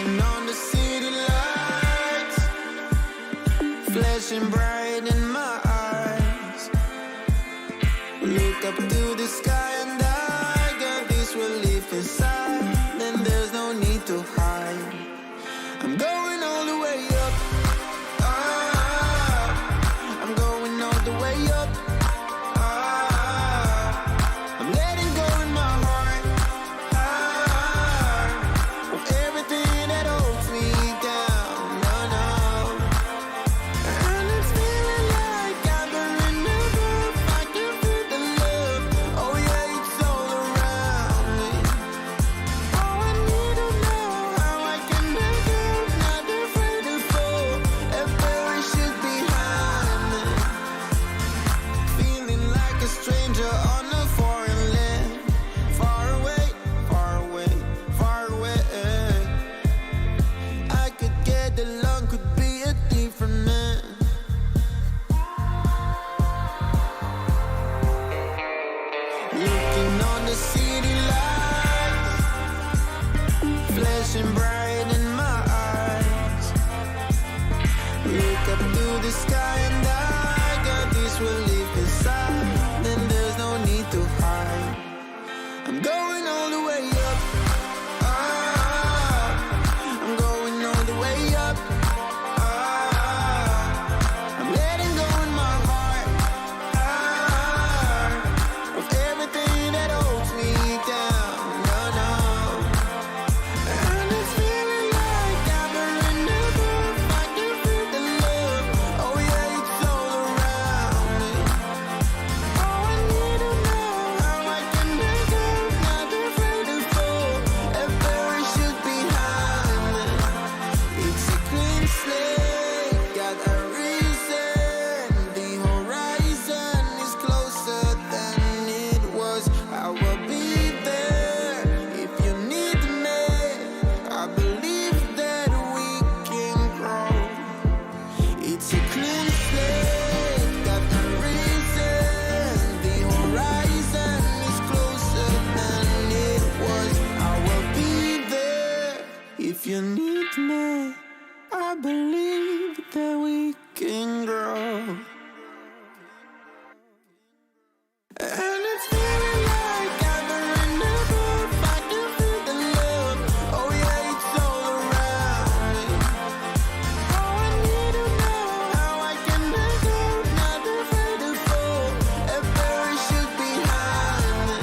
Looking on the city lights, flashing bright in my eyes. Look up to the sky and I got this relief inside. Then there's no need to hide. I'm going all the way up. I'm going all the way up. I'm letting go in my heart of everything that holds me down. No, no. And it's feeling like I'm in love. I can feel the love. Oh yeah, it's all around me. Oh, I need to know how I can make it. Not afraid to fall. If there is shit behind me. Feeling like a stranger on a foreign land. Far away, far away, far away. I could get along, could be a different man. Looking on the city lights, flashing bright in my eyes. Look up to the sky and I got this relief inside. Then there's no need to hide. I'm going all the way up. I'm going all the way up. I'm letting go in my heart of everything that holds me down. No, no. And it's feeling like I'm in love. I can feel the love. Oh yeah, it's all around me. Oh, I need to know how I can make it. Not afraid to fall. If there is shit behind me. It's a clean slate, got a reason. The horizon is closer than it was. I will be there if you need me. I believe that we can grow. It's a clean slate, got a reason. The horizon is closer than it was. I will be there if you need me. I believe that we can grow. And it's feeling like I'm in love. I can feel the love. Oh yeah, it's all around me. Oh, I need to know how I can make it. Not afraid to fall. If there is shit behind me.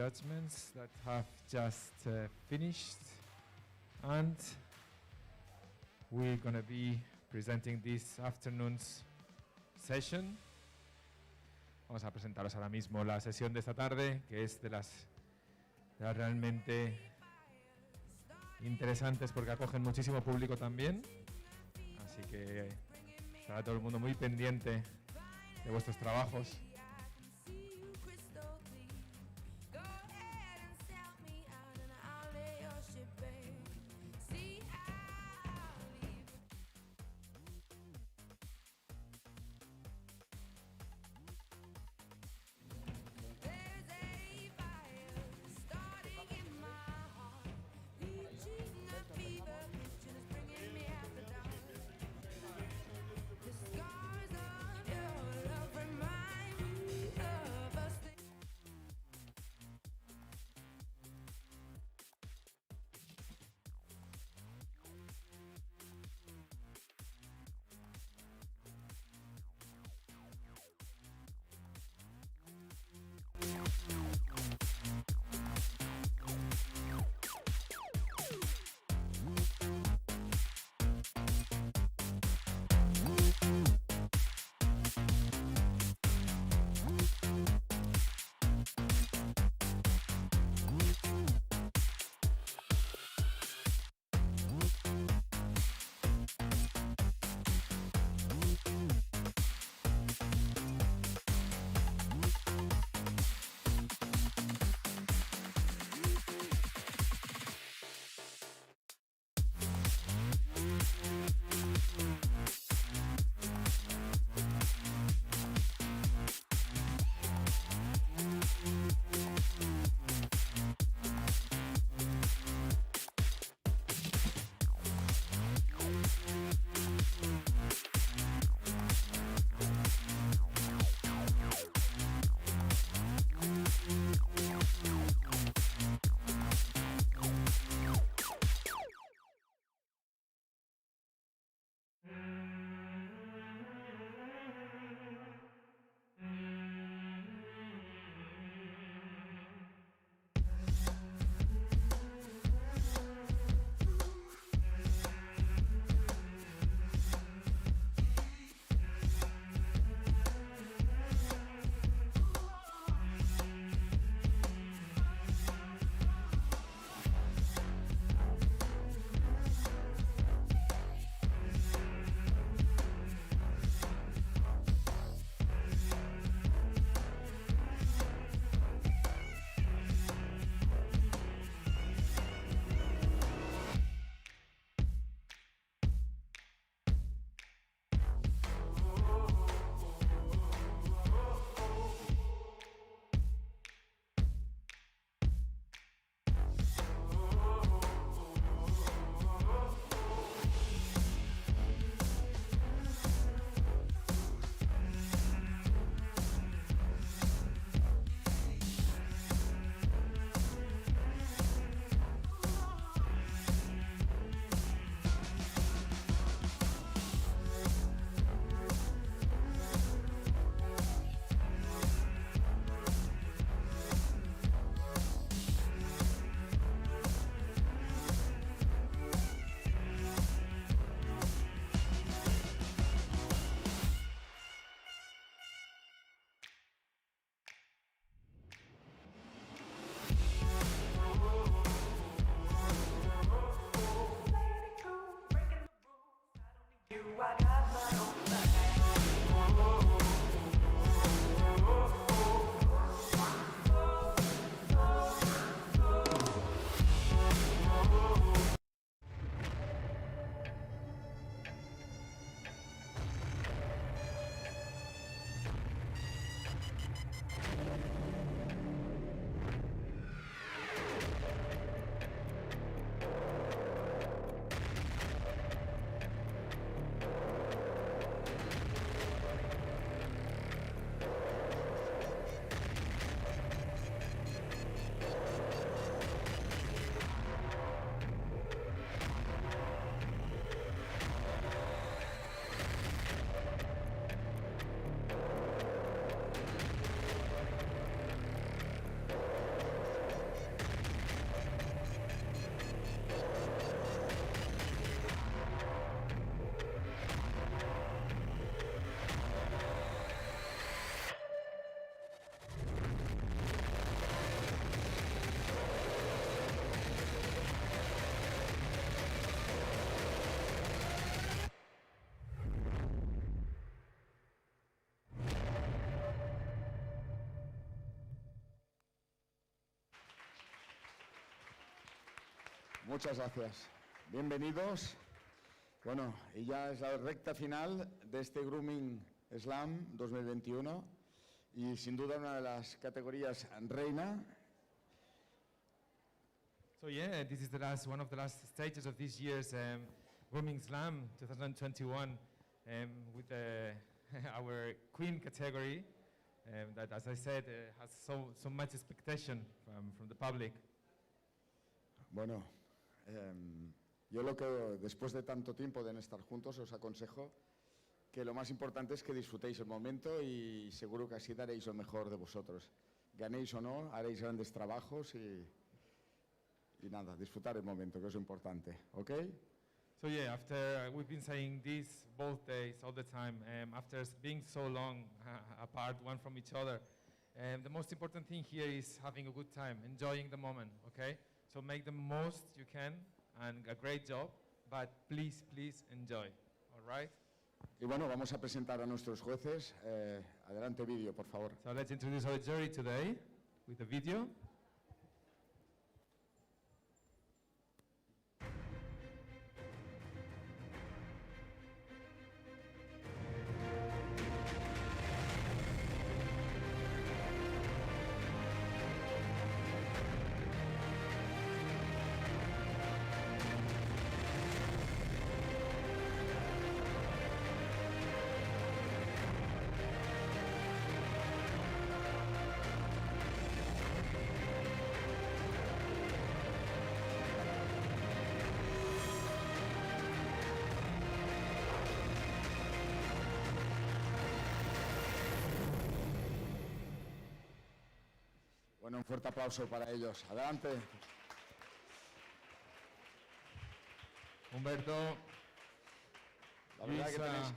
judgments that have just finished, and we're gonna be presenting this afternoon's session. Vamos a presentaros ahora mismo la sesión de esta tarde, que es de las realmente interesantes porque acogen muchísimo público también. Así que estará todo el mundo muy pendiente de vuestros trabajos. Scars of your love remind Muchas gracias. Bienvenidos. Bueno, y ya es la recta final de este Grooming Slam 2021 y sin duda una de las categorías reina. So yeah, this is one of the last stages of this year's Grooming Slam 2021 with our Queen category that, as I said, has so much expectation from the public. Bueno, yo lo que después de tanto tiempo de no estar juntos os aconsejo que lo más importante es que disfrutéis el momento y seguro que así daréis lo mejor de vosotros. Ganéis o no, haréis grandes trabajos y nada, disfrutar el momento, que es lo importante, ¿ok? So yeah, after we've been saying this both days, all the time, after being so long apart one from each other, the most important thing here is having a good time, enjoying the moment, okay? So make the most you can and a great job, but please, please enjoy, all right? Y bueno, vamos a presentar a nuestros jueces. Adelante vídeo, por favor. So let's introduce our jury today with a video. Bueno, un fuerte aplauso para ellos. Adelante. Humberto, La verdad que Luisa. tenéis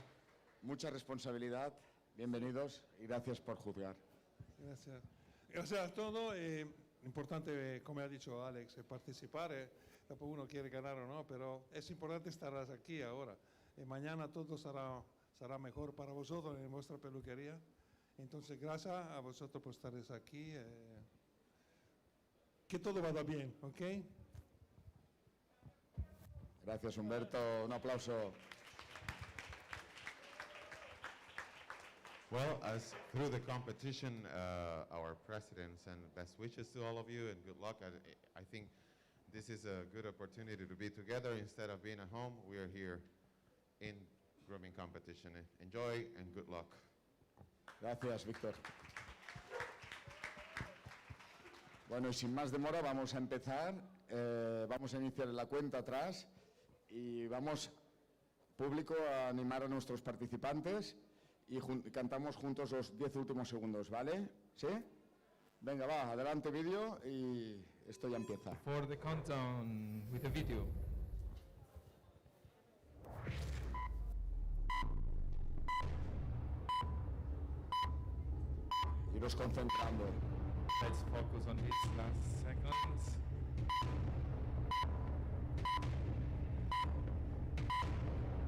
mucha responsabilidad. Bienvenidos y gracias por juzgar. Gracias. Gracias a todos. Importante, como ha dicho Alex, participar. Después uno quiere ganar o no, pero es importante estar aquí ahora. Mañana todo será mejor para vosotros en vuestra peluquería. Entonces, gracias a vosotros por estar aquí. Que todo vaya bien, ¿ok? Gracias, Humberto. Un aplauso. Well, as through the competition, our presidents and best wishes to all of you and good luck. I think this is a good opportunity to be together instead of being at home. We are here in grooming competition. Enjoy and good luck. Gracias, Víctor. Bueno, y sin más demora vamos a empezar. Vamos a iniciar la cuenta atrás y vamos, público, a animar a nuestros participantes y cantamos juntos los 10 últimos segundos, ¿vale? ¿Sí? Venga, va, adelante vídeo y esto ya empieza. For the countdown with the video. Iros concentrando. Let's focus on these last seconds.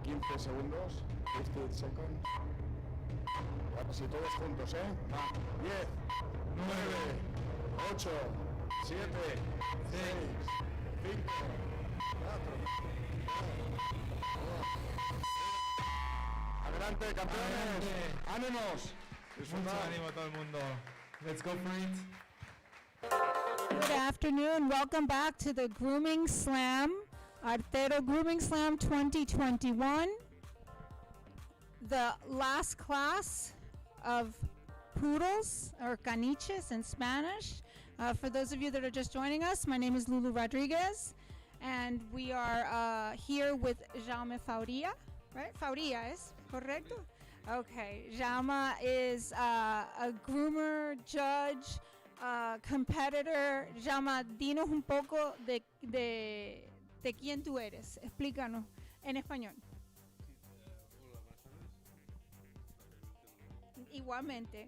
15 segundos. 15 seconds. Ahora sí, todos juntos, ¿eh? Va. 10, 9, 8, 7, 6, 5, 4. Adelante, campeones. ¡Ánimos! Mucho ánimo a todo el mundo. Let's go for it. Good afternoon. Welcome back to the Grooming Slam, Artero Grooming Slam 2021. The last class of Poodles, or caniches in Spanish. For those of you that are just joining us, my name is Lulu Rodriguez, and we are here with Jaume Fauria, right? Fauria es correcto? Okay, Jaume is a groomer, judge, competitor. Jaume, dinos un poco de quién tú eres. Explícanos en español. Igualmente.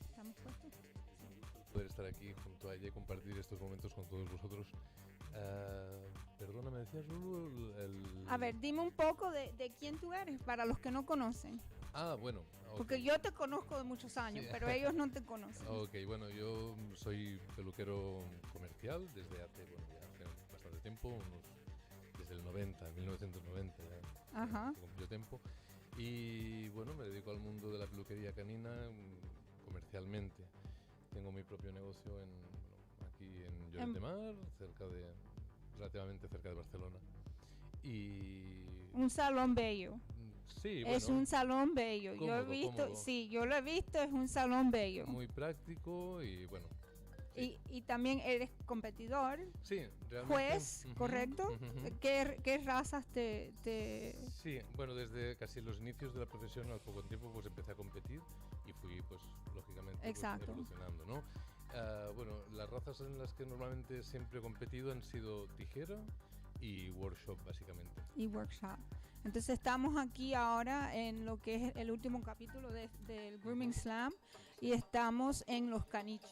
¿Estamos puestos? Poder estar aquí junto a ella y compartir estos momentos con todos vosotros. Perdona, ¿me decías, Lulu? A ver, dime un poco de quién tú eres, para los que no conocen. Ah, bueno. Okay. Porque yo te conozco de muchos años, Sí. pero ellos no te conocen. Ok, bueno, yo soy peluquero comercial comercial desde hace, bueno, ya hace bastante tiempo, desde el 1990 ya, Ajá. que cumplió tiempo. Y bueno, me dedico al mundo de la peluquería canina comercialmente. Tengo mi propio negocio aquí en Lloret de Mar, relativamente cerca de Barcelona. Y Un salón bello. sí, Es bueno, un salón bello. Yo he cómodo, visto, cómodo. sí, yo lo he visto, es un salón bello. muy práctico y bueno. Sí, Y también eres competidor, sí, realmente. juez, ¿correcto? ¿Qué razas te...? Sí, bueno, desde casi los inicios de la profesión, al poco tiempo, pues empecé a competir y fui, pues, lógicamente, pues, Exacto. evolucionando, ¿no? Bueno, las razas en las que normalmente siempre he competido han sido tijera y workshop, básicamente. Y workshop. Entonces estamos aquí ahora en lo que es el último capítulo del Grooming Slam y estamos en los caniches,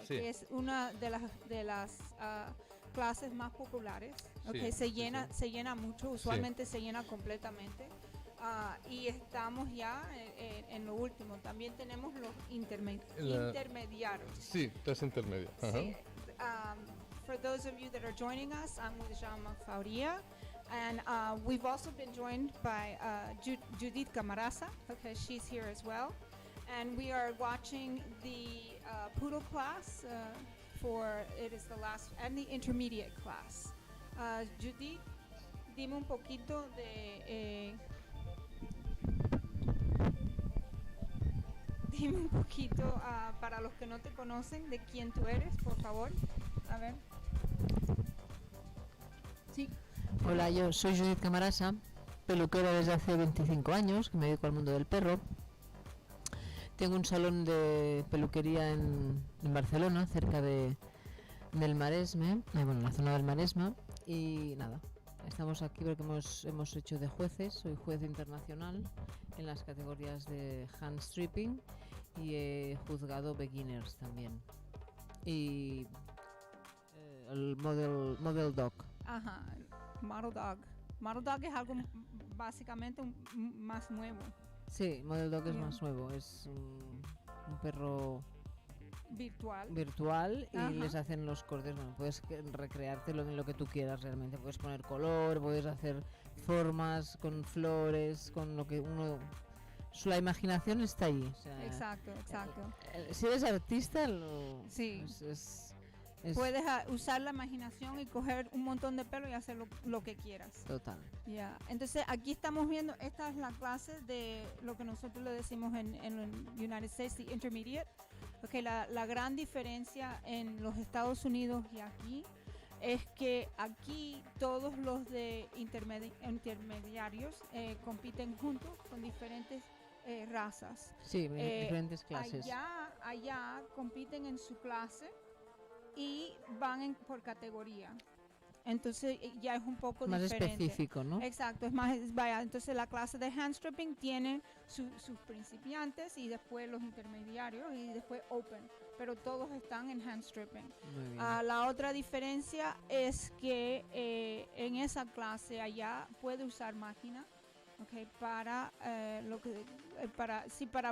Sí. que es una de las clases más populares. Sí, Okay, sí, se llena mucho, usualmente se llena completamente. Y estamos ya en lo último. También tenemos los intermediarios. Sí, clase intermedia. Ajá. Sí. For those of you that are joining us, I'm with Jean-Marc Fauria, and we've also been joined by Judith Camarasa. Okay, she's here as well, and we are watching the poodle class it is the last and the intermediate class. Judith, dime un poquito de dime un poquito para los que no te conocen de quién tú eres, por favor. A ver. Sí. Hola, yo soy Judith Camarasa, peluquera desde hace 25 años, que me dedico al mundo del perro. Tengo un salón de peluquería en Barcelona, cerca del Maresme, bueno, en la zona del Maresme, y nada, estamos aquí porque hemos hecho de jueces. Soy juez internacional en las categorías de hand stripping y he juzgado beginners también. Y el model dog. Ajá, model dog. Model dog es algo básicamente más nuevo. Sí, model dog es Yeah. más nuevo, es un perro Virtual. y Ajá. les hacen los cortes. Bueno, puedes recreártelo en lo que tú quieras realmente. Puedes poner color, puedes hacer formas con flores, con lo que uno... La imaginación está ahí. O sea, Exacto. si eres artista, Sí. es Puedes usar la imaginación y coger un montón de pelo y hacer lo que quieras. total. Yeah. Entonces aquí estamos viendo, esta es la clase de lo que nosotros le decimos en United States, the intermediate. Okay, la gran diferencia en los Estados Unidos y aquí es que aquí todos los de intermediarios compiten juntos con diferentes razas. Sí, diferentes clases. Allá compiten en su clase y van por categoría. Entonces ya es un poco más diferente. específico, ¿no? Exacto, es más, vaya, entonces la clase de hand stripping tiene sus principiantes y después los intermediarios y después open, pero todos están en hand stripping. Muy bien. La otra diferencia es que en esa clase allá puede usar máquina, okay, para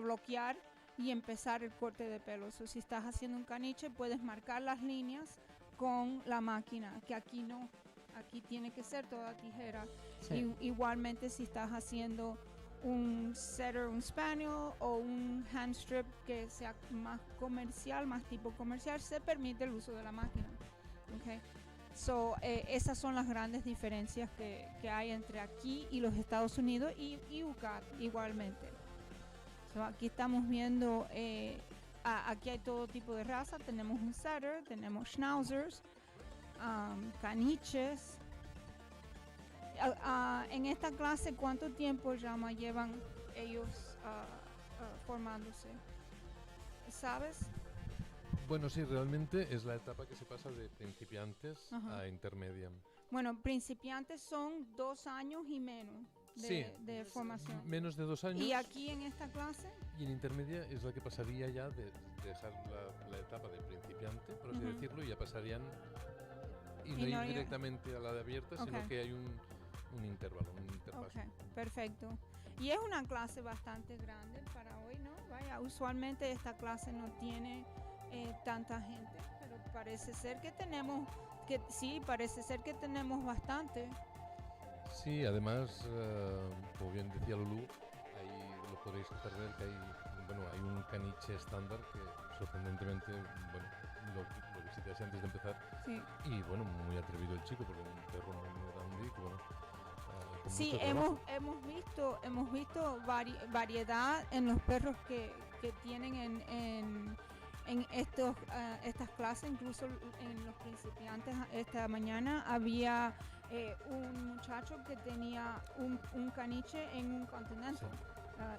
bloquear y empezar el corte de pelo. So, si estás haciendo un caniche, puedes marcar las líneas con la máquina, que aquí no. Aquí tiene que ser toda tijera. Sí. Igualmente, si estás haciendo un setter, un spaniel o un hand strip que sea más comercial, más tipo comercial, se permite el uso de la máquina. Okay. So, esas son las grandes diferencias que hay entre aquí y los Estados Unidos y UCAT igualmente. So, aquí estamos viendo, aquí hay todo tipo de raza. Tenemos un setter, tenemos schnauzers, caniches. En esta clase, ¿cuánto tiempo llevan ellos formándose? ¿Sabes? Bueno, sí, realmente es la etapa que se pasa de principiantes Ajá. a intermedia. Bueno, principiantes son 2 años y menos de formación. Menos de 2 años. ¿Y aquí en esta clase? Y en intermedia es la que pasaría ya de dejar la etapa de principiante, por así Ujú. decirlo, y ya pasarían y no no ir ya- directamente a la de abierta, sino Ok. que hay un intervalo, un interpaso. Ok, perfecto. Y es una clase bastante grande para hoy, ¿no? Vaya, usualmente esta clase no tiene tanta gente, pero parece ser que tenemos, parece ser que tenemos bastante. Sí, además, como bien decía Lulu, ahí lo podréis ver que hay un caniche estándar que sorprendentemente, bueno, lo visité así antes de empezar. Sí. Y bueno, muy atrevido el chico, porque es un perro muy grande y que bueno. Con Sí, mucho trabajo. hemos visto variedad en los perros que tienen en estas clases, incluso en los principiantes. Esta mañana había un muchacho que tenía un caniche en un continente.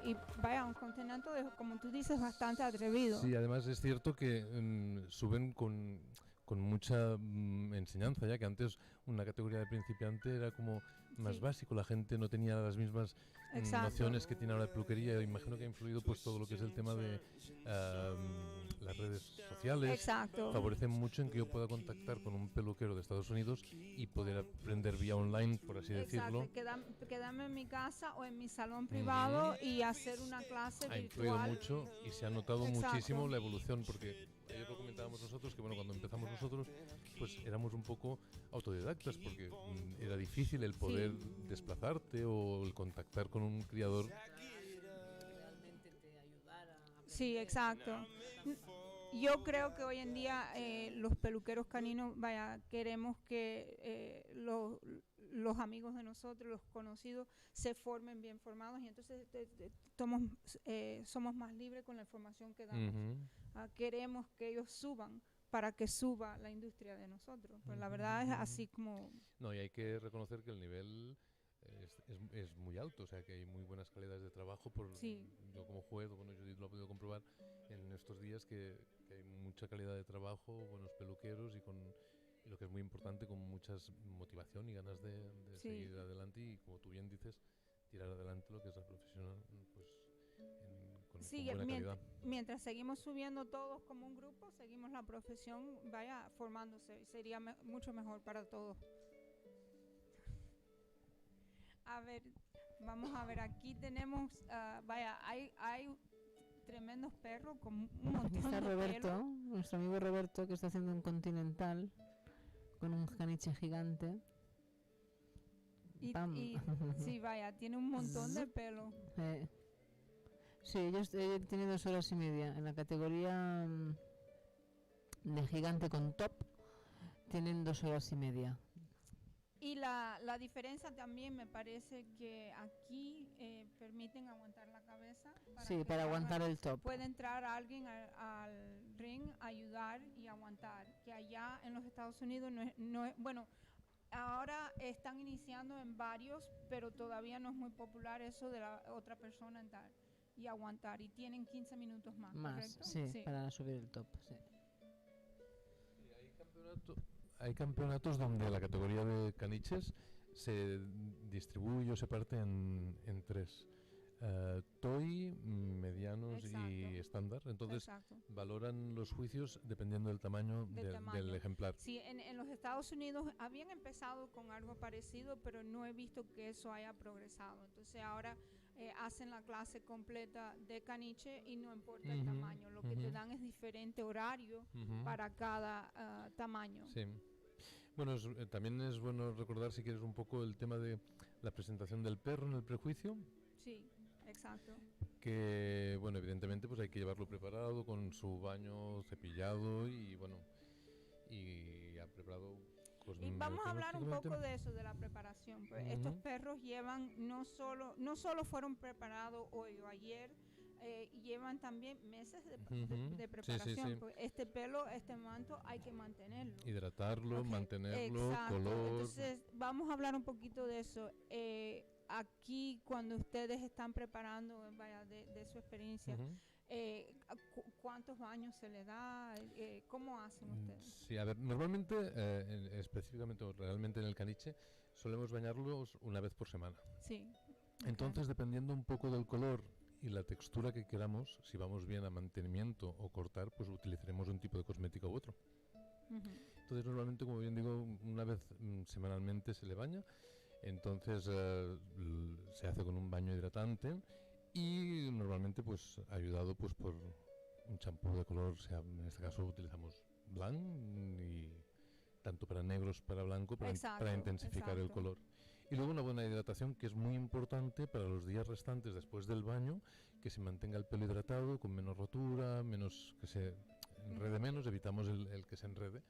Y vaya, un continente, como tú dices, bastante atrevido. Sí, además es cierto que suben con mucha enseñanza, ya que antes una categoría de principiante era como más básico, la gente no tenía las mismas nociones que tiene ahora de peluquería. Imagino que ha influido pues todo lo que es el tema de las redes sociales. Exacto. Favorecen mucho en que yo pueda contactar con un peluquero de Estados Unidos y poder aprender vía online, por así decirlo. Quedarme en mi casa o en mi salón privado y hacer una clase ha virtual. Influido mucho y se ha notado muchísimo la evolución, porque ayer lo comentábamos nosotros, que bueno, cuando empezamos nosotros pues éramos un poco autodidactas, porque era difícil el poder desplazarte o el contactar con un criador. Sí, exacto. Yo creo que hoy en día los peluqueros caninos, queremos que los amigos de nosotros, los conocidos, se formen bien formados, y entonces somos más libres con la información que damos. Queremos que ellos suban para que suba la industria de nosotros. Pues la verdad es así como... No, y hay que reconocer que el nivel es muy alto, o sea que hay muy buenas calidades de trabajo. Yo como juez, bueno, Judith lo ha podido comprobar en estos días que hay mucha calidad de trabajo, buenos peluqueros y lo que es muy importante, con mucha motivación y ganas de seguir adelante y, como tú bien dices, tirar adelante lo que es la profesión pues, con buena calidad. Mientras seguimos subiendo todos como un grupo, seguimos la profesión formándose, sería mucho mejor para todos. A ver, vamos a ver, aquí tenemos, hay tremendos perros con un montón está de Roberto, pelo. nuestro amigo Roberto, que está haciendo un continental con un caniche gigante. Y sí, tiene un montón de pelo. Sí, ellos tienen 2 horas y media. En la categoría de gigante con top tienen 2 horas y media. Y la diferencia también me parece que aquí permiten aguantar la cabeza. Para aguantar el top. Puede entrar alguien al ring, ayudar y aguantar. Que allá en los Estados Unidos no es bueno, ahora están iniciando en varios, pero todavía no es muy popular eso de la otra persona entrar y aguantar. Y tienen 15 minutos más, ¿correcto? Sí, para subir el top, sí. Hay campeonatos donde la categoría de caniches se distribuye o se parte en 3. Toy, medianos y estándar. Entonces valoran los juicios dependiendo del tamaño del ejemplar. Sí, en los Estados Unidos habían empezado con algo parecido, pero no he visto que eso haya progresado. Entonces ahora hacen la clase completa de caniche y no importa el tamaño. Lo que te dan es diferente horario para cada tamaño. Sí. Bueno, también es bueno recordar, si quieres, un poco el tema de la presentación del perro en el prejuicio. Sí, exacto. Que, bueno, evidentemente pues hay que llevarlo preparado con su baño cepillado y, bueno, y ya preparado. Pues, y vamos a hablar un poco de eso, de la preparación. Pues estos perros llevan, no solo fueron preparados hoy o ayer, llevan también meses de preparación. Sí. Pues este pelo, este manto, hay que mantenerlo. Hidratarlo, mantenerlo, color. Entonces, vamos a hablar un poquito de eso. Aquí, cuando ustedes están preparando, de su experiencia, ¿cuántos baños se le da? ¿Cómo hacen ustedes? Sí, a ver, normalmente, específicamente o realmente en el caniche, solemos bañarlos una vez por semana. Sí. Entonces, dependiendo un poco del color y la textura que queramos, si vamos bien a mantenimiento o cortar, pues utilizaremos un tipo de cosmética u otro. Entonces, normalmente, como bien digo, una vez semanalmente se le baña. Entonces se hace con un baño hidratante y normalmente pues ayudado pues por un champú de color, en este caso utilizamos blanc y tanto para negros para blanco para Exacto, intensificar el exacto. color. Y luego una buena hidratación, que es muy importante para los días restantes después del baño, que se mantenga el pelo hidratado, con menos rotura, menos que se enrede menos, evitamos el que se enrede.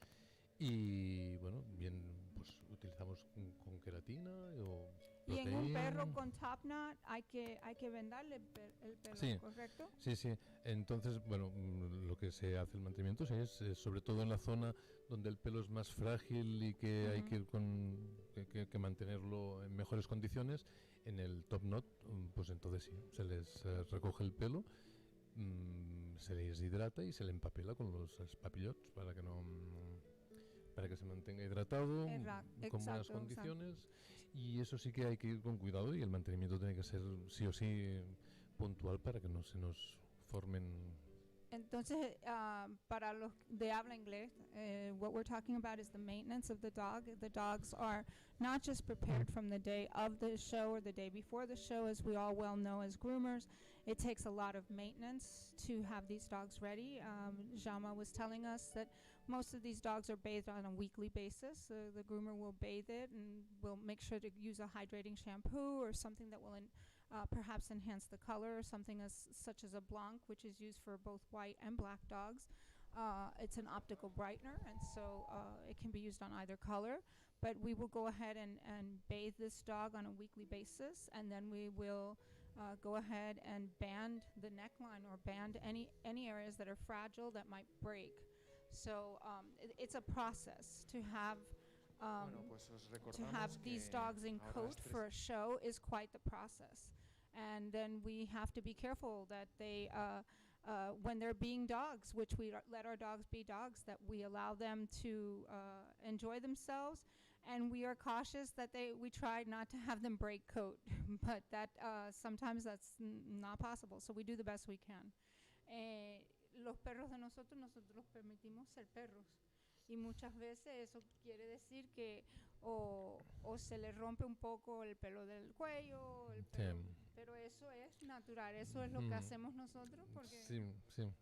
Y bueno, bien, pues utilizamos con queratina o Y en un perro proteína. con top knot hay que vendarle el pelo, Sí. ¿correcto? Sí, sí. Entonces, bueno, lo que se hace el mantenimiento sí, es sobre todo en la zona donde el pelo es más frágil y que hay que ir que mantenerlo en mejores condiciones. En el top knot, pues entonces sí, se les recoge el pelo, se les hidrata y se le empapela con los papillots para que se mantenga hidratado, con buenas Exacto. condiciones. Y eso sí que hay que ir con cuidado y el mantenimiento tiene que ser sí o sí puntual para que no se nos formen. Entonces, para los de habla inglés, what we're talking about is the maintenance of the dog. The dogs are not just prepared from the day of the show or the day before the show, as we all well know as groomers. It takes a lot of maintenance to have these dogs ready. Jama was telling us that most of these dogs are bathed on a weekly basis. The groomer will bathe it and will make sure to use a hydrating shampoo or something that will perhaps enhance the color, something such as a blanc, which is used for both white and black dogs. It's an optical brightener, and so it can be used on either color. But we will go ahead and bathe this dog on a weekly basis, and then we will go ahead and band the neckline or band any areas that are fragile that might break. So it's a process to have Bueno, pues os to recordamos have these que dogs in ahora coat las tres- for a show is quite the process. And then we have to be careful that they, when they're being dogs, which we let our dogs be dogs, that we allow them to enjoy themselves. And we are cautious that we try not to have them break coat, but that sometimes that's not possible. So we do the best we can. Los perros de nosotros los permitimos ser perros. Y muchas veces eso quiere decir que o se le rompe un poco el pelo del cuello, pero eso es natural, eso es lo que hacemos nosotros porque Sí, sí.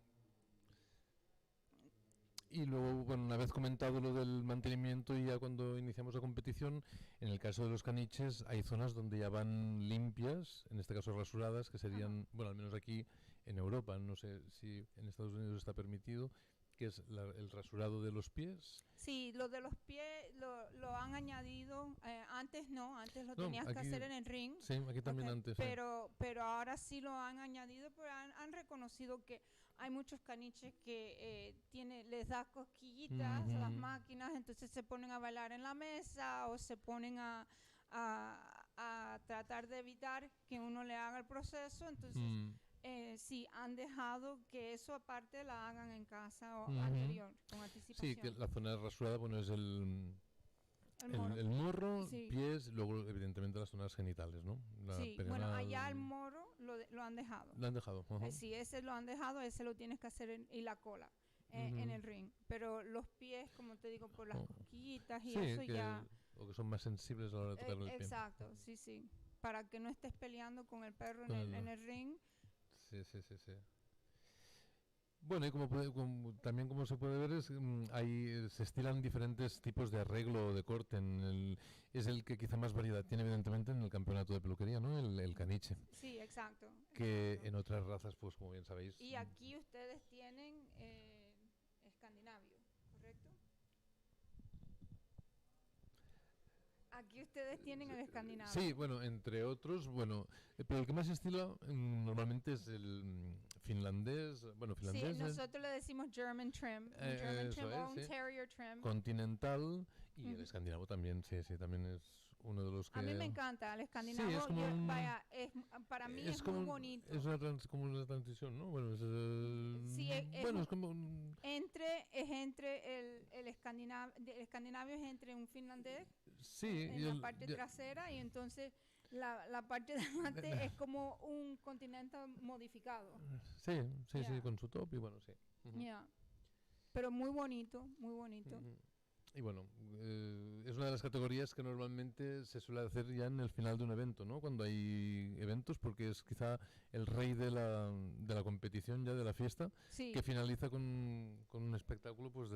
Y luego, bueno, una vez comentado lo del mantenimiento y ya cuando iniciamos la competición, en el caso de los caniches hay zonas donde ya van limpias, en este caso rasuradas, que serían, bueno, al menos aquí en Europa, no sé si en Estados Unidos está permitido, que es el rasurado de los pies. Sí, lo de los pies lo han añadido, antes no, antes lo No, tenías que aquí- hacer en el ring. Sí, aquí también Ok, antes. Sí. pero ahora sí lo han añadido, pero han reconocido que hay muchos caniches que les da cosquillitas las máquinas, entonces se ponen a bailar en la mesa o se ponen a tratar de evitar que uno le haga el proceso, entonces sí, han dejado que eso aparte la hagan en casa o anterior, con anticipación. Sí, que la zona rasurada, bueno, es el morro, Sí. pies, luego evidentemente las zonas genitales, ¿no? Sí, bueno, allá el morro lo han dejado. Lo han dejado. Ajá. Sí, ese lo han dejado, ese lo tienes que hacer y la cola en el ring. Pero los pies, como te digo, por las cosquillitas y Sí, eso que, ya... o que son más sensibles a la hora de tocar el pie. Exacto, sí, sí. Para que no estés peleando con el perro Con en el ring. Sí. Bueno, y también como se puede ver, se estilan diferentes tipos de arreglo o de corte. Es el que quizá más variedad tiene, evidentemente, en el campeonato de peluquería, ¿no? El caniche. Sí, exacto. Que exacto. en otras razas, pues como bien sabéis... Y aquí ustedes tienen escandinavio, ¿correcto? Aquí ustedes tienen el escandinavio. Sí, bueno, entre otros, bueno, pero el que más estila normalmente es el finlandés, Sí, nosotros le decimos German trim, German trim o un sí. terrier trim. Continental y el escandinavo también, sí, también es uno de los que... A mí me encanta el escandinavo, Sí, es como para mí es muy bonito. Es como una transición, ¿no? Bueno, sí, bueno, es como... es entre el escandinavio es entre un finlandés en la parte trasera y entonces la parte de adelante es como un continental modificado. Sí, con su top y bueno, sí. Yeah. Pero muy bonito, muy bonito. y bueno, es una de las categorías que normalmente se suele hacer ya en el final de un evento, ¿no? Cuando hay eventos, porque es quizá el rey de la competición ya, de la fiesta, Sí. que finaliza con un espectáculo pues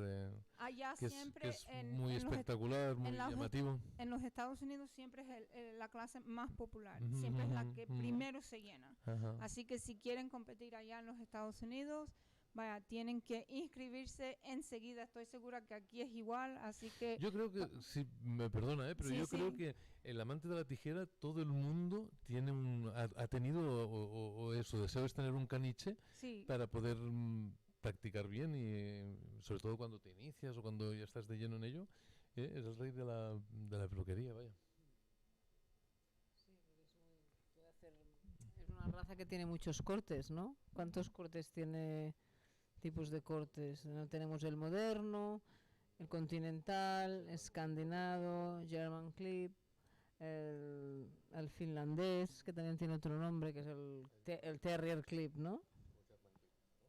Allá que siempre es en, muy en los espectacular, muy los llamativo. en los Estados Unidos siempre es la clase más popular, Ujú, siempre es la ujú, que ujú. primero se llena. Ajá. Así que si quieren competir allá en los Estados Unidos, vaya, tienen que inscribirse enseguida. Estoy segura que aquí es igual, así que Yo creo que, si me perdona, pero Sí, yo creo sí. que el amante de la tijera, todo el mundo tiene ha tenido o eso, deseo es tener un caniche sí. para poder practicar bien y sobre todo cuando te inicias o cuando ya estás de lleno en ello, es el rey de la peluquería, vaya. Es una raza que tiene muchos cortes, ¿no? ¿Cuántos cortes tiene? Tipos de cortes. No tenemos el moderno, el continental, escandinavo, German clip, el finlandés, que también tiene otro nombre, que es el terrier clip, ¿no?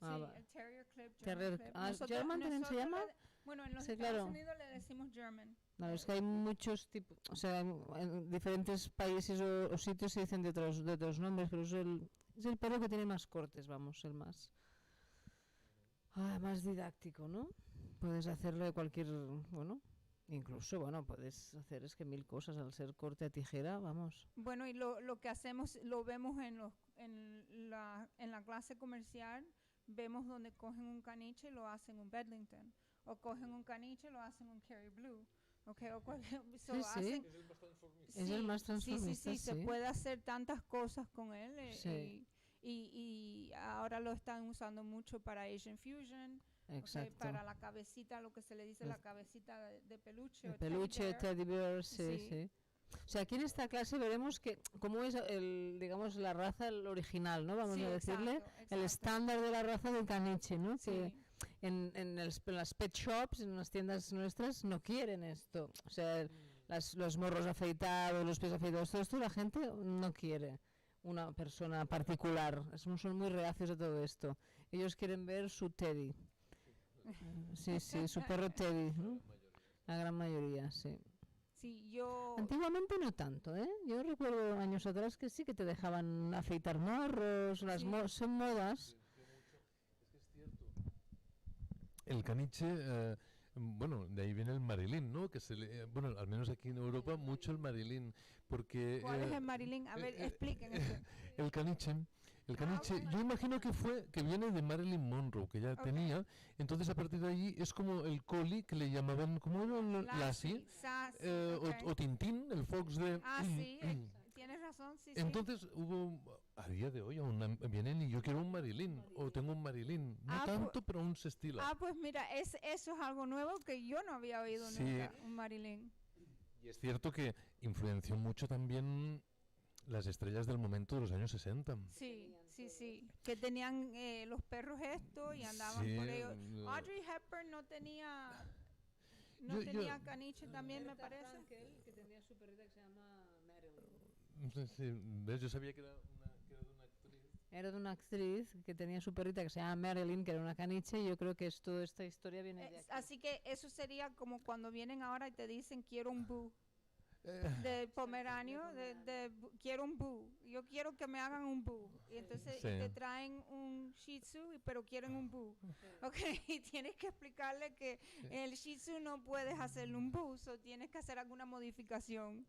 Ah, Sí, va. el Terrier Clip, Terrier- Clip. ah, ¿German también se llama? Bueno, en los Sí, Estados claro. Unidos le decimos German. No, es que hay muchos tipos, o sea, en diferentes países o sitios se dicen de otros nombres, pero es el perro que tiene más cortes, vamos, el más didáctico, ¿no? Puedes hacerlo de cualquier, bueno, incluso, bueno, puedes hacer es que 1000 cosas al ser corte a tijera, vamos. Bueno, y lo que hacemos, lo vemos en la clase comercial, vemos donde cogen un caniche y lo hacen un Bedlington, o cogen un caniche y lo hacen un Kerry Blue, okay, o so Sí, sí. hacen, Es el más sí, transformista, sí, se sí. puede hacer tantas cosas con él, Sí. y ahora lo están usando mucho para Asian Fusion, okay, Exacto. para la cabecita, lo que se le dice El- la cabecita de peluche. El o teddy peluche, bear. teddy bear, sí, Sí. sí. O sea, aquí en esta clase veremos que cómo es digamos, la raza original, ¿no? Vamos Sí, a decirle, exacto, el exacto. estándar de la raza del caniche, ¿no? Sí. Que en las pet shops, en las tiendas nuestras, no quieren esto. O sea, los morros afeitados, los pies afeitados, todo esto la gente no quiere una persona particular. Son muy reacios a todo esto. Ellos quieren ver su Teddy. Sí, sí, su perro Teddy, ¿no? La gran mayoría, sí. Sí, yo... Antiguamente no tanto, ¿eh? Yo recuerdo años atrás que sí que te dejaban afeitar morros, Sí. son modas. El caniche, bueno, de ahí viene el marilín, ¿no? Que bueno, al menos aquí en Europa, mucho el marilín, porque... ¿Cuál es el Marilyn? A ver, expliquen eso. El caniche, yo imagino que viene de Marilyn Monroe, que ya Ok. tenía, entonces a partir de ahí es como el collie que le llamaban, ¿cómo era? Lassie, Sassy, ok. o Tintín, el fox de... Ah, sí, tienes razón, sí, sí. Entonces a día de hoy vienen y yo quiero un Marilyn, o tengo un Marilyn, no Ah, tanto, pero aún se estila. Ah, pues mira, eso es algo nuevo que yo no había oído Sí. nunca, un Marilyn. Y es cierto que influenció mucho también las estrellas del momento de los años 60. Sí, sí, sí. Que tenían los perros esto y andaban Sí, por ellos. Audrey Hepburn no tenía caniche también, me parece. Que tenía su perrita que se llama Marilyn. Sí, ¿ves? Yo sabía que era de una actriz. Era de una actriz que tenía su perrita que se llama Marilyn, que era una caniche, y yo creo que toda esta historia viene de aquí. Así que eso sería como cuando vienen ahora y te dicen quiero un boo. De pomeranio, quiero un boo. Yo quiero que me hagan un boo. Y entonces Sí. te traen un shih tzu, pero quieren un boo. Ok, y tienes que explicarle que el shih tzu no puedes hacerle un boo, so tienes que hacer alguna modificación.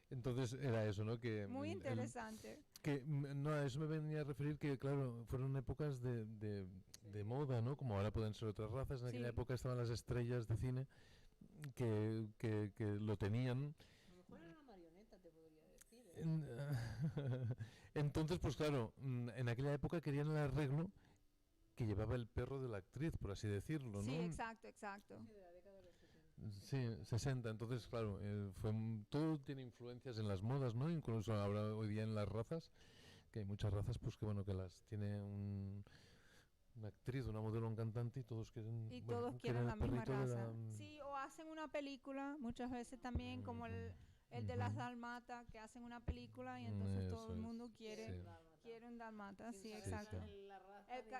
Entonces era eso, ¿no? Que, Muy interesante. no, a eso me venía a referir que, claro, fueron épocas de moda, ¿no? Como ahora pueden ser otras razas. En aquella Sí. época estaban las estrellas de cine que lo tenían. A lo mejor era una marioneta, te podría decir. Entonces, pues claro, en aquella época querían el arreglo que llevaba el perro de la actriz, por así decirlo, ¿no? Sí, exacto, exacto. Sí, 60. Entonces, claro, todo tiene influencias en las modas, ¿no? Incluso ahora hoy día en las razas, que hay muchas razas, pues que bueno, que las tiene una actriz, una modelo, un cantante y todos quieren. Y bueno, todos quieren la misma perrito de raza. Sí, o hacen una película, muchas veces también, como el de las Dalmata, que hacen una película y entonces todo el Eso es, mundo quiere sí. quiere un dalmata, sí, Sí, exacto. claro.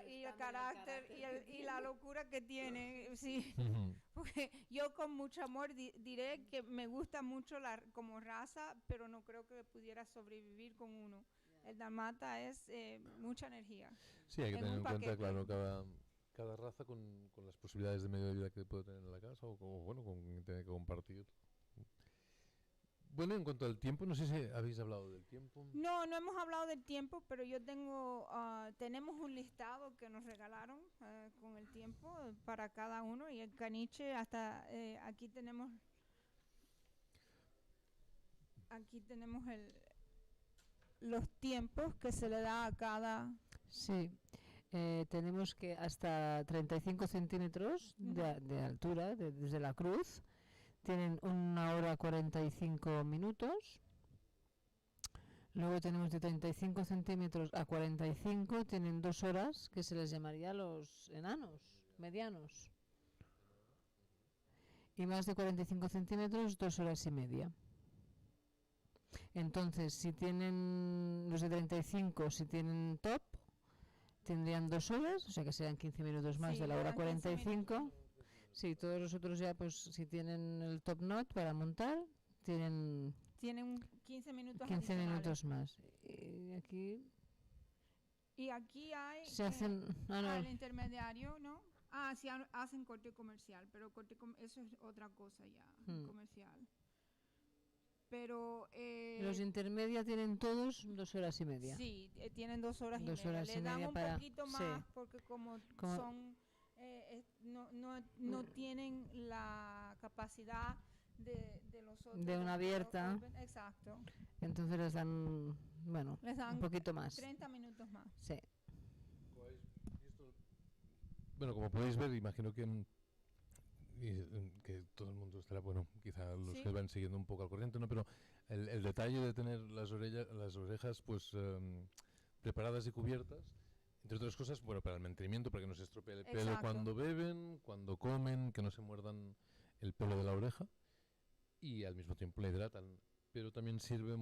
Y el carácter y la locura que tiene, sí. Ujú. Porque yo con mucho amor diré que me gusta mucho como raza, pero no creo que pudiera sobrevivir con uno. El dalmata es mucha energía. Sí, hay que En tener un en cuenta, paquete. claro, cada raza con las posibilidades de medio de vida que puede tener en la casa bueno, con quien tiene que compartir. Bueno, en cuanto al tiempo, no sé si habéis hablado del tiempo. No hemos hablado del tiempo, pero yo tenemos un listado que nos regalaron con el tiempo para cada uno y el caniche hasta aquí tenemos los tiempos que se le da a cada. Sí, tenemos que hasta 35 centímetros de altura desde la cruz. Tienen 1 hora 45 minutos. Luego tenemos de 35 centímetros a 45, tienen 2 horas, que se les llamaría los enanos, medianos. Y más de 45 centímetros, 2 horas y media. Entonces, si tienen los de 35, si tienen top, tendrían 2 horas, o sea que serían 15 minutos más Sí, de la hora eran 15 45. Sí, todos los otros ya, pues si tienen el top knot para montar, tienen 15 minutos 15 adicionales. minutos más. Y aquí Y aquí hay se hacen... el intermediario, ¿no? Sí, hacen corte comercial, pero eso es otra cosa ya, comercial. Pero... los intermedia tienen todos 2 horas y media. Sí, tienen 2 horas y 2 media. horas Le y dan media un para- poquito sí. más porque como son... no Mm. tienen la capacidad de los otros. De una abierta. Exacto. Entonces les dan, bueno, Les dan un poquito más. 30 minutos más. Sí. Bueno, como podéis ver, imagino que todo el mundo estará, bueno, quizá los Sí. que van siguiendo un poco al corriente, ¿no? Pero el detalle de tener las orejas, pues, preparadas y cubiertas, entre otras cosas, bueno, para el mantenimiento, para que no se estropee el pelo Exacto. cuando beben, cuando comen, que no se muerdan el pelo de la oreja, y al mismo tiempo la hidratan. Pero también sirve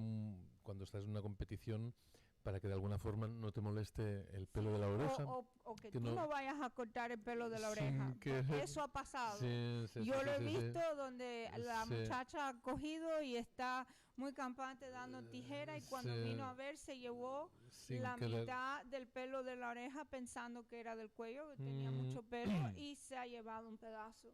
cuando estás en una competición para que de alguna forma no te moleste el pelo de la oreja. O que que tú no vayas a cortar el pelo de la Sí, oreja. que- Porque eso ha pasado. Sí, sí, Yo sí, lo he sí, sí. visto donde la Sí. muchacha ha cogido y está muy campante dando tijera y cuando Sí. vino a ver se llevó Sin la querer. mitad del pelo de la oreja pensando que era del cuello, que tenía mucho pelo y se ha llevado un pedazo.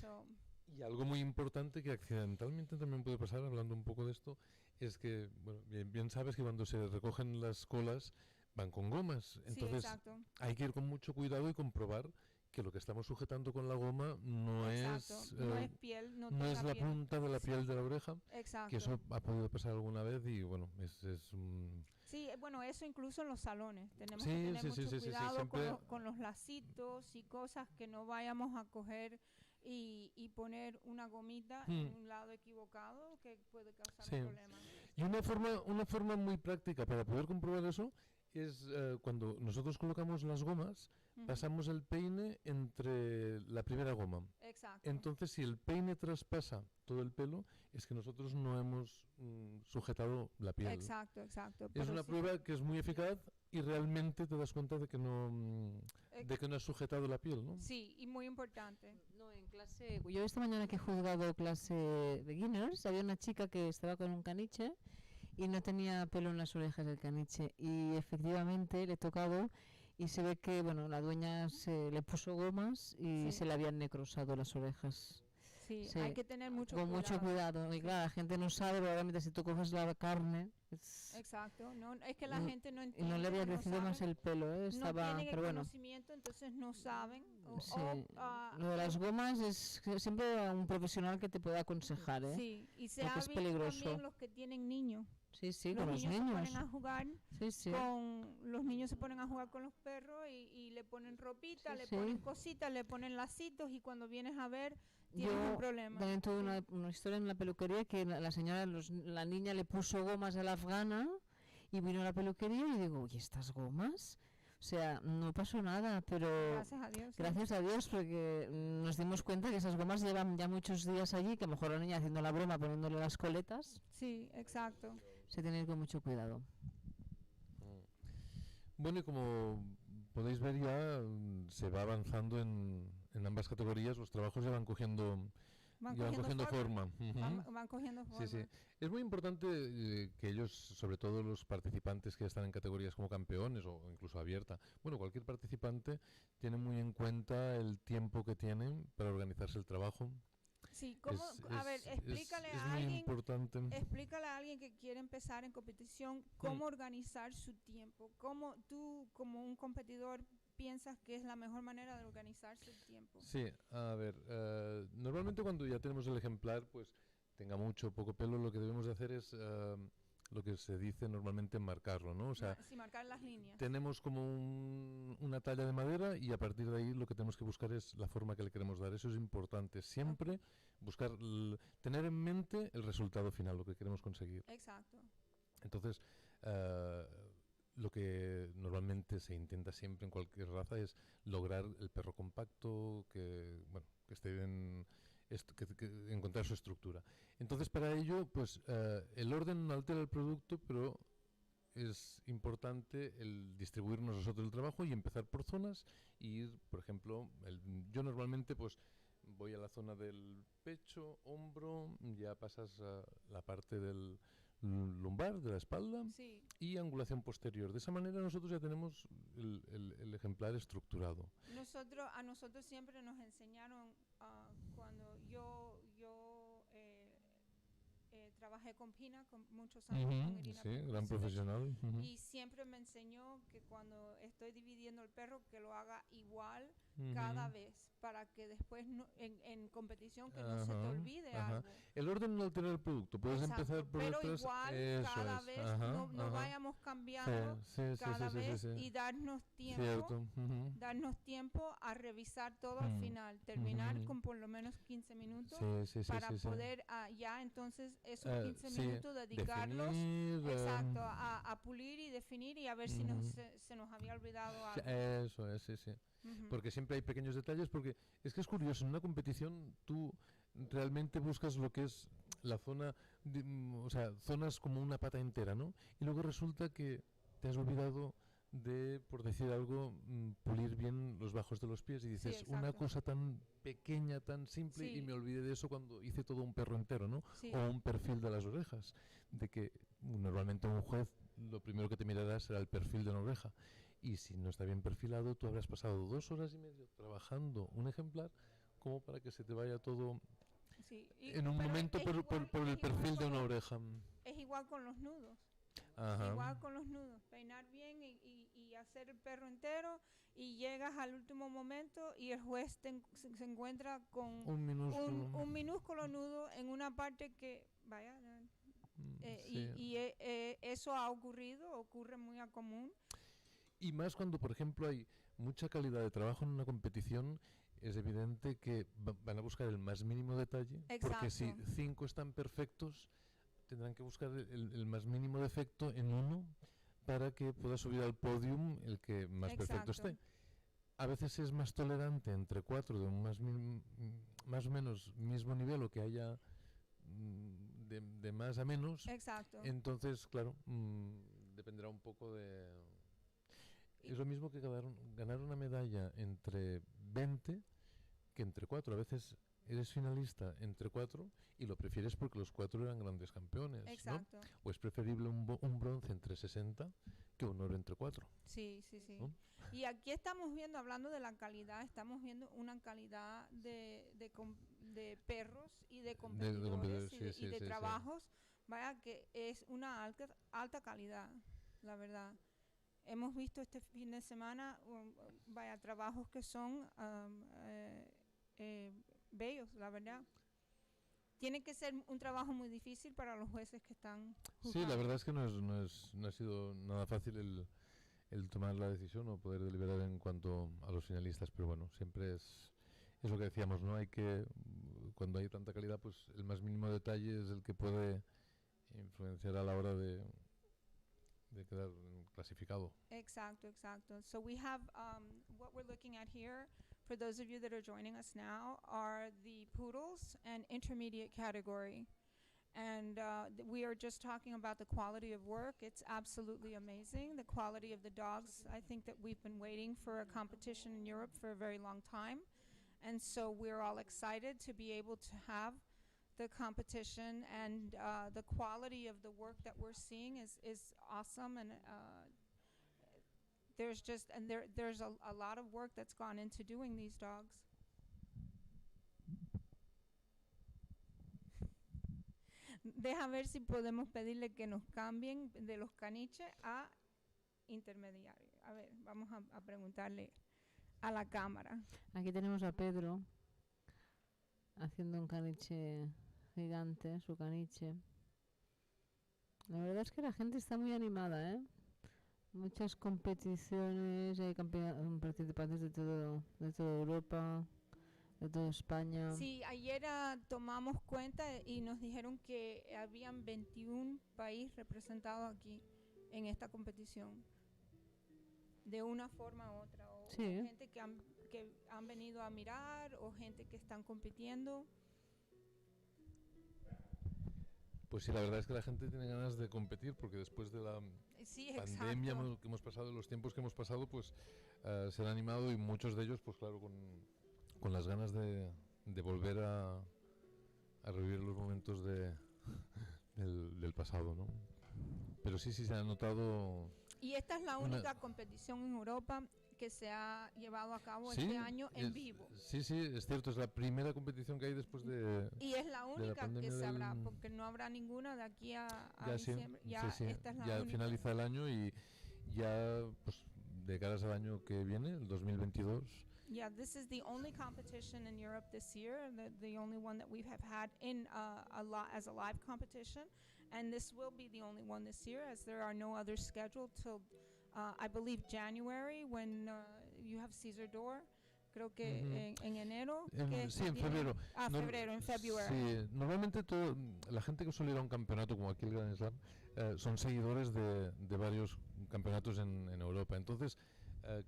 So, Y algo muy importante que accidentalmente también puede pasar, hablando un poco de esto, es que, bueno, bien sabes que cuando se recogen las colas van con gomas. Entonces sí, exacto. hay que ir con mucho cuidado y comprobar que lo que estamos sujetando con la goma no Exacto. es, No es piel, no no es toca la piel. punta de la piel de la oreja, Exacto. que eso ha podido pasar alguna vez y bueno, es un... Sí, bueno, eso incluso en los salones. Tenemos Sí, que tener sí, mucho sí, sí, sí, cuidado siempre- con los lacitos y cosas que no vayamos a coger y poner una gomita en un lado equivocado que puede causar Sí. un problema. Y una forma muy práctica para poder comprobar eso es cuando nosotros colocamos las gomas, Ujú. pasamos el peine entre la primera goma. Exacto. Entonces, si el peine traspasa todo el pelo, es que nosotros no hemos sujetado la piel. Exacto, exacto. Es Pero una sí, prueba que es muy eficaz y realmente te das cuenta de que no has sujetado la piel, ¿no? sí, y muy importante. No, en clase, yo esta mañana que he juzgado clase beginners, había una chica que estaba con un caniche y no tenía pelo en las orejas del caniche y efectivamente le he tocado y se ve que, bueno, la dueña se le puso gomas y Sí. se le habían necrosado las orejas. Sí, Sí, hay que tener mucho con cuidado. mucho cuidado. Y claro, la gente no sabe, pero obviamente si tú coges la carne Exacto. No, es que la Mm, gente no y entiende. no le había no crecido más saben, el pelo, no estaba, tienen el pero bueno. conocimiento, entonces no saben. Sí. Lo de las gomas es siempre un profesional que te puede aconsejar, ¿eh? Sí, y se Porque ha es visto peligroso. también los que tienen niños. Sí, sí, Los con los niños se niños. ponen a jugar Sí, sí. los niños se ponen a jugar con los perros y le ponen ropita, Sí, le sí. ponen cositas, le ponen lacitos y cuando vienes a ver tienes Yo un problema. también tuve una historia en la peluquería que la señora, la niña le puso gomas a la afgana y vino a la peluquería y digo, oye, ¿estas gomas? O sea, no pasó nada, pero Gracias a Dios. sí. gracias a Dios porque nos dimos cuenta que esas gomas llevan ya muchos días allí, que a lo mejor la niña haciendo la broma, poniéndole las coletas, Sí, exacto. se tiene que ir con mucho cuidado. Bueno, y como podéis ver ya se va avanzando en ambas categorías, los trabajos ya van cogiendo forma. Ujú. Van cogiendo forma. Sí, sí. Es muy importante que ellos, sobre todo los participantes que están en categorías como campeones o incluso abierta, bueno, cualquier participante tiene muy en cuenta el tiempo que tienen para organizarse el trabajo. Sí, ¿cómo? A ver, explícale es a muy alguien. importante. Explícale a alguien que quiere empezar en competición cómo organizar su tiempo. ¿Cómo tú, como un competidor, piensas que es la mejor manera de organizarse el tiempo? Sí, a ver, normalmente cuando ya tenemos el ejemplar, pues tenga mucho o poco pelo, lo que debemos de hacer es lo que se dice normalmente marcarlo, ¿no? O sea, Sí, marcar las líneas. tenemos como una talla de madera y a partir de ahí lo que tenemos que buscar es la forma que le queremos dar. Eso es importante. Siempre buscar, tener en mente el resultado final, lo que queremos conseguir. Exacto. Entonces, lo que normalmente se intenta siempre en cualquier raza es lograr el perro compacto, que esté en encontrar su estructura. Entonces, para ello, pues el orden no altera el producto, pero es importante el distribuirnos nosotros el trabajo y empezar por zonas y ir, por ejemplo, yo normalmente pues voy a la zona del pecho, hombro, ya pasas a la parte del lumbar, de la espalda, Sí. y angulación posterior. De esa manera nosotros ya tenemos el ejemplar estructurado. A nosotros siempre nos enseñaron, cuando yo trabajé con Pina con muchos años, con Irina Sí, Pina, gran profesional. y siempre me enseñó que cuando estoy dividiendo el perro, que lo haga igual cada vez, para que después en competición que no se te olvide algo. El orden no altera el producto, puedes empezar por pero detrás, igual eso cada es. vez no vayamos cambiando cada vez y darnos tiempo. Cierto. Darnos tiempo a revisar todo al final, terminar con por lo menos 15 minutos para poder ya entonces esos 15 minutos dedicarlos definir, a pulir y definir y a ver si se nos había olvidado algo. Eso es, sí. Porque siempre hay pequeños detalles, porque es que es curioso, en una competición tú realmente buscas lo que es la zona, o sea, zonas como una pata entera, ¿no? Y luego resulta que te has olvidado de, por decir algo, pulir bien los bajos de los pies y dices, una cosa tan pequeña, tan simple, y me olvidé de eso cuando hice todo un perro entero, ¿no? O un perfil de las orejas, de que normalmente un juez lo primero que te mirará será el perfil de una oreja, y si no está bien perfilado, tú habrás pasado 2 horas y media trabajando un ejemplar como para que se te vaya todo en un momento por el perfil de una oreja. Es igual con los nudos. Igual con los nudos, peinar bien y hacer el perro entero, y llegas al último momento y el juez se encuentra con un minúsculo nudo en una parte que, vaya, eso ocurre muy a común. Y más cuando, por ejemplo, hay mucha calidad de trabajo en una competición, es evidente que van a buscar el más mínimo detalle, porque si 5 están perfectos, tendrán que buscar el más mínimo defecto en uno para que pueda subir al podium el que más perfecto esté. A veces es más tolerante entre 4 de un más o menos mismo nivel, o que haya de más a menos. Entonces, claro, dependerá un poco de... Es lo mismo que ganar una medalla entre 20 que entre 4. A veces eres finalista entre 4 y lo prefieres porque los 4 eran grandes campeones, ¿no? O es preferible un bronce entre 60 que un oro entre 4. Sí. ¿No? Y aquí estamos viendo, hablando de la calidad, estamos viendo una calidad de perros y de competidores y de trabajos, vaya, que es una alta calidad, la verdad. Hemos visto este fin de semana, vaya, trabajos que son bellos, la verdad. Tiene que ser un trabajo muy difícil para los jueces que están juzgando. Sí, la verdad es que no ha sido nada fácil el tomar la decisión o poder deliberar en cuanto a los finalistas, pero bueno, siempre es lo que decíamos, ¿no? Cuando hay tanta calidad, pues el más mínimo detalle es el que puede influenciar a la hora de quedar clasificado. Exacto. So we have what we're looking at here, for those of you that are joining us now, are the Poodles and intermediate category. And we are just talking about the quality of work. It's absolutely amazing. The quality of the dogs. I think that we've been waiting for a competition in Europe for a very long time. And so we're all excited to be able to have the competition, and the quality of the work that we're seeing is awesome. And there's a lot of work that's gone into doing these dogs. Deja ver si podemos pedirle que nos cambien de los caniches a intermediarios. A ver, vamos a preguntarle a la cámara. Aquí tenemos a Pedro haciendo un caniche gigante, su caniche. La verdad es que la gente está muy animada, ¿eh? Muchas competiciones, hay participantes de toda Europa, de toda España. Sí, ayer tomamos cuenta y nos dijeron que habían 21 países representados aquí en esta competición, de una forma u otra. O Sí. gente que han venido a mirar, o gente que están compitiendo. Pues sí, la verdad es que la gente tiene ganas de competir, porque después de la Sí, pandemia exacto. que hemos pasado, los tiempos que hemos pasado, pues se han animado, y muchos de ellos, pues claro, con las ganas de volver a revivir los momentos del pasado, ¿no? Pero sí se ha notado. Y esta es la única competición en Europa que se ha llevado a cabo este año en vivo. Sí, es cierto, es la primera competición que hay después de. Y es la única que pandemia se habrá, del- porque no habrá ninguna de aquí a Ya sí, diciembre. Ya sí, esta es la ya única. finaliza el año, y ya pues de caras al año que viene, el 2022. Yeah, this is the only competition in Europe this year, the only one that we have had in as a live competition, and this will be the only one this year, as there are no others scheduled till I believe January, when you have Caesar Door. Creo que en enero. Sí, en febrero. Febrero, en February. Sí, normalmente la gente que suele ir a un campeonato como aquí el Grand Slam son seguidores de varios campeonatos en Europa. Entonces,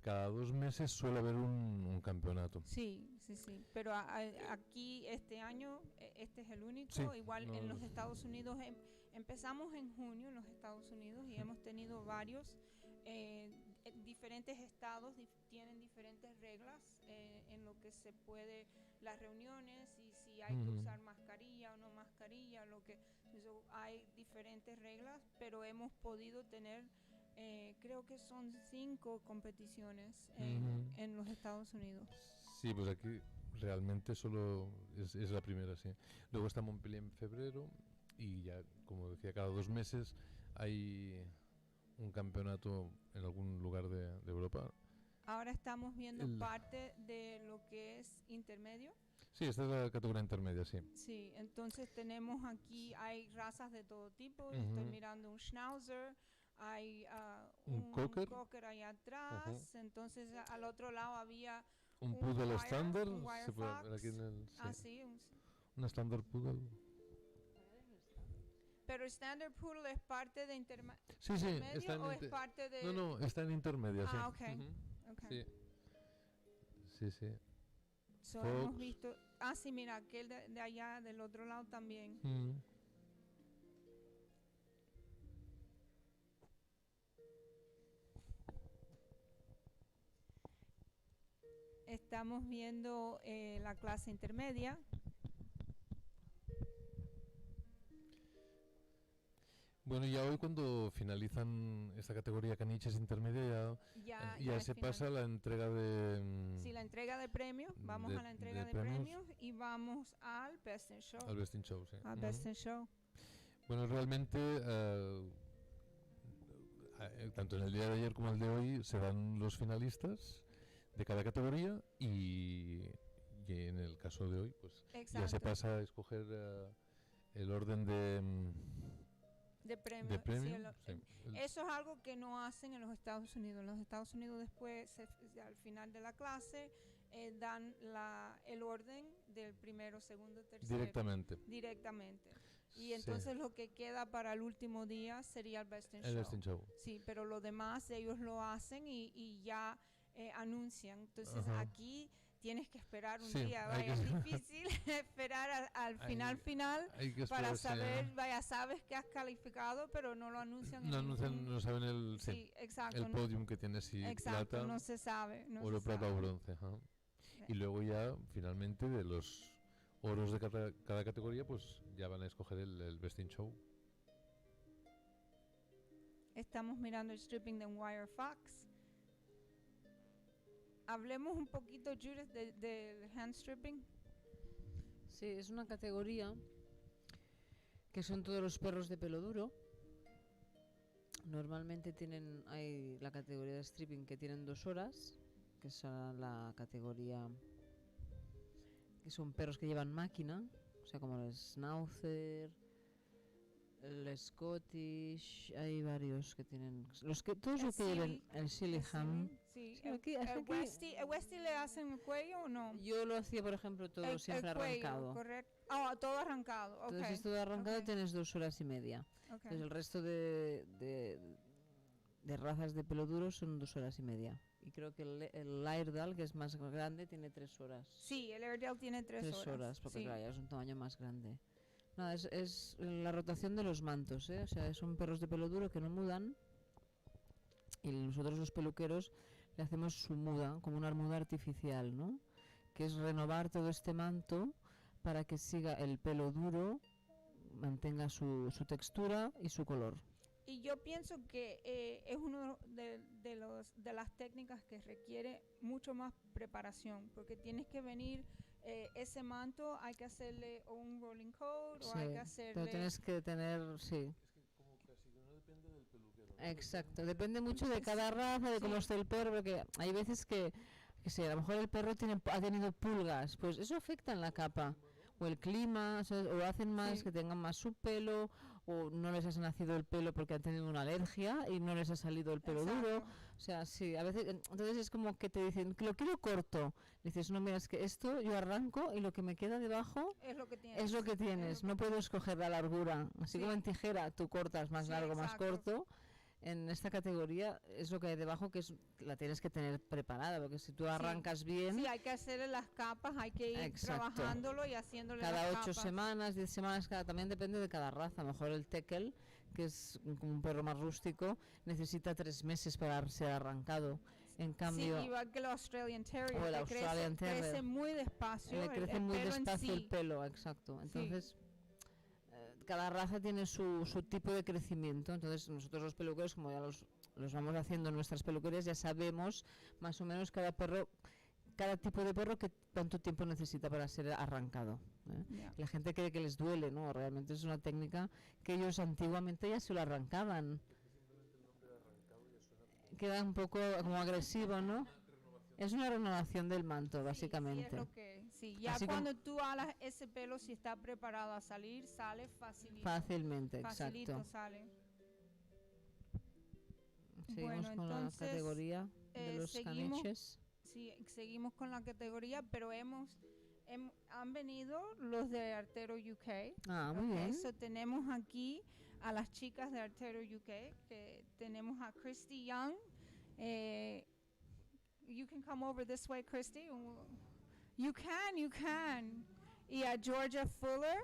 cada 2 meses suele haber un campeonato. Sí. Pero aquí este año, este es el único. Sí, Igual no, en los Estados Unidos, empezamos en junio en los Estados Unidos y hemos tenido varios. Diferentes estados tienen diferentes reglas en lo que se puede, las reuniones, y si hay que usar mascarilla o no mascarilla, hay diferentes reglas, pero hemos podido tener, creo que son 5 competiciones en los Estados Unidos. Sí, pues aquí realmente solo es la primera, sí. Luego está Montpellier en febrero, y ya, como decía, cada 2 meses hay un campeonato en algún lugar de Europa. Ahora estamos viendo parte de lo que es intermedio. Sí, esta es la categoría intermedia, sí. Sí, entonces tenemos aquí, hay razas de todo tipo. Estoy mirando un Schnauzer, hay Un cocker. allá atrás. Entonces al otro lado había Un poodle estándar, un wire se puede fox. ver aquí en el. Sí, Un estándar poodle. pero el standard poodle es parte de intermedio. Sí, está ¿O en es parte de...? No, está en intermedia, sí. Okay. Sí. Sí. So, Fox. hemos visto... sí, mira, aquel de allá del otro lado también. Estamos viendo la clase intermedia. Bueno, ya hoy, cuando finalizan esta categoría caniches intermedia, ya se pasa a la entrega de... Sí, la entrega de premios. Vamos a la entrega de premios y vamos al Best in Show. Al Best in Show, sí. Al Best in Show. Bueno, realmente, tanto en el día de ayer como el de hoy, se dan los finalistas de cada categoría, y en el caso de hoy, pues ya se pasa a escoger el orden de premio. Sí. Eso es algo que no hacen en los Estados Unidos. En los Estados Unidos, después, al final de la clase, dan el orden del primero, segundo, tercero. Directamente. Y entonces lo que queda para el último día sería el Best in Show. El Best in Show. Sí, pero lo demás ellos lo hacen y ya anuncian. Entonces aquí tienes que esperar un Sí, día, hay vaya, que- es difícil esperar al final Hay que para esperarse, saber, vaya, sabes que has calificado, pero no lo anuncian no en anuncian, ningún- no saben Sí, exacto. el podium que tiene, si Exacto, plata, no se sabe. No oro, se plata o sabe. bronce. Ajá. Y luego ya, finalmente, de los oros de cada categoría, pues ya van a escoger el Best in Show. Estamos mirando el stripping de Wire Fox. Hablemos un poquito, Judith, del hand stripping. Sí, es una categoría que son todos los perros de pelo duro. Normalmente hay la categoría de stripping que tienen 2 horas, que es la categoría que son perros que llevan máquina, o sea, como el Schnauzer, el Scottish, hay varios que tienen, todos El los que lleven Sealy, el Sealyham. Sí, Sí, aquí, hasta aquí. ¿El Westie le hacen el cuello o no? Yo lo hacía, por ejemplo, todo siempre el cuello, arrancado. correcto. Ah, todo arrancado, ok. Entonces, todo arrancado ok, tienes 2 horas y media. ok. Entonces, el resto de razas de pelo duro son 2 horas y media. Y creo que el Airedale, que es más grande, tiene 3 horas. Sí, el Airedale tiene 3 3 horas. horas, porque sí. claro, ya es un tamaño más grande. Nada, es la rotación de los mantos, ¿eh? O sea, son perros de pelo duro que no mudan. Y nosotros los peluqueros le hacemos su muda, como una muda artificial, ¿no? Que es renovar todo este manto para que siga el pelo duro, mantenga su textura y su color. Y yo pienso que es uno de las técnicas que requiere mucho más preparación, porque tienes que venir, ese manto hay que hacerle o un rolling coat o hay que Pero hacerle... tienes que tener, sí. Es que como casi que no depende del peluquero. Exacto, depende mucho de cada raza, de cómo sí. esté el perro, porque hay veces que sé, a lo mejor el perro ha tenido pulgas, pues eso afecta en la capa. O el clima, o hacen más Sí. que tengan más su pelo, o no les ha nacido el pelo porque han tenido una alergia y no les ha salido el pelo duro. Exacto. O sea, sí, a veces, entonces es como que te dicen que lo quiero corto. Dices, no, mira, es que esto yo arranco y lo que me queda debajo Es lo que tienes. es lo que tienes, no puedo escoger la largura. Así Sí. como en tijera tú cortas más Sí, largo, más exacto. corto. En esta categoría es lo que hay debajo, que la tienes que tener preparada, porque si tú arrancas bien, Sí, hay que hacerle las capas, hay que ir Exacto. trabajándolo y haciéndole cada las 8 capas. semanas, 10 semanas, también depende de cada raza. A lo mejor el Tekel, que es como un perro más rústico, necesita 3 meses para ser arrancado. En cambio, Sí, igual que el Australian Terrier, O el que Australian crece Terrier. muy despacio. le crece muy pelo en despacio sí. el pelo, exacto. Entonces, cada raza tiene su tipo de crecimiento. Entonces, nosotros los peluqueros, como ya los vamos haciendo en nuestras peluquerías, ya sabemos más o menos cada tipo de perro cuánto tiempo necesita para ser arrancado, ¿eh? Ya. La gente cree que les duele, ¿no? Realmente es una técnica que ellos antiguamente ya se lo arrancaban. Queda un poco como agresivo, ¿no? Es una renovación del manto, básicamente. Sí, es lo que, sí. Ya Así cuando tú alas ese pelo, si está preparado a salir, sale facilito. Fácilmente, Facilito exacto. sale. Bueno, Seguimos con entonces, la categoría de los seguimos. caniches. Sí, seguimos con la categoría, pero han venido los de Artero UK. Ah, muy Ok, bien. so tenemos aquí a las chicas de Artero UK, que tenemos a Christy Young. You can come over this way, Christy. You can. Y a Georgia Fuller.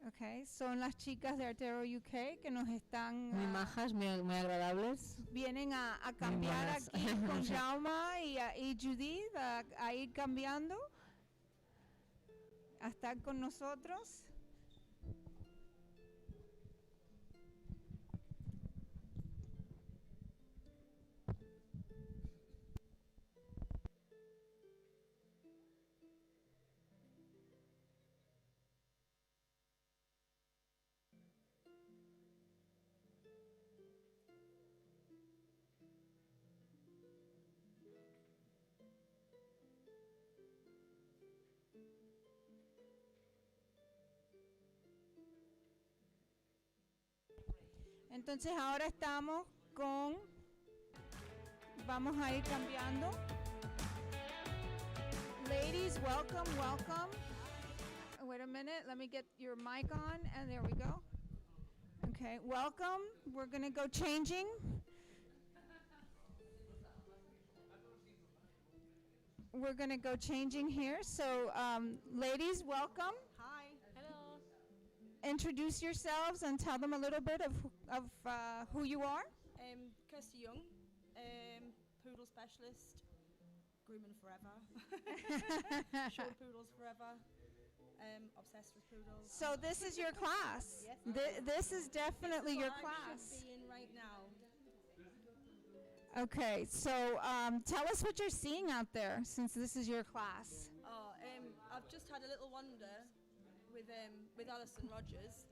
Okay, son las chicas de Artero UK que nos están... Muy majas, muy agradables. Vienen a cambiar buenas. aquí con Jauma y Judith, a ir cambiando, a estar con nosotros. Entonces ahora estamos vamos a ir cambiando. Ladies, welcome. Wait a minute, let me get your mic on, and there we go. Okay, welcome. We're gonna go changing. we're gonna go changing here. So, ladies, welcome. Hi. Hello. Introduce yourselves and tell them a little bit of who you are. Kirsty Young, poodle specialist, grooming forever. Short poodles forever. Obsessed with poodles. So this is your class. Yes. This is definitely your What I class. should be in right now. Okay, so tell us what you're seeing out there, since this is your class. Oh, I've just had a little wander with Alison Rogers.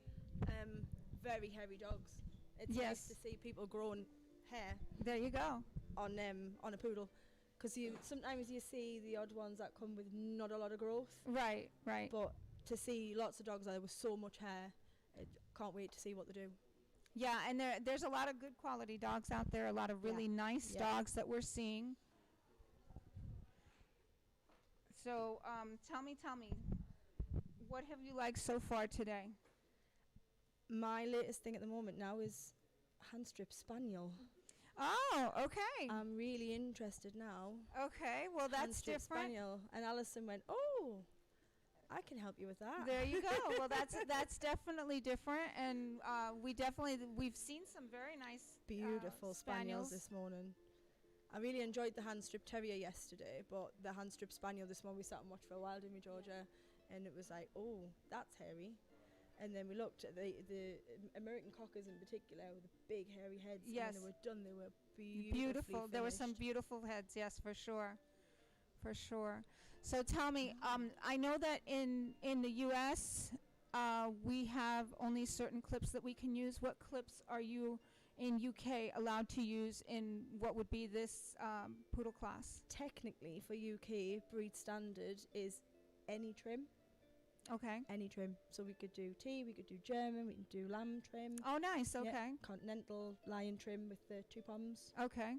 Very hairy dogs. It's nice Yes. to see people growing hair There you go. on a poodle, because sometimes you see the odd ones that come with not a lot of growth, Right, right. but to see lots of dogs there with so much hair, I can't wait to see what they do. Yeah, and there's a lot of good quality dogs out there, a lot of really nice Yeah. dogs that we're seeing. So tell me, what have you liked so far today? My latest thing at the moment now is hand strip spaniel. Oh, okay. I'm really interested now. Okay, well Hand that's strip different. spaniel, and Alison went, "Oh, I can help you with that." There you go. Well, that's definitely different, and we've seen some very nice Beautiful spaniels this morning. I really enjoyed the hand strip terrier yesterday, but the hand strip spaniel this morning we sat and watched for a while, didn't we, Georgia? And it was like, oh, that's hairy. And then we looked at the American cockers in particular with the big hairy heads. Yes. And when they were done, they were Beautiful. There were some finished. beautiful heads, yes, for sure. For sure. So tell me, I know that in the U.S., we have only certain clips that we can use. What clips are you in UK allowed to use in what would be this poodle class? Technically, for UK, breed standard is any trim. Okay. Any trim. So we could do T, we could do German, we can do lamb trim. Oh, nice. Yeah, Okay. continental lion trim with the two poms. Okay.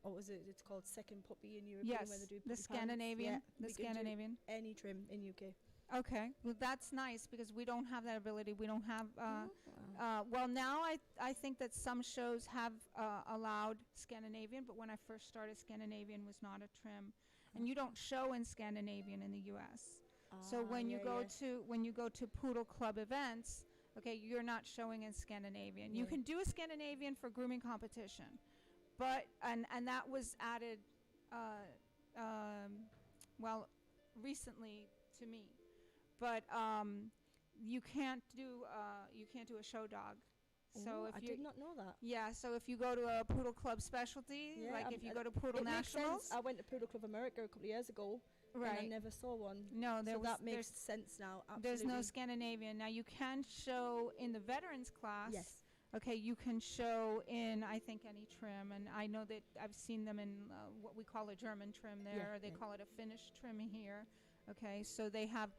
What was it? It's called second puppy in European, Yes. where they do The puppy pants. Scandinavian. Yeah, The we could do Scandinavian. any trim in UK. Okay. Well, that's nice because we don't have that ability. We don't have. Oh. Well, now I think that some shows have allowed Scandinavian, but when I first started, Scandinavian was not a trim, and you don't show in Scandinavian in the U.S. So when you go to Poodle Club events, okay, you're not showing in Scandinavian. You Yeah. can do a Scandinavian for grooming competition, but and that was added, well, recently to me, but you can't do a show dog. So if I you did not know that. yeah, so if you go to a Poodle Club specialty, Yeah, like if you go to it Poodle makes sense. Nationals, I went to Poodle Club America a couple of years ago, and I right? never saw one. No, So there was that makes there's sense now. there's Absolutely. no Scandinavian. Now you can show in the veterans class. Yes. Okay, you can show in I think any trim, and I know that I've seen them in what we call a German trim there. Yeah, Or they yeah. call it a Finnish trim here. Okay, so they have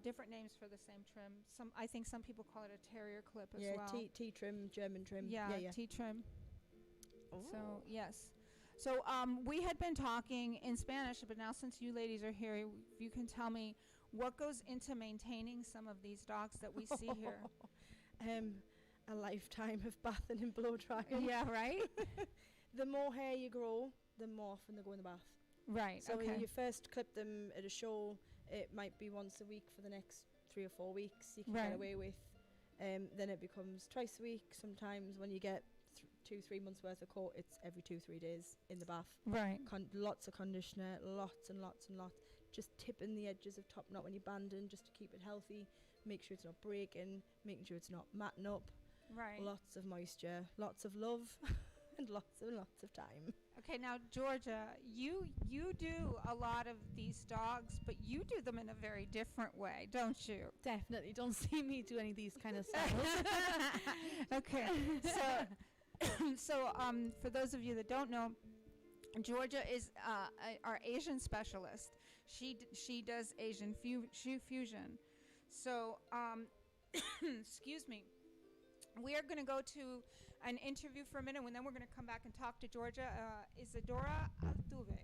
different names for the same trim. I think some people call it a terrier clip as Yeah, well. T trim, German trim. Yeah, yeah. T trim. Oh. So yes. So we had been talking in Spanish, but now since you ladies are here, if you can tell me what goes into maintaining some of these dogs that we see here. A lifetime of bathing and blow drying. Yeah, right? The more hair you grow, the more often they go in the bath. Right, So okay. when you first clip them at a show, it might be once a week for the next 3 or 4 weeks you can Right. get away with. Then it becomes twice a week. Sometimes when you get 2-3 months worth of coat, it's every 2-3 days in the bath. Right. Lots of conditioner, lots and lots and lots. Just tipping the edges of top knot when you're banding, just to keep it healthy. Make sure it's not breaking, making sure it's not matting up. Right. Lots of moisture, lots of love, and lots of time. Okay, now Georgia, you do a lot of these dogs, but you do them in a very different way, don't you? Definitely. Don't see me do any of these kind of styles. Okay, so for those of you that don't know, Georgia is our Asian specialist. She does Asian fusion. So excuse me. We are going to go to an interview for a minute, and then we're going to come back and talk to Georgia. Isadora Altuve.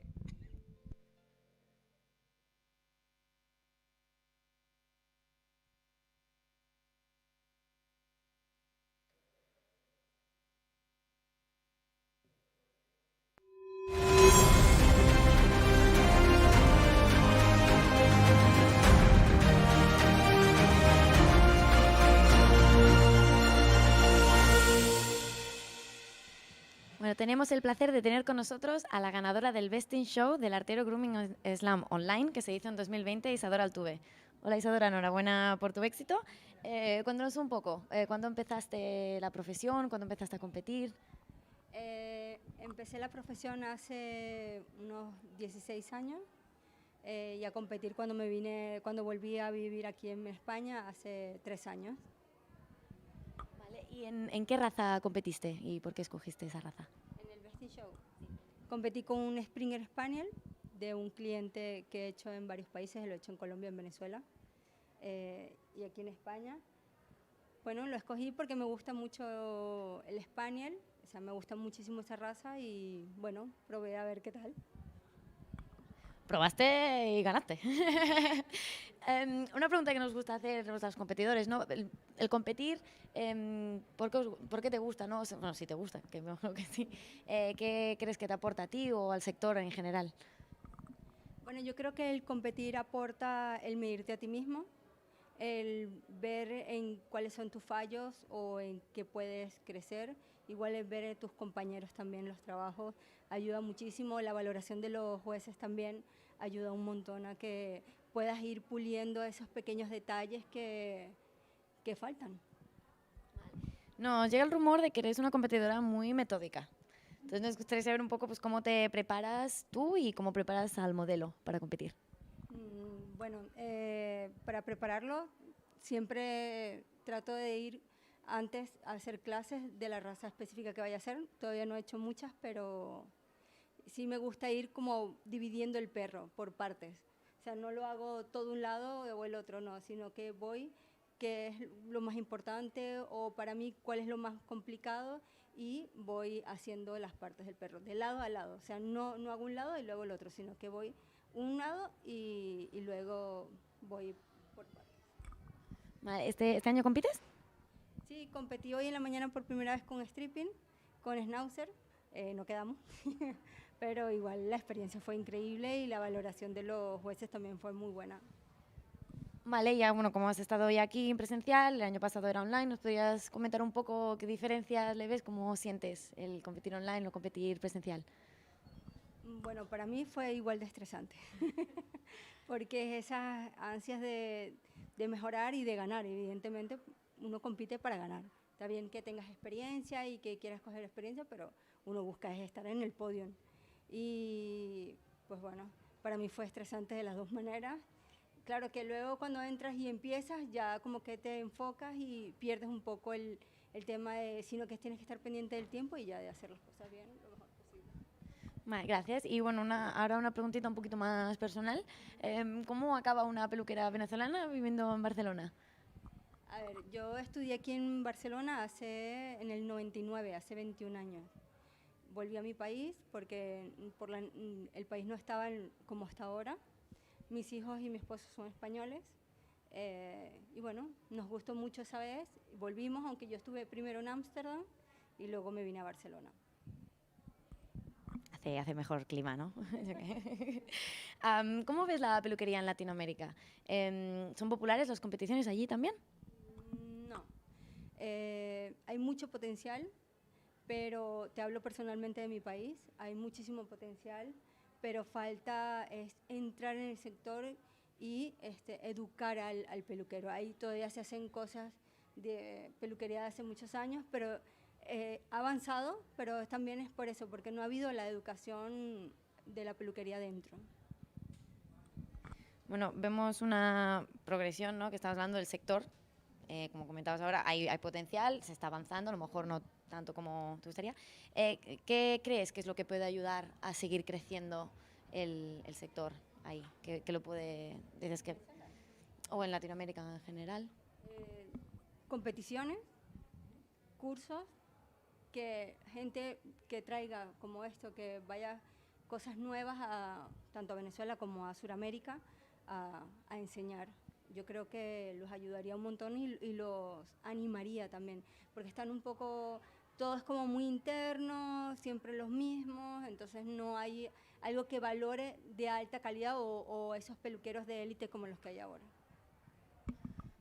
Bueno, tenemos el placer de tener con nosotros a la ganadora del Best in Show del Artero Grooming Slam Online, que se hizo en 2020, Isadora Altuve. Hola Isadora, enhorabuena por tu éxito. Cuéntanos un poco, ¿cuándo empezaste la profesión? ¿Cuándo empezaste a competir? Empecé la profesión hace unos 16 años y a competir cuando volví a vivir aquí en España hace 3 años. Vale, ¿y en qué raza competiste y por qué escogiste esa raza? En el Best in Show. Competí con un Springer Spaniel de un cliente que he hecho en varios países, lo he hecho en Colombia, en Venezuela y aquí en España. Bueno, lo escogí porque me gusta mucho el Spaniel, o sea, me gusta muchísimo esa raza y bueno, probé a ver qué tal. Probaste y ganaste. Una pregunta que nos gusta hacer a los competidores, ¿no? El competir, ¿por qué te gusta? ¿No? Bueno, si te gusta, que me imagino que sí. ¿Qué crees que te aporta a ti o al sector en general? Bueno, yo creo que el competir aporta el medirte a ti mismo, el ver en cuáles son tus fallos o en qué puedes crecer. Igual es ver a tus compañeros también los trabajos, ayuda muchísimo. La valoración de los jueces también ayuda un montón a que puedas ir puliendo esos pequeños detalles que faltan. Nos llega el rumor de que eres una competidora muy metódica. Entonces nos gustaría saber un poco pues, cómo te preparas tú y cómo preparas al modelo para competir. Bueno, para prepararlo siempre trato de ir antes a hacer clases de la raza específica que vaya a hacer. Todavía no he hecho muchas, pero sí me gusta ir como dividiendo el perro por partes. O sea, no lo hago todo un lado o el otro, no, sino que voy, qué es lo más importante o para mí cuál es lo más complicado y voy haciendo las partes del perro, de lado a lado. O sea, no hago un lado y luego el otro, sino que voy un lado y luego voy por partes. Vale, ¿este año compites? Sí, competí hoy en la mañana por primera vez con stripping, con schnauzer, no quedamos, pero igual la experiencia fue increíble y la valoración de los jueces también fue muy buena. Vale, ya bueno, como has estado hoy aquí en presencial, el año pasado era online, ¿nos podrías comentar un poco qué diferencias le ves, cómo sientes el competir online o competir presencial? Bueno, para mí fue igual de estresante, porque esas ansias de mejorar y de ganar, evidentemente uno compite para ganar. Está bien que tengas experiencia y que quieras coger experiencia, pero uno busca es estar en el podio. Y pues bueno, para mí fue estresante de las dos maneras. Claro que luego cuando entras y empiezas ya como que te enfocas y pierdes un poco el tema de, sino que tienes que estar pendiente del tiempo y ya de hacer las cosas bien lo mejor posible. Vale, gracias. Y bueno, ahora una preguntita un poquito más personal. ¿Cómo acaba una peluquera venezolana viviendo en Barcelona? A ver, yo estudié aquí en Barcelona en el 99, hace 21 años. Volví a mi país porque el país no estaba como está ahora. Mis hijos y mi esposo son españoles y bueno, nos gustó mucho esa vez. Volvimos, aunque yo estuve primero en Ámsterdam y luego me vine a Barcelona. Hace mejor clima, ¿no? ¿Cómo ves la peluquería en Latinoamérica? ¿Son populares las competiciones allí también? No. Hay mucho potencial, pero te hablo personalmente de mi país. Hay muchísimo potencial, pero falta entrar en el sector y educar al peluquero. Ahí todavía se hacen cosas de peluquería de hace muchos años, pero ha avanzado, pero también es por eso, porque no ha habido la educación de la peluquería dentro. Bueno, vemos una progresión, ¿no? Que estabas hablando del sector. Como comentabas ahora, hay potencial, se está avanzando, a lo mejor no tanto como te gustaría. ¿Qué crees que es lo que puede ayudar a seguir creciendo el sector ahí? ¿Qué lo puede, dices que, o en Latinoamérica en general? Competiciones, cursos, que gente que traiga como esto, que vaya cosas nuevas tanto a Venezuela como a Sudamérica a enseñar. Yo creo que los ayudaría un montón y los animaría también, porque están un poco, todos como muy internos, siempre los mismos, entonces no hay algo que valore de alta calidad o esos peluqueros de élite como los que hay ahora.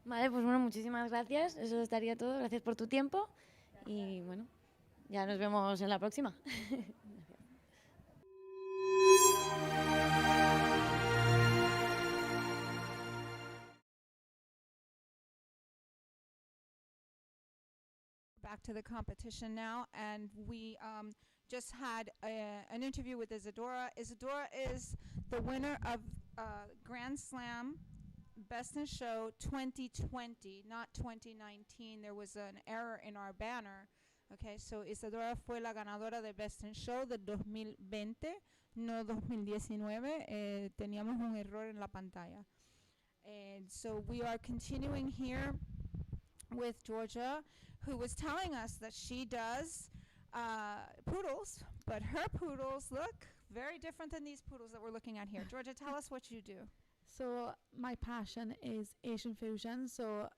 Vale, pues bueno, muchísimas gracias, eso estaría todo, gracias por tu tiempo y bueno, Ya nos vemos en la próxima. Back to the competition now, and we just had an interview with Isadora. Isadora is the winner of Grand Slam Best in Show 2020, not 2019. There was an error in our banner. Okay, so Isadora fue la ganadora de Best in Show del 2020, no 2019. Teníamos un error en la pantalla. And so we are continuing here with Georgia, who was telling us that she does poodles, but her poodles look very different than these poodles that we're looking at here. Georgia, tell us what you do. So my passion is Asian fusion. So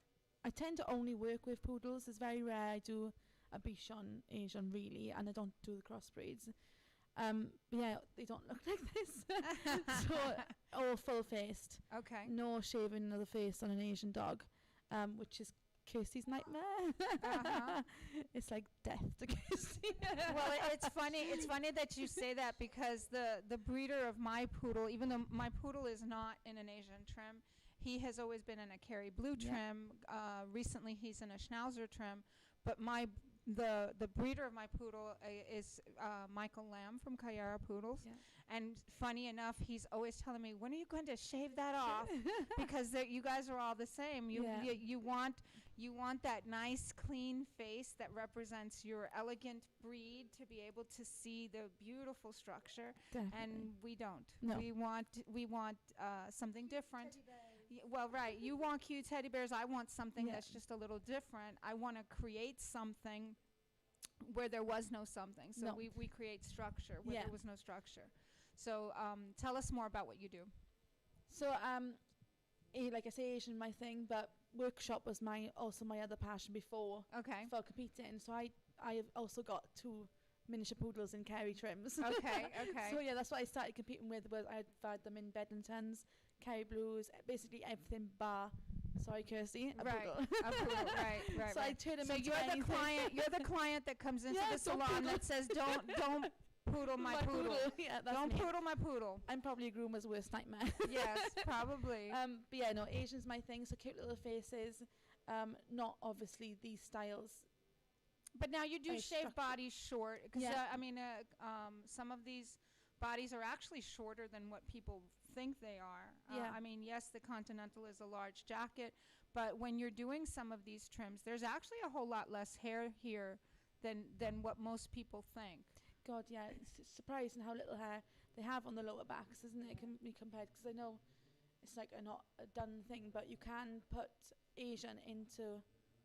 I tend to only work with poodles. It's very rare I do a Bichon Asian really, and I don't do the crossbreeds. But yeah, they don't look like this. So all full faced. Okay. No shaving of the face on an Asian dog, which is Kirsty's nightmare. It's like death to Kirsty. Well, it's funny. It's funny that you say that, because the breeder of my poodle, even though my poodle is not in an Asian trim, he has always been in a Kerry Blue trim. Recently, he's in a Schnauzer trim. But the breeder of my poodle is Michael Lamb from Kayara Poodles. Yeah. And funny enough, he's always telling me, when are you going to shave that off? Because you guys are all the same. You want that nice, clean face that represents your elegant breed, to be able to see the beautiful structure. Definitely. And we don't. No. We want something different. Well, right. You want cute teddy bears. I want something that's just a little different. I want to create something where there was no something. So we create structure where there was no structure. So tell us more about what you do. So like I say, Asian my thing, but workshop was also my other passion before. Okay. For competing. So I have also got 2 miniature poodles in Kerry trims. Okay. So yeah, that's what I started competing with. Was I've had them in Bedlingtons, Kerry Blues, basically everything bar. Sorry, Kirsty. A poodle. A poodle. Right. So I turn them so into you're the anything. client. You're the client that comes into the salon that says, "Don't poodle my poodle. Yeah, that's Don't me. poodle my poodle." I'm probably a groomer's worst nightmare. Yes, probably. But yeah, no, Asian's my thing. So cute little faces. Not obviously these styles. But now you do shave structured. bodies short, because Yeah. some of these bodies are actually shorter than what people think they are. Yeah. I mean, yes, the Continental is a large jacket, but when you're doing some of these trims, there's actually a whole lot less hair here than what most people think. God, yeah, it's surprising how little hair they have on the lower backs, isn't it? It can be compared, because I know it's like not a done thing, but you can put Asian into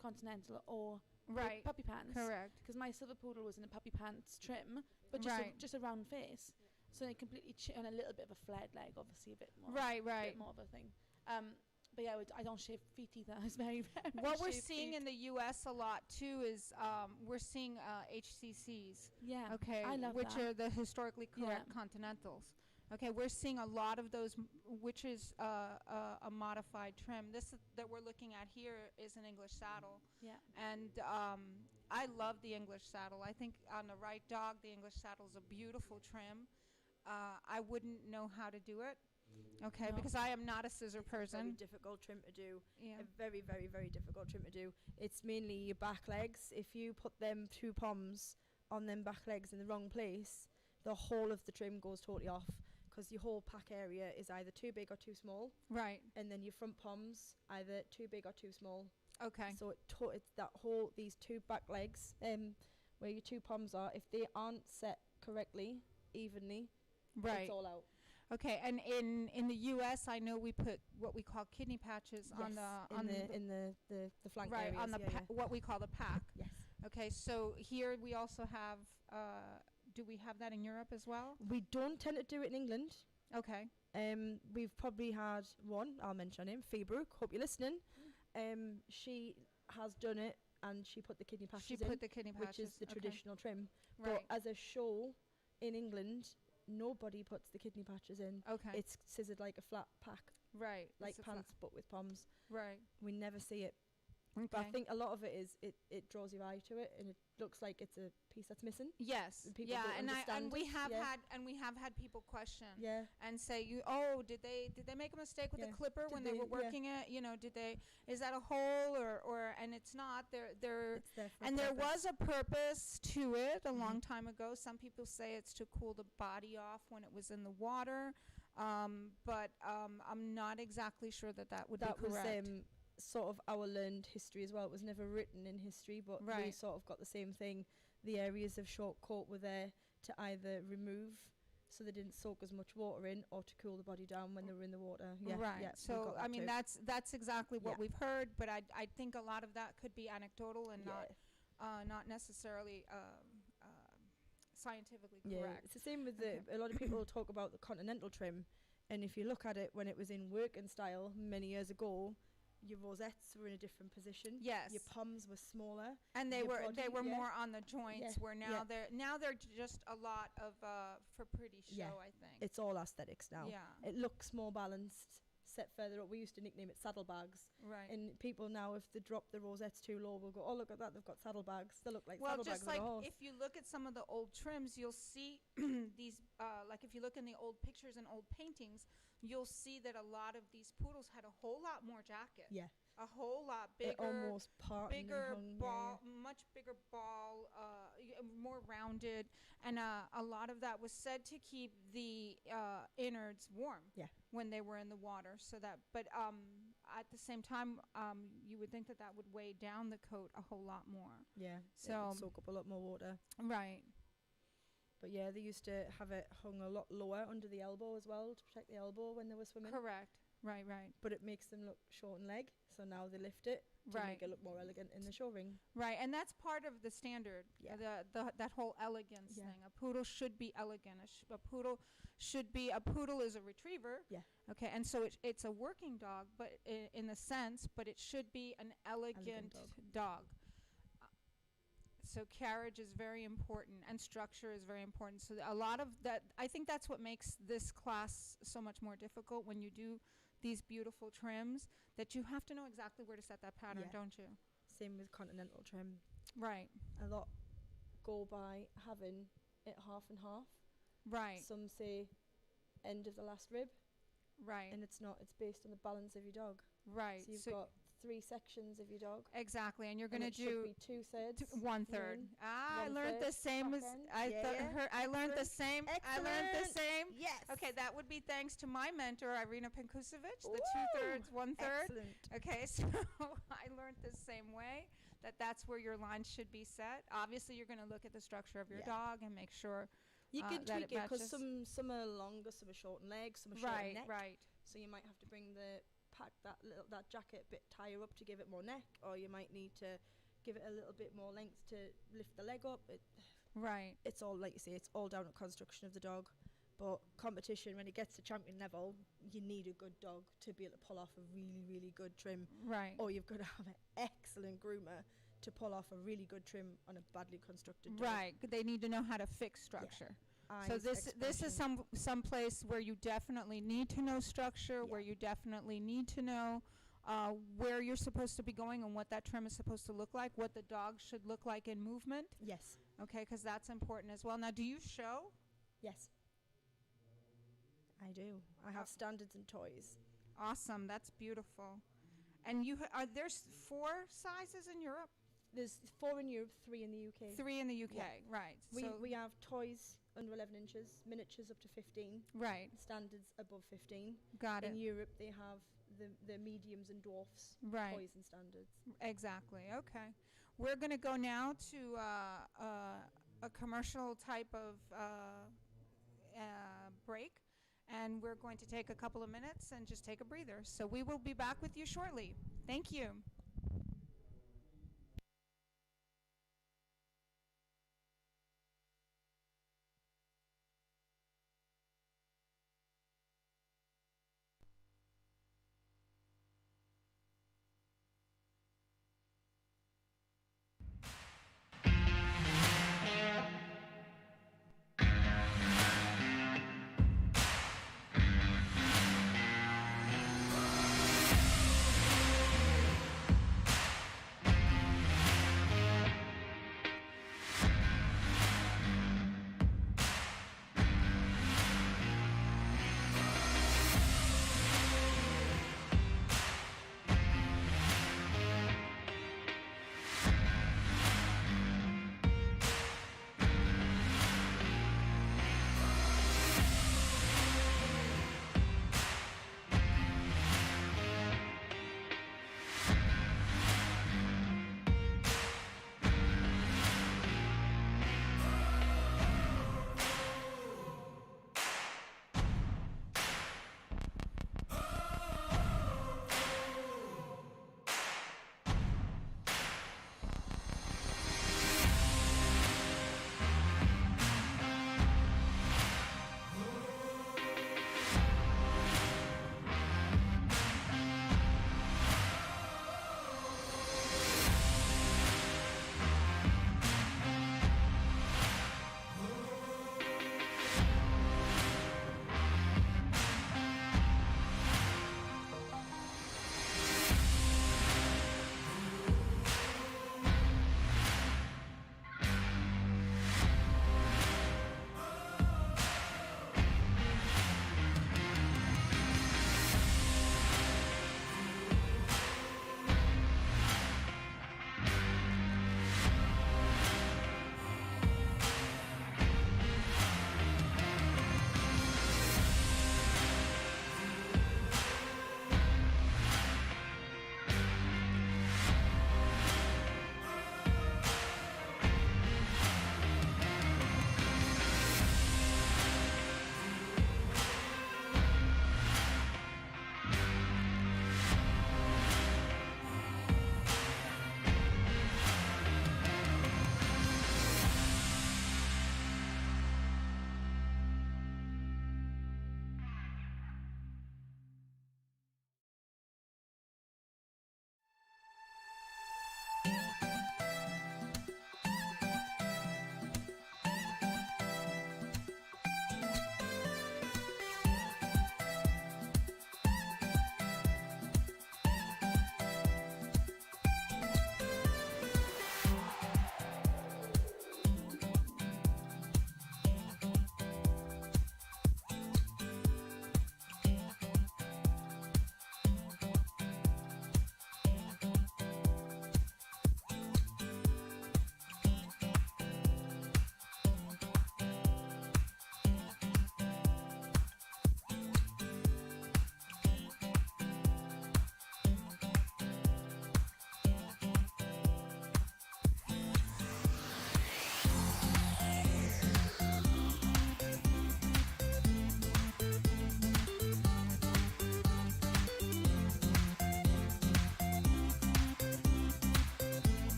Continental or Right. puppy pants. Correct. Because my silver poodle was in a puppy pants trim, but just a round face. So they completely and a little bit of a flared leg, obviously a bit more. Right. A bit more of a thing. But yeah, I don't shave feet either. It's very rare. What we're seeing in the U.S. a lot too is we're seeing HCCs. Yeah. Okay. I love which that. are the historically correct Continentals. Okay, we're seeing a lot of those, which is a modified trim. This that we're looking at here is an English saddle. Yeah. And I love the English saddle. I think on the right dog, the English saddle is a beautiful trim. I wouldn't know how to do it. Okay, No. because I am not a scissor Very person. difficult trim to do. Yeah. A very, very, very difficult trim to do. It's mainly your back legs. If you put them 2 poms on them back legs in the wrong place, the whole of the trim goes totally off, because your whole pack area is either too big or too small. Right. And then your front poms either too big or too small. Okay. So it's that whole, these 2 back legs, where your 2 poms are, if they aren't set correctly, evenly, Right. it's all out. Okay, and in the U.S., I know we put what we call kidney patches on the flank right areas. on the what we call the pack. Yes. Okay, so here we also have. Do we have that in Europe as well? We don't tend to do it in England. Okay. We've probably had one. I'll mention her name, Feebrook. Hope you're listening. She has done it, and she put the kidney patches She in, put the kidney patches. which is the okay. traditional trim. Right. But as a show in England, nobody puts the kidney patches in. Okay. It's scissored like a flat pack, right. like It's a flat- pants, but with poms. Right. We never see it. But I Okay. think a lot of it is it draws your eye to it, and it looks like it's a piece that's missing. Yes. And people Yeah, don't and understand we it, have yeah. had people question Yeah. and say, did they make a mistake with Yeah. the clipper Did when they they- were yeah. working it? Is that a hole or and it's not. They're It's there for a and there purpose. was a purpose to it a long Mhm. time ago. Some people say it's to cool the body off when it was in the water, but I'm not exactly sure that would That be was correct. sort of our learned history as well. It was never written in history, but we Right. sort of got the same thing. The areas of short coat were there to either remove so they didn't soak as much water in, or to cool the body down when they were in the water. Yeah, Right. Yeah, we So got I that mean too. that's exactly what Yeah. we've heard, but I think a lot of that could be anecdotal and Yeah. not necessarily scientifically Yeah, correct. it's the same with Okay. a lot of people talk about the continental trim, and if you look at it when it was in working style many years ago, your rosettes were in a different position. Yes. Your poms were smaller. And they your were body, yeah. more on the joints, Yeah, where yeah. now they're just a lot of for pretty show, Yeah. I think. It's all aesthetics now. Yeah. It looks more balanced, set further up. We used to nickname it saddlebags. Right. And people now, if they drop the rosettes too low, will go, oh, look at that, they've got saddlebags. They look like Well, saddlebags just on like a horse. if you look at some of the old trims, you'll see these, like if you look in the old pictures and old paintings, you'll see that a lot of these poodles had a whole lot more jacket. Yeah. A whole lot It bigger. almost part Bigger ball, much bigger ball, more rounded, and a lot of that was said to keep the innards warm. Yeah. When they were in the water, so that. But at the same time, you would think that would weigh down the coat a whole lot more. Yeah. So it would soak up a lot more water. Right. But yeah, they used to have it hung a lot lower under the elbow as well, to protect the elbow when they were swimming. Correct. Right. But it makes them look short and leg, so now they lift it to Right. make it look more elegant in the show ring. Right, and that's part of the standard. Yeah. That whole elegance Yeah. thing. A poodle should be elegant. A poodle is a retriever. Yeah. Okay, and so it's a working dog, but in the sense, but it should be an elegant dog. So carriage is very important, and structure is very important. So a lot of that, I think that's what makes this class so much more difficult when you do these beautiful trims, that you have to know exactly where to set that pattern, Yeah. don't you? Same with continental trim. Right. A lot go by having it half and half. Right. Some say end of the last rib. Right. And it's not. It's based on the balance of your dog. Right. So you've got 3 sections of your dog. Exactly, and you're And going it to should do be 2/3. 1/3. I learned the same as I learned the same. I learned the same. Yes. Okay, that would be thanks to my mentor Irina Penkusevic, the Woo! 2/3, 1/3. Excellent. Okay, so I learned the same way, that's where your lines should be set. Obviously, you're going to look at the structure of your Yeah. dog and make sure You can that tweak it because matches. some are longer, some are short in legs, some are short in neck. Right. So you might have to bring that jacket a bit higher up to give it more neck, or you might need to give it a little bit more length to lift the leg up. Right. It's all, like you say, it's all down to construction of the dog. But competition, when it gets to champion level, you need a good dog to be able to pull off a really, really good trim. Right. Or you've got to have an excellent groomer to pull off a really good trim on a badly constructed dog. Right. They need to know how to fix structure. So Eyes, this is some place where you definitely need to know structure, where you definitely need to know where you're supposed to be going and what that trim is supposed to look like, what the dog should look like in movement. Yes. Okay, because that's important as well. Now, do you show? Yes. I do. I have standards and toys. Awesome. That's beautiful. And are there's 4 sizes in Europe? There's 4 in Europe, 3 in the UK. 3 in the UK, Yeah. right. We have toys under 11 inches, miniatures up to 15. Right. Standards above 15. Got In it. Europe, they have the mediums and dwarfs, Right. toys and standards. Exactly. Okay. We're going to go now to a commercial type of break, and we're going to take a couple of minutes and just take a breather. So we will be back with you shortly. Thank you.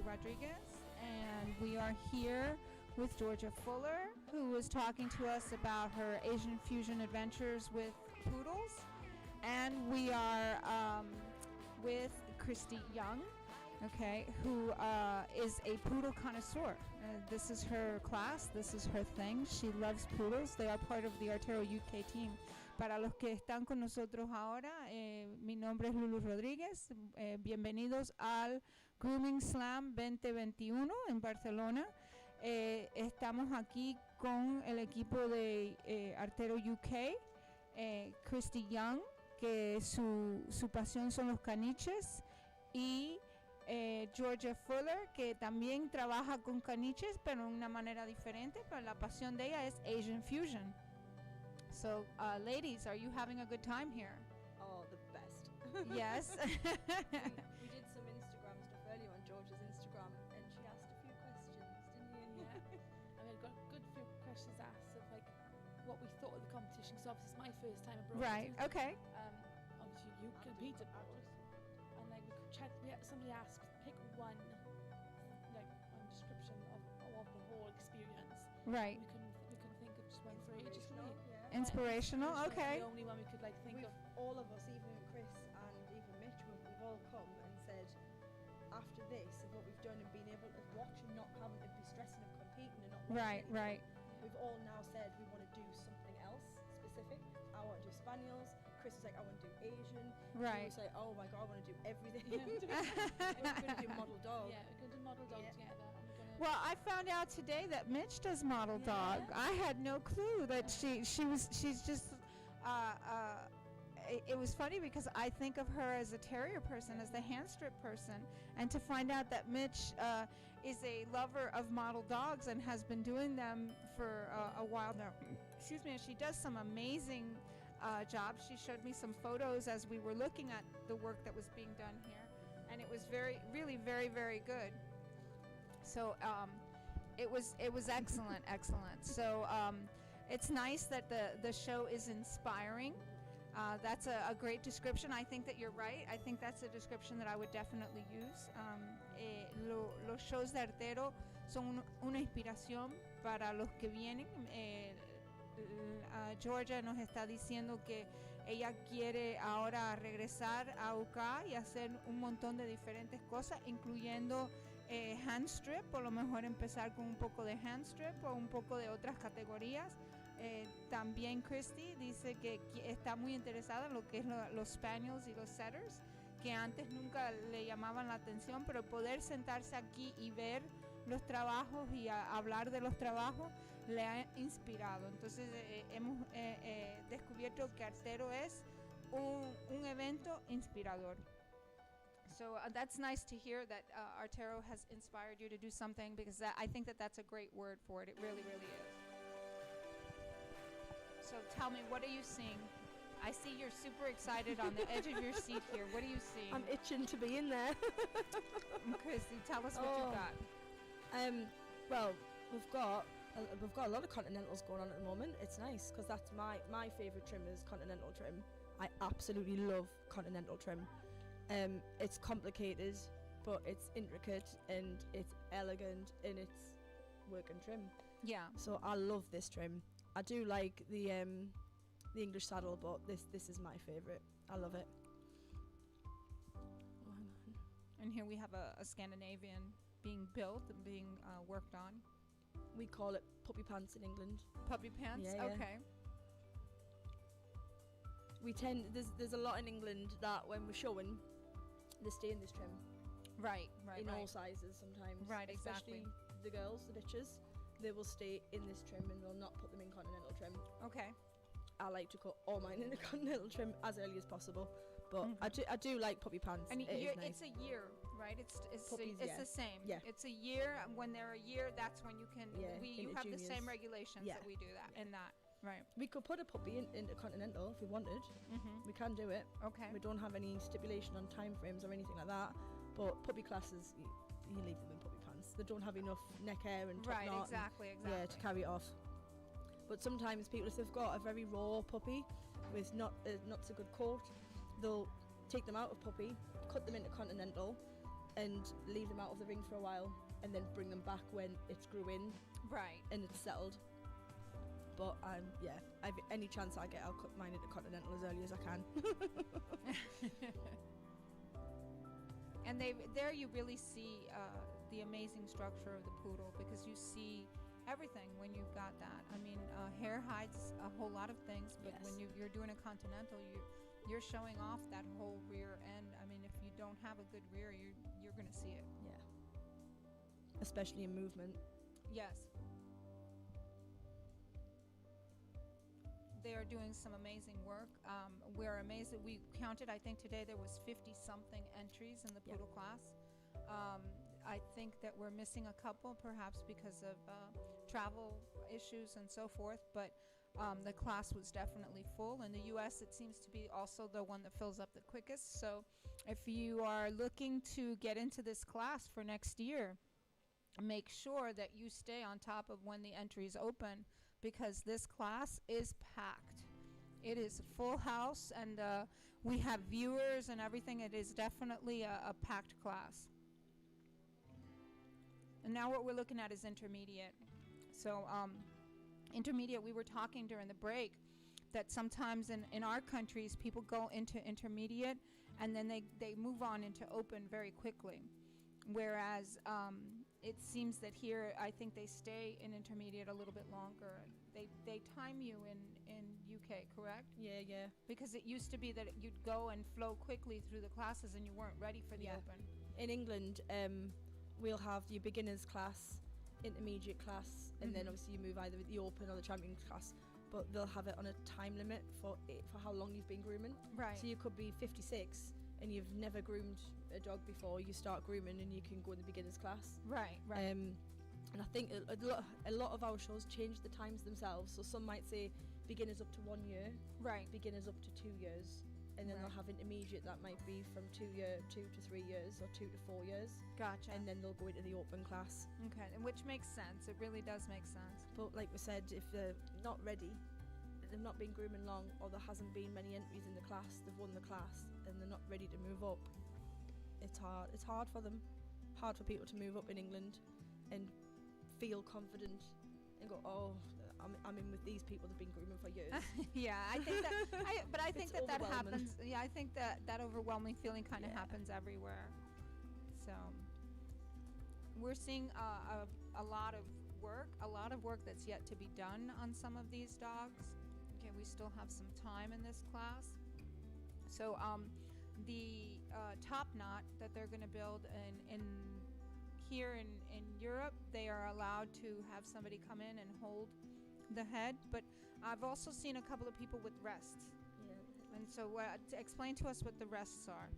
Rodriguez, and we are here with Georgia Fuller, who is talking to us about her Asian fusion adventures with Poodles. And we are with Christy Young, okay, who is a poodle connoisseur. This is her class, this is her thing. She loves poodles. They are part of the Artero UK team. Para los que están con nosotros ahora, mi nombre es Lulu Rodríguez. Bienvenidos al Grooming Slam 2021 en Barcelona. Estamos aquí con el equipo de Artero UK, Christy Young, que su pasión son los caniches, y Georgia Fuller, que también trabaja con caniches, pero de una manera diferente, pero la pasión de ella es Asian Fusion. So, ladies, are you having a good time here? Oh, the best. Yes. We did some Instagram stuff earlier on Georgia's Instagram, and she asked a few questions, didn't you? Yeah. And we got a good few questions asked of like what we thought of the competition, because obviously it's my first time abroad. Right, okay. Obviously you compete abroad, and like somebody asked, pick one description of the whole experience. Right. We can think of just one phrase. Just really, Inspirational, okay. The only one we could like think of. All of us, even Chris and even Mitch, we've all come and said, after this, of what we've done and being able to watch and not having to be stressing of competing and not watching Right. We've all now said we want to do something else specific. I want to do Spaniels. Chris was like, I want to do Asian. Right. We was like, oh my god, I want to do everything. We're going to do model dog. Yeah, we're going to do model dog together. Well, I found out today that Mitch does model dog. I had no clue that she's just it was funny because I think of her as a terrier person, as the hand strip person, and to find out that Mitch is a lover of model dogs and has been doing them for a while now. Excuse me, and she does some amazing jobs. She showed me some photos as we were looking at the work that was being done here, and it was really very, very good. So it was excellent. So it's nice that the show is inspiring. That's a great description. I think that you're right. I think that's a description that I would definitely use. Los shows de Artero son una inspiración para los que vienen. Georgia nos está diciendo que ella quiere ahora regresar a UK y hacer un montón de diferentes cosas, incluyendo hand strip, o lo mejor empezar con un poco de hand strip o un poco de otras categorías. También Christy dice que está muy interesada en lo que es los spaniels y los setters, que antes nunca le llamaban la atención, pero poder sentarse aquí y ver los trabajos y hablar de los trabajos le ha inspirado. Entonces hemos descubierto que Artero es un evento inspirador. So that's nice to hear that Artero has inspired you to do something, because I think that that's a great word for it. It really, really is. So tell me, what are you seeing? I see you're super excited on the edge of your seat here. What are you seeing? I'm itching to be in there. Christy, tell us what you got. Well, we've got a lot of continentals going on at the moment. It's nice because that's my favourite trim is continental trim. I absolutely love continental trim. It's complicated, but it's intricate and it's elegant in its work and trim. Yeah. So I love this trim. I do like the English saddle, but this is my favourite. I love it. Oh, hang on. And here we have a Scandinavian being built and being worked on. We call it puppy pants in England. Puppy pants? Yeah, yeah. Okay. We tend there's a lot in England that when we're showing, they stay in this trim. Right. In all sizes sometimes. Right, Especially exactly. the girls, the bitches, they will stay in this trim and they'll not put them in continental trim. Okay. I like to cut all mine in the continental trim as early as possible, but I do like puppy pants. And it is nice. it's a year, right? It's Puppies, the same. Yeah. It's a year. When they're a year, that's when you can. Yeah, You into have the same juniors. regulations Yeah. that we do that in that. Right. We could put a puppy into continental if we wanted. We can do it. Okay. We don't have any stipulation on time frames or anything like that. But puppy classes, you leave them in puppy pants. They don't have enough neck hair and top Right. knot Exactly. and, yeah, to carry it off. But sometimes people, if they've got a very raw puppy with not so good coat, they'll take them out of puppy, cut them into continental, and leave them out of the ring for a while, and then bring them back when it's grew in. Right. And it's settled. But any chance I get, I'll cut mine into continental as early as I can. And there you really see the amazing structure of the poodle, because you see everything when you've got that. I mean, hair hides a whole lot of things, but when you're doing a continental, you're showing off that whole rear end. I mean, if you don't have a good rear, you're going to see it. Yeah. Especially in movement. Yes. they are doing some amazing work. We're amazed that we counted, I think today there was 50-something entries in the Yep. poodle class. I think that we're missing a couple, perhaps because of travel issues and so forth, but the class was definitely full. In the U.S., it seems to be also the one that fills up the quickest. So if you are looking to get into this class for next year, make sure that you stay on top of when the entries open, because this class is packed. It is a full house, and we have viewers and everything. It is definitely a packed class. And now what we're looking at is intermediate. So intermediate, we were talking during the break that sometimes in our countries, people go into intermediate and then they move on into open very quickly. Whereas it seems that here, I think they stay in intermediate a little bit longer. They time you in UK, correct? Yeah. Because it used to be that you'd go and flow quickly through the classes and you weren't ready for the Yeah. open. In England, we'll have your beginners class, intermediate class, and then Mhm. obviously you move either with the open or the champions class. But they'll have it on a time limit for how long you've been grooming. Right. So you could be 56 and you've never groomed a dog before. You start grooming and you can go in the beginners class. Right. And I think a lot of our shows change the times themselves. So some might say beginners up to 1 year, Right. beginners up to 2 years, and then Right. they'll have intermediate that might be from 2 to 3 years or 2 to 4 years, Gotcha. and then they'll go into the open class. Okay, and which makes sense. It really does make sense. But like we said, if they're not ready, they've not been grooming long, or there hasn't been many entries in the class, they've won the class, and they're not ready to move up, it's hard. It's hard for them, hard for people to move up in England and feel confident and go, oh, I'm in with these people that've been grooming for years. Yeah, I think that. But I think It's that overwhelming. happens. Yeah, I think that overwhelming feeling kind of Yeah. happens everywhere. So we're seeing a lot of work that's yet to be done on some of these dogs. Okay, we still have some time in this class. So the top knot that they're going to build in here in Europe, they are allowed to have somebody come in and hold the head, but I've also seen a couple of people with rests. Yeah. And so explain to us what the rests are.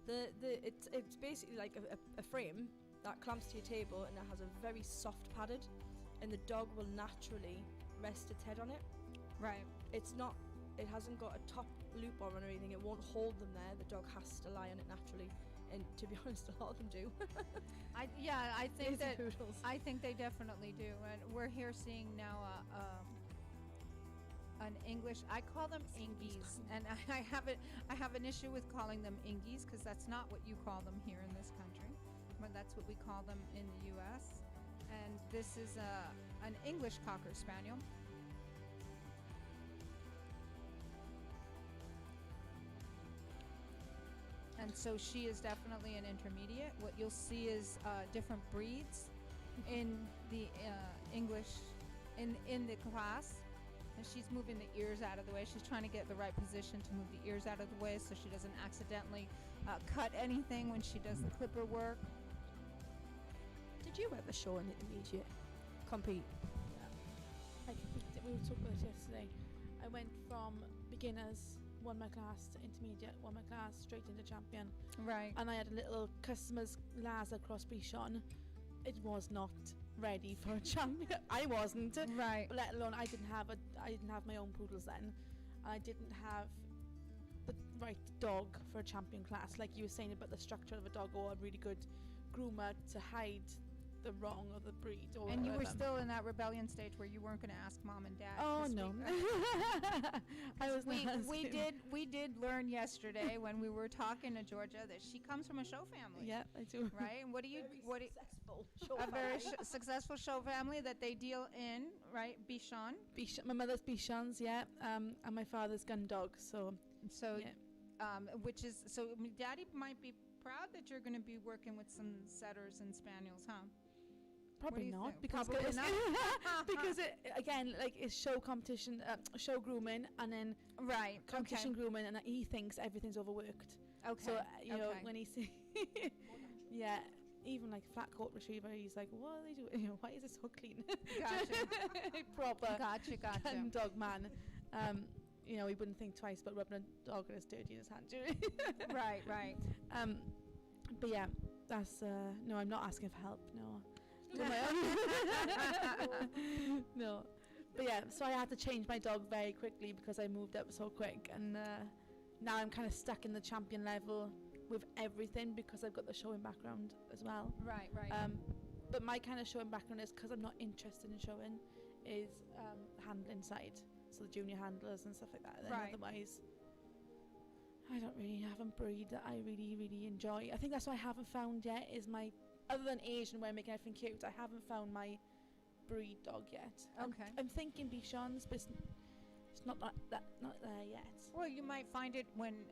It's basically like a frame that clamps to your table, and it has a very soft padded, and the dog will naturally rest its head on it. Right. It hasn't got a top loop on or anything. It won't hold them there. The dog has to lie on it naturally. And to be honest, a lot of them do. I think Lazy that poodles. I think they definitely do, and we're here seeing now an English. I call them Ingies, and I have an issue with calling them Ingies because that's not what you call them here in this country, but that's what we call them in the U.S. And this is an English Cocker Spaniel. And so she is definitely an intermediate. What you'll see is different breeds in the English, in the class. And she's moving the ears out of the way. She's trying to get the right position to move the ears out of the way so she doesn't accidentally cut anything when she does the clipper work. Did you ever show an intermediate compete? We were talking about it yesterday. I went from beginners, won my class, to intermediate, won my class, straight into champion. Right. And I had a little customer's Laza across Bichon. It was not ready for a champion. I wasn't. Right. Let alone I didn't have my own poodles then. I didn't have the right dog for a champion class. Like you were saying about the structure of a dog, or a really good groomer to hide the wrong of the breed. Or And you were whatever. still in that rebellion stage where you weren't going to ask mom and dad. Oh this no. week. I was we did learn yesterday when we were talking to Georgia that she comes from a show family. Yeah, I do. Right? And Successful show a very family. successful show family that they deal in, right? Bichon. My mother's Bichons, yeah, and my father's gun dog. So Yeah. Which is so Daddy might be proud that you're going to be working with some setters and spaniels, huh? Probably do you not, think? because Probably it's not. because it again, like, it's show competition, show grooming, and then right competition grooming, and he thinks everything's overworked. Okay. So you know, okay. when he see, yeah, even like flat coat retriever, he's like, what are they doing? You know, why is it so clean? Gotcha. Proper Gotcha. gun dog man. You know, he wouldn't think twice about rubbing a dog that is dirty in his hand, do you? Right, right. But yeah, that's no, I'm not asking for help. No, do my own. No, but yeah, so I had to change my dog very quickly because I moved up so quick, and now I'm kind of stuck in the champion level with everything because I've got the showing background as well. Right, right. But my kind of showing background is because I'm not interested in showing, is the handling side, so the junior handlers and stuff like that. And Right. otherwise, I don't really have a breed that I really, really enjoy. I think that's what I haven't found yet is my, other than Asian where I'm making everything cute, I haven't found my breed dog yet. Okay. I'm thinking Bichons, but it's not not there yet. Well, you might find it when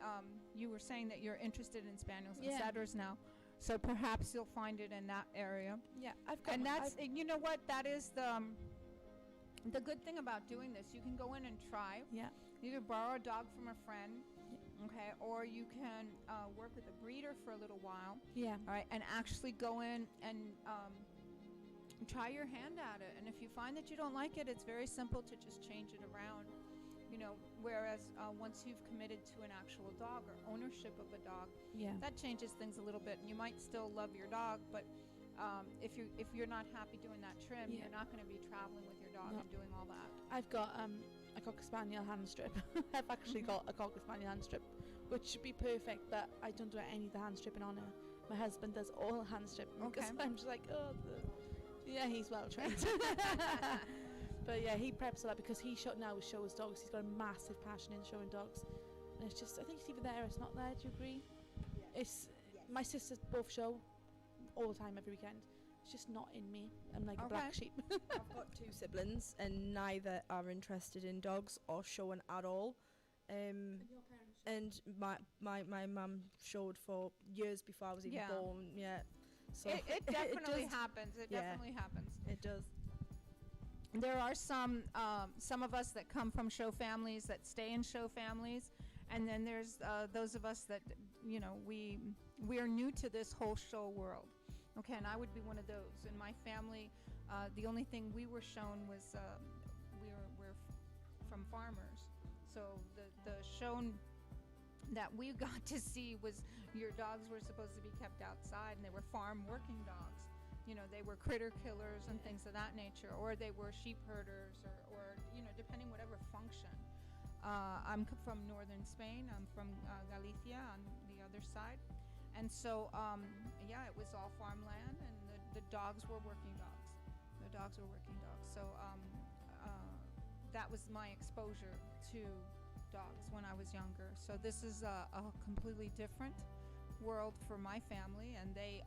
you were saying that you're interested in spaniels and Yeah. setters now. So perhaps you'll find it in that area. Yeah, I've got. And that's, you know what, that is the good thing about doing this. You can go in and try. Yeah. You can borrow a dog from a friend, okay, or you can work with a breeder for a little while. Yeah. All right, and actually go in and try your hand at it. And if you find that you don't like it, it's very simple to just change it around. You know, whereas once you've committed to an actual dog or ownership of a dog, Yeah. that changes things a little bit. And you might still love your dog, but if you're not happy doing that trim, Yeah. you're not going to be traveling with your dog No. and doing all that. I've got a Cocker Spaniel hand strip. I've actually got a Cocker Spaniel hand strip, which should be perfect, but I don't do any of the hand stripping on her. My husband does all hand stripping. Okay. Because I'm just like, oh, yeah, he's well trained. But yeah, he preps a lot because he now shows dogs. He's got a massive passion in showing dogs, and it's just, I think it's either there or it's not there. Do you agree? It's my sisters both show all the time, every weekend. It's just not in me. I'm like a black sheep. I've got two siblings and neither are interested in dogs or showing at all. And my mum showed for years before I was even Yeah. born. Yeah. So It definitely does- happens. It Yeah. definitely happens. It does. There are some of us that come from show families that stay in show families, and then there's those of us that, you know, we are new to this whole show world. Okay, and I would be one of those. In my family, the only thing we were shown was we're from farmers. So the show that we got to see was your dogs were supposed to be kept outside, and they were farm working dogs. You know, they were critter killers and things of that nature, or they were sheep herders, or you know, depending whatever function. I'm from northern Spain. I'm from Galicia on the other side, and so yeah, it was all farmland, and the dogs were working dogs. The dogs were working dogs. So that was my exposure to dogs when I was younger. So this is a completely different world for my family, and they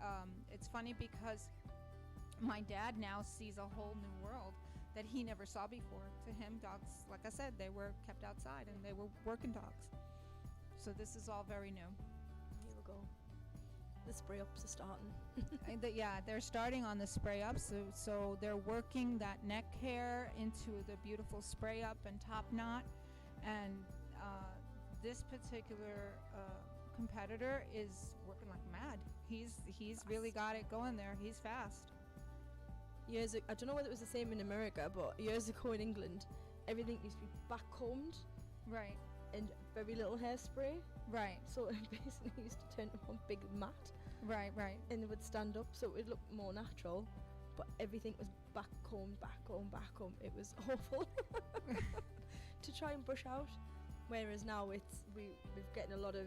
it's funny because my dad now sees a whole new world that he never saw before. To him, dogs, like I said, they were kept outside and they were working dogs. So this is all very new. Here we go. The spray ups are starting. Yeah, they're starting on the spray up, so they're working that neck hair into the beautiful spray up and top knot, and this particular competitor is working like mad. He's really got it going there. He's fast. Years ago, I don't know whether it was the same in America, but years ago in England, everything used to be backcombed. Right. And very little hairspray. Right. So it basically used to turn to one big mat. Right, right. And it would stand up, so it would look more natural. But everything was backcombed. It was awful to try and brush out. Whereas now we're getting a lot of,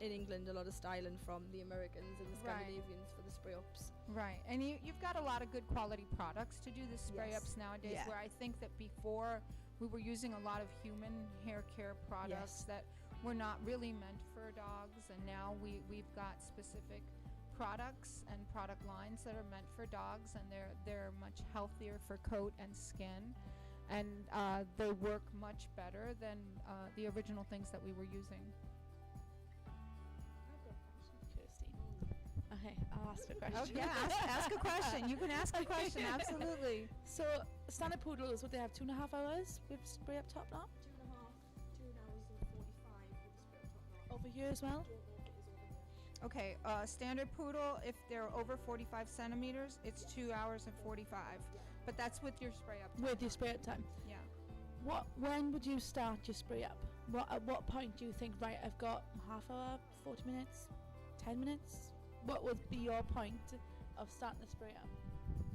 in England, a lot of styling from the Americans and the Scandinavians for the spray ups. Right, and you've got a lot of good quality products to do the spray Yes. ups nowadays. Yeah. Where I think that before we were using a lot of human hair care products Yes. that were not really meant for dogs, and now we've got specific products and product lines that are meant for dogs, and they're much healthier for coat and skin, and they work much better than the original things that we were using. Okay, I'll ask a question. Oh yeah, ask a question. You can ask a question, absolutely. So, standard poodles, would they have 2.5 hours with spray up top knot? 2 hours and 45 with the spray up top knot. Over here as well? Okay, standard poodle, if they're over 45 centimeters, it's 2 hours and 45. But that's with your spray up time. With your spray up time. Yeah. When would you start your spray up? At what point do you think, right, I've got half hour, 40 minutes, 10 minutes? What would be your point of starting the spray up?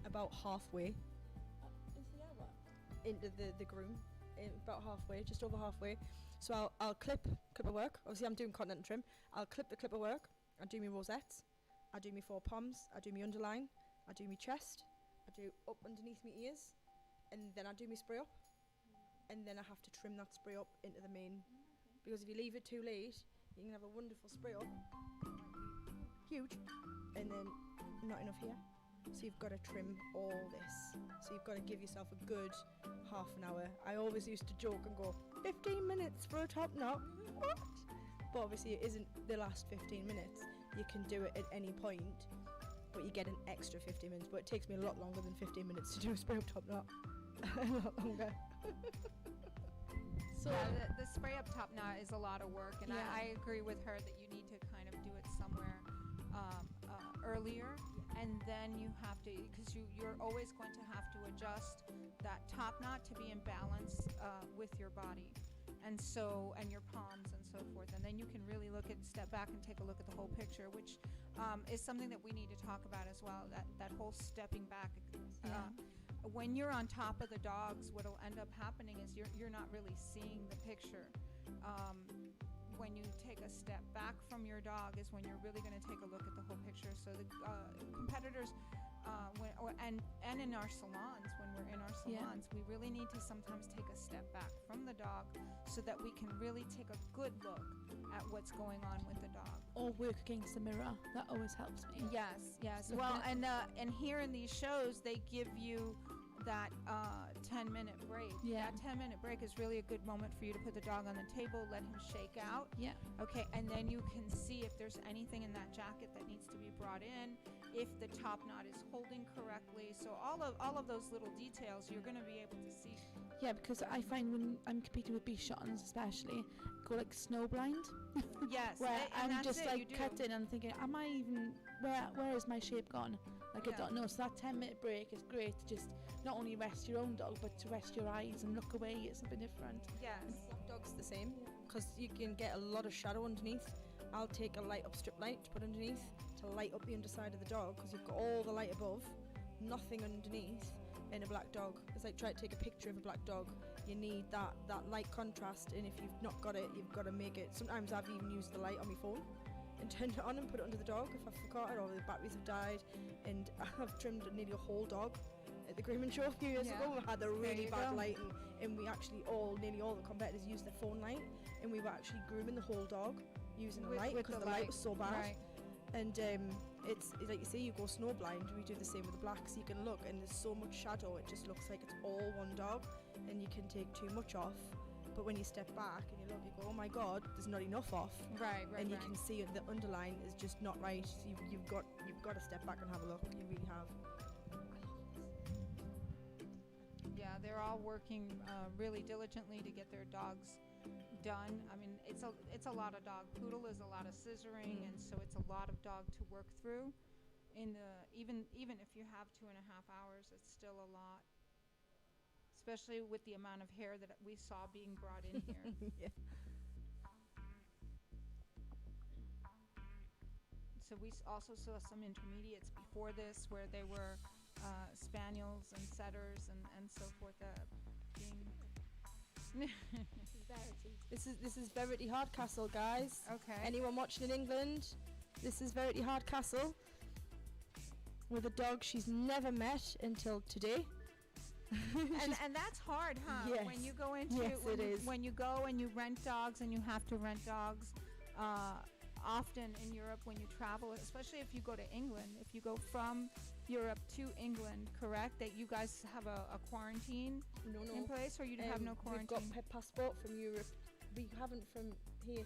About halfway Into the hour? into the groom, about halfway, just over halfway. So I'll clip of work. Obviously, I'm doing continental trim. I'll clip the clip of work. I do my rosettes. I do my 4 palms. I do my underline. I do my chest. I do up underneath my ears, and then I do my spray up. And then I have to trim that spray up into the main, because if you leave it too late, you can have a wonderful spray up, huge, and then not enough here. So you've got to trim all this. So you've got to give yourself a good half an hour. I always used to joke and go, 15 minutes for a top knot? What? But obviously it isn't the last 15 minutes. You can do it at any point, but you get an extra 15 minutes. But it takes me a lot longer than 15 minutes to do a spray up top knot. A lot longer. So the spray up top knot is a lot of work, and Yeah. I agree with her that you need to kind of do it somewhere earlier, and then you have to, because you're always going to have to adjust that top knot to be in balance with your body, and your palms and so forth, and then you can really step back and take a look at the whole picture, which is something that we need to talk about as well. That whole stepping back. When you're on top of the dogs, what'll end up happening is you're not really seeing the picture. When you take a step back from your dog is when you're really going to take a look at the whole picture. So the competitors, and in our salons, when we're in our salons, we really need to sometimes take a step back from the dog so that we can really take a good look at what's going on with the dog. Or work against the mirror. That always helps me. Yes. Well, and here in these shows, they give you that 10-minute break. Yeah. That 10-minute break is really a good moment for you to put the dog on the table, let him shake out. Yeah. Okay, and then you can see if there's anything in that jacket that needs to be brought in, if the top knot is holding correctly. So all of those little details you're going to be able to see. Yeah, because I find when I'm competing with Bichons especially, go like snowblind. Yes, where and I'm that's just it, you like do. cutting and thinking, am I even, where is my shape gone? Like Yeah. I don't know. So that 10-minute break is great to just not only rest your own dog, but to rest your eyes and look away at something different. Yes. Black dog's the same, because you can get a lot of shadow underneath. I'll take a light up strip light to put underneath to light up the underside of the dog, because you've got all the light above, nothing underneath in a black dog. It's like try to take a picture of a black dog. You need that light contrast, and if you've not got it, you've got to make it. Sometimes I've even used the light on my phone and turned it on and put it under the dog if I forgot it or the batteries have died. And I've trimmed nearly a whole dog at the grooming show a few years ago. We had a really bad light, and we actually nearly all the competitors used their phone light, and we were actually grooming the whole dog using a light because the light was so bad. Right. And it's like you say, you go snowblind. We do the same with the black, so you can look and there's so much shadow, it just looks like it's all one dog, and you can take too much off. But when you step back and you look, you go, oh my God, there's not enough off. Right. And you can see the underline is just not right. So you've got to step back and have a look. You really have. Yeah, they're all working really diligently to get their dogs done. I mean, it's a lot of dog. Poodle is a lot of scissoring, and so it's a lot of dog to work through. Even if you have 2.5 hours, it's still a lot. Especially with the amount of hair that we saw being brought in here. Yeah. So we also saw some intermediates before this where they were spaniels and setters and so forth. This is Verity Hardcastle, guys. Okay. Anyone watching in England? This is Verity Hardcastle with a dog she's never met until today. and that's hard, huh? Yes. When you go into when you go and you rent dogs, and you have to rent dogs often in Europe when you travel, especially if you go to England. If you go from Europe to England, correct? That you guys have a quarantine in place, or you have no quarantine? We've got passport from Europe. We haven't from here,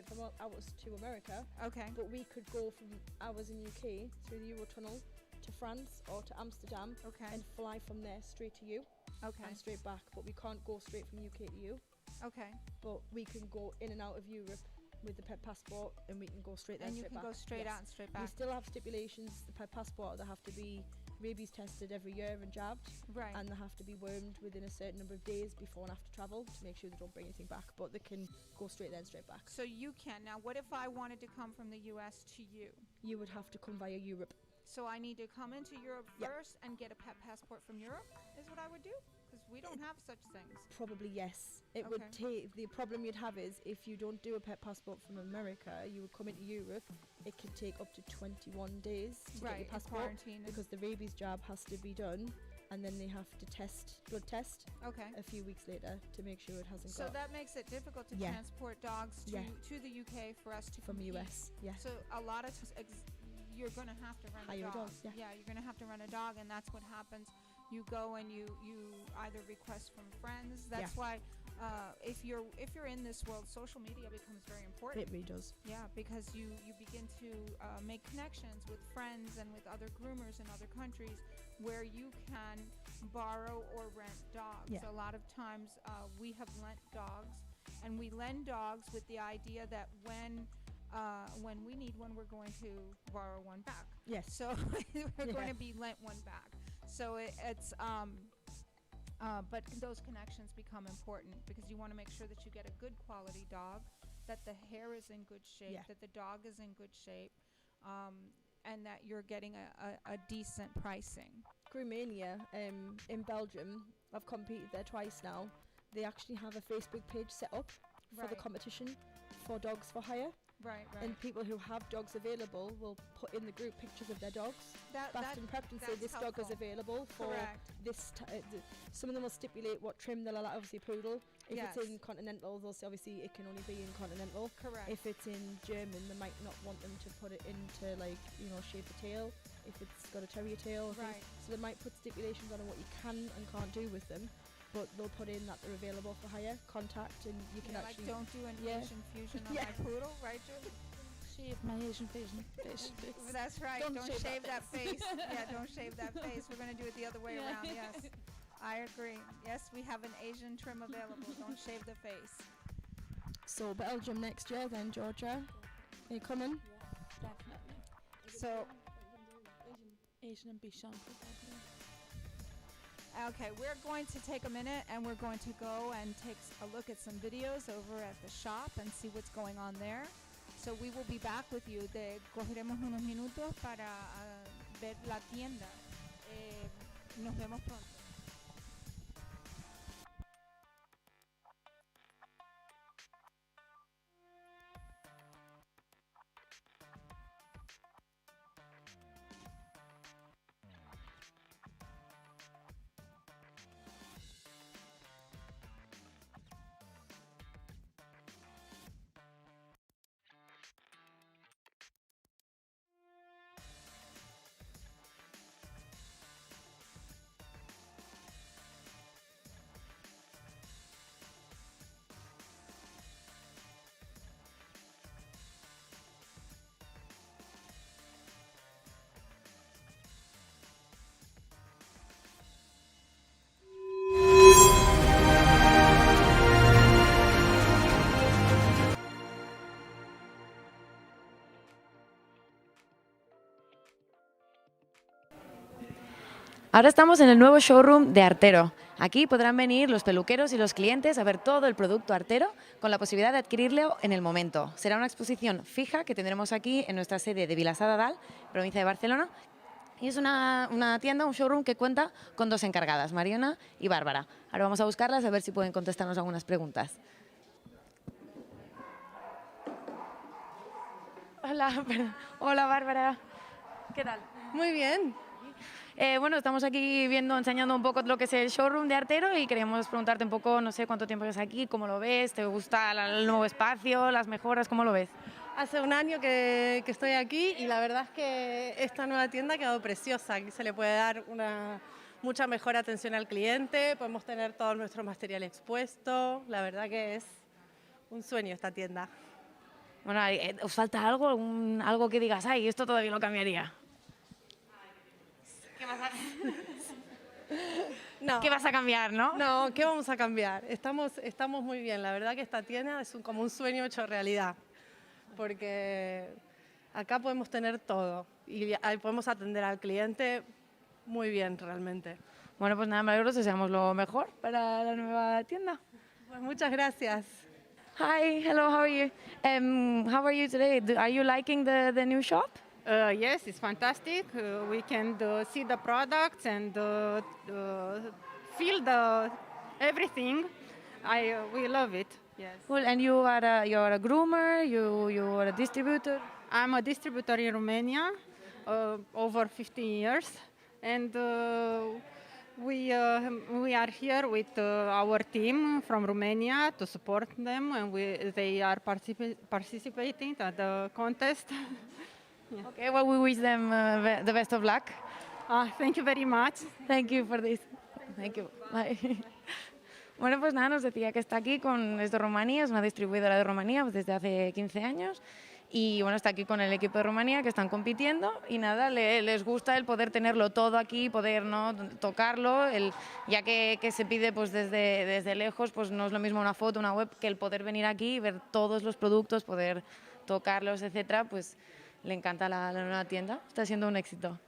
from ours to America. Okay. But we could go from ours in UK through the Eurotunnel to France or to Amsterdam, and fly from there straight to you, and straight back. But we can't go straight from UK to you. Okay. But we can go in and out of Europe with the pet passport, and we can go straight there And and you straight can back. go straight Yes. out and straight We back. still have stipulations. The pet passport, they have to be rabies tested every year and jabbed, Right. and they have to be wormed within a certain number of days before and after travel to make sure they don't bring anything back. But they can go straight there and straight back. So you can. Now, what if I wanted to come from the U.S. to you? You would have to come via Europe. So I need to come into Europe Yeah. first and get a pet passport from Europe, is what I would do? Because we don't have such things. Probably yes. It would take. The problem you'd have is if you don't do a pet passport from America, you would come into Europe. It could take up to 21 days to get Right, your in passport quarantine and- because the rabies jab has to be done, and then they have to blood test Okay. a few weeks later to make sure it hasn't So got that makes it difficult to Yeah. transport dogs to, Yeah. to the UK for us to from the compete. US. Yeah. So a lot of you're going to have to rent Hire a a dog. dog, yeah. You're going to have to rent a dog, and that's what happens. You go and you either request from friends. That's Yeah. why if you're in this world, social media becomes very important. It really does. Yeah, because you begin to make connections with friends and with other groomers in other countries where you can borrow or rent dogs. Yeah. A lot of times we have lent dogs, and we lend dogs with the idea that when we need one, we're going to borrow one back. Yes. So we're going Yeah. to be lent one back. So it's but those connections become important because you want to make sure that you get a good quality dog, that the hair is in good shape, Yeah. that the dog is in good shape, and that you're getting a decent pricing. Groomania in Belgium, I've competed there twice now. They actually have a Facebook page set up for the Right. competition for dogs for hire. Right, right. And people who have dogs available will put in the group pictures of their dogs, bathed and prepped, and say that's this dog is helpful. available for Correct. this. Some of them will stipulate what trim they'll allow. Obviously, poodle. If Yes. it's in continental, they'll say obviously it can only be in continental. Correct. If it's in German, they might not want them to put it into shave the tail. If it's got a terrier tail, or things. Right. So they might put stipulations on what you can and can't do with them. But they'll put in that they're available for hire, contact, and you can Yeah, actually. like don't do an yeah. Asian fusion on Yeah. my poodle, right, Julie? Shave my Asian face. That's right. Don't Don't shave shave that that face. Yeah, don't shave that face. We're going to do it the other way Yeah. around. Yes. I agree. Yes, we have an Asian trim available. Don't shave the face. So Belgium next year, then Georgia. Are you coming? Definitely. So, Asian and Bichon. okay, we're going to take a minute and we're going to go and take a look at some videos over at the shop and see what's going on there. So we will be back with you. Cogeremos unos minutos para ver la tienda. Nos vemos pronto. Ahora estamos en el nuevo showroom de Artero. Aquí podrán venir los peluqueros y los clientes a ver todo el producto Artero con la posibilidad de adquirirlo en el momento. Será una exposición fija que tendremos aquí en nuestra sede de Vilassar de Dalt, provincia de Barcelona. Y es una tienda, un showroom que cuenta con dos encargadas, Mariona y Bárbara. Ahora vamos a buscarlas a ver si pueden contestarnos algunas preguntas. Hola, hola Bárbara. ¿Qué tal? Muy bien. Bueno, estamos aquí enseñando un poco lo que es el showroom de Artero y queríamos preguntarte un poco, no sé cuánto tiempo llevas aquí, cómo lo ves, ¿te gusta el nuevo espacio, las mejoras, cómo lo ves? Hace un año que estoy aquí y la verdad es que esta nueva tienda ha quedado preciosa. Aquí se le puede dar mucha mejor atención al cliente, podemos tener todo nuestro material expuesto. La verdad que es un sueño esta tienda. Bueno, ¿os falta algo? Algo que digas, ay, esto todavía lo cambiaría? ¿Qué vas a... No. ¿Qué vas a cambiar, no? No, ¿qué vamos a cambiar? Estamos muy bien. La verdad que esta tienda es como un sueño hecho realidad. porque acá podemos tener todo y ahí podemos atender al cliente muy bien realmente. Bueno, pues nada, me alegro, deseamos lo mejor para la nueva tienda. Pues muchas gracias. Hi, hello, how are you? How are you today? Are you liking the new shop? Yes, it's fantastic. We can see the products and feel everything. We love it. Yes. Cool, and you're a groomer, you are a distributor? I'm a distributor in Romania, over 15 years, and we are here with our team from Romania to support them, and they are participating at the contest. Yeah. Okay, well, we wish them the best of luck. Thank you very much. Thank you for this. Thank you. Bye. Bueno, pues nada, nos decía que está aquí es de Rumanía, es una distribuidora de Rumanía desde hace 15 años. Y bueno, está aquí con el equipo de Rumanía que están compitiendo y nada, les gusta el poder tenerlo todo aquí, poder tocarlo, ya que se pide pues desde lejos, pues no es lo mismo una foto, una web, que el poder venir aquí y ver todos los productos, poder tocarlos, etcétera, pues le encanta la nueva tienda, está siendo un éxito.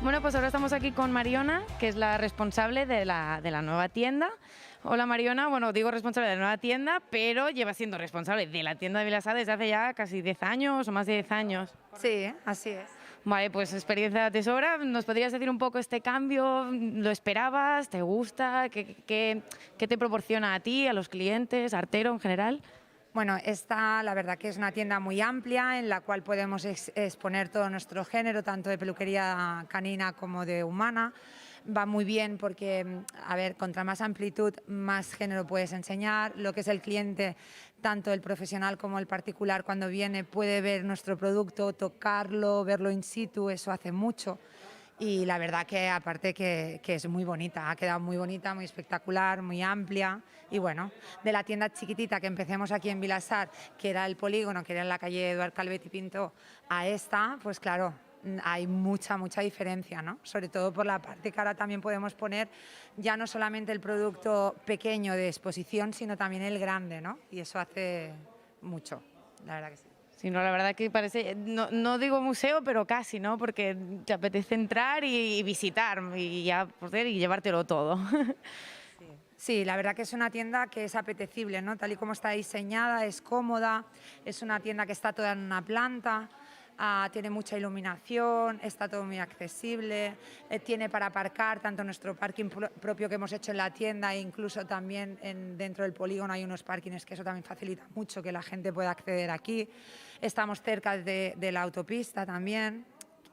Bueno, pues ahora estamos aquí con Mariona, que es la responsable de la nueva tienda. Hola Mariona, bueno, digo responsable de la nueva tienda, pero lleva siendo responsable de la tienda de Vilassar desde hace ya casi 10 años o más de 10 años. Sí, así es. Vale, pues experiencia de sobra. ¿Nos podrías decir un poco este cambio? ¿Lo esperabas? ¿Te gusta? ¿Qué te proporciona a ti, a los clientes, a Artero en general? Bueno, esta la verdad que es una tienda muy amplia en la cual podemos exponer todo nuestro género, tanto de peluquería canina como de humana. Va muy bien porque, a ver, contra más amplitud, más género puedes enseñar. Lo que es el cliente, tanto el profesional como el particular, cuando viene puede ver nuestro producto, tocarlo, verlo in situ, eso hace mucho. Y la verdad que aparte que es muy bonita, ha quedado muy bonita, muy espectacular, muy amplia. Y bueno, de la tienda chiquitita que empecemos aquí en Vilassar, que era el polígono, que era en la calle Eduard Calvet y Pinto, a esta, pues claro, hay mucha diferencia, ¿no? Sobre todo por la parte que ahora también podemos poner ya no solamente el producto pequeño de exposición, sino también el grande, ¿no? Y eso hace mucho, la verdad que sí. Sí, no, la verdad que parece, no digo museo, pero casi, ¿no? Porque te apetece entrar y visitar y ya poder y llevártelo todo. Sí, la verdad que es una tienda que es apetecible, ¿no? Tal y como está diseñada, es cómoda, es una tienda que está toda en una planta, tiene mucha iluminación, está todo muy accesible, tiene para aparcar tanto nuestro parking propio que hemos hecho en la tienda e incluso también dentro del polígono hay unos parkings que eso también facilita mucho que la gente pueda acceder aquí. Estamos cerca de la autopista también.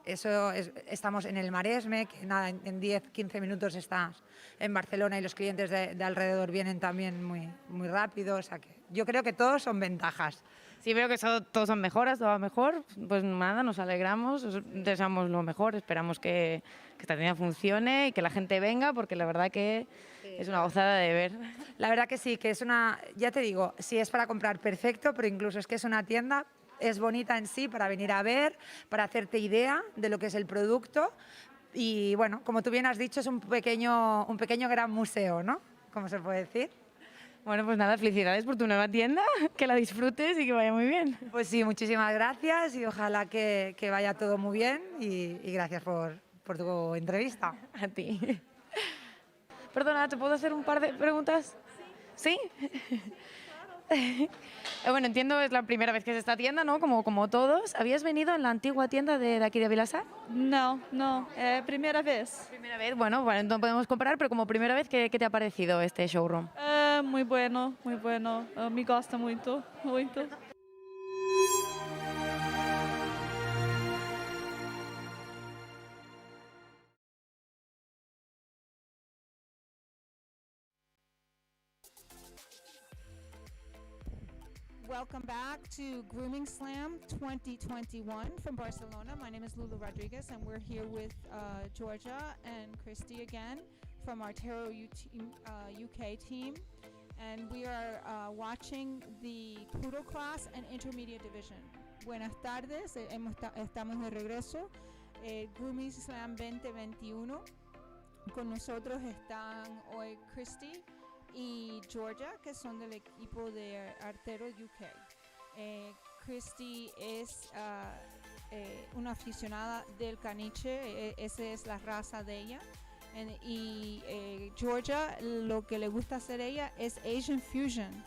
Estamos en el Maresme, que nada, en 10-15 minutos estás en Barcelona y los clientes de alrededor vienen también muy rápido. O sea que yo creo que todos son ventajas. Sí, veo que todos son mejoras, todo va mejor. Pues nada, nos alegramos, deseamos lo mejor, esperamos que esta tienda funcione y que la gente venga, porque la verdad que es una gozada de ver. La verdad que sí, que es una, ya te digo, sí es para comprar perfecto, pero incluso es que es una tienda, es bonita en sí para venir a ver, para hacerte idea de lo que es el producto y bueno, como tú bien has dicho, es un pequeño gran museo, ¿no? ¿Cómo se puede decir? Bueno, pues nada, felicidades por tu nueva tienda, que la disfrutes y que vaya muy bien. Pues sí, muchísimas gracias y ojalá que vaya todo muy bien y gracias por tu entrevista. A ti. Perdona, ¿te puedo hacer un par de preguntas? ¿Sí? Bueno, entiendo, es la primera vez que es esta tienda, ¿no? Como todos. ¿Habías venido en la antigua tienda de aquí de Vilassar? No, primera vez. Primera vez, bueno, no podemos comparar, pero como primera vez, ¿qué te ha parecido este showroom? Muy bueno, muy bueno. Me gusta muito, muito. Welcome back to Grooming Slam 2021 from Barcelona. My name is Lulu Rodriguez, and we're here with Georgia and Christy again from Artero UK team. And we are watching the Poodle class and Intermediate Division. Buenas tardes, estamos de regreso. Grooming Slam 2021. Con nosotros están hoy Christy y Georgia, que son del equipo de Artero UK. Christy es una aficionada del caniche, esa es la raza de ella. Y Georgia, lo que le gusta hacer ella es Asian Fusion.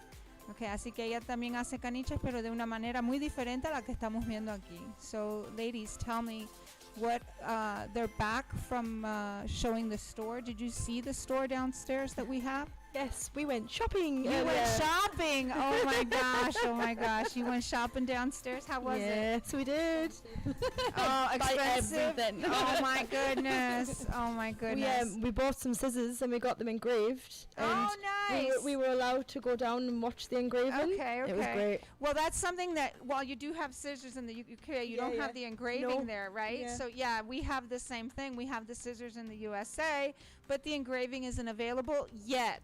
Okay, así que ella también hace caniches, pero de una manera muy diferente a la que estamos viendo aquí. So, ladies, tell me what they're back from showing the store. Did you see the store downstairs that we have? Yes, we went shopping. You went shopping. Oh my gosh. Oh my gosh. You went shopping downstairs. How was it? Yes, we did. Oh, Buy expensive. everything. Oh my goodness. Oh my goodness. We bought some scissors and we got them engraved. And Oh, nice. We were allowed to go down and watch the engraving. Okay. It was great. Well, that's something that while you do have scissors in the UK, you don't have the engraving there, right? Yeah. So yeah, we have the same thing. We have the scissors in the USA, but the engraving isn't available yet.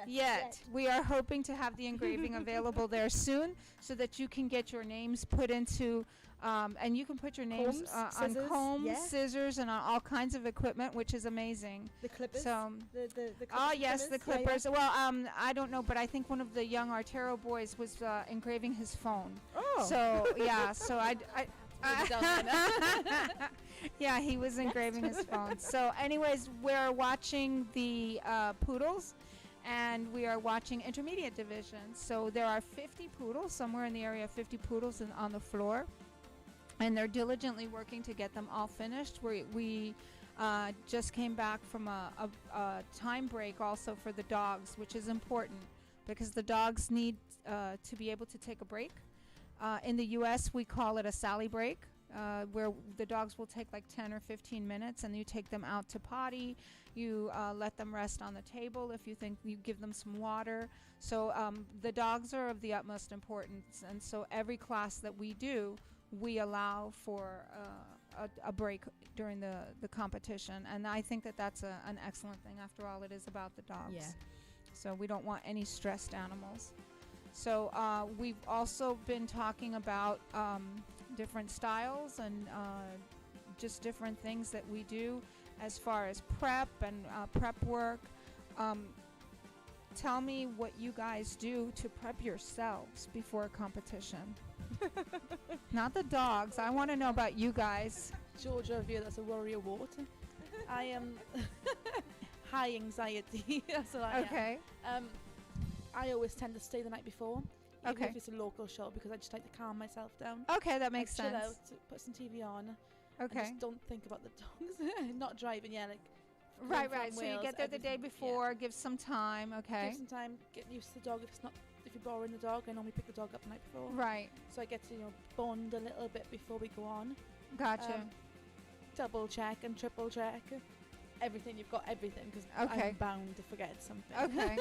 Yet. We are hoping to have the engraving available there soon, so that you can get your names put into, and you can put your names Combs, on scissors, combs, yeah. scissors, and on all kinds of equipment, which is amazing. The clippers. So, the oh yes, the clippers. clippers. Well, I don't know, but I think one of the young Artero boys was engraving his phone. Oh. So yeah, so yeah, he was engraving his phone. So, anyways, we're watching the Poodles, and we are watching Intermediate Division. So there are 50 poodles, somewhere in the area of 50 poodles on the floor, and they're diligently working to get them all finished. We just came back from a time break also for the dogs, which is important because the dogs need to be able to take a break. In the U.S., we call it a Sally break, where the dogs will take like 10 or 15 minutes, and you take them out to potty. You let them rest on the table. If you think, you give them some water. So the dogs are of the utmost importance, and so every class that we do, we allow for a break during the competition, and I think that that's an excellent thing. After all, it is about the dogs. Yeah. So we don't want any stressed animals. So we've also been talking about different styles and just different things that we do as far as prep and prep work. Tell me what you guys do to prep yourselves before a competition. Not the dogs. I want to know about you guys. Georgia, view that's a warrior water. I am high anxiety. That's what I am. Okay. I always tend to stay the night before. Even Okay. if it's a local show, because I just like to calm myself down. Okay, that makes Chill sense. out, put some TV on. And Okay. just don't think about the dogs. Not driving, yeah, like. Right, going right. from So you Wales, get there the day everything, yeah. before, give some time. Okay. Give some time, get used to the dog. If you're borrowing the dog, I normally pick the dog up the night before. Right. So I get to bond a little bit before we go on. Gotcha. Double check and triple check everything. You've got everything because Okay. I'm bound to forget something. Okay.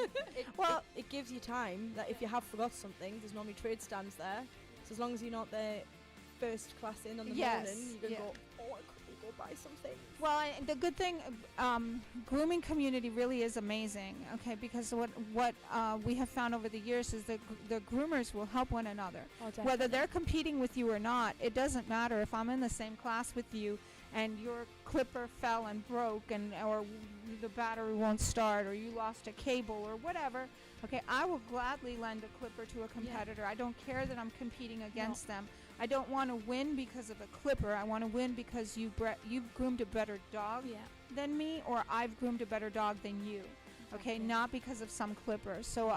Well, it gives you time that if you have forgot something, there's normally trade stands there. So as long as you're not the first class in on the Yes, morning, you can yeah. go, oh, I quickly go buy something. Well, the good thing, grooming community really is amazing. Okay, because what we have found over the years is that the groomers will help one another. Oh, Whether definitely. they're competing with you or not, it doesn't matter. If I'm in the same class with you and your clipper fell and broke, or the battery won't start, or you lost a cable or whatever, okay, I will gladly lend a clipper to a competitor. I don't care that I'm competing against them. I don't want to win because of a clipper. I want to win because you've groomed a better dog than me, or I've groomed a better dog than you. Okay, Exactly. not because of some clippers. So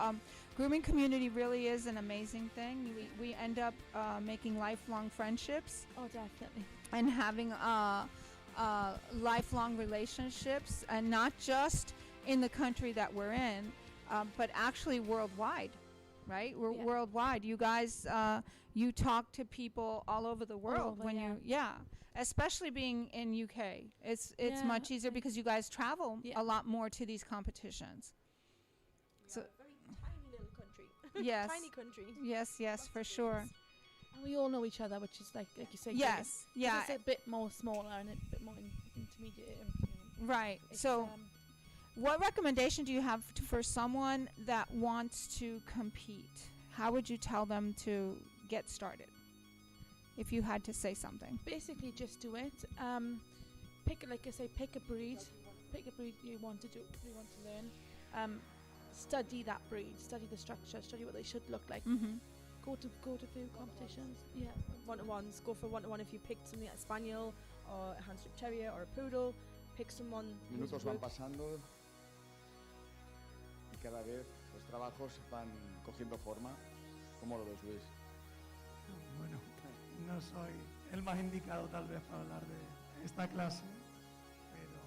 grooming community really is an amazing thing. We end up making lifelong friendships Oh, definitely. and having lifelong relationships, and not just in the country that we're in, but actually worldwide, right? We're Yeah. worldwide. You guys, you talk to people all over the world over, when yeah. you, especially being in UK. It's Yeah, much easier and- because you guys travel Yeah. a lot more to these competitions. So- a very tiny little country. Yes. Tiny country. Yes, for sure. And we all know each other, which is like you say. Yes, great. yeah. It's a bit more smaller and a bit more intermediate. Right. It's, So, what recommendation do you have for someone that wants to compete? How would you tell them to get started? If you had to say something. basically just do it. Pick, like I say, pick a breed. Pick a breed you want to do. You want to learn. Study that breed. Study the structure. Study what they should look like. Mm-hmm. Go to few competitions. Yeah. One-to-ones. Go for one-to-one if you picked something like a spaniel or a hand strip terrier or a poodle. Pick someone who's Minutos van worked. pasando y cada vez los trabajos van cogiendo forma. ¿Cómo lo ves, Luis? Bueno, no soy el más indicado tal vez para hablar de esta clase, pero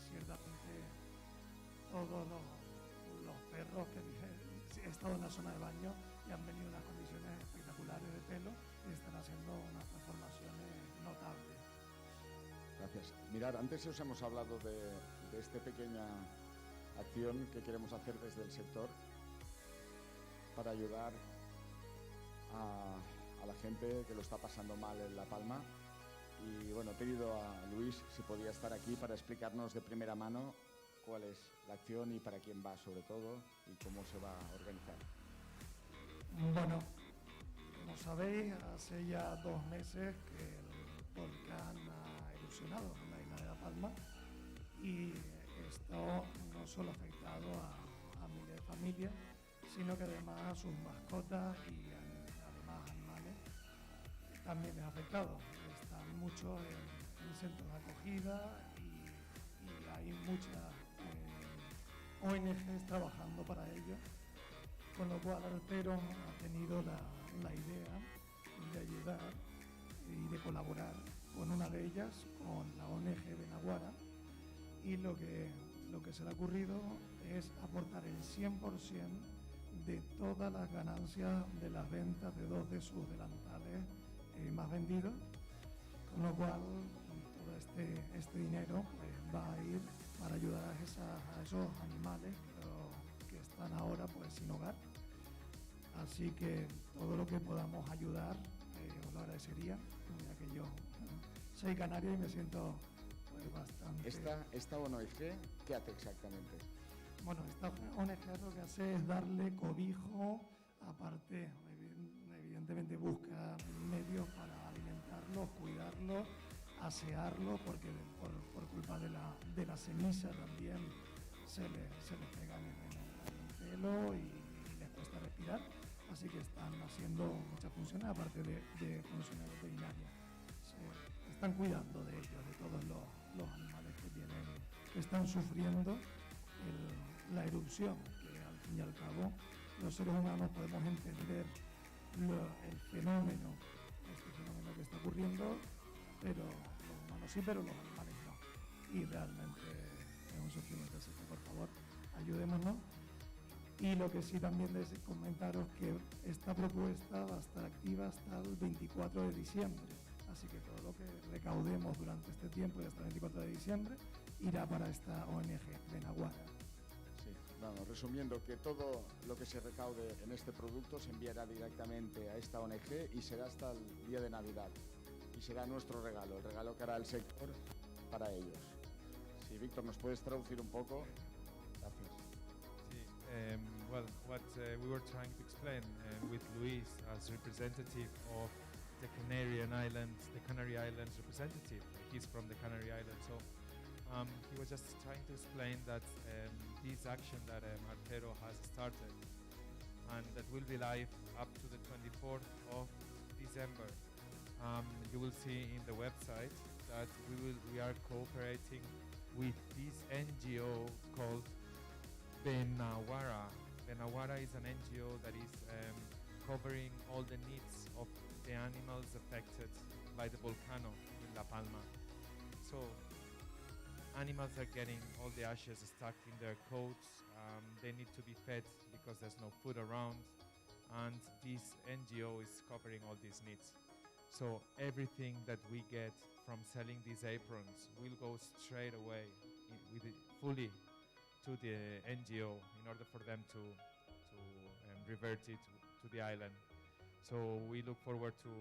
ciertamente todos los perros que he estado en la zona de baño y han venido en unas condiciones espectaculares de pelo y están haciendo unas transformaciones notables. Gracias. Mirad, antes os hemos hablado de esta pequeña acción que queremos hacer desde el sector para ayudar a la gente que lo está pasando mal en La Palma. Y bueno, he pedido a Luis si podía estar aquí para explicarnos de primera mano cuál es la acción y para quién va sobre todo y cómo se va a organizar. Bueno, como sabéis, hace ya 2 meses que el volcán ha erupcionado en la isla de La Palma y esto no solo ha afectado a miles de familias, sino que además a sus mascotas y además animales también les ha afectado. Están muchos en centros de acogida y hay muchas ONGs trabajando para ello, con lo cual Artero ha tenido la idea de ayudar y de colaborar con una de ellas, con la ONG Benaguara, y lo que se le ha ocurrido es aportar el 100% de todas las ganancias de las ventas de 2 de sus delantales más vendidos, con lo cual todo este dinero pues, va a ir para ayudar a esos animales que están ahora pues sin hogar. Así que todo lo que podamos ayudar os lo agradecería, ya que yo soy canario y me siento pues, bastante... ¿Esta ONG qué hace exactamente? Bueno, esta ONG lo que hace es darle cobijo, aparte, evidentemente busca medios para alimentarlos, cuidarlos, asearlos, porque por culpa de la ceniza también se les pega en el pelo y les cuesta respirar, así que están haciendo muchas funciones, aparte de funciones veterinarias. Están cuidando de ellos, de todos los animales que están sufriendo la erupción, que al fin y al cabo los seres humanos podemos entender el fenómeno que está ocurriendo, pero los humanos sí, pero los animales no. Y realmente es un sufrimiento, así que por favor ayudémonos. Y lo que sí también les comentaros que esta propuesta va a estar activa hasta el 24 de diciembre. Así que todo lo que recaudemos durante este tiempo y hasta el 24 de diciembre irá para esta ONG Benaguara. Sí, vamos, resumiendo que todo lo que se recaude en este producto se enviará directamente a esta ONG y será hasta el día de Navidad. Y será nuestro regalo, el regalo que hará el sector para ellos. Sí, Víctor, ¿nos puedes traducir un poco? Gracias. Well, what we were trying to explain with Luis as representative of the Canary Islands representative. He's from the Canary Islands, so he was just trying to explain that this action that Artero has started and that will be live up to the 24th of December. You will see in the website that we are cooperating with this NGO called Benawara. Benawara is an NGO that is covering all the needs of the animals affected by the volcano in La Palma. So animals are getting all the ashes stuck in their coats. They need to be fed because there's no food around. And this NGO is covering all these needs. So everything that we get from selling these aprons will go straight away fully to the NGO in order for them to revert it to the island. So we look forward to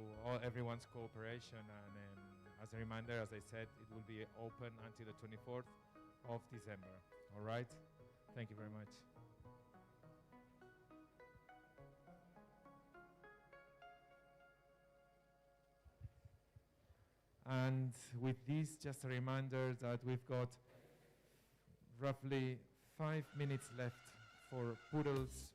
everyone's cooperation, and as a reminder, as I said, it will be open until the 24th of December. All right? Thank you very much. And with this, just a reminder that we've got roughly 5 minutes left for Poodles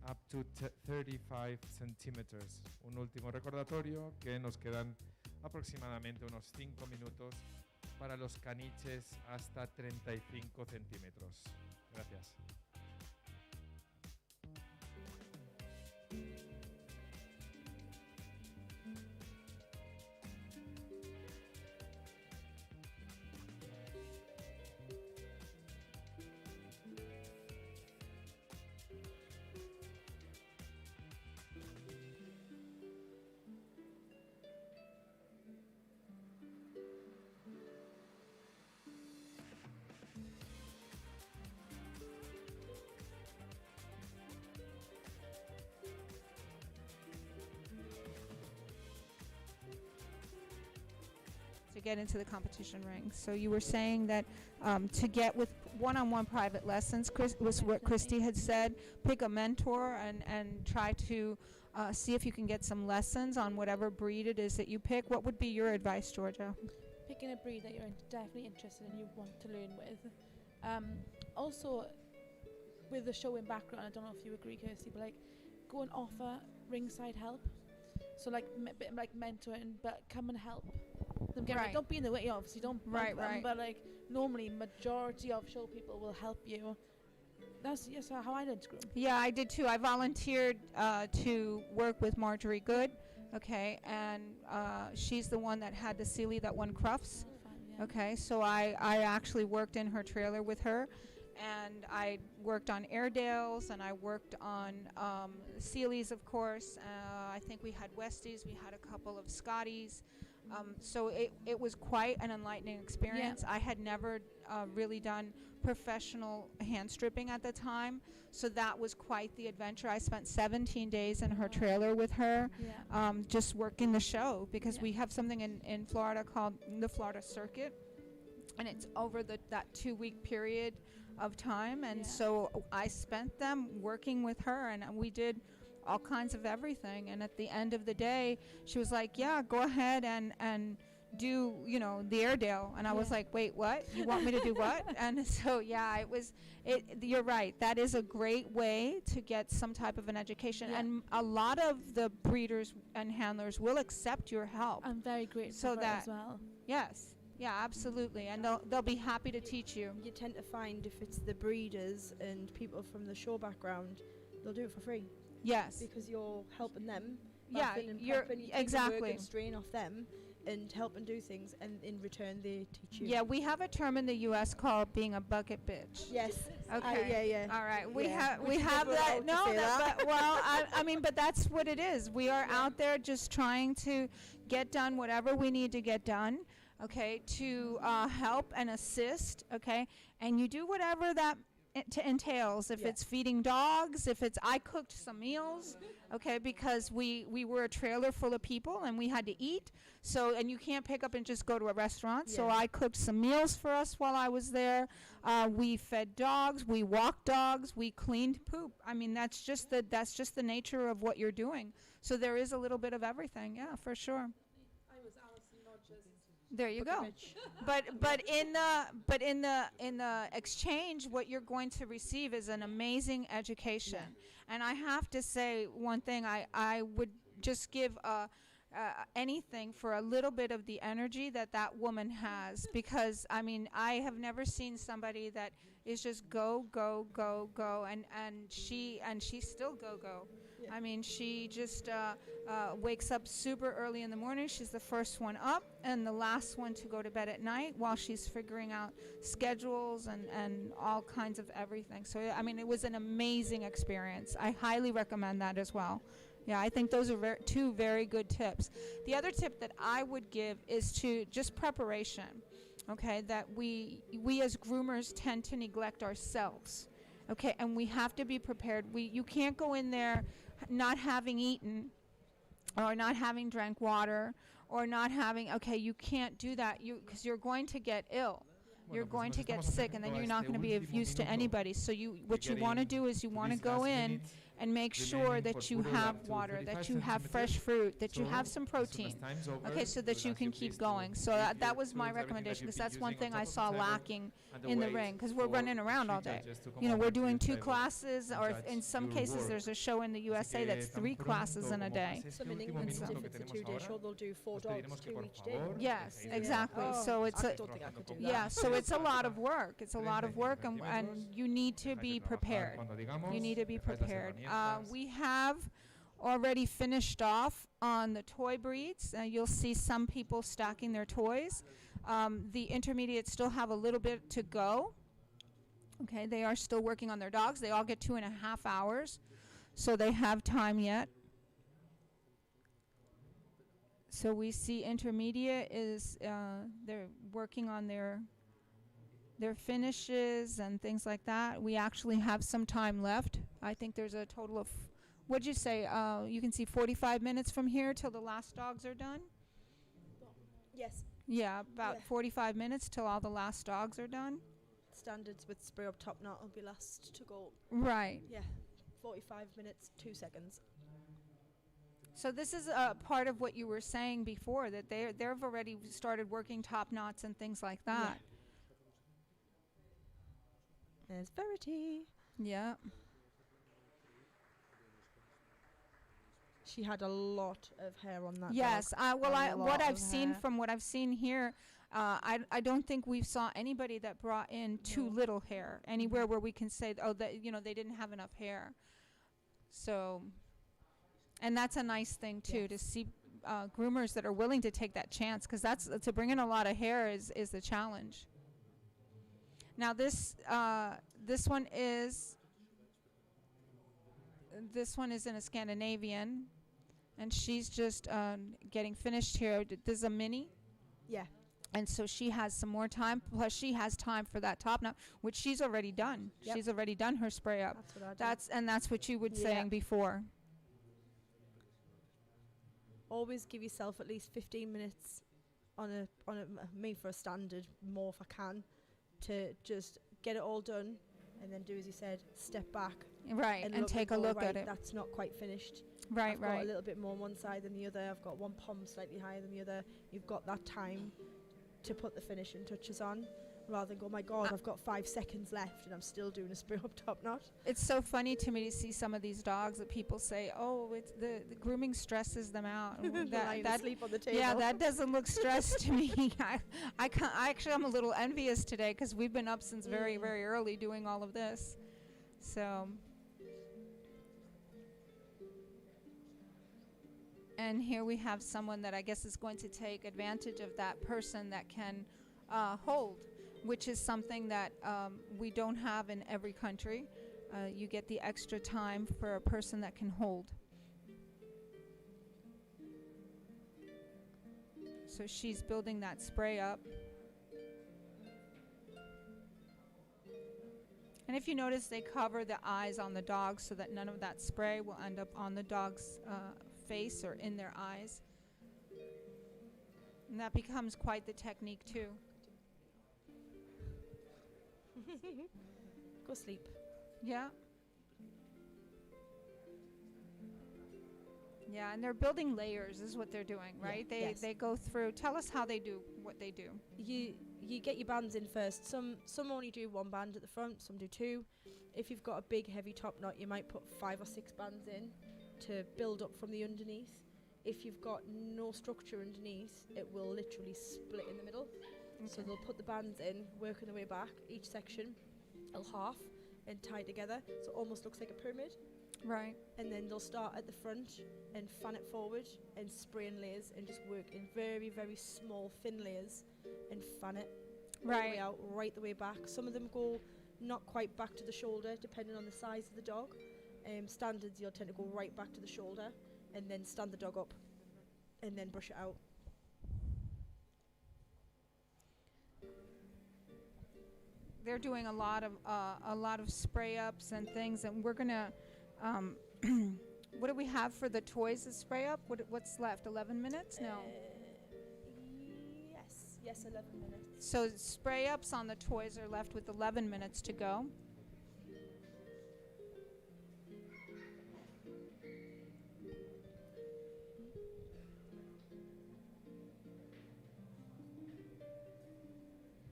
up to 35 centimeters. Un último recordatorio que nos quedan aproximadamente unos 5 minutos para los caniches hasta 35 centímetros. Gracias. To get into the competition ring. So you were saying that to get with one-on-one private lessons, was what Christy had said, pick a mentor and try to see if you can get some lessons on whatever breed it is that you pick. What would be your advice, Georgia? Picking a breed that you're definitely interested in, you want to learn with. Also, with the showing background, I don't know if you agree, Kirsty, but like go and offer ringside help. So like bit like mentoring, but come and help them get Right. Don't be in the way, obviously. Don't bug Right, them, right. but like normally majority of show people will help you. That's how I learned to groom. Yeah, I did too. I volunteered to work with Marjorie Good, okay, and she's the one that had the Sealy that won Crufts. Okay, so I actually worked in her trailer with her, and I worked on Airedales, and I worked on Sealies, of course. I think we had Westies, we had a couple of Scotties. So it was quite an enlightening experience. I had never really done professional hand stripping at the time, so that was quite the adventure. I spent 17 days in her trailer with her, just working the show, because we have something in Florida called the Florida Circuit, and it's over that 2-week period of time, and so I spent them working with her, and we did all kinds of everything. And at the end of the day, she was like, yeah, go ahead and do, the Airedale. And I was like, wait, what? You want me to do what? And so, you're right. That is a great way to get some type of an education. Yeah. And a lot of the breeders and handlers will accept your help. I'm very grateful for it as well. Yes. Yeah, absolutely. And they'll be happy to teach you. You tend to find if it's the breeders and people from the show background, they'll do it for free. Yes. Because you're helping them. Yeah, you're exactly. Work and strain off them and help and do things, and in return they teach you. Yeah, we have a term in the U.S. called being a bucket bitch. Yes. Okay. Yeah. All right. We have that. No, but that's what it is. We are out there just trying to get done whatever we need to get done. Okay, to help and assist. Okay, and you do whatever that entails. If it's feeding dogs, I cooked some meals, okay, because we were a trailer full of people and we had to eat. So, and you can't pick up and just go to a restaurant. So I cooked some meals for us while I was there. We fed dogs, we walked dogs, we cleaned poop. I mean, that's just the nature of what you're doing. So there is a little bit of everything. Yeah, for sure. There you go. But in the exchange, what you're going to receive is an amazing education. And I have to say one thing. I would just give anything for a little bit of the energy that woman has, because I mean, I have never seen somebody that is just go, go, go, go, and she's still go. Yeah. I mean, she just wakes up super early in the morning. She's the first one up and the last one to go to bed at night while she's figuring out schedules and all kinds of everything. So, I mean, it was an amazing experience. I highly recommend that as well. Yeah, I think those are two very good tips. The other tip that I would give is to just preparation, okay, that we as groomers tend to neglect ourselves, okay, and we have to be prepared. You can't go in there not having eaten or not having drank water or not having, okay, you can't do that because you're going to get ill. You're going to get sick, and then you're not going to be of use to anybody. So what you want to do is you want to go in and make sure that you have water, that you have fresh fruit, that you have some protein, okay, so that you can keep going. So that was my recommendation, because that's one thing I saw lacking in the ring, because we're running around all day. You know, we're doing 2 classes, or in some cases there's a show in the USA that's 3 classes in a day. Some in England, if it's a 2-day show, they'll do 4 dogs, 2 each day. Yes, exactly. So it's I don't think I could do that. yeah, so it's a lot of work. It's a lot of work, and you need to be prepared. You need to be prepared. We have already finished off on the toy breeds. You'll see some people stacking their toys. The intermediates still have a little bit to go. Okay, they are still working on their dogs. They all get 2.5 hours, so they have time yet. So we see intermediate is they're working on their finishes and things like that. We actually have some time left. I think there's a total of, what'd you say? You can see 45 minutes from here till the last dogs are done? Yes. Yeah, about 45 minutes till all the last dogs are done. Standards with spray up top knot will be last to go. Right. Yeah, 45 minutes, 2 seconds. So this is part of what you were saying before, that they've already started working top knots and things like that. There's Verity. Yeah. She had a lot of hair on that. Yes. dog. What I've seen from what I've seen here, I don't think we saw anybody that brought in too little hair anywhere where we can say, oh, that they didn't have enough hair. So, and that's a nice thing too, to see groomers that are willing to take that chance, because that's to bring in a lot of hair is the challenge. Now this one is in a Scandinavian, and she's just getting finished here. This is a mini. Yeah. And so she has some more time, plus she has time for that top knot, which she's already done. Yep. She's already done her spray up. That's what I do. That's what you were saying before. Always give yourself at least 15 minutes on me for a standard, more if I can, to just get it all done, and then do as you said, step back. Right, and take a look at it. That's not quite finished. Right, I've got a little bit more on one side than the other. I've got one pom slightly higher than the other. You've got that time to put the finishing touches on, rather than go, oh my God, I've got 5 seconds left and I'm still doing a spray up top knot. It's so funny to me to see some of these dogs that people say, oh, it's the grooming stresses them out. that sleep on the table. Yeah, that doesn't look stressed to me. I'm a little envious today, because we've been up since very, very early doing all of this. So. And here we have someone that I guess is going to take advantage of that person that can hold, which is something that we don't have in every country. You get the extra time for a person that can hold. So she's building that spray up. And if you notice, they cover the eyes on the dog so that none of that spray will end up on the dog's face or in their eyes. And that becomes quite the technique too. Go sleep. Yeah. Yeah, and they're building layers is what they're doing, right? Yeah, They go through. Tell us how they do what they do. You get your bands in first. Some only do 1 band at the front, some do 2. If you've got a big heavy top knot, you might put 5 or 6 bands in to build up from the underneath. If you've got no structure underneath, it will literally split in the middle. So they'll put the bands in, working their way back, each section, half and tie together, so it almost looks like a pyramid. Right. And then they'll start at the front and fan it forward and spray in layers and just work in very, very small, thin layers and fan it all the way Right. out, right the way back. Some of them go not quite back to the shoulder, depending on the size of the dog. Standards, you'll tend to go right back to the shoulder and then stand the dog up and then brush it out. They're doing a lot of spray ups and things, and we're gonna. What do we have for the toys to spray up? What's left? 11 minutes? No. Yes, 11 minutes. So spray ups on the toys are left with 11 minutes to go.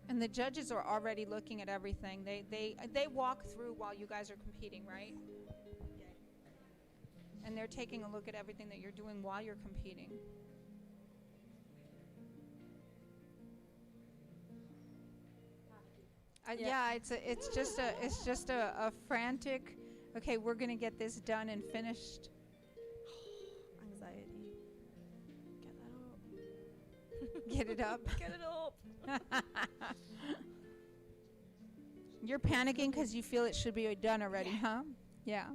And the judges are already looking at everything. They walk through while you guys are competing, right? And they're taking a look at everything that you're doing while you're competing. Yeah, it's just a frantic. Okay, we're gonna get this done and finished. Anxiety. Get it up. Get it up. You're panicking because you feel it should be done already, huh? Yeah.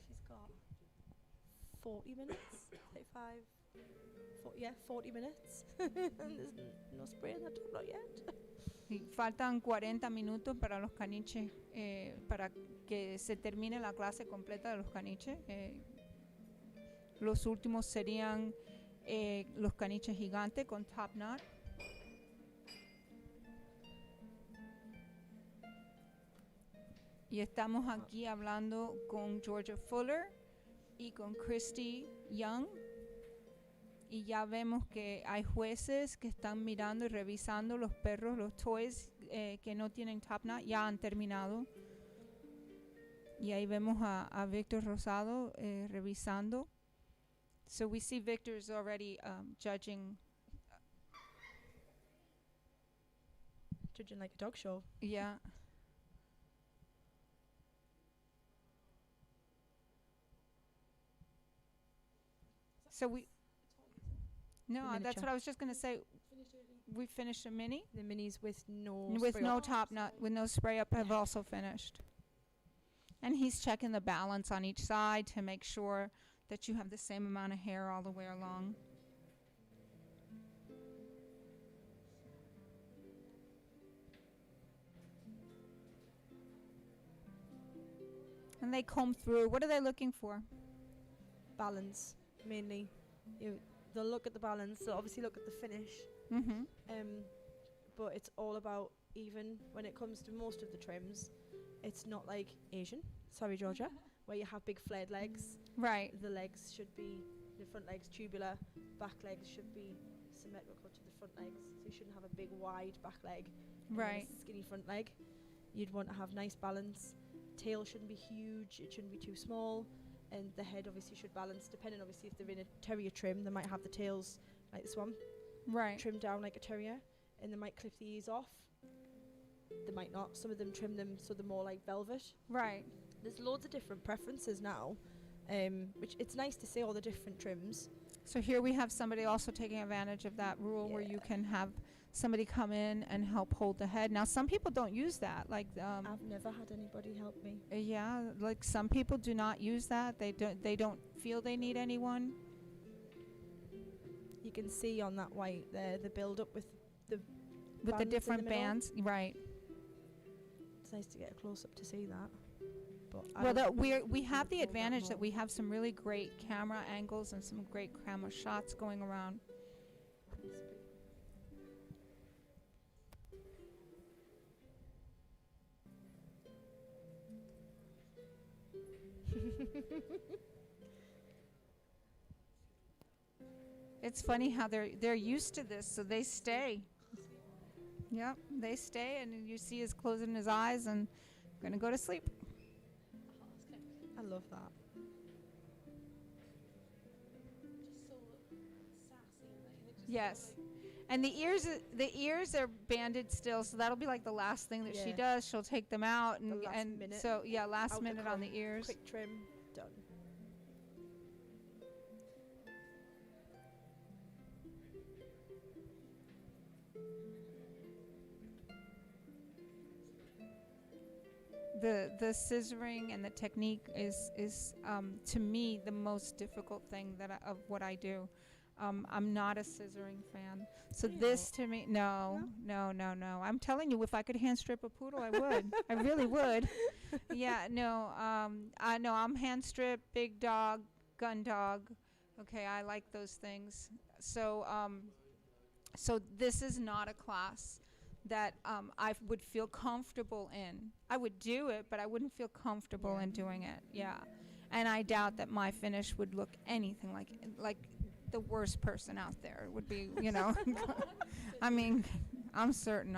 She's got 40 minutes, 35, 40 minutes. And there's no spray in the top, not yet. Y faltan 40 minutos para los caniches, para que se termine la clase completa de los caniches. Los últimos serían los caniches gigantes con top knot. Y estamos aquí hablando con Georgia Fuller y con Christy Young. Y ya vemos que hay jueces que están mirando y revisando los perros, los toys que no tienen top knot, ya han terminado. Y ahí vemos a Victor Rosado revisando. So we see Victor's already judging. Judging like a dog show. Yeah. So No, that's what I was just going to say. We finished a mini. The minis with no top knot, with no spray up have also finished. And he's checking the balance on each side to make sure that you have the same amount of hair all the way along. And they comb through. What are they looking for? Balance, mainly. They'll look at the balance. They'll obviously look at the finish. Mm-hmm. But it's all about even when it comes to most of the trims. It's not like Asian. Sorry, Georgia. Where you have big flared legs. Right. The legs should be, the front legs tubular. Back legs should be symmetrical to the front legs. So you shouldn't have a big wide back leg. And then Right. a skinny front leg. You'd want to have nice balance. Tail shouldn't be huge. It shouldn't be too small. And the head obviously should balance, depending obviously if they're in a terrier trim, they might have the tails like this one, right, trimmed down like a terrier, and they might clip the ears off. They might not. Some of them trim them so they're more like velvet. Right. There's loads of different preferences now, which it's nice to see all the different trims. So here we have somebody also taking advantage of that rule where you can have somebody come in and help hold the head. Now some people don't use that. Like I've never had anybody help me. Yeah, like some people do not use that. They don't feel they need anyone. You can see on that white there the build up with the different bands, right? It's nice to get a close up to see that. But Well, we have the advantage that we have some really great camera angles and some great camera shots going around. It's funny how they're used to this, so they stay. Yep, they stay, and you see us closing his eyes and gonna go to sleep. I love that. Yes, And the ears are banded still, so that'll be like the last thing that she Yeah. does. She'll take them out The last and minute, so yeah, last out the minute on the comb, ears. quick trim, done. The scissoring and the technique is to me the most difficult thing of what I do. I'm not a scissoring fan, so this to me, no. I'm telling you, if I could hand strip a poodle, I would. I really would. Yeah, no. I'm hand strip, big dog, gun dog. Okay, I like those things. So this is not a class that I would feel comfortable in. I would do it, but I wouldn't feel comfortable in doing it. Yeah, and I doubt that my finish would look anything like the worst person out there would be. You know, I mean, I'm certain.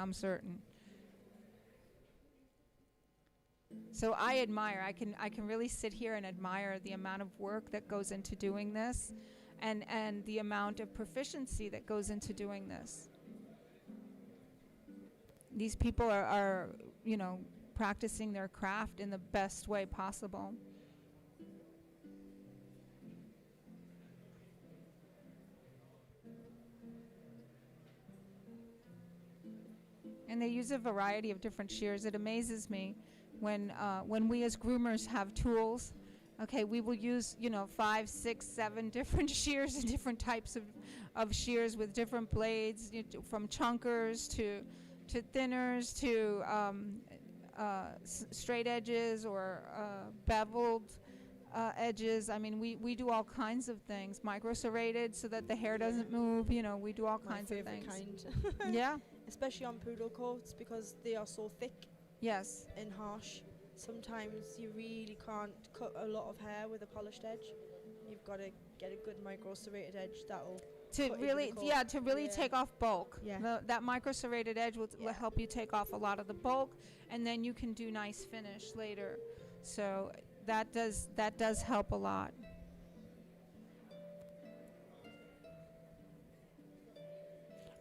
So I admire. I can really sit here and admire the amount of work that goes into doing this, and the amount of proficiency that goes into doing this. These people are practicing their craft in the best way possible. And they use a variety of different shears. It amazes me when we as groomers have tools. Okay, we will use 5, 6, 7 different shears and different types of shears with different blades, from chunkers to thinners to straight edges or beveled edges. I mean, we do all kinds of things. Micro-serrated so that the hair doesn't move. We do all kinds of things. Kind. Yeah. Especially on poodle coats because they are so thick. Yes. And harsh. Sometimes you really can't cut a lot of hair with a polished edge. You've got to get a good micro-serrated edge that'll take off bulk. Yeah. That micro-serrated edge will help you take off a lot of the bulk, and then you can do nice finish later. So that does help a lot.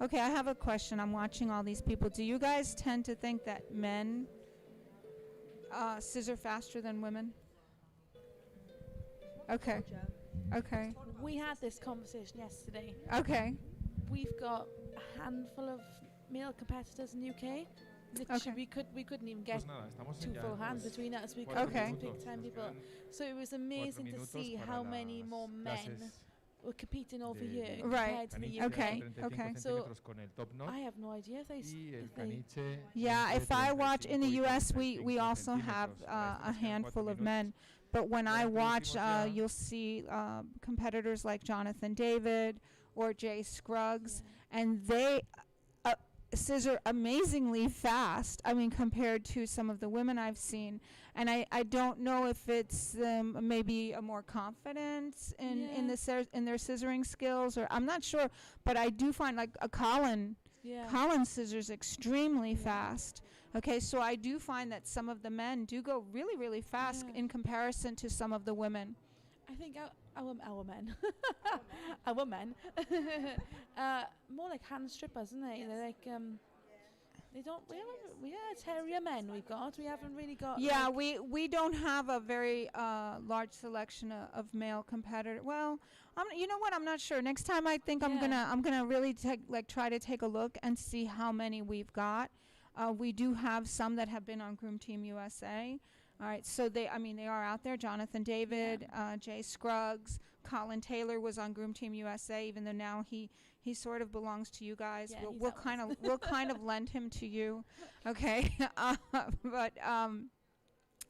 Okay, I have a question. I'm watching all these people. Do you guys tend to think that men scissor faster than women? Okay. Okay. We had this conversation yesterday. Okay. We've got a handful of male competitors in the UK. Literally, we couldn't even get two full hands between us. We couldn't pick 10 people. So it was amazing to see how many more men were competing over here compared to the UK. Okay. So I have no idea if they Yeah, if I watch in the US, we also have a handful of men. But when I watch, you'll see competitors like Jonathan David or Jay Scruggs, and they scissor amazingly fast. I mean, compared to some of the women I've seen. And I don't know if it's maybe a more confidence in their scissoring skills, or I'm not sure. But I do find like a Colin scissors extremely fast. Okay, so I do find that some of the men do go really, really fast in comparison to some of the women. I think our men, our men, more like hand strippers, isn't they? They're like they don't. We are terrier men. We've got. We haven't really got. Yeah, we don't have a very large selection of male competitors. Well, you know what? I'm not sure. Next time, I think I'm gonna really try to take a look and see how many we've got. We do have some that have been on Groom Team USA. All right, so they are out there. Jonathan David, Jay Scruggs, Colin Taylor was on Groom Team USA, even though now he sort of belongs to you guys. Yeah, we'll kind of lend him to you, okay? But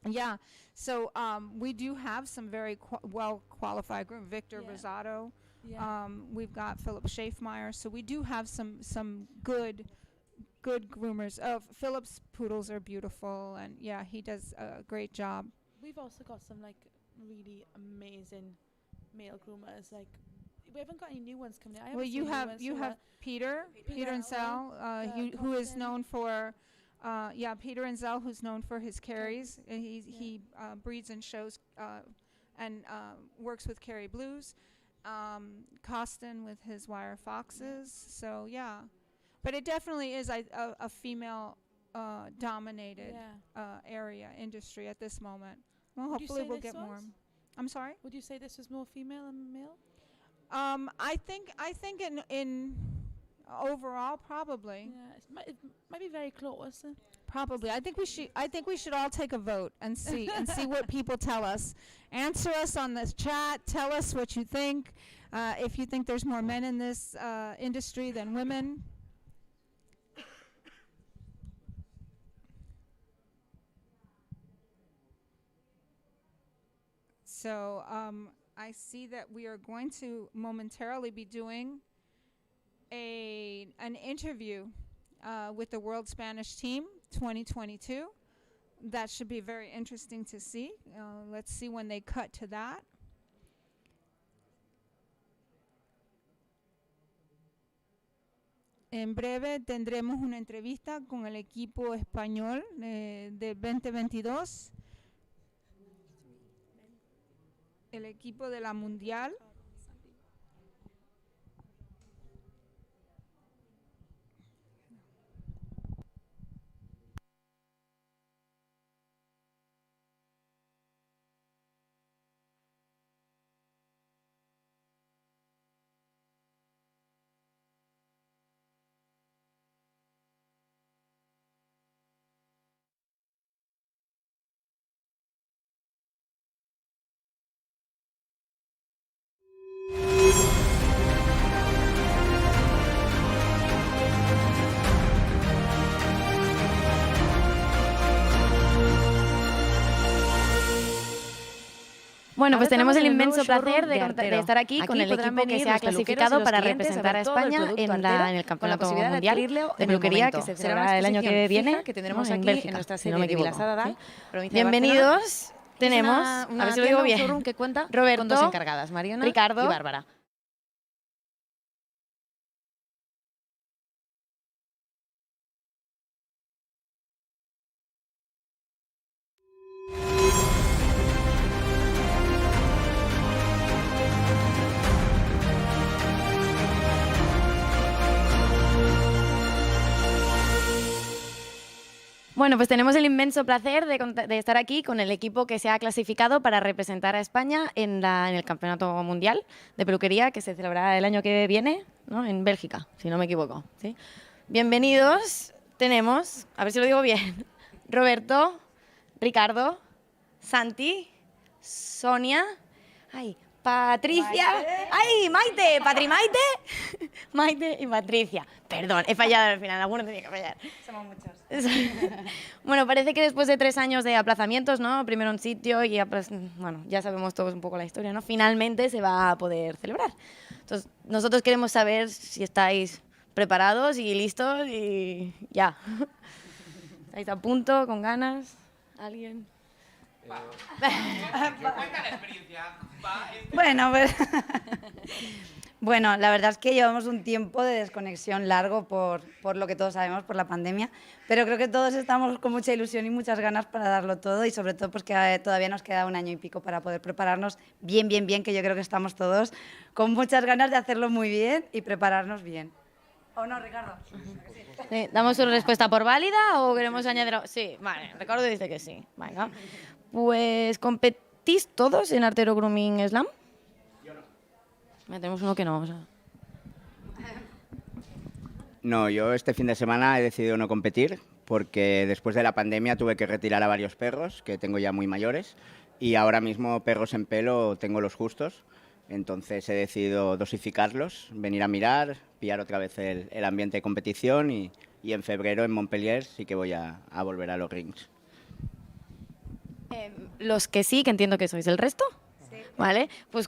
yeah, so we do have some very well qualified groom. Victor Rosado. Yeah. We've got Philip Schaefmeyer. So we do have some good groomers. Philip's poodles are beautiful, and he does a great job. We've also got some like really amazing male groomers. Like we haven't got any new ones coming out. Well, you have Peter Enzell, who is known for Peter Enzell, who's known for his Kerrys. He breeds and shows and works with Kerry Blues. Costin with his wire foxes. So yeah, but it definitely is a female dominated area industry at this moment. Well, Would you hopefully say we'll this get more. was? I'm sorry. Would you say this was more female than male? I think in overall probably. Yeah, it might be very close. Probably. I think we should all take a vote and see what people tell us. Answer us on this chat. Tell us what you think. If you think there's more men in this industry than women. So I see that we are going to momentarily be doing an interview with the World Spanish Team 2022. That should be very interesting to see. Let's see when they cut to that. En breve tendremos una entrevista con el equipo español de 2022. El equipo de la Mundial. Bueno, pues Ahora tenemos estamos el en el nuevo inmenso placer showroom de, de Artero. estar aquí con Aquí el podrán equipo que venir se ha los peluqueros y clasificado los para clientes a representar a ver todo el España producto en Artero, el con la Campeonato posibilidad de Mundial adquirirlo de en el Peluquería momento. que se Será una celebrará el año que exposición viene fija que tendremos en aquí Bélgica, en nuestra si no sede me de equivoco. Vilassar Dalt, ¿Sí? provincia de Bienvenidos. Barcelona. Tenemos, Es a ver si lo digo un bien, showroom que cuenta Roberto, con dos encargadas, Mariona Ricardo y Bárbara. Bueno, pues tenemos el inmenso placer de estar aquí con el equipo que se ha clasificado para representar a España en el Campeonato Mundial de Peluquería que se celebrará el año que viene, ¿no? En Bélgica, si no me equivoco. ¿Sí? Bienvenidos. Tenemos, a ver si lo digo bien, Roberto, Ricardo, Santi, Sonia, Patricia, Maite, Maite y Patricia. Perdón, he fallado al final, alguno tenía que fallar. Somos muchos. Bueno, parece que después de 3 años de aplazamientos, ¿no? Primero un sitio y bueno, ya sabemos todos un poco la historia, ¿no? Finalmente se va a poder celebrar. Entonces, nosotros queremos saber si estáis preparados y listos y ya. ¿Estáis a punto, con ganas? ¿Alguien? Cuenta la experiencia. Bueno, pues, bueno, la verdad es que llevamos un tiempo de desconexión largo por lo que todos sabemos, por la pandemia, pero creo que todos estamos con mucha ilusión y muchas ganas para darlo todo y sobre todo pues que todavía nos queda 1 año y pico para poder prepararnos bien, que yo creo que estamos todos con muchas ganas de hacerlo muy bien y prepararnos bien. ¿O no, Ricardo? Sí, ¿damos su respuesta por válida o queremos añadir algo? Sí, vale, Ricardo dice que sí. Venga. Pues, ¿competís todos en Artero Grooming Slam? Yo no. Tenemos uno que no. O sea. No, yo este fin de semana he decidido no competir porque después de la pandemia tuve que retirar a varios perros que tengo ya muy mayores y ahora mismo perros en pelo tengo los justos. Entonces he decidido dosificarlos, venir a mirar, pillar otra vez el ambiente de competición y en febrero en Montpellier sí que voy a volver a los rings. Los que sí, que entiendo que sois el resto, sí. ¿Vale? Pues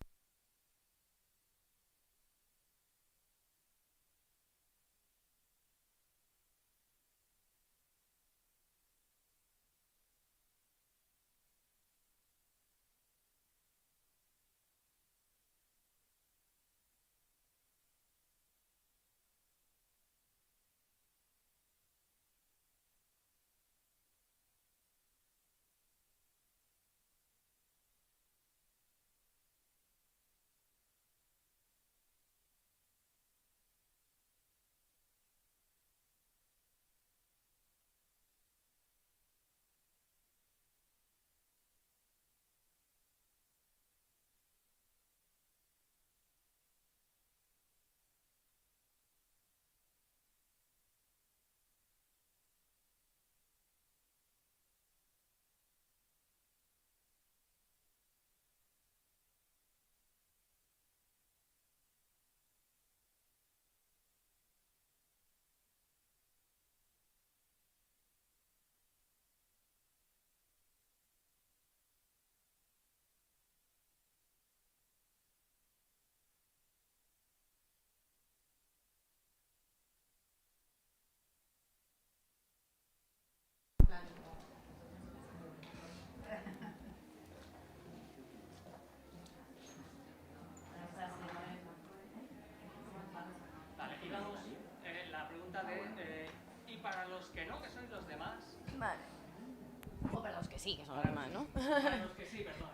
sí, que eso es normal, ¿no?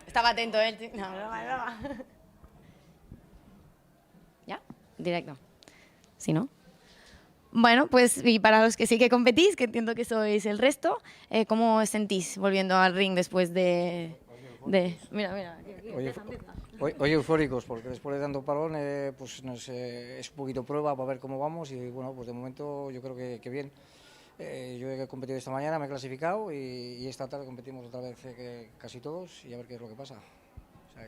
Estaba atento él. No, broma. ¿Ya? Directo. ¿Sí, no? Bueno, pues y para los que sí que competís, que entiendo que sois el resto, ¿cómo os sentís volviendo al ring después de... Mira, Hoy eufóricos, porque después de tanto parón, pues es un poquito prueba para ver cómo vamos y bueno, pues de momento yo creo que bien. Yo he competido esta mañana, me he clasificado y esta tarde competimos otra vez casi todos y a ver qué es lo que pasa. O sea,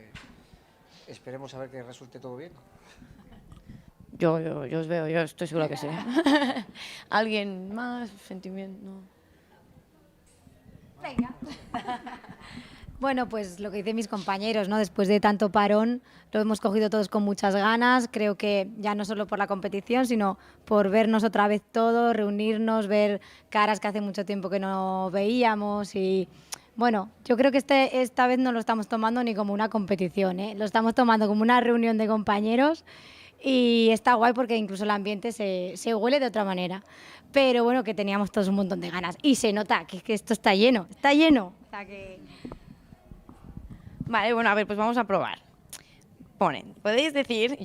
esperemos a ver que resulte todo bien. Yo os veo, yo estoy segura que sí. ¿Alguien más? ¿Sentimiento? No. Venga. Bueno, pues lo que dicen mis compañeros, ¿no? Después de tanto parón, lo hemos cogido todos con muchas ganas. Creo que ya no solo por la competición, sino por vernos otra vez todos, reunirnos, ver caras que hace mucho tiempo que no veíamos. Y bueno, yo creo que esta vez no lo estamos tomando ni como una competición, ¿eh? Lo estamos tomando como una reunión de compañeros y está guay porque incluso el ambiente se huele de otra manera. Pero bueno, que teníamos todos un montón de ganas. Y se nota que esto está lleno, está lleno. O sea que... Vale, bueno, a ver, pues vamos a probar. Ponen, podéis decir,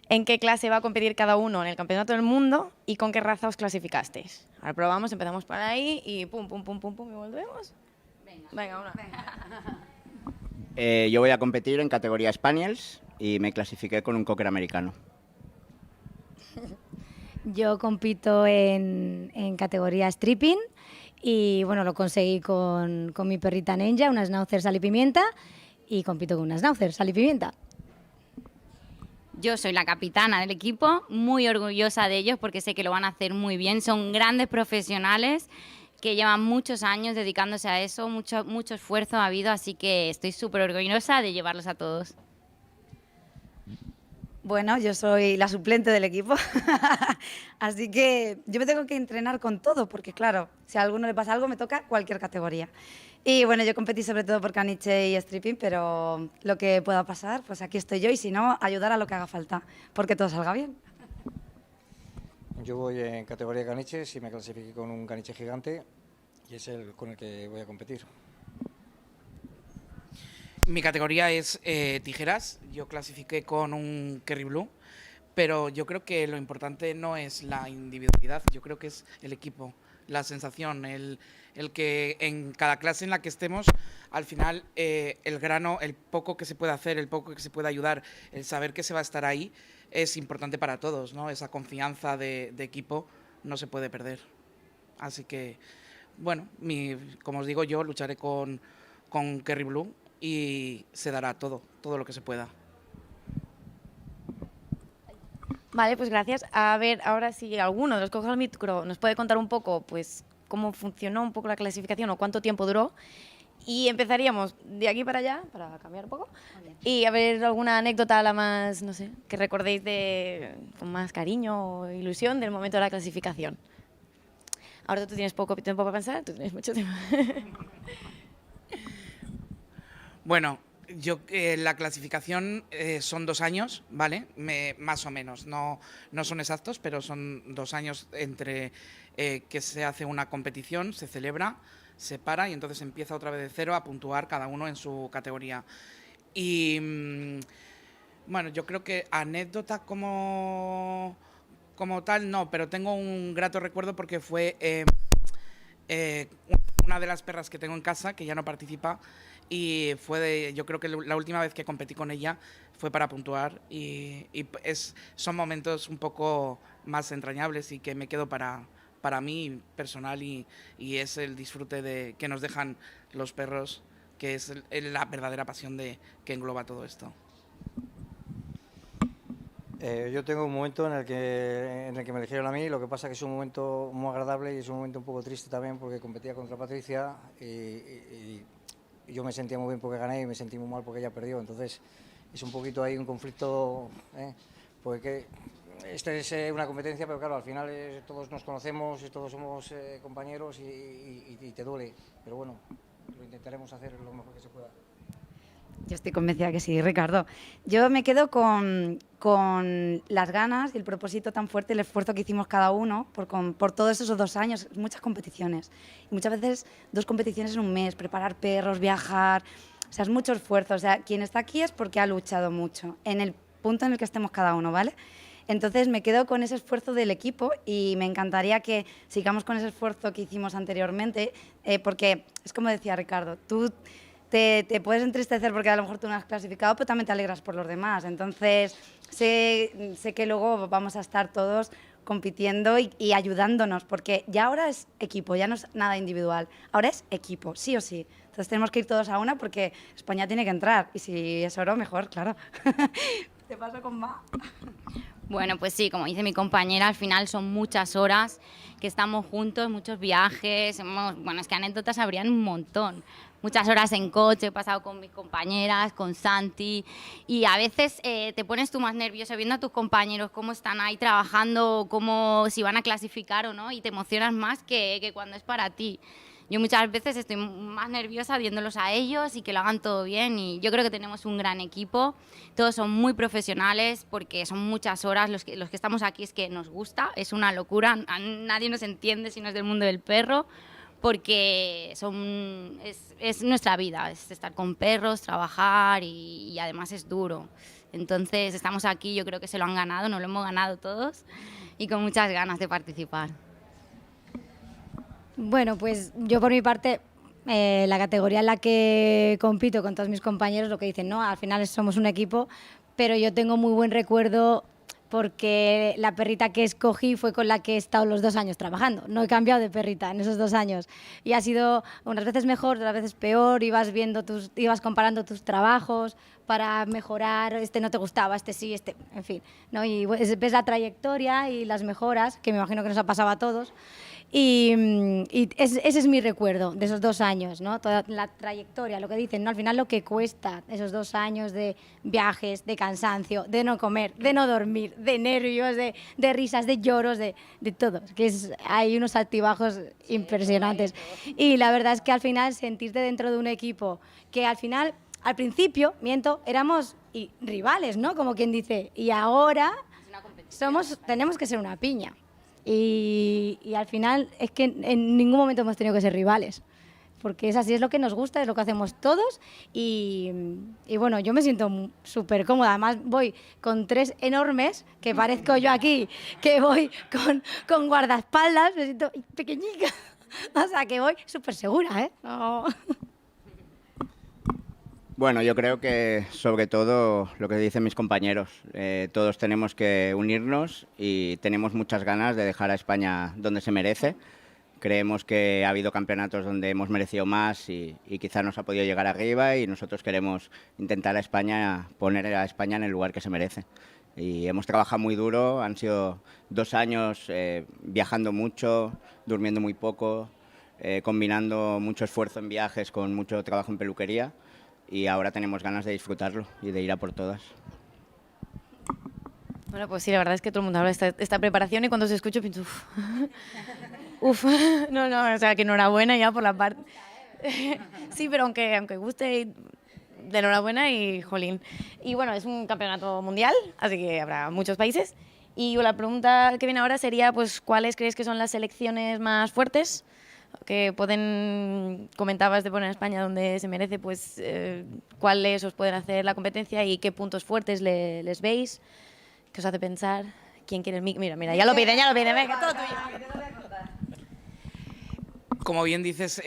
en qué clase va a competir cada uno en el Campeonato del Mundo y con qué raza os clasificasteis. Ahora probamos, empezamos por ahí y pum, y volvemos. Venga, una. Yo voy a competir en categoría Spaniels y me clasifiqué con un cocker americano. Yo compito en categoría stripping y bueno, lo conseguí con mi perrita Ninja, una schnauzer sal y pimienta, y compito con una schnauzer sal y pimienta. Yo soy la capitana del equipo, muy orgullosa de ellos porque sé que lo van a hacer muy bien. Son grandes profesionales que llevan muchos años dedicándose a eso, mucho esfuerzo ha habido, así que estoy súper orgullosa de llevarlos a todos. Bueno, yo soy la suplente del equipo, así que yo me tengo que entrenar con todo, porque claro, si a alguno le pasa algo me toca cualquier categoría. Y bueno, yo competí sobre todo por caniche y stripping, pero lo que pueda pasar, pues aquí estoy yo y si no, ayudar a lo que haga falta, porque todo salga bien. Yo voy en categoría caniches y me clasifiqué con un caniche gigante y es el con el que voy a competir. Mi categoría es tijeras, yo clasifiqué con un Kerry Blue, pero yo creo que lo importante no es la individualidad, yo creo que es el equipo, la sensación, el que en cada clase en la que estemos, al final el grano, el poco que se puede hacer, el poco que se puede ayudar, el saber que se va a estar ahí, es importante para todos, ¿no? Esa confianza de equipo no se puede perder. Así que, bueno, como os digo, yo lucharé con Kerry Blue y se dará todo lo que se pueda. Vale, pues gracias. A ver, ahora si alguno de los que coja el micro nos puede contar un poco, pues, cómo funcionó un poco la clasificación o cuánto tiempo duró. Y empezaríamos de aquí para allá, para cambiar un poco. Y a ver alguna anécdota, la más, no sé, que recordéis con más cariño o ilusión del momento de la clasificación. Ahora tú tienes poco tiempo para pensar, tú tienes mucho tiempo. Bueno, la clasificación son 2 años, ¿vale? Más o menos, no son exactos, pero son 2 años entre que se hace una competición, se celebra, se para y entonces empieza otra vez de cero a puntuar cada uno en su categoría. Y bueno, yo creo que anécdota como tal no, pero tengo un grato recuerdo porque fue una de las perras que tengo en casa, que ya no participa, y yo creo que la última vez que competí con ella fue para puntuar y son momentos un poco más entrañables y que me quedo para mí personal y es el disfrute que nos dejan los perros, que es la verdadera pasión que engloba todo esto. Yo tengo un momento en el que me eligieron a mí, lo que pasa que es un momento muy agradable y es un momento un poco triste también porque competía contra Patricia y yo me sentía muy bien porque gané y me sentí muy mal porque ella perdió, entonces es un poquito ahí un conflicto, porque esta es una competencia, pero claro, al final todos nos conocemos y todos somos compañeros y te duele, pero bueno, lo intentaremos hacer lo mejor que se pueda. Yo estoy convencida que sí, Ricardo. Yo me quedo con las ganas y el propósito tan fuerte, el esfuerzo que hicimos cada uno por todos esos 2 años, muchas competiciones. Y muchas veces 2 competiciones en un mes, preparar perros, viajar, o sea, es mucho esfuerzo. O sea, quien está aquí es porque ha luchado mucho, en el punto en el que estemos cada uno, ¿vale? Entonces me quedo con ese esfuerzo del equipo y me encantaría que sigamos con ese esfuerzo que hicimos anteriormente, porque es como decía Ricardo, tú te puedes entristecer porque a lo mejor tú no has clasificado, pero también te alegras por los demás. Entonces sé que luego vamos a estar todos compitiendo y ayudándonos, porque ya ahora es equipo, ya no es nada individual, ahora es equipo, sí o sí. Entonces tenemos que ir todos a una porque España tiene que entrar y si es oro, mejor, claro. Te paso con Ma. Bueno, pues sí, como dice mi compañera, al final son muchas horas que estamos juntos, muchos viajes, bueno, es que anécdotas habrían un montón. Muchas horas en coche, he pasado con mis compañeras, con Santi, y a veces te pones tú más nervioso viendo a tus compañeros cómo están ahí trabajando, cómo, si van a clasificar o no, y te emocionas más que cuando es para ti. Yo muchas veces estoy más nerviosa viéndolos a ellos y que lo hagan todo bien, y yo creo que tenemos un gran equipo, todos son muy profesionales porque son muchas horas, los que estamos aquí es que nos gusta, es una locura, nadie nos entiende si no es del mundo del perro, porque es nuestra vida, es estar con perros, trabajar y además es duro. Entonces estamos aquí, yo creo que se lo han ganado, nos lo hemos ganado todos y con muchas ganas de participar. Bueno, pues yo por mi parte, la categoría en la que compito con todos mis compañeros, lo que dicen, ¿no? Al final somos un equipo, pero yo tengo muy buen recuerdo porque la perrita que escogí fue con la que he estado los 2 años trabajando. No he cambiado de perrita en esos 2 años. Y ha sido unas veces mejor, otras veces peor, ibas comparando tus trabajos para mejorar, este no te gustaba, este sí, este, en fin, ¿no? Y ves la trayectoria y las mejoras, que me imagino que nos ha pasado a todos. Y ese es mi recuerdo de esos 2 años, ¿no? Toda la trayectoria, lo que dicen, ¿no? Al final lo que cuesta esos 2 años de viajes, de cansancio, de no comer, de no dormir, de nervios, de risas, de lloros, de todo. Hay unos altibajos impresionantes. Y la verdad es que al final sentirte dentro de un equipo que al final, al principio, éramos rivales, ¿no? Como quien dice, y ahora tenemos que ser una piña. Y al final es que en ningún momento hemos tenido que ser rivales, porque es así, es lo que nos gusta, es lo que hacemos todos y bueno, yo me siento súper cómoda, además voy con 3 enormes, que parezco yo aquí, que voy con guardaespaldas, me siento pequeñica, o sea que voy súper segura, ¿eh? No. Bueno, yo creo que sobre todo lo que dicen mis compañeros, todos tenemos que unirnos y tenemos muchas ganas de dejar a España donde se merece. Creemos que ha habido campeonatos donde hemos merecido más y quizás nos ha podido llegar arriba y nosotros queremos intentar poner a España en el lugar que se merece. Y hemos trabajado muy duro, han sido 2 años viajando mucho, durmiendo muy poco, combinando mucho esfuerzo en viajes con mucho trabajo en peluquería. Y ahora tenemos ganas de disfrutarlo y de ir a por todas. Bueno, pues sí, la verdad es que todo el mundo habla de esta preparación y cuando se escucha pienso, uf, no, o sea, que enhorabuena ya por la parte... Sí, pero aunque guste, de enhorabuena y jolín. Y bueno, es un campeonato mundial, así que habrá muchos países. Y la pregunta que viene ahora sería, pues, ¿cuáles crees que son las selecciones más fuertes? Que comentabas de poner a España donde se merece, pues cuáles os pueden hacer la competencia y qué puntos fuertes les veis, qué os hace pensar, quién quiere el mic. Mira, ya lo piden, venga, todo tuyo. Como bien dices,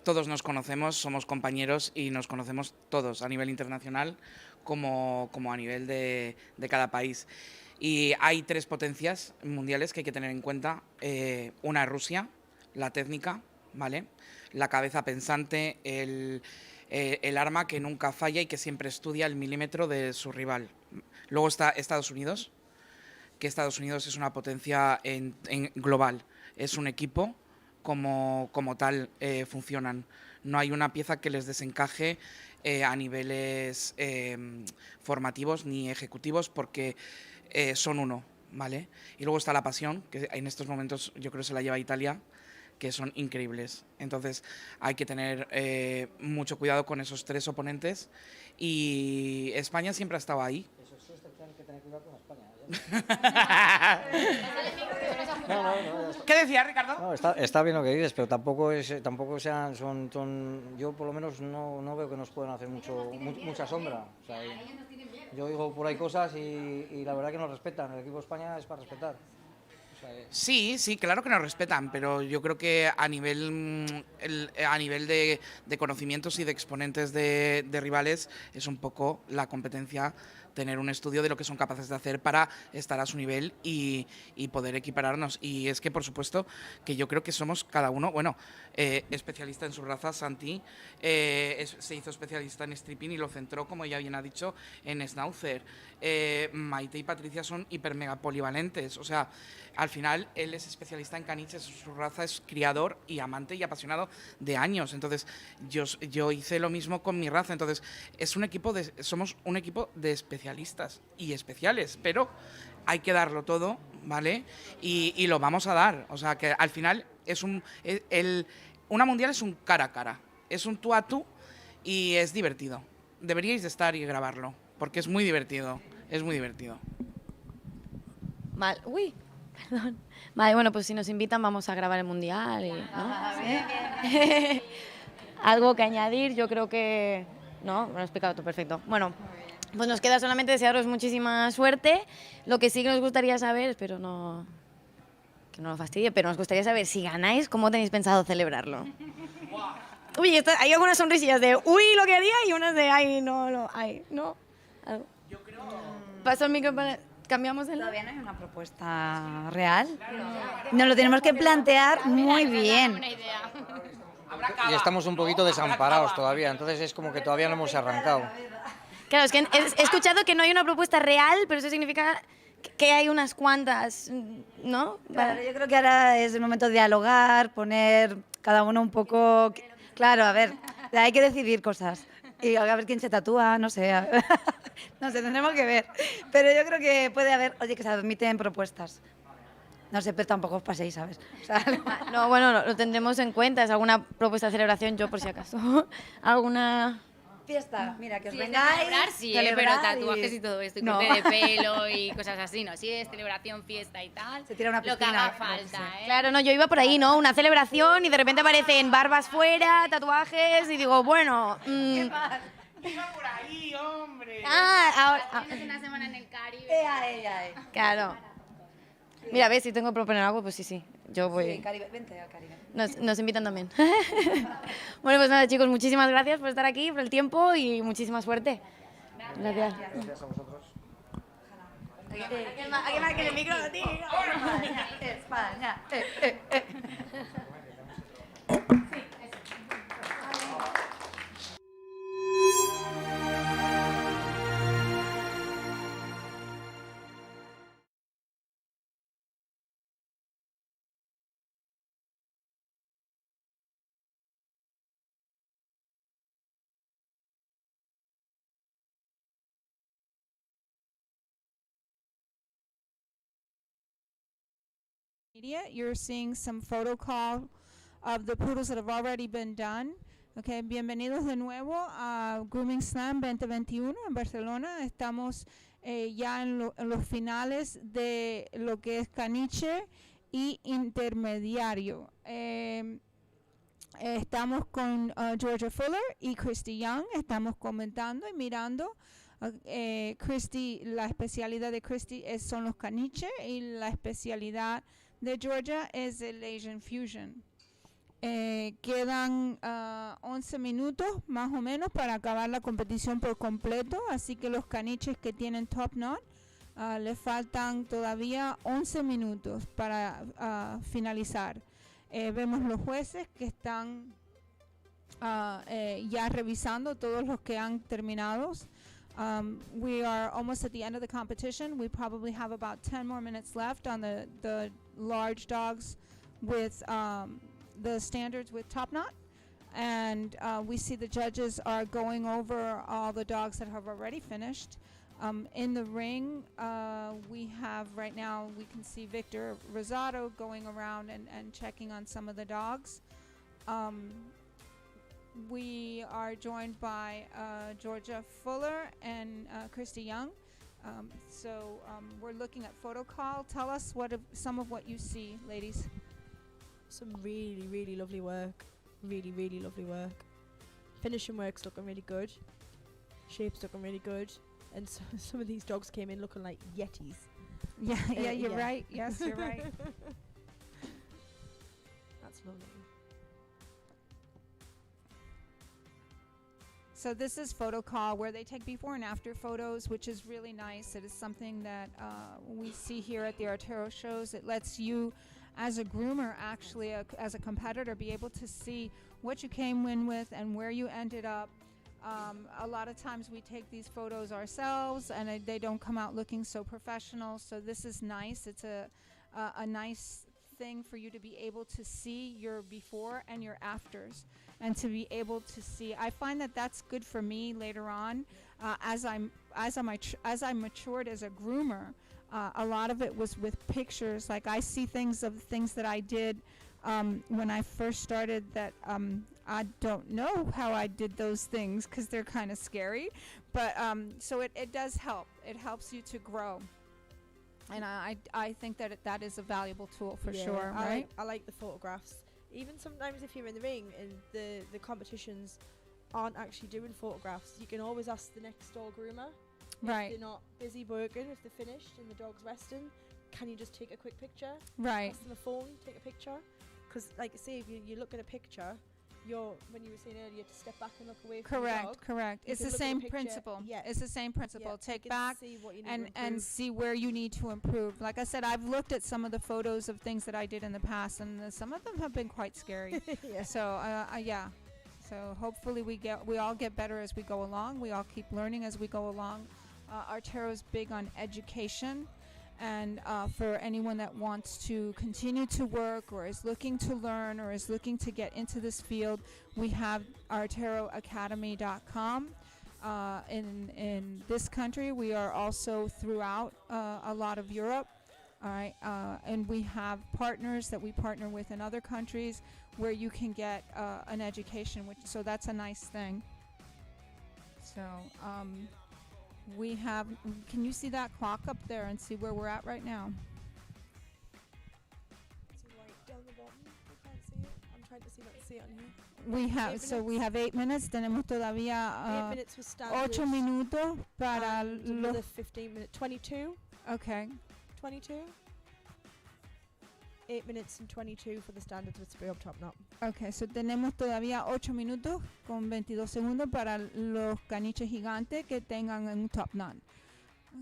todos nos conocemos, somos compañeros y nos conocemos todos a nivel internacional como a nivel de cada país. Y hay 3 potencias mundiales que hay que tener en cuenta. Una es Rusia, la técnica, ¿vale? La cabeza pensante, el arma que nunca falla y que siempre estudia el milímetro de su rival. Luego está Estados Unidos, que Estados Unidos es una potencia en global. Es un equipo, como tal funcionan. No hay una pieza que les desencaje a niveles formativos ni ejecutivos porque son uno, ¿vale? Y luego está la pasión, que en estos momentos yo creo que se la lleva Italia, que son increíbles. Entonces hay que tener mucho cuidado con esos 3 oponentes y España siempre ha estado ahí. Eso sí, hay que tener cuidado con España. ¿Qué decías, Ricardo? No, está bien lo que dices, pero tampoco sean, yo por lo menos no veo que nos puedan hacer mucha sombra. O sea, yo oigo por ahí cosas y la verdad que nos respetan. El equipo de España es para respetar. Sí, claro que nos respetan, pero yo creo que a nivel de conocimientos y de exponentes de rivales es un poco la competencia tener un estudio de lo que son capaces de hacer para estar a su nivel y poder equipararnos. Y es que, por supuesto, que yo creo que somos cada uno, especialista en su raza. Santi se hizo especialista en stripping y lo centró, como ya bien ha dicho, en schnauzer. Maite y Patricia son hiper mega polivalentes. O sea, al final él es especialista en caniches, su raza es criador y amante y apasionado de años. Entonces yo hice lo mismo con mi raza. Entonces somos un equipo de especialistas y especiales, pero hay que darlo todo, ¿vale? Y lo vamos a dar. O sea, que al final una mundial es un cara a cara, es un tú a tú y es divertido. Deberíais de estar y grabarlo, porque es muy divertido, Uy, perdón. Vale, bueno, pues si nos invitan vamos a grabar el mundial. ¿No? ¿Sí? Algo que añadir, yo creo que... No, me lo he explicado todo perfecto. Bueno, pues nos queda solamente desearos muchísima suerte. Lo que sí que nos gustaría saber, espero que no lo fastidie, pero nos gustaría saber si ganáis, ¿cómo tenéis pensado celebrarlo? Uy, hay algunas sonrisillas de uy, lo que haría y unas de ay, no. Algo. Yo creo... Paso el micro para... ¿Cambiamos el...? Todavía no hay una propuesta real. Nos lo tenemos que plantear muy bien. Y estamos un poquito desamparados todavía, entonces es como que todavía no hemos arrancado. Claro, es que he escuchado que no hay una propuesta real, pero eso significa que hay unas cuantas, ¿no? Claro, yo creo que ahora es el momento de dialogar, poner cada uno un poco... Claro, a ver, hay que decidir cosas. Y a ver quién se tatúa, no sé. No sé, tendremos que ver. Pero yo creo que puede haber, oye, que se admiten propuestas. No sé, pero tampoco os paséis, ¿sabes? O sea, no, bueno, lo tendremos en cuenta. ¿Es alguna propuesta de celebración? Yo, por si acaso. ¿Alguna...? Fiesta, mira, que os Sí, vengáis. celebrar, sí, pero tatuajes y todo esto, y corte de pelo y cosas así, ¿no? Sí, es celebración, fiesta y tal. Se tira una lo que piscina, haga falta, ¿eh? Claro, no, yo iba por ahí, ¿no? Una celebración y de repente aparecen barbas fuera, tatuajes y digo, bueno... Iba por ahí, hombre. Ahora... una semana en el Caribe. Claro. Mira, ves, si tengo que proponer algo, pues sí. Yo voy... Sí, Caribe, vente al Caribe. Nos invitan también. Bueno, pues nada, chicos, muchísimas gracias por estar aquí, por el tiempo y muchísima suerte. Gracias. Gracias a vosotros. ¿Alguien más que el micro, tío? España. Media, you're seeing some photo call of the poodles that have already been done. Okay, bienvenidos de nuevo a Grooming Slam 2021 en Barcelona. Estamos ya en los finales de lo que es caniche y intermediario. Estamos con Georgia Fuller y Christy Young. Estamos comentando y mirando. Christy, la especialidad de Christy son los caniches y la especialidad de Georgia es el Asian Fusion. Quedan 11 minutos más o menos para acabar la competición por completo, así que los caniches que tienen Top Knot les faltan todavía 11 minutos para finalizar. Vemos los jueces que están ya revisando todos los que han terminado. We are almost at the end of the competition. We probably have about 10 more minutes left on the large dogs with the standards with Top Knot. And we see the judges are going over all the dogs that have already finished. In the ring, we have right now, we can see Victor Rosado going around and checking on some of the dogs. We are joined by Georgia Fuller and Christy Young. We're looking at photo call. Tell us some of what you see, ladies. Some really, really lovely work. Really, really lovely work. Finishing work's looking really good. Shape's looking really good. And so, some of these dogs came in looking like yetis. Yeah, you're right. Yes, you're right. That's lovely. So this is photo call where they take before and after photos, which is really nice. It is something that we see here at the Artero shows. It lets you, as a groomer, actually, as a competitor, be able to see what you came in with and where you ended up. A lot of times we take these photos ourselves and they don't come out looking so professional. So this is nice. It's a nice thing for you to be able to see your before and your afters, and to be able to see. I find that that's good for me later on, as I matured as a groomer. A lot of it was with pictures. Like I see things that I did when I first started that I don't know how I did those things because they're kind of scary. But so it does help. It helps you to grow. And I think that is a valuable tool for sure, right? I like the photographs. Even sometimes if you're in the ring and the competitions aren't actually doing photographs, you can always ask the next door groomer. Right. If they're not busy working, if they're finished and the dog's resting, can you just take a quick picture? Right. Ask them a phone, take a picture. Because like I say, if you look at a picture, when you were saying earlier to step back and look away from the dog. Correct. It's the same principle. Yeah. It's the same principle. Yeah, Take you can back see what you need to and improve. see where you need to improve. Like I said, I've looked at some of the photos of things that I did in the past, and some of them have been quite scary. Yeah. So yeah. So hopefully we all get better as we go along. We all keep learning as we go along. Artero's big on education. And for anyone that wants to continue to work or is looking to learn or is looking to get into this field, we have arteroacademy.com. In this country, we are also throughout a lot of Europe. All right, and we have partners that we partner with in other countries where you can get an education, so that's a nice thing. So we have, can you see that clock up there and see where we're at right now? It's right down the bottom. I can't see it. I'm trying to see if I can see it on here. We have 8 minutes. Tenemos todavía 8 minutes was standard. 8 minutos para another 15 minutes. 22. Okay. 22. 8 minutes and 22 for the standard with spray up top knot. Okay, so tenemos todavía 8 minutos con 22 segundos para los caniches gigantes que tengan un top knot.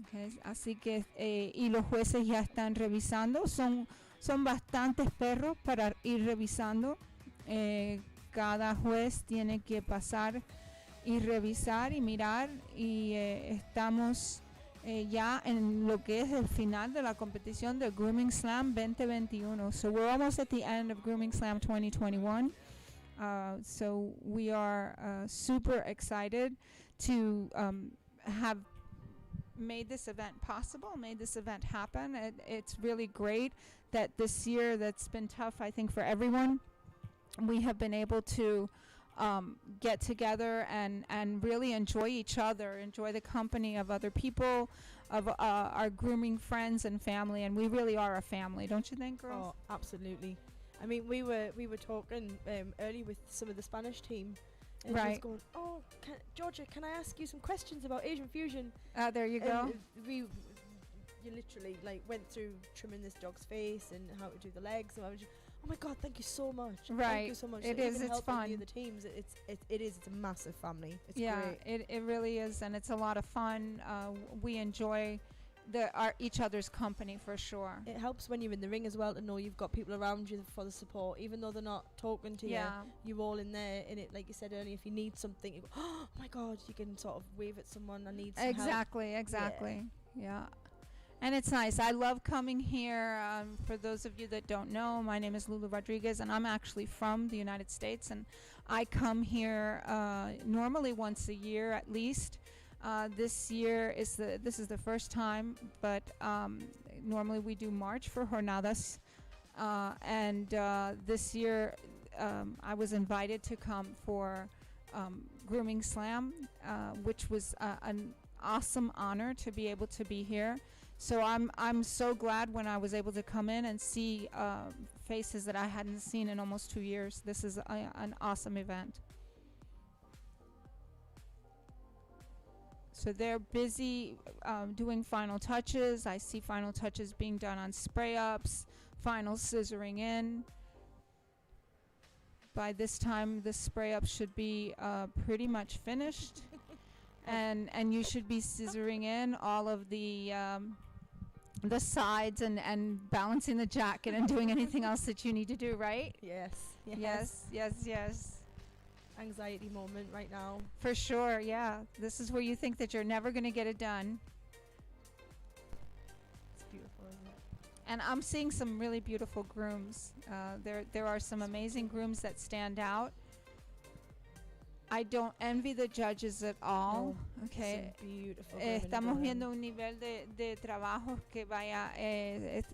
Okay, así que y los jueces ya están revisando. Son bastantes perros para ir revisando. Cada juez tiene que pasar y revisar y mirar, y estamos ya en lo que es el final de la competición de Grooming Slam 2021. So we're almost at the end of Grooming Slam 2021. So we are super excited to have made this event possible, made this event happen. It's really great that this year, that's been tough, I think, for everyone, we have been able to get together and really enjoy each other, enjoy the company of other people, of our grooming friends and family, and we really are a family, don't you think, girls? Oh, absolutely. I mean, we were talking early with some of the Spanish team, and Right. was going, "Oh, Georgia, can I ask you some questions about Asian fusion?" There you go. You literally like went through trimming this dog's face and how to do the legs, and I was just, oh my god, thank you so much. Thank Right. you so much. It So is, even it's helping fun. The other teams, it's a massive family. It's Yeah, great. it really is, and it's a lot of fun. We enjoy each other's company for sure. It helps when you're in the ring as well to know you've got people around you for the support, even though they're not talking to Yeah. you. You're all in there, and it, like you said earlier, if you need something, you go, oh my god, you can sort of wave at someone. I need some help. Exactly. Yeah. And it's nice. I love coming here. For those of you that don't know, my name is Lulu Rodriguez, and I'm actually from the United States. And I come here normally once a year at least. This year this is the first time, but normally we do March for jornadas. And this year I was invited to come for Grooming Slam, which was an awesome honor to be able to be here. So I'm so glad when I was able to come in and see faces that I hadn't seen in almost 2 years. This is an awesome event. So they're busy doing final touches. I see final touches being done on spray ups, final scissoring in. By this time, the spray up should be pretty much finished. And you should be scissoring in all of the sides and balancing the jacket and doing anything else that you need to do, right? Yes. Yes. Anxiety moment right now. For sure, yeah. This is where you think that you're never going to get it done. It's beautiful, isn't it? And I'm seeing some really beautiful grooms. There are some amazing grooms that stand out. I don't envy the judges at all. No, Okay. it's a beautiful Estamos grooming viendo un nivel de trabajos que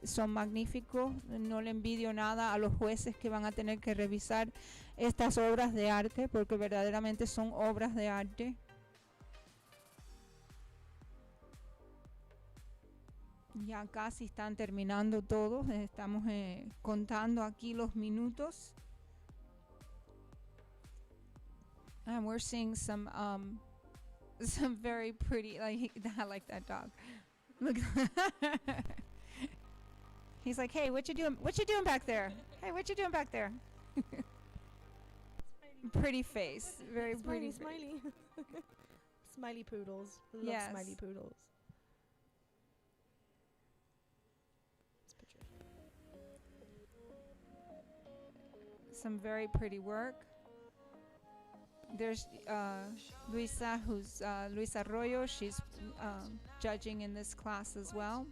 son magníficos. No le envidio nada a los jueces que van a tener que revisar estas obras de arte, porque verdaderamente son obras de arte. Ya casi están terminando todos. Estamos contando aquí los minutos. And we're seeing some very pretty, I like that dog. Look. He's like, hey, what you doing back there? Hey, what you doing back there? Pretty face, very pretty. Smiley. Smiley poodles. Love Yes. smiley poodles. Some very pretty work. There's Luisa, who's Luisa Arroyo. She's judging in this class as well.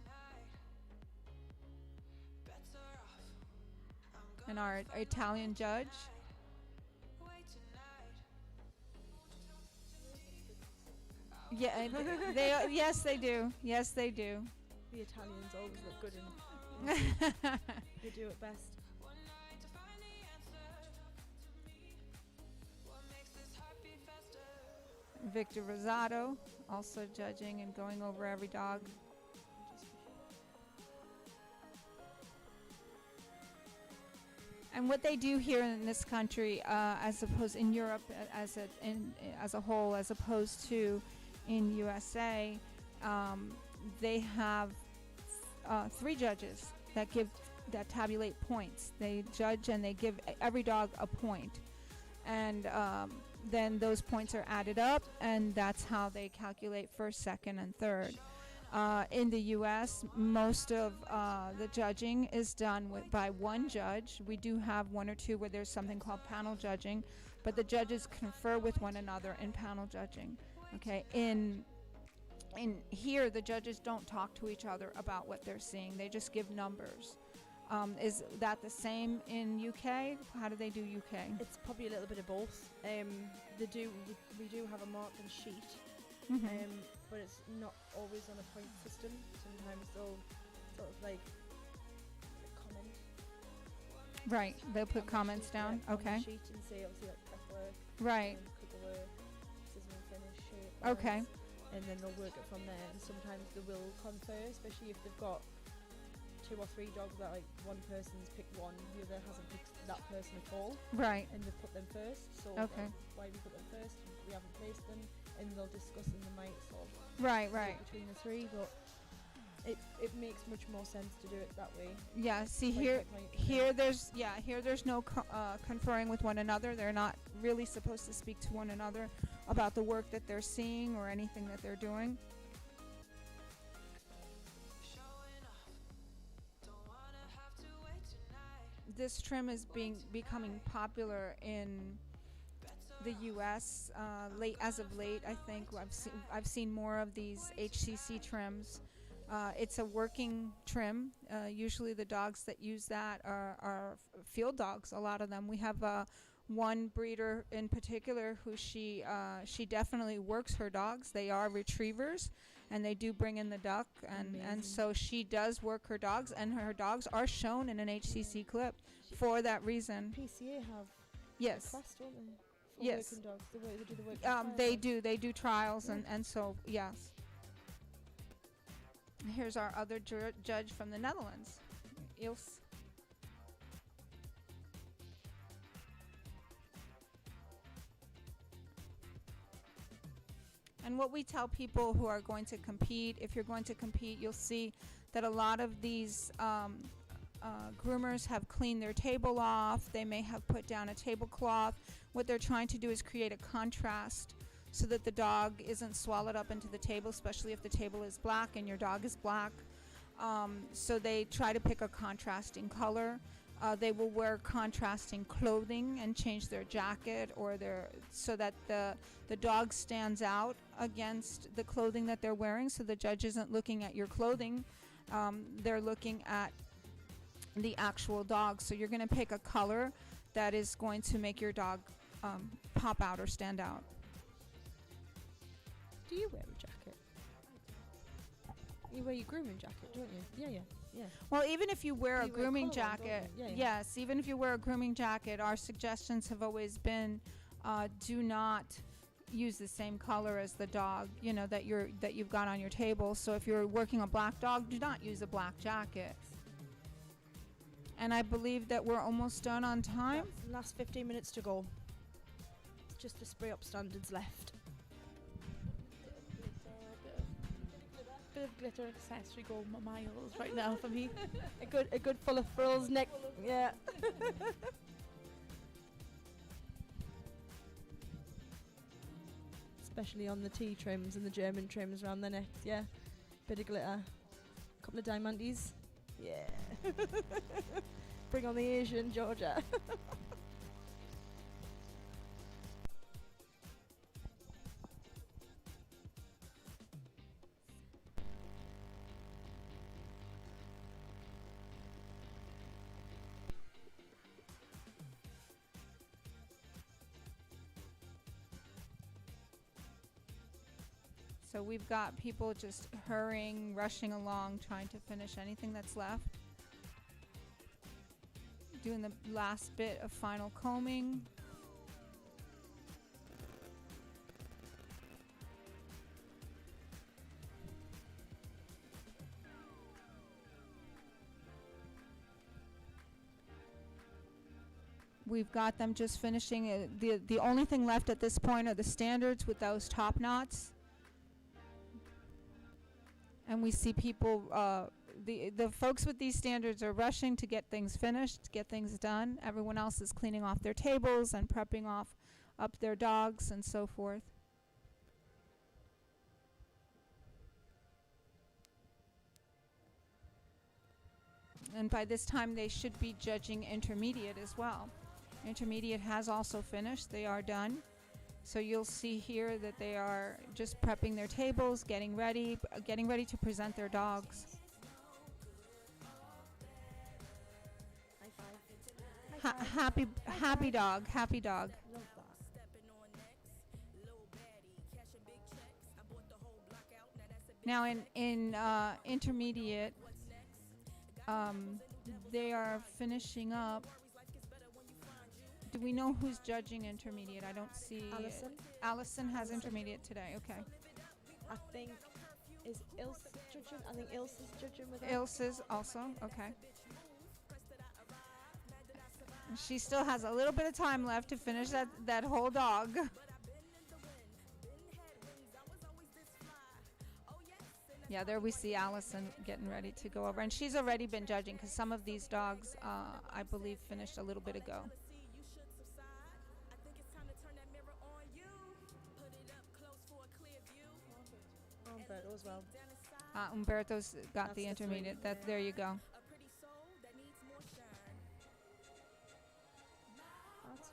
And our Italian judge. Yeah, yes they do. Yes they do. The Italians always look good in. They do it best. Victor Rosado also judging and going over every dog. And what they do here in this country, as opposed in Europe as a whole, as opposed to in USA, they have 3 judges that tabulate points. They judge and they give every dog a point, and then those points are added up, and that's how they calculate first, second, and third. In the U.S., most of the judging is done by one judge. We do have 1 or 2 where there's something called panel judging, but the judges confer with one another in panel judging. Okay, in here, the judges don't talk to each other about what they're seeing. They just give numbers. Is that the same in UK? How do they do UK? It's probably a little bit of both. We do have a marking sheet, but it's not always on a point system. Sometimes they'll sort of like comment. Right, they'll put comments down. On Okay. the sheet and say obviously like prep work, Right. cooker work, scissor and finish, shape. Okay. balance, and then they'll work it from there. And sometimes they will confer, especially if they've got 2 or 3 dogs that like one person's picked one, the other hasn't picked that person at all. Right. And they've put them first. So Okay. why we put them first? We haven't placed them, and they'll discuss in the night sort of Right, split right. between the 3. But it makes much more sense to do it that way. Yeah, see Point here, by point. here there's no conferring with one another. They're not really supposed to speak to one another about the work that they're seeing or anything that they're doing. This trim is becoming popular in the U.S. As of late. I think I've seen more of these HCC trims It's a working trim. Usually the dogs that use that are field dogs, a lot of them. We have one breeder in particular who she definitely works her dogs. They are retrievers, and they do bring in the duck, and so she does work her dogs, and her dogs are shown in an HCC clip for that reason. PCA have Yes. a class, don't they? For Yes. working dogs, they do the working They do trials, Yeah. and so yes. Here's our other judge from the Netherlands, Ilse. And what we tell people who are going to compete, if you're going to compete, you'll see that a lot of these groomers have cleaned their table off. They may have put down a tablecloth. What they're trying to do is create a contrast so that the dog isn't swallowed up into the table, especially if the table is black and your dog is black. So they try to pick a contrasting color. They will wear contrasting clothing and change their jacket or so that the dog stands out against the clothing that they're wearing. So the judge isn't looking at your clothing, they're looking at the actual dog. So you're going to pick a color that is going to make your dog pop out or stand out. Do you wear a jacket? You wear your grooming jacket, don't you? Yeah. Well, even if you wear a You wear grooming collar on, don't jacket, you? Yeah. yes, even if you wear a grooming jacket, our suggestions have always been do not use the same color as the dog, that you've got on your table. So if you're working a black dog, do not use a black jacket. And I believe that we're almost done on time. Last 15 minutes to go. Just the spray up standards left. Bit of glitter accessory go miles right now for me. a good full of frills neck. Yeah. Especially on the T trims and the German trims around the neck. Yeah. Bit of glitter. Couple of diamantes. Yeah. Bring on the Asian, Georgia. So we've got people just hurrying, rushing along, trying to finish anything that's left. Doing the last bit of final combing. We've got them just finishing. The only thing left at this point are the standards with those top knots. And we see people, the folks with these standards are rushing to get things finished, get things done. Everyone else is cleaning off their tables and prepping up their dogs and so forth. And by this time they should be judging intermediate as well. Intermediate has also finished, they are done. So you'll see here that they are just prepping their tables, getting ready to present their dogs. Happy dog. Love that. Now in intermediate, they are finishing up. Do we know who's judging intermediate? I don't see. Alison. Alison has intermediate today. Okay. I think is Ilse judging. I think Ilse is judging with her. Ilse is also okay. She still has a little bit of time left to finish that whole dog. Yeah, there we see Allison getting ready to go over. And she's already been judging because some of these dogs, I believe, finished a little bit ago. Umberto as well. Umberto's got the That's the intermediate. three. There you go. That's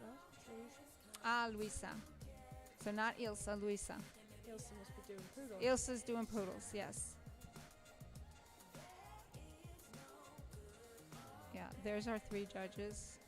not. Luisa. So not Ilsa, Luisa. Ilse must be doing poodles. Ilsa's doing poodles, yes. there's our 3 judges.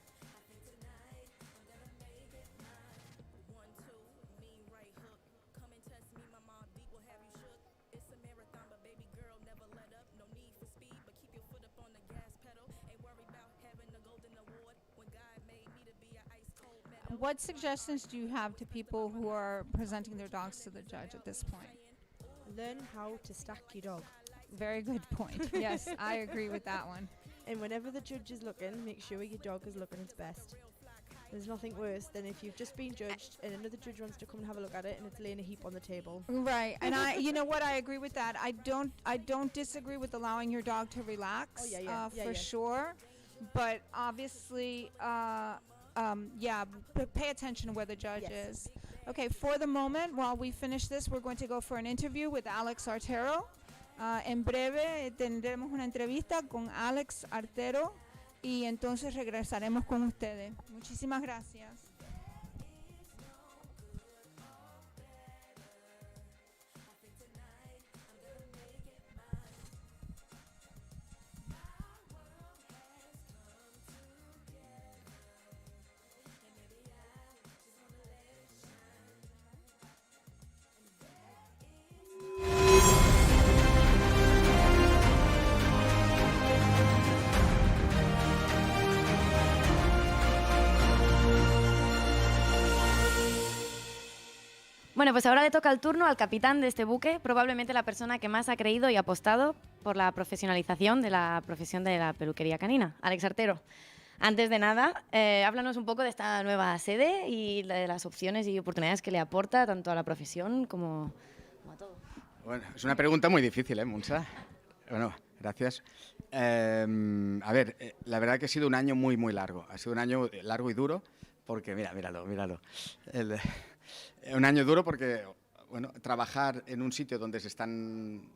What suggestions do you have to people who are presenting their dogs to the judge at this point? Learn how to stack your dog. Very good point. Yes, I agree with that one. And whenever the judge is looking, make sure your dog is looking its best. There's nothing worse than if you've just been judged and another judge wants to come and have a look at it and it's laying a heap on the table. Right, and you know what, I agree with that. I don't disagree with allowing your dog to relax. Oh, yeah. For sure, but obviously, pay attention to where the judge is. Okay, for the moment, while we finish this, we're going to go for an interview with Alex Artero. En breve tendremos una entrevista con Alex Artero y entonces regresaremos con ustedes. Muchísimas gracias. Bueno, pues ahora le toca el turno al capitán de este buque, probablemente la persona que más ha creído y apostado por la profesionalización de la profesión de la peluquería canina, Alex Artero. Antes de nada, háblanos un poco de esta nueva sede y de las opciones y oportunidades que le aporta tanto a la profesión como a todo. Bueno, es una pregunta muy difícil, Montse? Bueno, gracias. A ver, la verdad que ha sido un año muy, muy largo. Ha sido un año largo y duro porque, míralo. Un año duro porque, bueno, trabajar en un sitio donde se están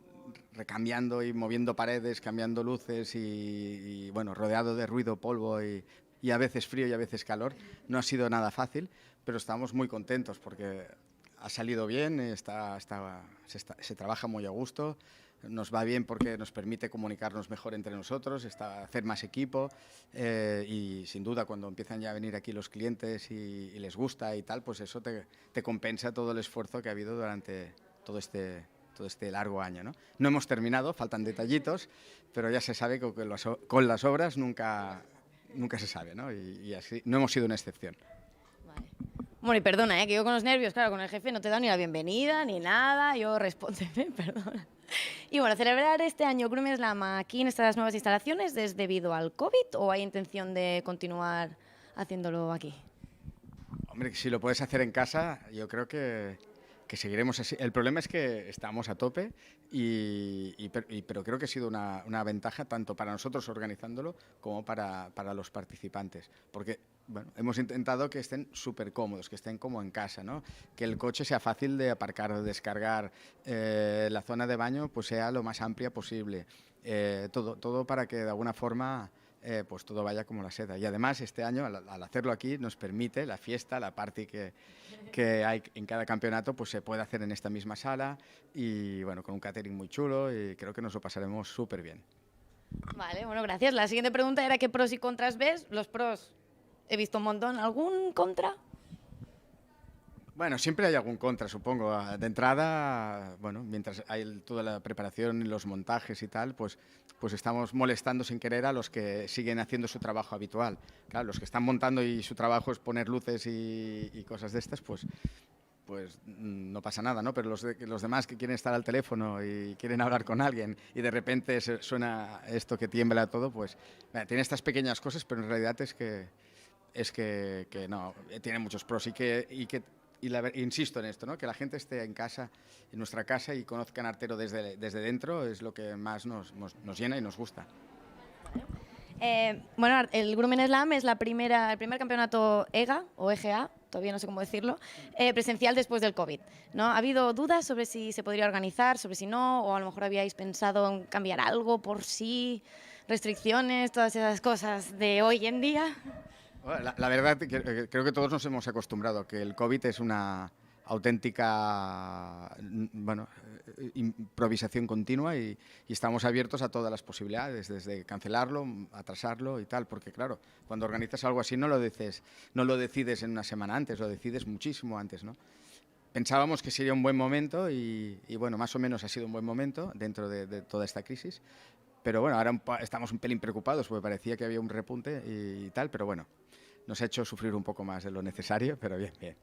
recambiando y moviendo paredes, cambiando luces y bueno, rodeado de ruido, polvo y a veces frío y a veces calor, no ha sido nada fácil, pero estamos muy contentos porque ha salido bien, se trabaja muy a gusto, nos va bien porque nos permite comunicarnos mejor entre nosotros, hacer más equipo y sin duda cuando empiezan ya a venir aquí los clientes y les gusta y tal, pues eso te compensa todo el esfuerzo que ha habido durante todo este largo año, ¿no? No hemos terminado, faltan detallitos, pero ya se sabe que con las obras nunca se sabe, ¿no? Y así no hemos sido una excepción. Bueno, y perdona, que yo con los nervios, claro, con el jefe no te da ni la bienvenida ni nada, yo respóndeme, perdona. Y bueno, celebrar este año Grooming Slam aquí en estas nuevas instalaciones ¿es debido al COVID o hay intención de continuar haciéndolo aquí? Hombre, si lo puedes hacer en casa, yo creo que seguiremos así. El problema es que estamos a tope, pero creo que ha sido una ventaja tanto para nosotros organizándolo como para los participantes. Porque bueno, hemos intentado que estén súper cómodos, que estén como en casa, ¿no? Que el coche sea fácil de aparcar o descargar, la zona de baño pues sea lo más amplia posible. Todo para que de alguna forma pues todo vaya como la seda. Y además este año al hacerlo aquí nos permite la fiesta, la party que hay en cada campeonato pues se puede hacer en esta misma sala y bueno, con un catering muy chulo y creo que nos lo pasaremos súper bien. Vale, bueno, gracias. La siguiente pregunta era ¿qué pros y contras ves? Los pros he visto un montón. ¿Algún contra? Bueno, siempre hay algún contra, supongo. De entrada, bueno, mientras hay toda la preparación y los montajes y tal, pues estamos molestando sin querer a los que siguen haciendo su trabajo habitual. Claro, los que están montando y su trabajo es poner luces y cosas de estas, pues no pasa nada, ¿no? Pero los demás que quieren estar al teléfono y quieren hablar con alguien y de repente suena esto que tiembla todo, pues tiene estas pequeñas cosas, pero en realidad es que no, tiene muchos pros insisto en esto, ¿no? Que la gente esté en casa, en nuestra casa y conozcan Artero desde dentro es lo que más nos llena y nos gusta. Bueno, el Grooming Slam es el primer campeonato EGA o EGA, todavía no sé cómo decirlo, presencial después del COVID, ¿no? ¿Ha habido dudas sobre si se podría organizar, sobre si no, o a lo mejor habíais pensado en cambiar algo por sí, restricciones, todas esas cosas de hoy en día? La verdad, creo que todos nos hemos acostumbrado a que el COVID es una auténtica improvisación continua y estamos abiertos a todas las posibilidades, desde cancelarlo, atrasarlo y tal, porque claro, cuando organizas algo así no lo decides en una semana antes, lo decides muchísimo antes, ¿no? Pensábamos que sería un buen momento y bueno, más o menos ha sido un buen momento dentro de toda esta crisis, pero bueno, ahora estamos un pelín preocupados porque parecía que había un repunte y tal, pero bueno, nos ha hecho sufrir un poco más de lo necesario, pero bien, bien.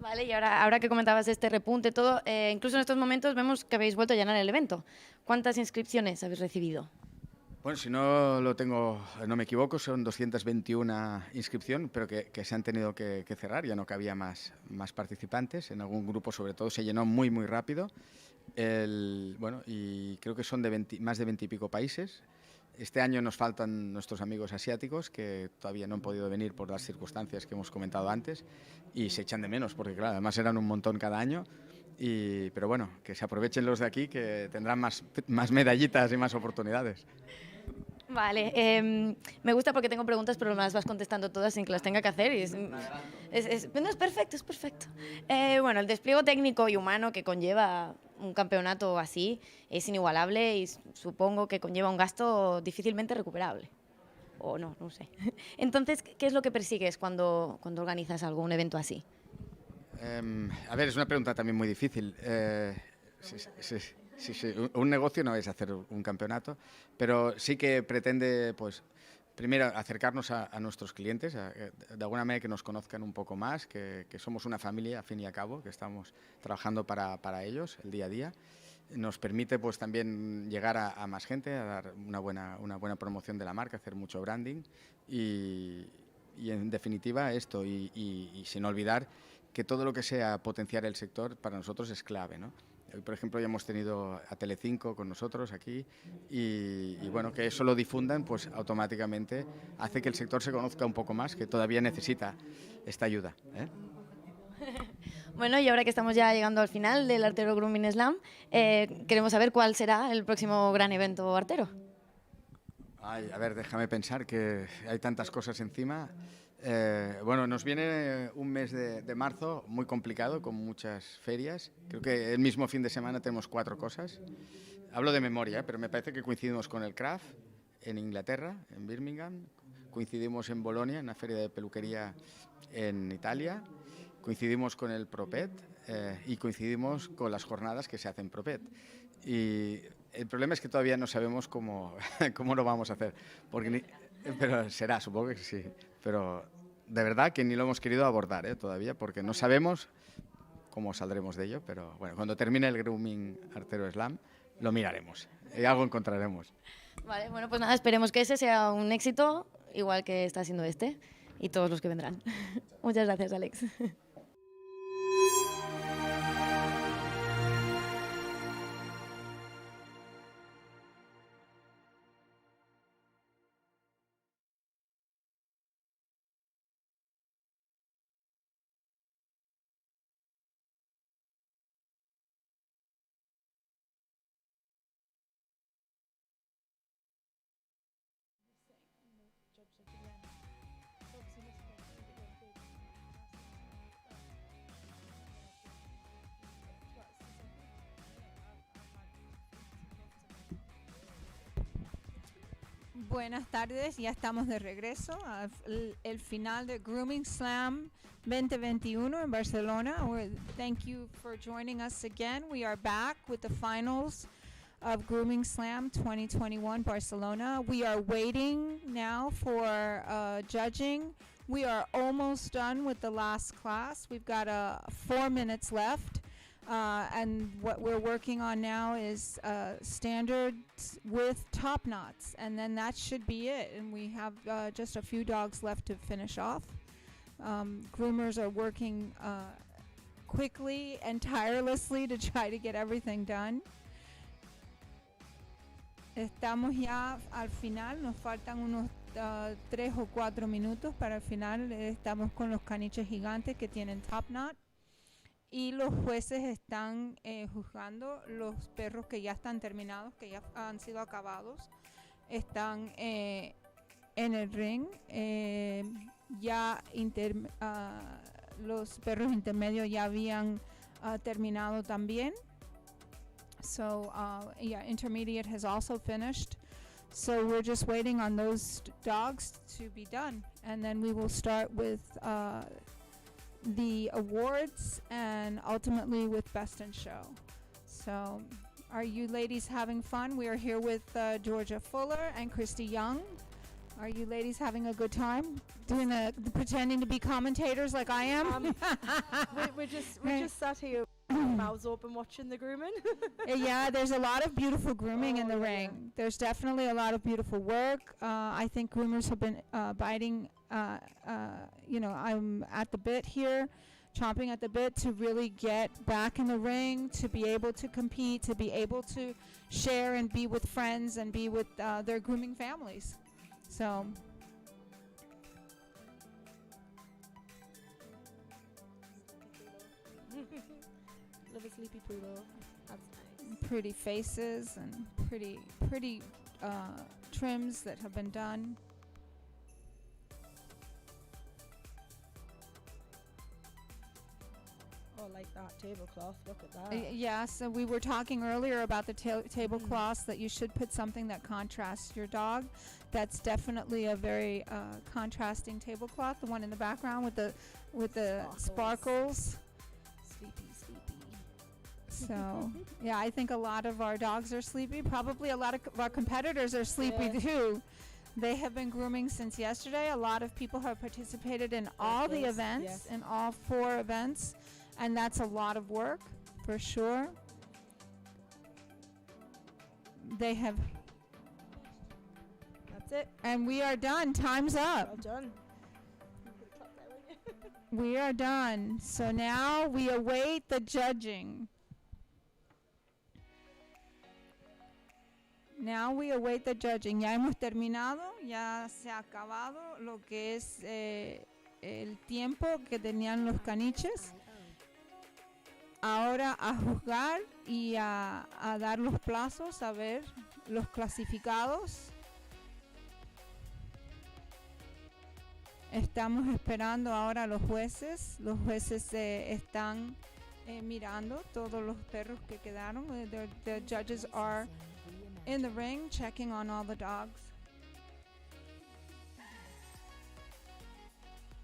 Vale, y ahora que comentabas este repunte, todo, incluso en estos momentos vemos que habéis vuelto a llenar el evento. ¿Cuántas inscripciones habéis recibido? Bueno, si no me equivoco, son 221 inscripciones, pero que se han tenido que cerrar, ya no cabía más participantes. En algún grupo, sobre todo, se llenó muy, muy rápido. Y creo que son más de 20 y pico países. Este año nos faltan nuestros amigos asiáticos, que todavía no han podido venir por las circunstancias que hemos comentado antes, y se echan de menos, porque claro, además eran un montón cada año. Pero bueno, que se aprovechen los de aquí, que tendrán más medallitas y más oportunidades. Vale, me gusta porque tengo preguntas, pero me las vas contestando todas sin que las tenga que hacer. Y es perfecto, es perfecto. Bueno, el despliegue técnico y humano que conlleva un campeonato así es inigualable y supongo que conlleva un gasto difícilmente recuperable. O no sé. Entonces, ¿qué es lo que persigues cuando organizas algún evento así? A ver, es una pregunta también muy difícil. Sí, un negocio no es hacer un campeonato, pero sí que pretende, pues, primero acercarnos a nuestros clientes, de alguna manera que nos conozcan un poco más, que somos una familia, a fin y a cabo, que estamos trabajando para ellos el día a día. Nos permite, pues, también llegar a más gente, a dar una buena promoción de la marca, hacer mucho branding y en definitiva esto, y sin olvidar que todo lo que sea potenciar el sector para nosotros es clave, ¿no? Hoy, por ejemplo, ya hemos tenido a Telecinco con nosotros aquí y bueno, que eso lo difundan, pues automáticamente hace que el sector se conozca un poco más, que todavía necesita esta ayuda, ¿eh? Bueno, y ahora que estamos ya llegando al final del Artero Grooming Slam, queremos saber cuál será el próximo gran evento artero. A ver, déjame pensar, que hay tantas cosas encima. Bueno, nos viene un mes de marzo muy complicado, con muchas ferias. Creo que el mismo fin de semana tenemos 4 cosas. Hablo de memoria, pero me parece que coincidimos con el Craft en Inglaterra, en Birmingham. Coincidimos en Bolonia, en una feria de peluquería en Italia. Coincidimos con el Propet y coincidimos con las jornadas que se hacen Propet. Y el problema es que todavía no sabemos cómo lo vamos a hacer, pero será, supongo que sí, pero de verdad que ni lo hemos querido abordar todavía, porque no sabemos cómo saldremos de ello, pero bueno, cuando termine el Grooming Artero Slam lo miraremos y algo encontraremos. Vale, bueno, pues nada, esperemos que ese sea un éxito, igual que está siendo este, y todos los que vendrán. Muchas gracias, Alex. Buenas tardes, ya estamos de regreso al final de Grooming Slam 2021 in Barcelona. Thank you for joining us again. We are back with the finals of Grooming Slam 2021 Barcelona. We are waiting now for judging. We are almost done with the last class. We've got 4 minutes left. And what we're working on now is standards with top knots, and then that should be it. And we have just a few dogs left to finish off. Groomers are working quickly and tirelessly to try to get everything done. Estamos ya al final, nos faltan unos 3 o 4 minutos para el final. Estamos con los caniches gigantes que tienen top knot. Y los jueces están juzgando los perros que ya están terminados, que ya han sido acabados. Están en el ring. Ya los perros intermedios ya habían terminado también. So yeah, intermediate has also finished. So we're just waiting on those dogs to be done, and then we will start with the awards and ultimately with best in show. So are you ladies having fun? We are here with Georgia Fuller and Christy Young. Are you ladies having a good time? Doing the pretending to be commentators like I am? We're just sat here, mouths open, watching the grooming. Yeah, there's a lot of beautiful grooming in the ring. There's definitely a lot of beautiful work. I think groomers have been biting. I'm at the bit here, chomping at the bit to really get back in the ring, to be able to compete, to be able to share and be with friends and be with their grooming families. So Love a sleepy poodle. That's nice. pretty faces and pretty trims that have been done. Oh, like that tablecloth. Look at that. Yeah, so we were talking earlier about the tablecloths that you should put something that contrasts your dog. That's definitely a very contrasting tablecloth. The one in the background with the sparkles. Sleepy. So yeah, I think a lot of our dogs are sleepy. Probably a lot of our competitors are sleepy too. They have been grooming since yesterday. A lot of people have participated in all the events, in all 4 events. And that's a lot of work, for sure. They have... That's it. And we are done. Time's up. Well done. We are done. So now we await the judging. Now we await the judging. Ya hemos terminado, ya se ha acabado lo que es el tiempo que tenían los caniches. Ahora a juzgar y a dar los plazos, a ver los clasificados. Estamos esperando ahora a los jueces. Los jueces están mirando todos los perros que quedaron. The judges are in the ring checking on all the dogs.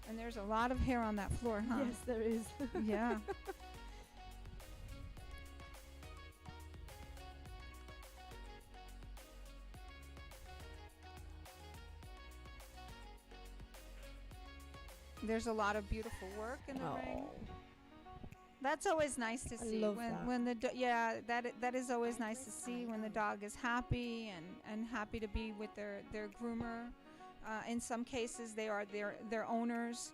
And there's a lot of hair on that floor, huh? Yes, there is. Yeah. There's a lot of beautiful work in the ring. That's always nice to see. love when the that is always nice to see when the dog is happy and happy to be with their groomer. In some cases, they are their owners.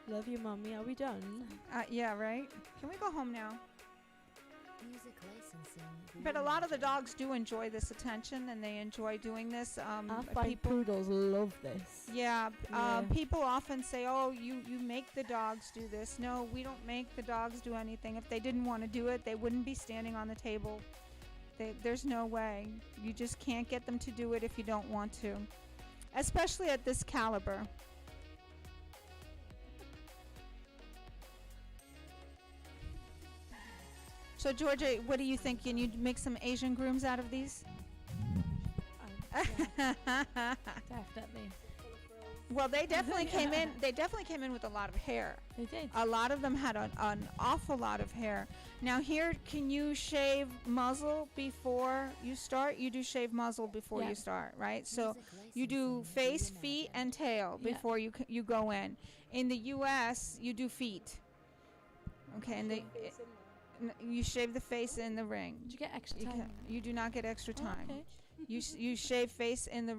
Love you, mommy. Are we done? Yeah, right. Can we go home now? But a lot of the dogs do enjoy this attention, and they enjoy doing this. Our poodles love this. Yeah, people often say, "Oh, you make the dogs do this." No, we don't make the dogs do anything. If they didn't want to do it, they wouldn't be standing on the table. There's no way. You just can't get them to do it if you don't want to, especially at this caliber. So, Georgia, what do you think? Can you make some Asian grooms out of these? Definitely. Well, they definitely came in. They definitely came in with a lot of hair. They did. A lot of them had an awful lot of hair. Now, here, can you shave muzzle before you start? You do shave muzzle before you start, right? So you do face, feet, and tail before you go in. In the U.S., you do feet. Okay, and you shave the face in the ring. Did you get extra time? You do not get extra time. Okay. You shave face in the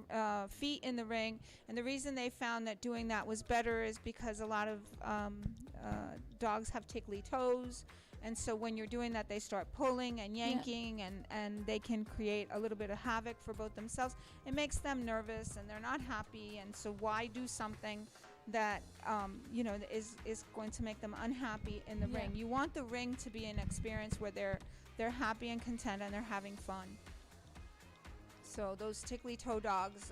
feet in the ring, and the reason they found that doing that was better is because a lot of dogs have tickly toes, and so when you're doing that, they start pulling and yanking, and they can create a little bit of havoc for both themselves. It makes them nervous, and they're not happy, and so why do something that is going to make them unhappy in the ring? You want the ring to be an experience where they're happy and content and they're having fun. So those tickly toe dogs,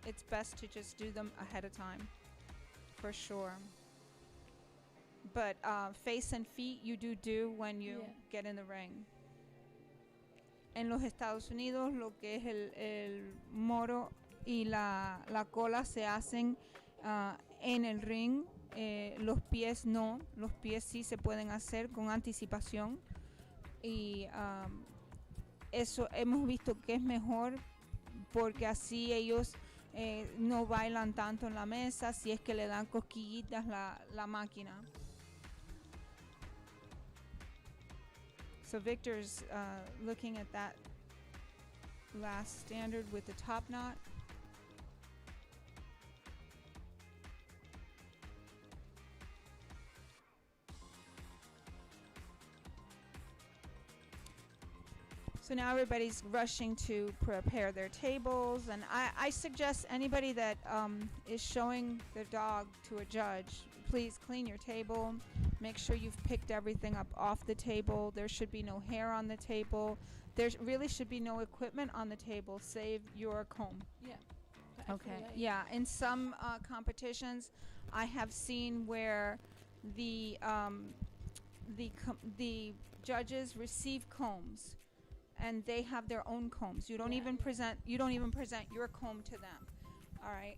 it's best to just do them ahead of time, for sure. But face and feet you do when you get in the ring. En los Estados Unidos lo que es el moro y la cola se hacen en el ring. Los pies no, los pies sí se pueden hacer con anticipación y eso hemos visto que es mejor porque así ellos no bailan tanto en la mesa si es que le dan cosquillitas la máquina. So Victor's looking at that last standard with the top knot. So now everybody's rushing to prepare their tables, and I suggest anybody that is showing their dog to a judge, please clean your table. Make sure you've picked everything up off the table. There should be no hair on the table. There really should be no equipment on the table, save your comb. Yeah. Okay. Yeah. In some competitions, I have seen where the judges receive combs, and they have their own combs. You don't even present your comb to them. All right.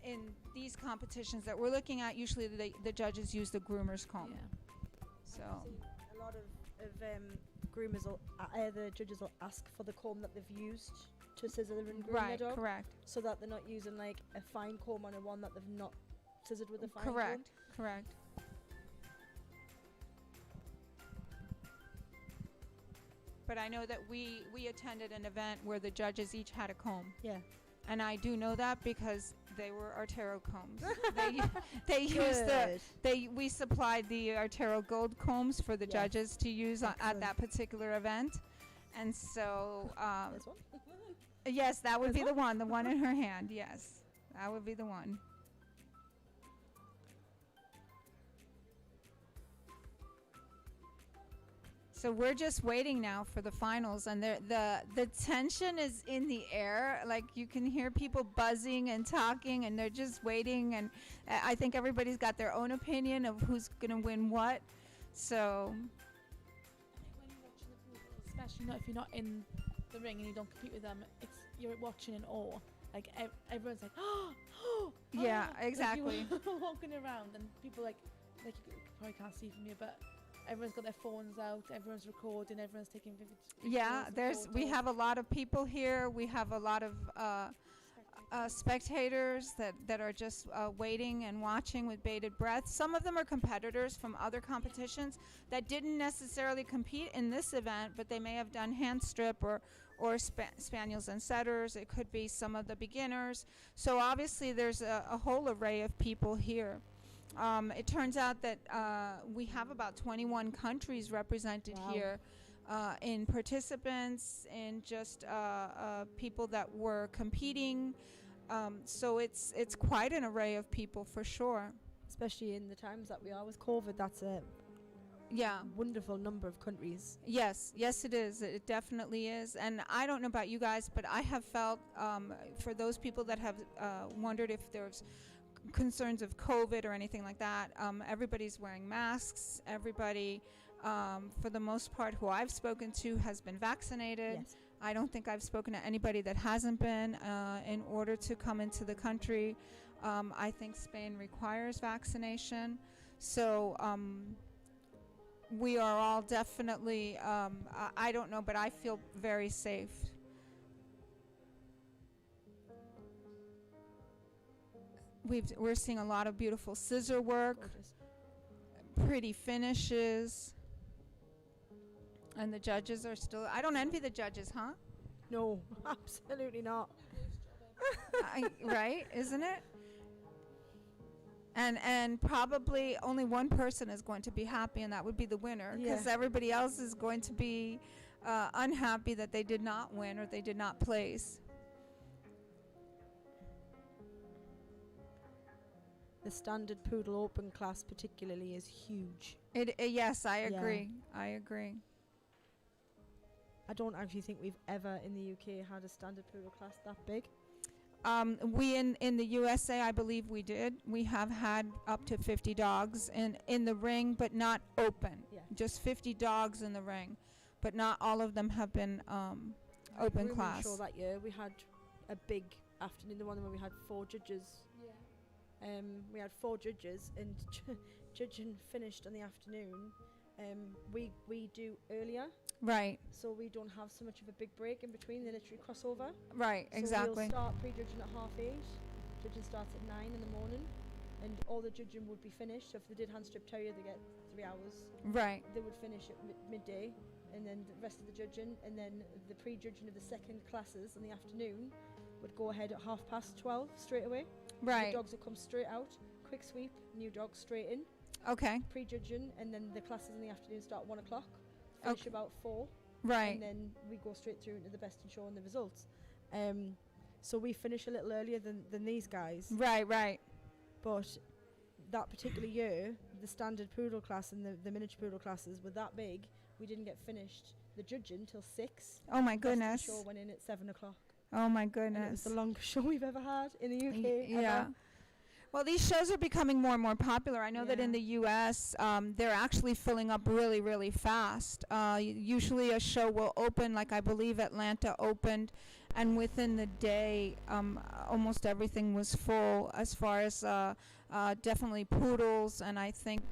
In these competitions that we're looking at, usually the judges use the groomer's comb. Yeah. So a lot of groomers will, the judges will ask for the comb that they've used to scissor and groom their dog. Correct. So that they're not using like a fine comb on a one that they've not scissored with a fine comb. Correct. But I know that we attended an event where the judges each had a comb. Yeah. And I do know that because they were Artero combs. they used we supplied the Artero gold combs for the judges to use at that particular event. And so This one? yes, that would be the one in her hand. Yes. That would be the one. So we're just waiting now for the finals, and the tension is in the air. Like you can hear people buzzing and talking, and they're just waiting. And I think everybody's got their own opinion of who's gonna win what. So. When you're watching the Poodles, especially not if you're not in the ring and you don't compete with them, you're watching in awe. Like everyone's like, oh, yeah, exactly. Like you're walking around, and people like you probably can't see from here, but. Everyone's got their phones out, everyone's recording, everyone's taking videos. Yeah, we have a lot of people here. We have a lot of spectators that are just waiting and watching with bated breath. Some of them are competitors from other competitions that didn't necessarily compete in this event, but they may have done hand strip or spaniels and setters. It could be some of the beginners. So obviously there's a whole array of people here. It turns out that we have about 21 countries represented here in participants and just people that were competing. So it's quite an array of people for sure. Especially in the times that we are with COVID, that's a wonderful number of countries. Yes, it is. It definitely is. And I don't know about you guys, but I have felt for those people that have wondered if there's concerns of COVID or anything like that, everybody's wearing masks. Everybody, for the most part, who I've spoken to has been vaccinated. Yes. I don't think I've spoken to anybody that hasn't been in order to come into the country. I think Spain requires vaccination. So we are all definitely, I don't know, but I feel very safe. We're seeing a lot of beautiful scissor work, pretty finishes, and the judges are still. I don't envy the judges, huh? No, absolutely not. Right, isn't it? And probably only one person is going to be happy, and that would be the winner, because everybody else is going to be unhappy that they did not win or they did not place. The standard poodle open class particularly is huge. Yes, I agree. I agree. I don't actually think we've ever in the UK had a standard poodle class that big. We in the USA, I believe we did. We have had up to 50 dogs in the ring, but not open. Yeah. Just 50 dogs in the ring, but not all of them have been open The class. show that year we had a big afternoon, the one where we had 4 judges. We had 4 judges, and judging finished in the afternoon. We do earlier. Right. So we don't have so much of a big break in between. They literally cross over. Right, So exactly. we'll start pre-judging at 8:30. Judging starts at 9 in the morning, and all the judging would be finished. So if they did hand strip terrier, they get 3 hours. Right. They would finish at midday, and then the rest of the judging, and then the pre-judging of the second classes in the afternoon would go ahead at 12:30 straight away. Right. The dogs would come straight out, quick sweep, new dogs straight in. Okay. Pre-judging, and then the classes in the afternoon start at 1 o'clock. Finish about 4. Right. And then we go straight through into the best and show and the results. So we finish a little earlier than these guys. Right, right. But that particular year, the standard poodle class and the miniature poodle classes were that big, we didn't get finished the judging till 6. Oh my Best in goodness. show went in at 7 o'clock. Oh my And it was goodness. the longest show we've ever had in the UK. Yeah. ever. Well, these shows are becoming more and more popular. I know that in the U.S., they're actually filling up really, really fast. Usually a show will open, like I believe Atlanta opened, and within the day, almost everything was full as far as definitely poodles, and I think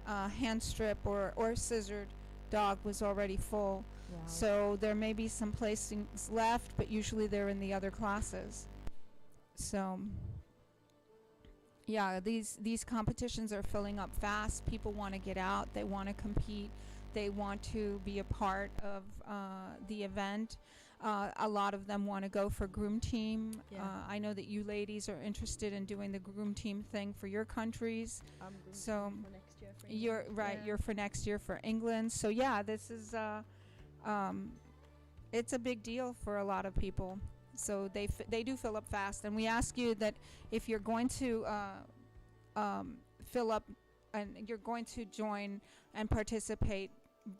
hand strip or scissored dog was already full. Wow. So there may be some placings left, but usually they're in the other classes. So... yeah, these competitions are filling up fast. People want to get out. They want to compete. They want to be a part of the event. A lot of them want to go for groom team. Yeah. I know that you ladies are interested in doing the groom team thing for your countries. I'm groom So team for next year for you're England. right. Yeah. You're for next year for England. So yeah, this is it's a big deal for a lot of people. So they do fill up fast, and we ask you that if you're going to fill up and you're going to join and participate,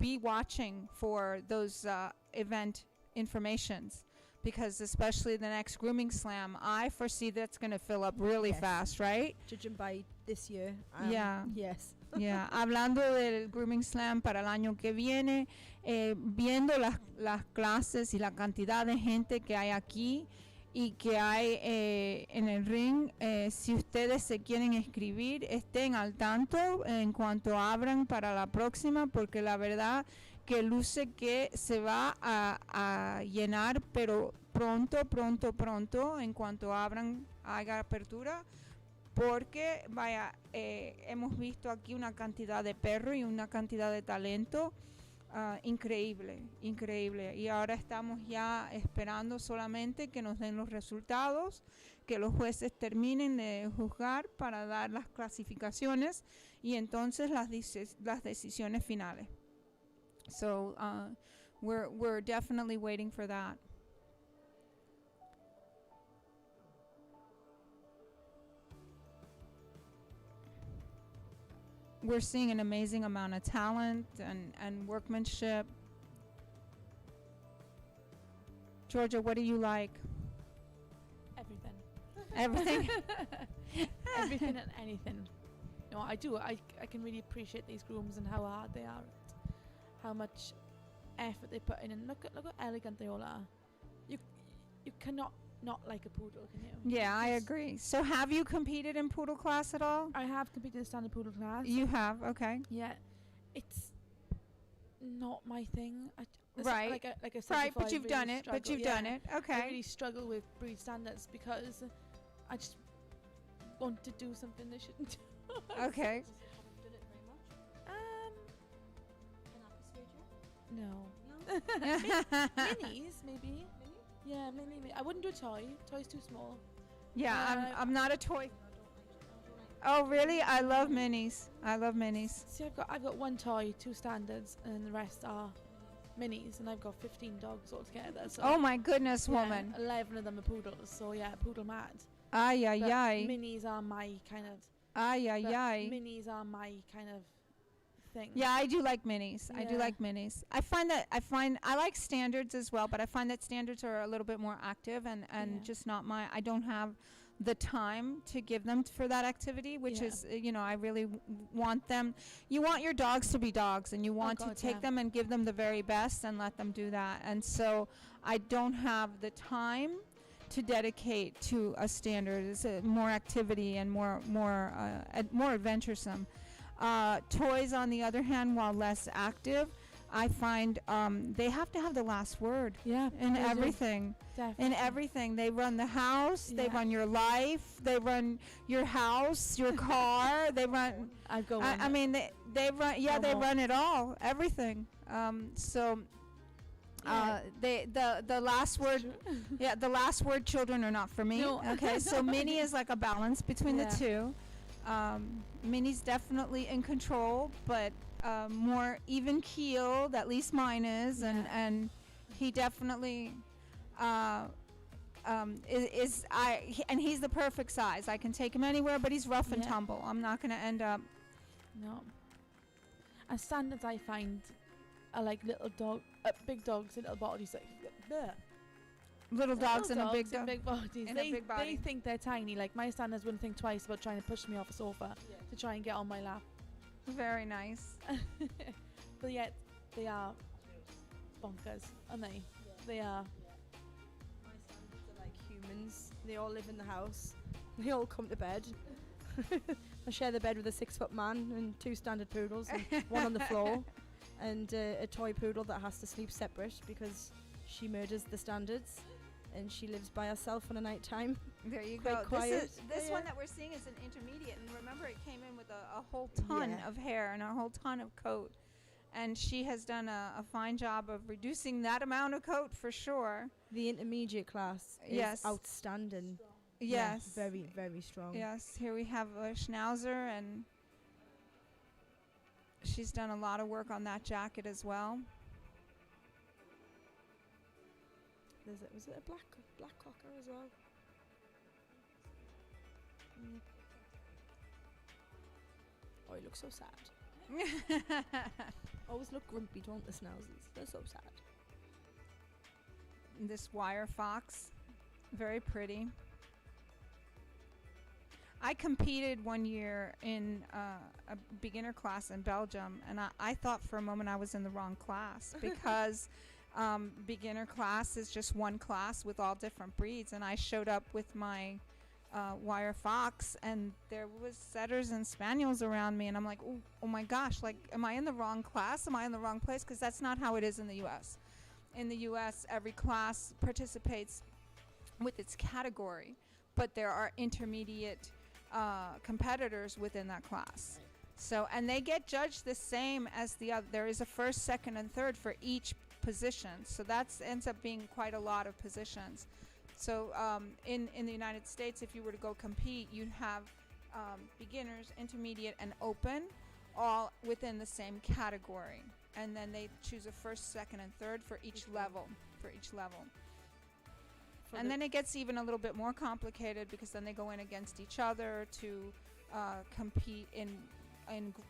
be watching for those event informations, because especially the next Grooming Slam, I foresee that's going to fill up really Yes. fast, right? Judging by this year. Yeah. Yes. Yeah, hablando del Grooming Slam para el año que viene, viendo las clases y la cantidad de gente que hay aquí y que hay en el ring, si ustedes se quieren inscribir, estén al tanto en cuanto abran para la próxima, porque la verdad que luce que se va a llenar, pero pronto, en cuanto abran, haga apertura. Porque, vaya, hemos visto aquí una cantidad de perros y una cantidad de talento increíble. Y ahora estamos ya esperando solamente que nos den los resultados, que los jueces terminen de juzgar para dar las clasificaciones y entonces las decisiones finales. So, we're definitely waiting for that. We're seeing an amazing amount of talent and workmanship. Georgia, what do you like? Everything. Everything? Everything and anything. No, I do. I can really appreciate these grooms and how hard they are, how much effort they put in, and look how elegant they all are. You cannot not like a poodle, can you? Yeah, I agree. So have you competed in poodle class at all? I have competed in standard poodle class. You have, okay. Yeah, it's not my thing. Right. Like I said Right, before, but I you've really done it. But struggle- you've done yeah. it. Okay. I really struggle with breed standards because I just want to do something they shouldn't do. Okay. No. Minis, maybe. Yeah, maybe. I wouldn't do a toy. Toy's too small. Yeah, I'm not a toy. Oh, really? I love minis. See, I've got one toy, 2 standards, and the rest are minis, and I've got 15 dogs altogether. So Oh my goodness, yeah, woman. 11 of them are poodles. So yeah, poodle mad. Ay, ay, But ay. Minis are my kind of. Ay, ay, but ay. Minis are my kind of everything. Yeah, I do like minis. I do Yeah. like minis. I like standards as well, but I find that standards are a little bit more active and Yeah. just not I don't have the time to give them for that activity, which Yeah. is, I really want them. You want your dogs to be dogs, and you want to God, take yeah. them and give them the very best and let them do that. And so I don't have the time to dedicate to a standard. It's more activity and more adventuresome. Toys, on the other hand, while less active, I find they have to have the last word. Yeah, in they do. everything. Definitely. In everything. They run the house. They Yeah. run your life. They run your house, your car. They run. I'd go. I mean, they run. Yeah, No they more. run it all. Everything. So. The last word, yeah, the last word. Children are not for me. No. Okay, so Minnie is like a balance between Yeah. the two. Minnie's definitely in control, but more even keeled. At least mine is, and he definitely and he's the perfect size. I can take him anywhere, but he's rough and Yeah. tumble. I'm not going to end up. No. And standards I find are like big dogs and little bodies. Like, bleh. Little dogs and a big dog. big bodies. And a big body. They think they're tiny. Like my standards wouldn't think twice about trying to push me off a sofa to try and get on my lap. Very nice. But yet they are bonkers, aren't they? They are. My standards are like humans. They all live in the house. They all come to bed. I share the bed with a 6-foot man and 2 standard poodles, and one on the floor, and a toy poodle that has to sleep separate because she murders the standards, and she lives by herself on a night time. There you Quite go. quiet. This Yeah. one that we're seeing is an intermediate, and remember it came in with a whole ton Yeah. of hair and a whole ton of coat, and she has done a fine job of reducing that amount of coat for sure. The intermediate class is Yes. outstanding. Yeah, Yes. very, very strong. Yes, here we have a Schnauzer, and she's done a lot of work on that jacket as well. Was it a black cocker as well? Mm. Oh, he looks so sad. Always look grumpy, don't the Schnauzers? They're so sad. This wire fox, very pretty. I competed one year in a beginner class in Belgium, and I thought for a moment I was in the wrong class because beginner class is just one class with all different breeds, and I showed up with my wire fox, and there was setters and spaniels around me, and I'm like, oh my gosh, like, am I in the wrong class? Am I in the wrong place? Because that's not how it is in the U.S. In the U.S., every class participates with its category, but there are intermediate competitors within that class. So, and they get judged the same as the other. There is a first, second, and third for each position. So that ends up being quite a lot of positions. So in the United States, if you were to go compete, you'd have beginners, intermediate, and open, all within the same category. And then they choose a first, second, and third for each level. And then it gets even a little bit more complicated because then they go in against each other to compete in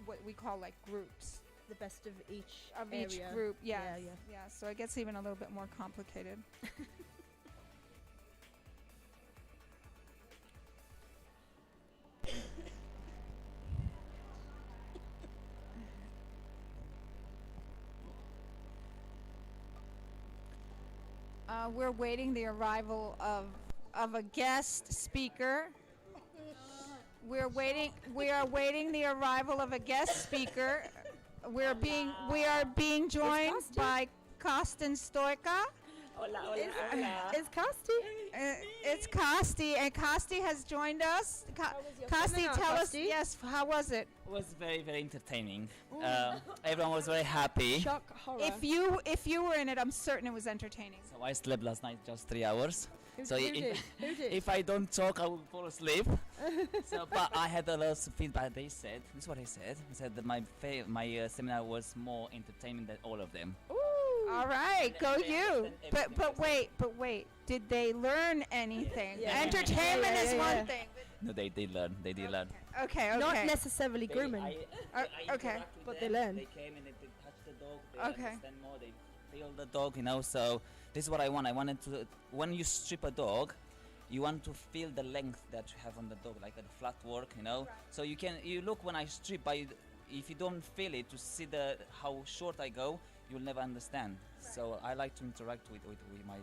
what we call like groups. The best of each Each area. group, yes. Yeah. Yeah, so it gets even a little bit more complicated. We're waiting the arrival of a guest speaker. We are waiting the arrival of a guest speaker. We are being joined by Kostin Stoica. Hola. It's Kosti. It's Kosti, and Kosti has joined us. Kosti, seminar, tell us, Kosti? yes, how was it? It was very, very entertaining. Everyone was very happy. Shock, horror. If you were in it, I'm certain it was entertaining. So I slept last night just 3 hours. Who If, did? if I don't talk, I will fall asleep. But I had a lot of feedback. This is what they said. They said that my seminar was more entertaining than all of them. All right, go you. But wait. Did they learn anything? Yeah. Entertainment Yeah, is yeah, one yeah. thing. No, they did learn. They did learn. Okay, okay. Not necessarily grooming, Okay. but they learn. They came and they touch the dog. They Okay. understand more. They feel the dog, you know. So this is what I want. I wanted to. When you strip a dog, you want to feel the length that you have on the dog, like the flat work, you know. So you look when I strip. If you don't feel it, to see how short I go, you'll never understand. So I like to interact with my.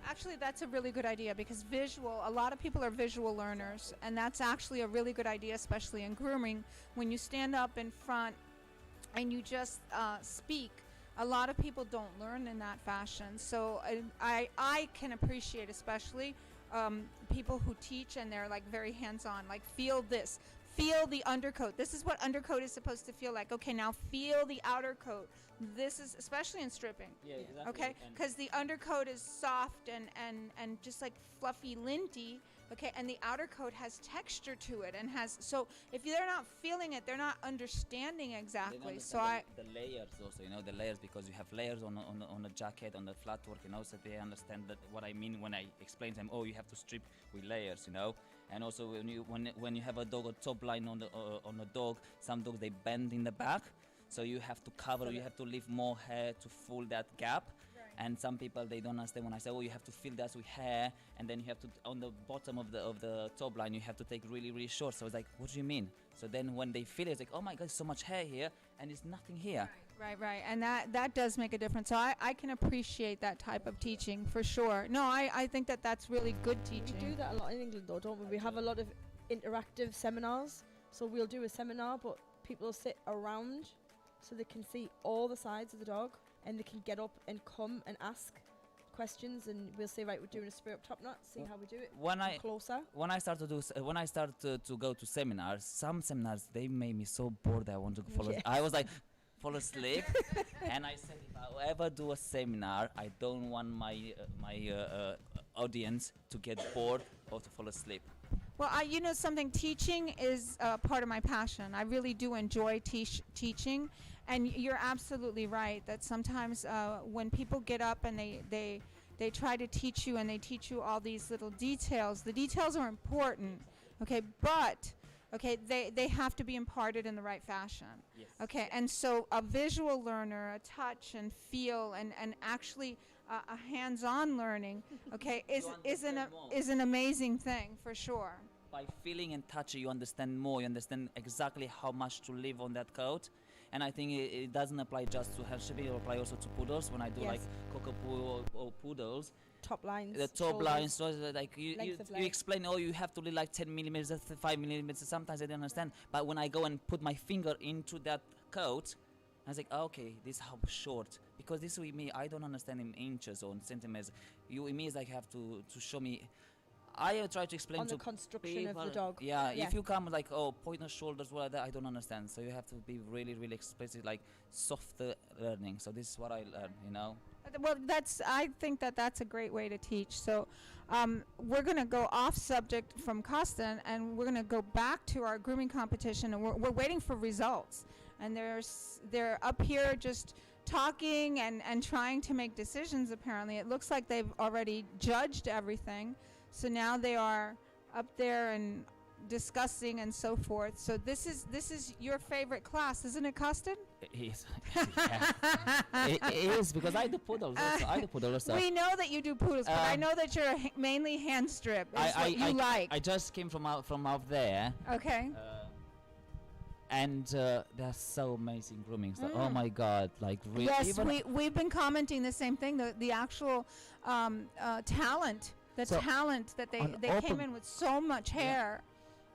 Actually, that's a really good idea because a lot of people are visual learners, and that's actually a really good idea, especially in grooming. When you stand up in front and you just speak, a lot of people don't learn in that fashion. So I can appreciate especially people who teach and they're like very hands-on, like feel this. Feel the undercoat. This is what undercoat is supposed to feel like. Okay, now feel the outer coat. This is especially in stripping. Yeah, exactly. Okay, because the undercoat is soft and just like fluffy, linty. Okay, and the outer coat has texture to it and has. So if they're not feeling it, they're not understanding exactly. So the layers also, you know, the layers, because you have layers on a jacket, on the flat work, you know, so they understand that what I mean when I explain to them. Oh, you have to strip with layers, you know. And also when you have a dog, a top line on a dog, some dogs they bend in the back, so you have to cover, you have to leave more hair to fill that gap. And some people they don't understand when I say, oh, you have to fill that with hair, and then you have to on the bottom of the top line you have to take really really short. So it's like, what do you mean? So then when they feel it, it's like, oh my God, so much hair here, and it's nothing here. Right, and that does make a difference. So I can appreciate that type of teaching for sure. No, I think that's really good teaching. We do that a lot in England though, don't we? We have a lot of interactive seminars. So we'll do a seminar, but people will sit around so they can see all the sides of the dog, and they can get up and come and ask questions, and we'll say, right, we're doing a spray up top knot, see how we do it closer. When I start to go to seminars, some seminars they made me so bored that I want to follow. Yes. I was like, fall asleep. And I said, if I ever do a seminar, I don't want my audience to get bored or to fall asleep. Well, you know something, teaching is part of my passion. I really do enjoy teaching, and you're absolutely right that sometimes when people get up and they try to teach you and they teach you all these little details, the details are important, okay, but okay, they have to be imparted in the right fashion. Yes. Okay, and so a visual learner, a touch and feel and actually a hands-on learning, okay, is an amazing thing for sure. By feeling and touching, you understand more. You understand exactly how much to leave on that coat. And I think it doesn't apply just to hairshipping, it applies also to poodles. When I do like cockapoo or poodles, top lines, the top lines, so like you explain, oh, you have to leave like 10 millimeters, 5 millimeters. Sometimes I don't understand. But when I go and put my finger into that coat, I was like, oh, okay, this is how short. Because this with me, I don't understand in inches or in centimeters. With me, is like you have to show me. I try to explain on to the construction people, of the dog. Yeah, if you come like, oh, point the shoulders, whatever, I don't understand. So you have to be really, really explicit, like softer learning. So this is what I learn, you know. Well, I think that's a great way to teach. So we're going to go off subject from Costa, and we're going to go back to our grooming competition, and we're waiting for results. And they're up here just talking and trying to make decisions, apparently. It looks like they've already judged everything. So now they are up there and discussing and so forth. So this is your favorite class, isn't it, Costin? It is. It is, because I do poodles also. We know that you do poodles, but I know that you're mainly hand strip. Is what you like. I just came from out there. Okay. And they're so amazing grooming stuff. Oh my God, like really. Yes, we've been commenting the same thing. The actual talent. Talent that they came in with so much hair.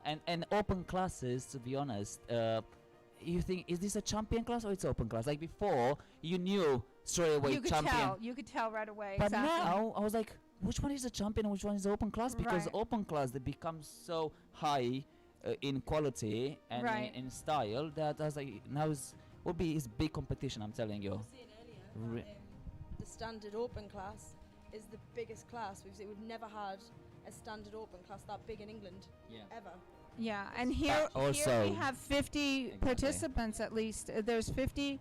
And open classes, to be honest, you think, is this a champion class or it's open class? Like before, you knew straight away champion. You could tell right away. But exactly. now I was like, which one is a champion and which one is open class? Because open class, they become so high in quality and in style that I was like, now will be his big competition. I'm telling you. The standard open class is the biggest class. We've never had a standard open class that big in England ever. Yeah, and here we have 50 participants at least. There's 50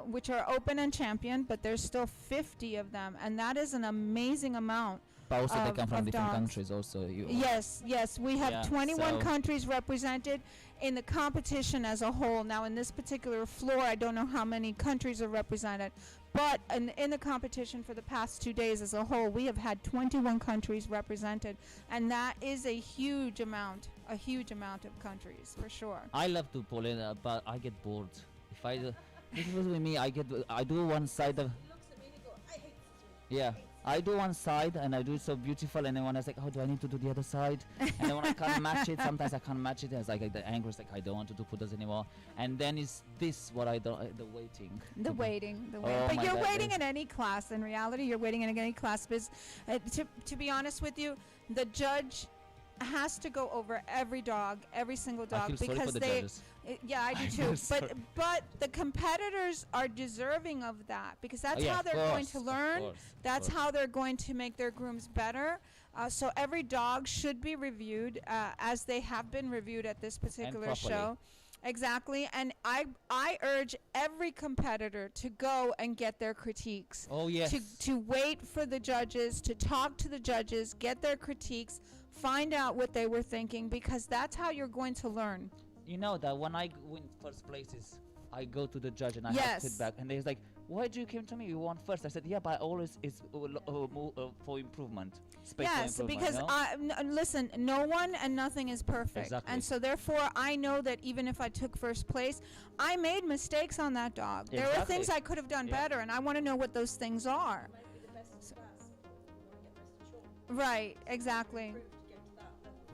which are open and champion, but there's still 50 of them, and that is an amazing amount But also they of- come from of different dogs. countries also. Yes, we have Yeah, 21 so- countries represented in the competition as a whole. Now, in this particular floor, I don't know how many countries are represented, but in the competition for the past 2 days as a whole, we have had 21 countries represented, and that is a huge amount of countries, for sure. I love to pull in, but I get bored. If I do, this was with me, I do one side of. Yeah, I do one side and I do it so beautiful, and then when I was like, oh, do I need to do the other side? And then when I can't match it, sometimes I can't match it. And it's like the anger is like, I don't want to do Poodles anymore. And then is this what I don't, the waiting. The waiting. Oh But my you're God, waiting yes. in any class. In reality, you're waiting in any class. Because to be honest with you, the judge has to go over every single I dog, feel sorry because for the they. judges. Yeah, I do I too. feel But sorry. but the competitors are deserving of that, because that's Oh, yeah, how of they're going to course, of learn. course, of That's course. how they're going to make their grooms better. So every dog should be reviewed as they have been reviewed at this particular properly. show. Exactly, and I urge every competitor to go and get their critiques. Oh, yes. To wait for the judges, to talk to the judges, get their critiques, find out what they were thinking, because that's how you're going to learn. You know that when I win first places, I go to the judge and I have Yes. feedback, and they're like, "Why do you came to me? You won first." I said, "Yeah, but always is for improvement, space Yes, for improvement." because you know? listen, no one and nothing is perfect. Exactly. And so therefore I know that even if I took first place, I made mistakes on that dog. There were Exactly. things I could have done Yeah. better, and I want to know what those things are. Right, exactly.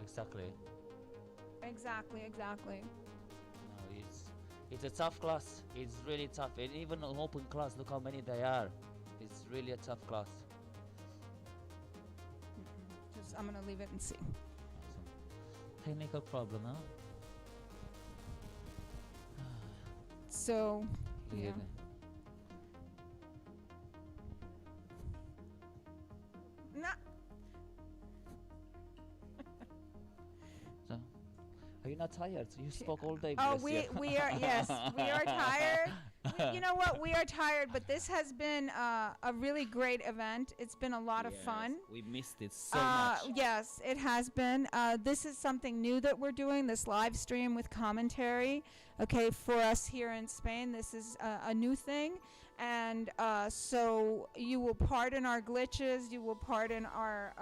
Exactly. Exactly. No, it's a tough class. It's really tough. And even an open class, look how many they are. It's really a tough class. I'm going to leave it and see. Technical problem, huh? So, yeah. Nah. So, are you not tired? You spoke all day. Oh, bless we you. we are yes, we are tired. You know what? We are tired, but this has been a really great event. It's been a lot of fun. We missed it so much. Yes, it has been. This is something new that we're doing, this live stream with commentary. Okay, for us here in Spain, this is a new thing. And so you will pardon our glitches, you will pardon our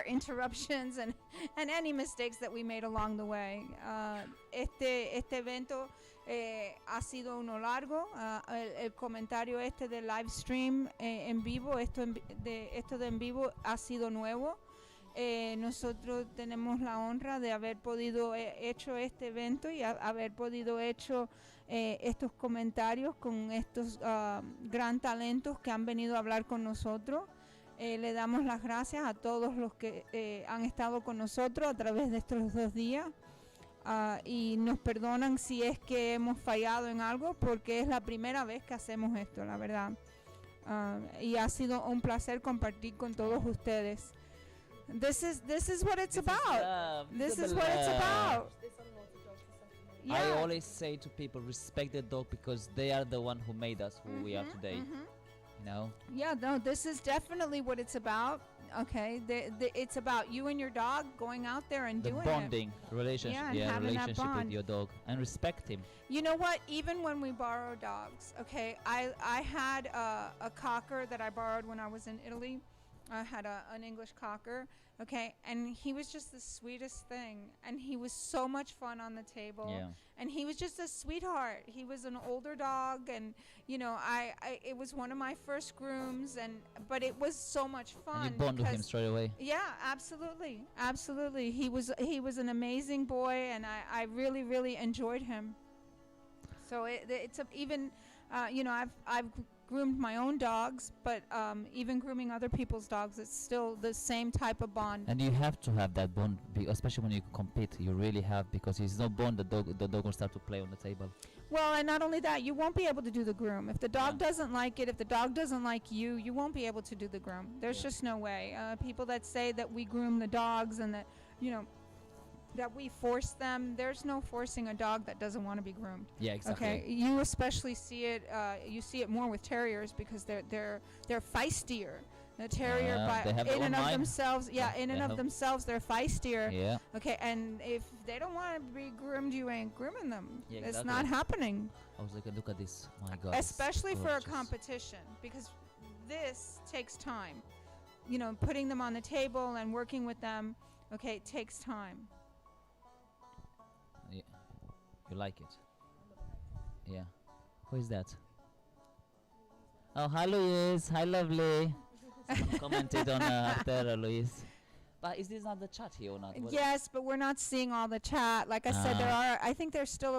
interruptions and any mistakes that we made along the way. Este evento ha sido uno largo. El comentario del live stream en vivo, esto de en vivo ha sido nuevo. Nosotros tenemos la honra de haber podido hecho este evento y haber podido hecho estos comentarios con estos gran talentos que han venido a hablar con nosotros. Le damos las gracias a todos los que han estado con nosotros a través de estos 2 días. Y nos perdonan si es que hemos fallado en algo, porque es la primera vez que hacemos esto, la verdad. Y ha sido un placer compartir con todos ustedes. This is what it's about. This is what it's about. I always say to people, respect the dog because they are the one who made us who we are today. You know? Yeah, no, this is definitely what it's about. Okay, it's about you and your dog going out there and The doing bonding relationship, Yeah, and having that relationship with bond. your dog, and respect him. You know what? Even when we borrow dogs, okay, I had a cocker that I borrowed when I was in Italy. I had an English cocker, okay, and he was just the sweetest thing, and he was so much fun on the table, Yeah. and he was just a sweetheart. He was an older dog, and you know, it was one of my first grooms, but it was so much fun. And you bond with him because- straight away. Yeah, absolutely. He was an amazing boy, and I really enjoyed him. So it's even, you know, I've groomed my own dogs, but even grooming other people's dogs, it's still the same type of bond. And you have to have that bond, especially when you compete. You really have, because if there's no bond, the dog will start to play on the table. Well, and not only that, you won't be able to do the groom. If the dog doesn't like it, if the dog doesn't like you, you won't be able to do the groom. There's just no way. People that say that we groom the dogs and that, you know, that we force them, there's no forcing a dog that doesn't want to be groomed. Yeah, exactly. Okay, you especially see it. You see it more with terriers because they're feistier. The terrier, Yeah, they have in their and own of mind. themselves, in they and of have- themselves, they're feistier. Yeah. Okay, and if they don't want to be groomed, you ain't grooming them. Yeah, It's exactly. not happening. I was like, look at this. My God. it's Especially for a gorgeous. competition, because this takes time. You know, putting them on the table and working with them, okay, it takes time. Yeah. You like it? Yeah. Who is that? Oh, hi, Louise. Hi, lovely. Someone commented on Artero, Louise. But is this not the chat here or not? What- Yes, but we're not seeing all the chat. Like I said, I think there's still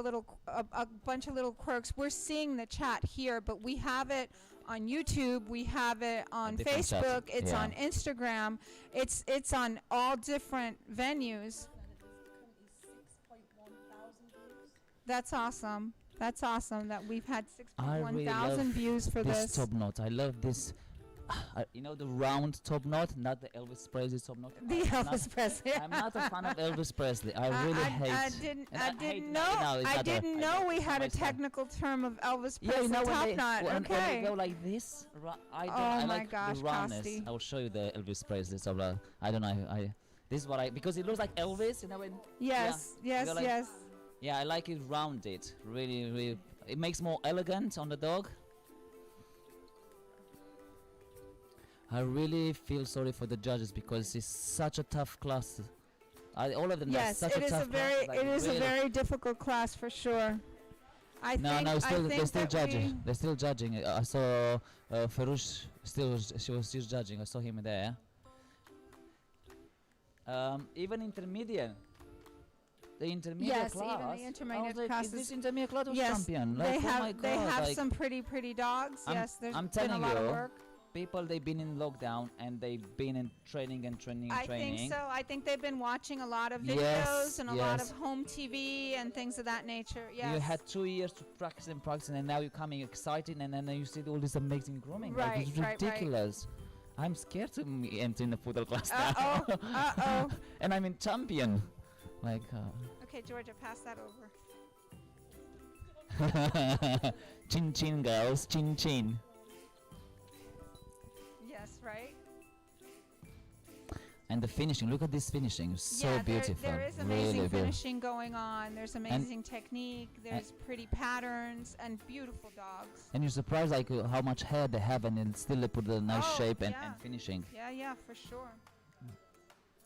a bunch of little quirks. We're seeing the chat here, but we have it on YouTube. We have it on different chat, Facebook. It's yeah. on Instagram. It's on all different venues. That's awesome. That's awesome that we've had I 61,000 really love views for this this. top knot. I love this. You know the round top knot, not the Elvis Presley top knot. The Elvis Presley. I'm not a fan of Elvis Presley. I really hate. I didn't. and I hate didn't now, know. it's I not a- didn't I know like we it had a myself. technical term of Elvis Yeah, Presley you know top when knot. when Okay. they go like this, I don't. Oh I my like gosh, the roundness. Costi. I will show you the Elvis Presley top knot. I don't know. This is what I because it looks like Elvis, you know when. Yes. Yeah, Yes. you go like- Yes. Yeah, I like it rounded. Really, really. It makes more elegant on the dog. I really feel sorry for the judges because it's such a tough class. All of them. Yes. Such It a is tough a very. class, It is a really. very difficult class for sure. I No, think. no, I still, think they're still that judging. They're still judging. I saw Farouche she was still judging. I saw him there. Even intermediate. The intermediate Yes, class. even the I was intermediate like, classes. Is this intermediate class was Yes, champion? they Like, oh my have. They God, have like, some pretty dogs. Yes, there's I'm been a telling lot of you, work. people they've been in lockdown and they've been in training and training and I training. think so. I think they've been watching a lot of videos Yes, and a lot of yes. home TV and things of that nature. Yes. You had 2 years to practice and now you're coming exciting and then you see all this amazing grooming. Like, Right, it's right, right. ridiculous. I'm scared to enter in the Poodle class Uh-oh, now. uh-oh. And I'm in champion. Like, Okay, Georgia, pass that over. chin chin girls, chin chin. Yes, right? And the finishing, look at this finishing, it's so Yeah, beautiful. there is amazing really beautiful. finishing going on. There's amazing technique. There's pretty patterns and beautiful dogs. And you're surprised like how much hair they have and then still they put the nice Oh, shape and, yeah. and finishing. Yeah, for sure.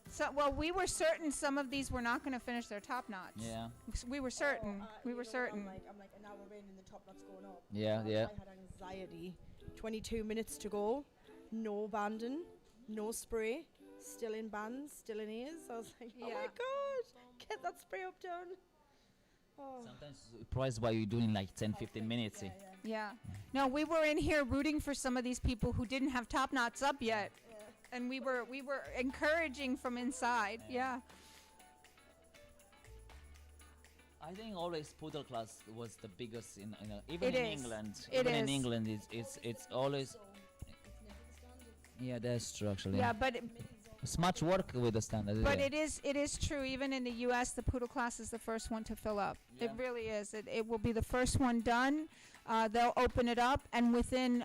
So, well, we were certain some of these were not going to finish their top knots. Yeah. We were certain. We were certain. I'm like an hour in and the top knot's going up. Yeah, And yeah. I had anxiety. 22 minutes to go. No banding. No spray. Still in bands. Still in ears. I was like, oh my god, get that spray up done. Oh. Sometimes surprised why you're doing like 10-15 minutes. Yeah. No, we were in here rooting for some of these people who didn't have top knots up yet. And we were encouraging from inside. Yeah. I think always Poodle class was the biggest in even It in is. England. It Even in is. England it's always. Yeah, that's true actually. Yeah, but it's much work with the standard. but yeah. it is true. Even in the U.S., the poodle class is the first one to fill up. It really is. It will be the first one done. They'll open it up, and within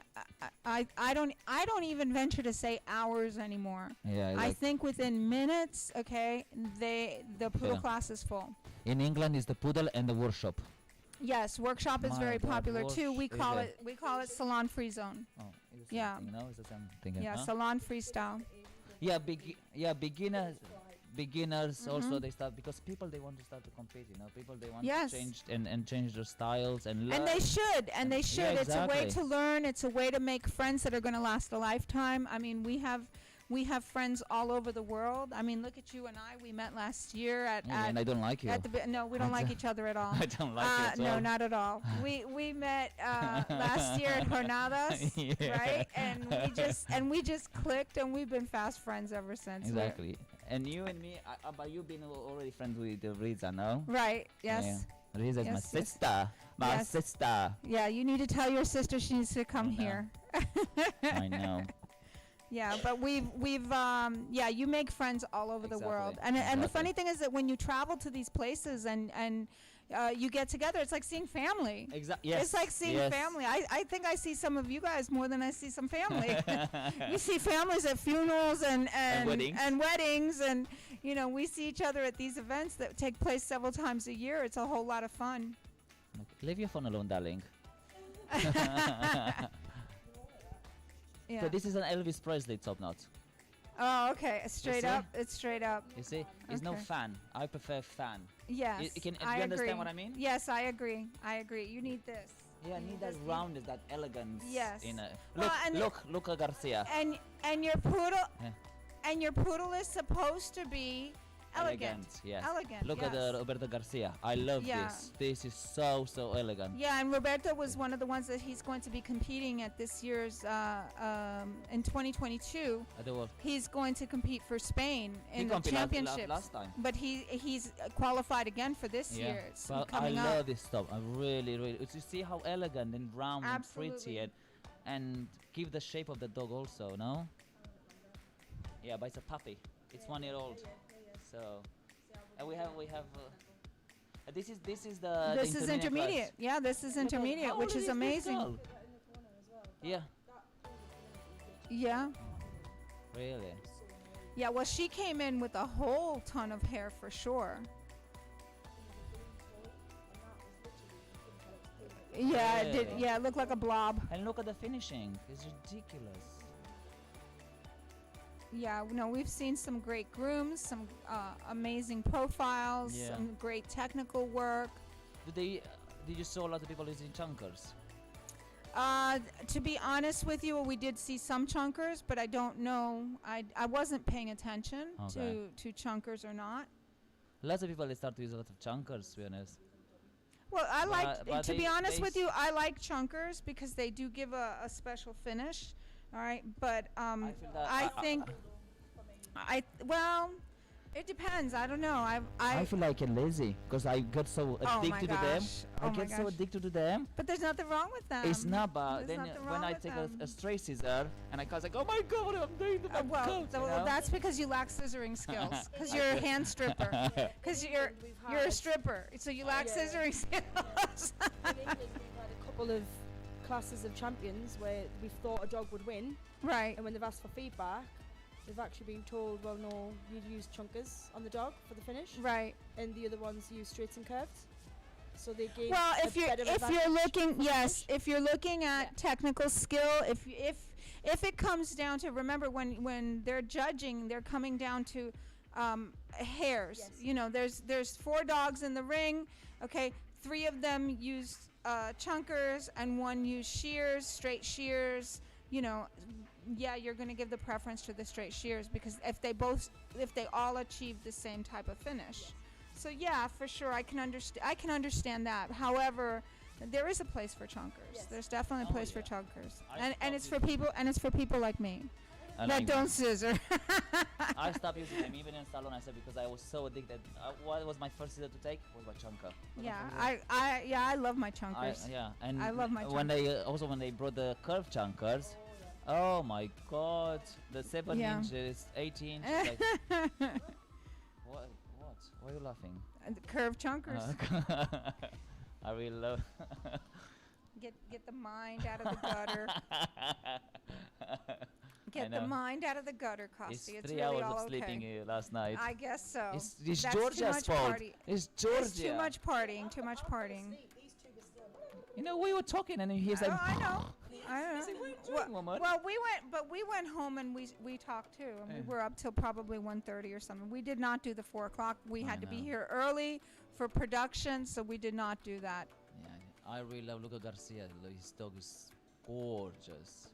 I don't even venture to say hours anymore. Yeah, I like- think within minutes. Okay, the poodle Yeah. class is full. In England is the Poodle and the workshop. Yes, workshop is My very God, popular too. We is call it? it salon free zone. Oh, it's the Yeah. same thing, no? It's the same thing. Yeah, huh? salon freestyle. Yeah, beginners also Mhm. they start because people they want to start to compete. People they want Yes. to change and change their styles and learn. And they should, and they should. Yeah, It's a way to exactly. learn. It's a way to make friends that are going to last a lifetime. I mean, we have friends all over the world. I mean, look at you and I. We met last year at. Yeah, and I don't like you. No, we don't like each other at all. I don't like you at No, all. not at all. We met last year at Jornadas, Yeah. right? And we just clicked, and we've been fast friends ever since. We're- Exactly. And you and me, but you've been already friends with Riza, no? Right. Yes. Yeah. Riza is my Yes, yes. sister. My Yes. sister. Yeah, you need to tell your sister she needs to come here. I know. Yeah, but you make friends all over the world. Exactly, And the exactly. funny thing is that when you travel to these places and you get together. It's like seeing family. Exactly. Yes. It's like seeing yes. family. I think I see some of you guys more than I see some family. You see families at funerals and weddings, and you know, we see each other at these events that take place several times a year. It's a whole lot of fun. Okay. Leave your phone alone, darling. Yeah. So this is an Elvis Presley top knot. Oh, okay. Straight see? up. It's straight up. You see, it's no Okay. fan. I prefer fan. Yes. Do you I understand agree. what I mean? Yes, I agree. I agree. You need this. Yeah, I need that roundness, that elegance. Yes. In a Well, look at Garcia. And your poodle Yeah. and your poodle is supposed to be elegant. Yes. Elegant. Look yes. at Roberto Garcia. I love Yeah. this. This is so elegant. Yeah, and Roberto was one of the ones that he's going to be competing at this year's in 2022. At the world. He's going to compete for Spain He in the competed championships. last time. But he's qualified again for this Yeah. year. It's But I coming love up. this top. I really. You see how elegant and round and pretty and give the shape of the dog also, no? Yeah, but it's a puppy. It's 1 year old. So, and we have. This is the. This the is intermediate intermediate. class. Yeah, this is Look at intermediate, how which old is this amazing. girl? Yeah, Yeah. really. Yeah, well, she came in with a whole ton of hair for sure. Yeah, it did. Really? Yeah, it looked like a blob. And look at the finishing. It's ridiculous. Yeah, no, we've seen some great grooms, some amazing profiles, Yeah. some great technical work. Did you saw a lot of people using chunkers? To be honest with you, we did see some chunkers, but I don't know. I wasn't paying attention Okay. to chunkers or not. Lots of people they start to use a lot of chunkers, to be honest. Well, I like, but to be they- honest they with you, I like chunkers because they do give a special finish. All right, but feel that I think, well, it depends. I don't know. I feel like I'm lazy because I got so Oh my addicted to them. gosh. I Oh my get so gosh. addicted to them. But there's nothing wrong with them. It's not, but There's then nothing when wrong I with take them. a straight scissor and I was like, oh my god, I'm doing the Well, coat, you well, know? that's because you lack scissoring skills. Because you're a hand stripper. Because you're a stripper, so you lack scissoring skills. In England, we've had a couple of classes of champions where we've thought a dog would win. Right. And when they've asked for feedback, they've actually been told, well, no, you'd use chunkers on the dog for the finish. Right. And the other ones use straights and curves. So they gave Well, a if you're better if you're advantage looking, for the yes, finish. if you're looking at technical skill, if it comes down to, remember when they're judging, they're coming down to hairs. Yes. You know, there's 4 dogs in the ring. Okay, 3 of them use chunkers and 1 used shears, straight shears. You know, yeah, you're going to give the preference to the straight shears because if they all achieve the same type of finish. So yeah, for sure, I can understand that. However, there is a place for chunkers. Yes. There's definitely a place for chunkers, I and it's for stopped people like me I that like don't that. scissor. I stopped using them even in salon. I said because I was so addicted. What was my first scissor to take? Was my chunker. Yeah, I love my chunkers. And I love my when they also when they brought the curved chunkers. Oh my god, the 7 Yeah. inches, 8 inches. Like, what? Why are you laughing? And the curved chunkers. I really love. Get the mind out of the gutter. Get the know. mind out of the gutter, It's Costi. It's 3 really hours all of sleeping okay. last night. I guess so. It's That's Georgia's too much fault. party. It's It's too Georgia. much partying. Too much partying. You know, we were talking and he's like, I know. He's like, what are you doing, woman? Well, we went home and we talked too, and we Yeah. were up till probably 1:30 or something. We did not do the 4 o'clock. We I had to be know. here early for production, so we did not do that. Yeah, I really love Luca Garcia. His dog is gorgeous.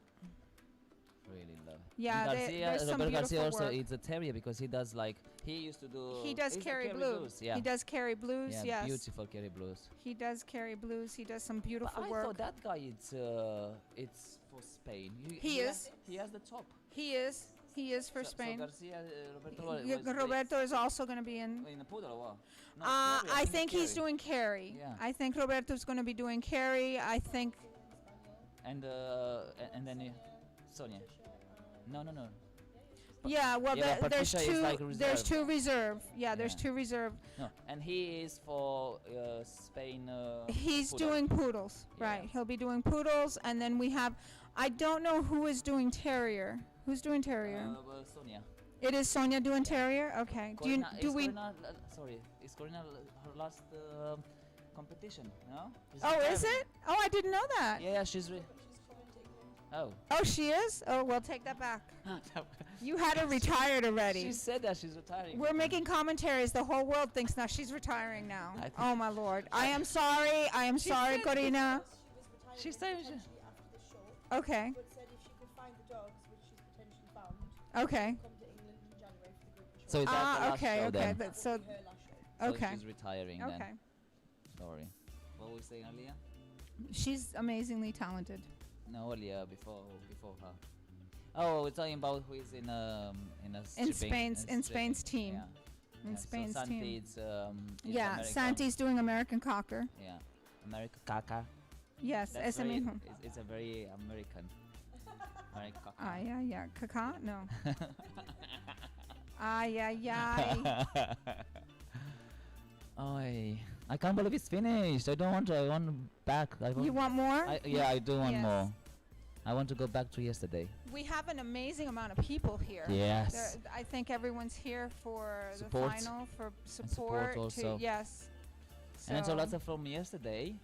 Really love. Yeah, And they- Garcia, there's some Roberto Garcia beautiful also work. is a terrier because he does like he used to do. He does he's a carry blues. Yeah. He does carry blues. Yeah, Yes. beautiful carry blues. He does carry blues. He does some But beautiful I work. thought that guy it's for Spain. He is. He has the top. He is. He is for So Spain. Garcia, Roberto, Yeah, was Roberto is also going to be in. in the poodle or what? No, I think he's doing carry. Yeah. I think Roberto's going to be doing carry. I think. And then Sonia. No. Yeah, well, Yeah, but there's Patricia is two. like There's reserve. two reserve. Yeah, there's Yeah. two reserve. No, and he is for Spain. He's Poodle. doing poodles, right? He'll be doing poodles, and then we have. I don't know who is doing terrier. Who's doing terrier? Well, Sonia. It is Sonia doing terrier. Okay. Do we? Sorry, is Corina her last competition? No. She's Oh, is retiring. it? Oh, I didn't know that. Yeah, she's. Oh. Oh, she is. Oh, well, take that back. You had her retired already. She said that she's retiring. We're making commentaries. The whole world thinks now she's retiring now. I think- Oh my lord. I am sorry. I am She sorry, said- Corina. She said. Okay. But said if she could find the dogs, which she's potentially found, Okay. come to England in January for the group show. So that's the last okay, show okay. then. But so, Her last show. So okay. she's retiring Okay. then. Sorry. What were we saying earlier? She's amazingly talented. No, earlier before her. Oh, we're talking about who is in a In stripping- Spain's team. Yeah. In Yeah, Spain's so Santi team. is Yeah, American. Santi's doing American Cocker. Yeah, American Caca. Yes, That's ese very, mismo. it's a very American. American Caca. Ay, ay, ay. Caca? No. Ay, ay, ay. Oy, I can't believe it's finished. I don't want to. I want back. You want more? Yeah, I do want Yes. more. I want to go back to yesterday. We have an amazing amount of people here. Yes. I think everyone's here for Support. the final, for support support. also. Yes. And so So- lots of from yesterday.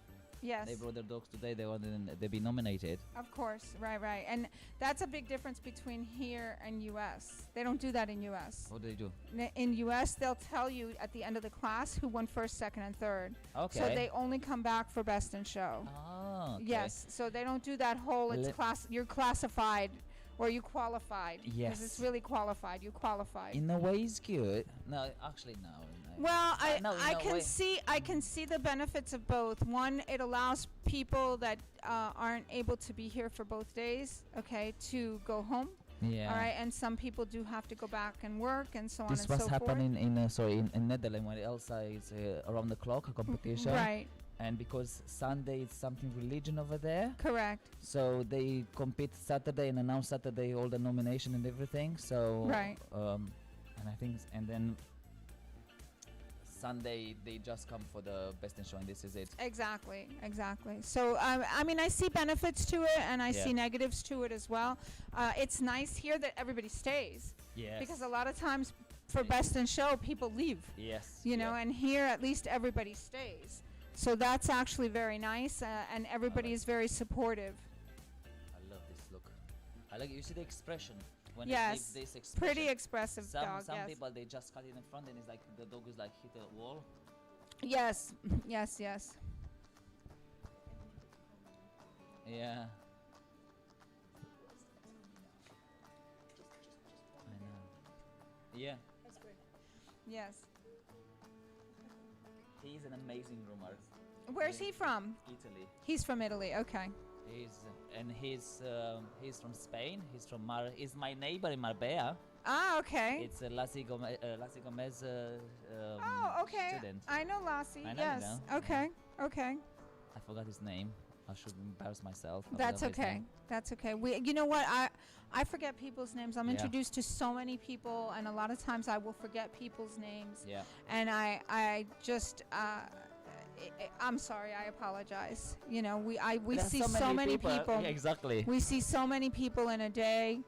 Yes. They brought their dogs today. They wanted they be nominated. Of course, right. And that's a big difference between here and US. They don't do that in US. What do they do? In US, they'll tell you at the end of the class who won first, second, and third. Okay. So they only come back for best in show. Oh, okay. Yes. So they don't do that whole Le- you're classified or you qualified. Because Yes. it's really qualified. You qualified. In a way, it's good. No, actually, no. Well, no, in I a way. can see the benefits of both. One, it allows people that aren't able to be here for both days, okay, to go home. Yeah. All right, and some people do have to go back and work and so on This and was so forth. happening in Netherlands when Elsa is around the clock a competition. Right. And because Sunday is something religion over there. Correct. So they compete Saturday and announce Saturday all the nomination and everything. So Right. And I think and then Sunday they just come for the best in show and this is it. Exactly. So, I mean, I see benefits to it and I Yeah. see negatives to it as well. It's nice here that everybody stays. Yes. Because a lot of times for best in show, people leave. Yes. You know, yeah. and here at least everybody stays. So that's actually very nice, and everybody is very supportive. I love this look. I like you see the expression when Yes, it gives this expression. pretty expressive some dog, Some yes. people they just cut it in front and it's like the dog is like hit a wall. Yes. Yeah. I know. Yeah. Yes. He's an amazing groomer. Where's he from? Italy. He's from Italy. Okay. He's from Spain. He's my neighbor in Marbella. Ah, okay. It's Lassie Gomez. Oh, okay. Student. I know Lassie. I know you Yes. know. Okay. Okay. I forgot his name. I should embarrass myself. I That's forgot his okay. name. That's okay. You know what? I forget people's names. I'm Yeah. introduced to so many people, and a lot of times I will forget people's names. Yeah. And I just I'm sorry. I apologize. You know, we There's see so many people. Yeah, exactly. We see so many people in a day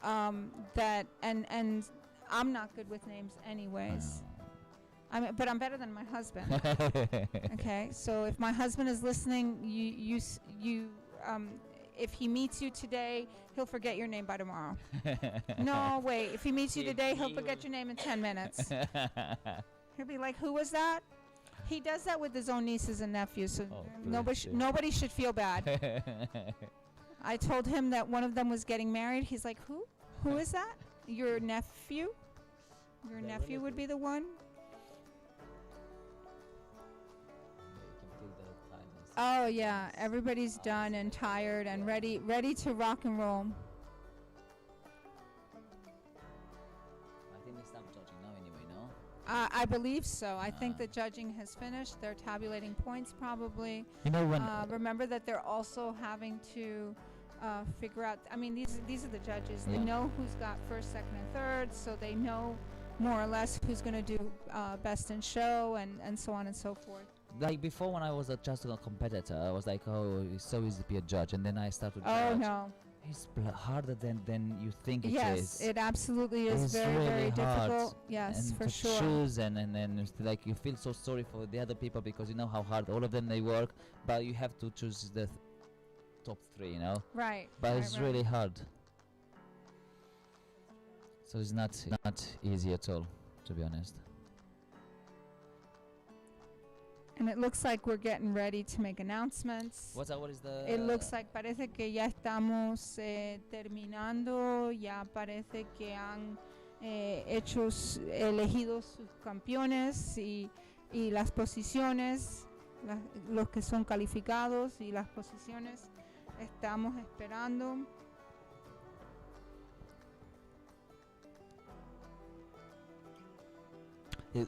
that and I'm not good with names anyways. But I'm better than my husband. Okay, so if my husband is listening, you if he meets you today, he'll forget your name by tomorrow. No, wait. If he meets you today, he'll forget your name in 10 minutes. He'll be like, "Who was that?" He does that with his own nieces and nephews, so nobody should feel bad. I told him that one of them was getting married. He's like, "Who? Who is that? Your nephew? Your nephew would be the one?" Oh yeah, everybody's done and tired and ready to rock and roll. I think they stopped judging now anyway, no? I believe so. I think the judging has finished. They're tabulating points probably. You know when remember that they're also having to figure out. I mean, these are the judges. They Yeah. know who's got first, second, and third, so they know more or less who's going to do best in show and so on and so forth. Like before, when I was just a competitor, I was like, oh, it's so easy to be a judge, and then I started. Oh no. It's harder than you think it is. Yes, it absolutely is It's very, really very hard. difficult. Yes, and for to sure. choose and it's like you feel so sorry for the other people because you know how hard all of them they work, but you have to choose the top 3, you know. Right. But right, it's right. really hard. So it's not easy at all, to be honest. And it looks like we're getting ready to make announcements. What is the? It looks like parece que ya estamos terminando, ya parece que han elegido sus campeones y las posiciones, los que son calificados y las posiciones. Estamos esperando.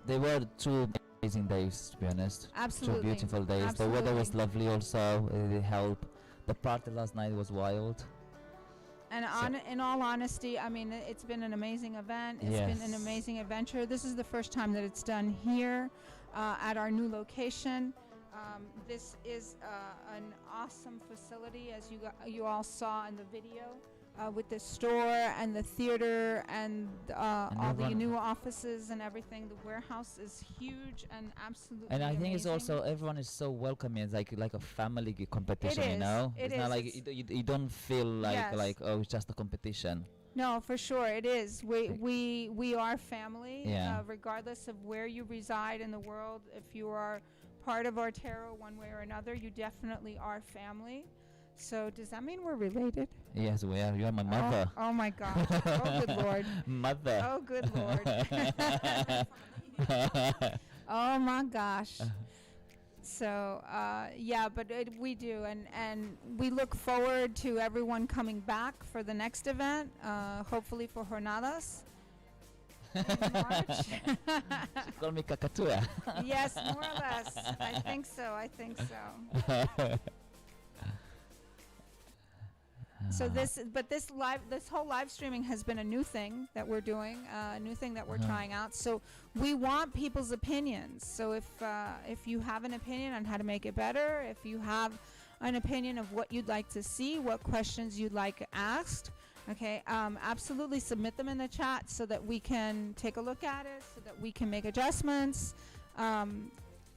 They were 2 amazing days, to be honest. Absolutely. 2 beautiful days. Absolutely. The weather was lovely also. It helped. The party last night was wild. And in all honesty, I mean, it's been an amazing event. It's been an Yes. amazing adventure. This is the first time that it's done here at our new location. This is an awesome facility, as you all saw in the video, with the store and the theater and all the everyone- new offices and everything. The warehouse is huge and absolutely And I think it's amazing. also everyone is so welcoming. It's like a family competition, you is. know. It It's not is. like you don't feel Yes. like oh it's just a competition. No, for sure it is. We are family, Yeah. regardless of where you reside in the world. If you are part of Artero one way or another, you definitely are family. So does that mean we're related? Yes, we are. You are my mother. Oh my God. Oh good Lord. Mother. Oh good Lord. Oh my gosh. So yeah, but we do, and we look forward to everyone coming back for the next event, hopefully for Jornadas in March. She called me Kakatua. Yes, more or less. I think so. So this whole live streaming has been a new thing that we're doing, a new thing that we're trying out. So we want people's opinions. So if you have an opinion on how to make it better, if you have an opinion of what you'd like to see, what questions you'd like asked, okay, absolutely submit them in the chat so that we can take a look at it, so that we can make adjustments.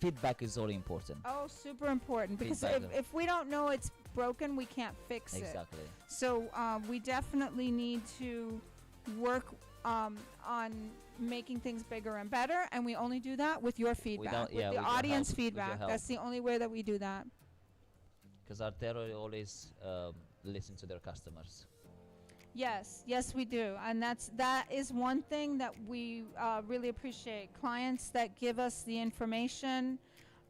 Feedback is all important. Oh, super important, because Feedback. if we don't know it's broken, we can't fix it. Exactly. So we definitely need to work on making things bigger and better, and we only do that with your feedback, with the with your audience help, with your feedback. help. That's the only way that we do that. Because Artero always listen to their customers. Yes, we do, and that is one thing that we really appreciate. Clients that give us the information,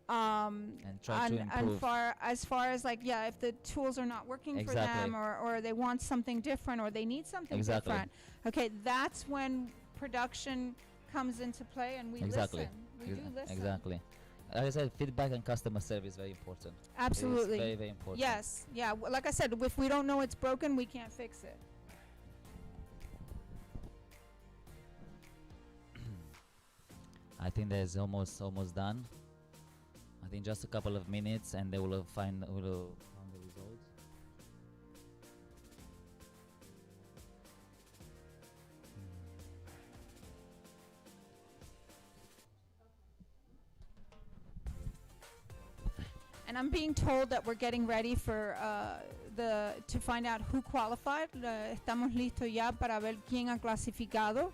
and try to improve. as far as like, yeah, if the tools are not working for Exactly. them, or they want something different, or they need something Exactly. different. Okay, that's when production comes into play, and we Exactly. listen. We do listen. Exactly. Like I said, feedback and customer service is very important. Absolutely. It's very, very important. Yes, yeah. Like I said, if we don't know it's broken, we can't fix it. I think that's almost done. I think just a couple of minutes and they will find the results. And I'm being told that we're getting ready for to find out who qualified. Estamos listos ya para ver quién ha clasificado.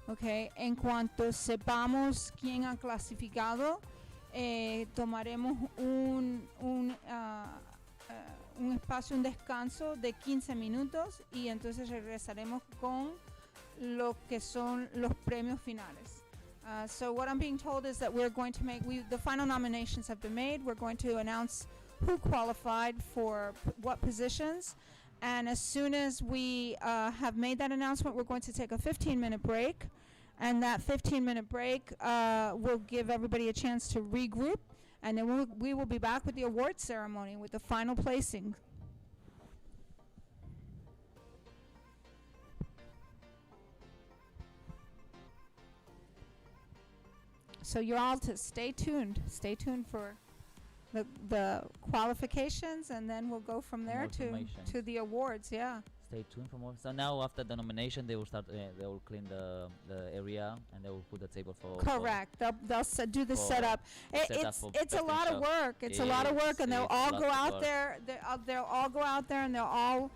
Okay. En cuanto sepamos quién ha clasificado, tomaremos un espacio, un descanso de 15 minutos y entonces regresaremos con lo que son los premios finales. So what I'm being told is that we're going to the final nominations have been made. We're going to announce who qualified for what positions. And as soon as we have made that announcement, we're going to take a 15-minute break. And that 15-minute break will give everybody a chance to regroup. And then we will be back with the award ceremony with the final placing. So you all to stay tuned. Stay tuned for the qualifications, and then we'll go from there to the awards. Yeah. Stay tuned for more. So now after the nomination, they will start. They will clean the area and they will put the table for. Correct. They'll do the setup. It's a lot of work. It's a lot of work, and they'll all go out there. They'll all go out there, and they'll all.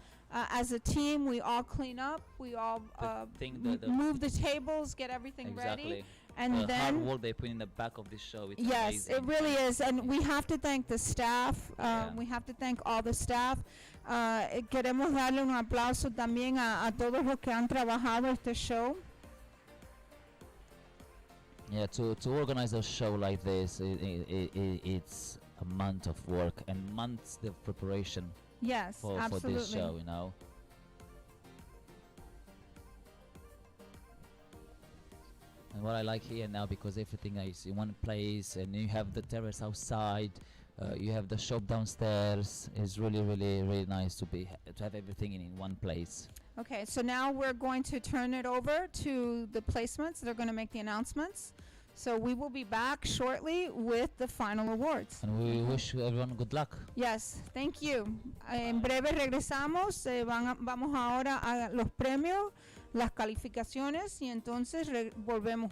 As a team, we all clean up. We all move the tables, get everything ready, and the then hard work they put in the back of this show. It's yes, amazing. it really is, and we have to thank the staff. We have to thank all the staff. Queremos darle un aplauso también a todos los que han trabajado este show. Yeah, to organize a show like this, it's a month of work and months of preparation. Yes, for this show, you know. And what I like here now, because everything is in one place, and you have the terrace outside, you have the shop downstairs. It's really, really, really nice to have everything in one place. Okay, so now we're going to turn it over to the placements. They're going to make the announcements. So we will be back shortly with the final awards. And we wish everyone good luck. Yes, thank you. En breve regresamos. Vamos ahora a los premios, las calificaciones, y entonces volvemos.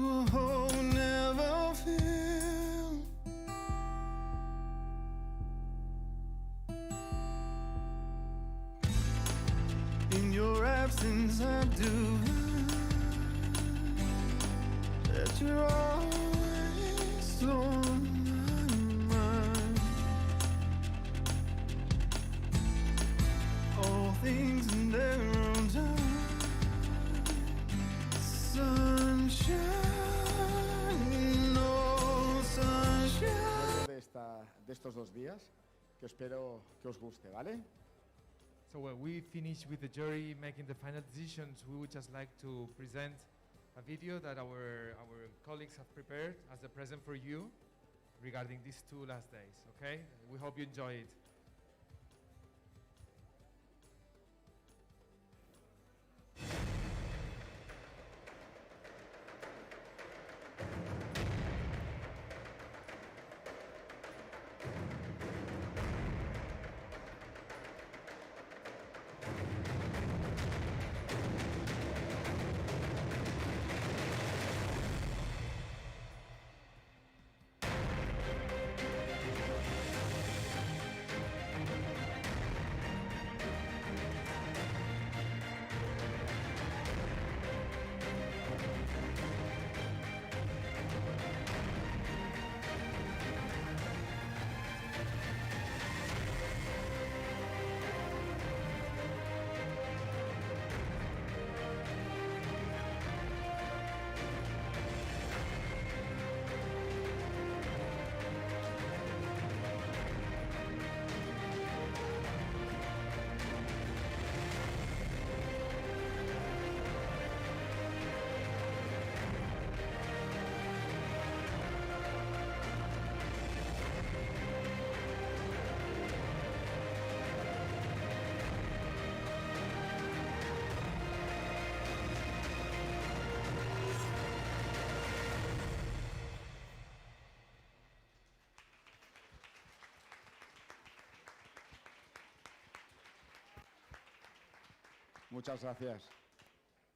a hole never fill. In your absence I do that you're always on my mind. All things in their own time. Sunshine, no sunshine. De estos 2 días, que espero que os guste, ¿vale? So when we finish with the jury making the final decisions, we would just like to present a video that our colleagues have prepared as a present for you regarding these 2 last days, okay? We hope you enjoy it. Muchas gracias.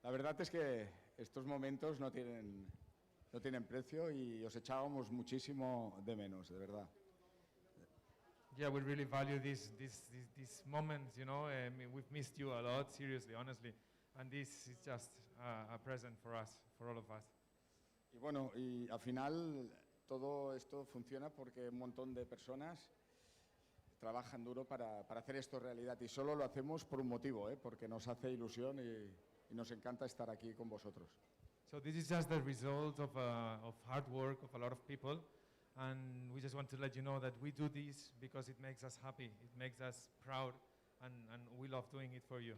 La verdad es que estos momentos no tienen precio y os echábamos muchísimo de menos, de verdad. Yeah, we really value these moments, you know. We've missed you a lot, seriously, honestly. And this is just a present for us, for all of us. Y bueno, y al final todo esto funciona porque un montón de personas trabajan duro para hacer esto realidad y solo lo hacemos por un motivo, porque nos hace ilusión y nos encanta estar aquí con vosotros. So this is just the result of hard work of a lot of people, and we just want to let you know that we do this because it makes us happy, it makes us proud, and we love doing it for you.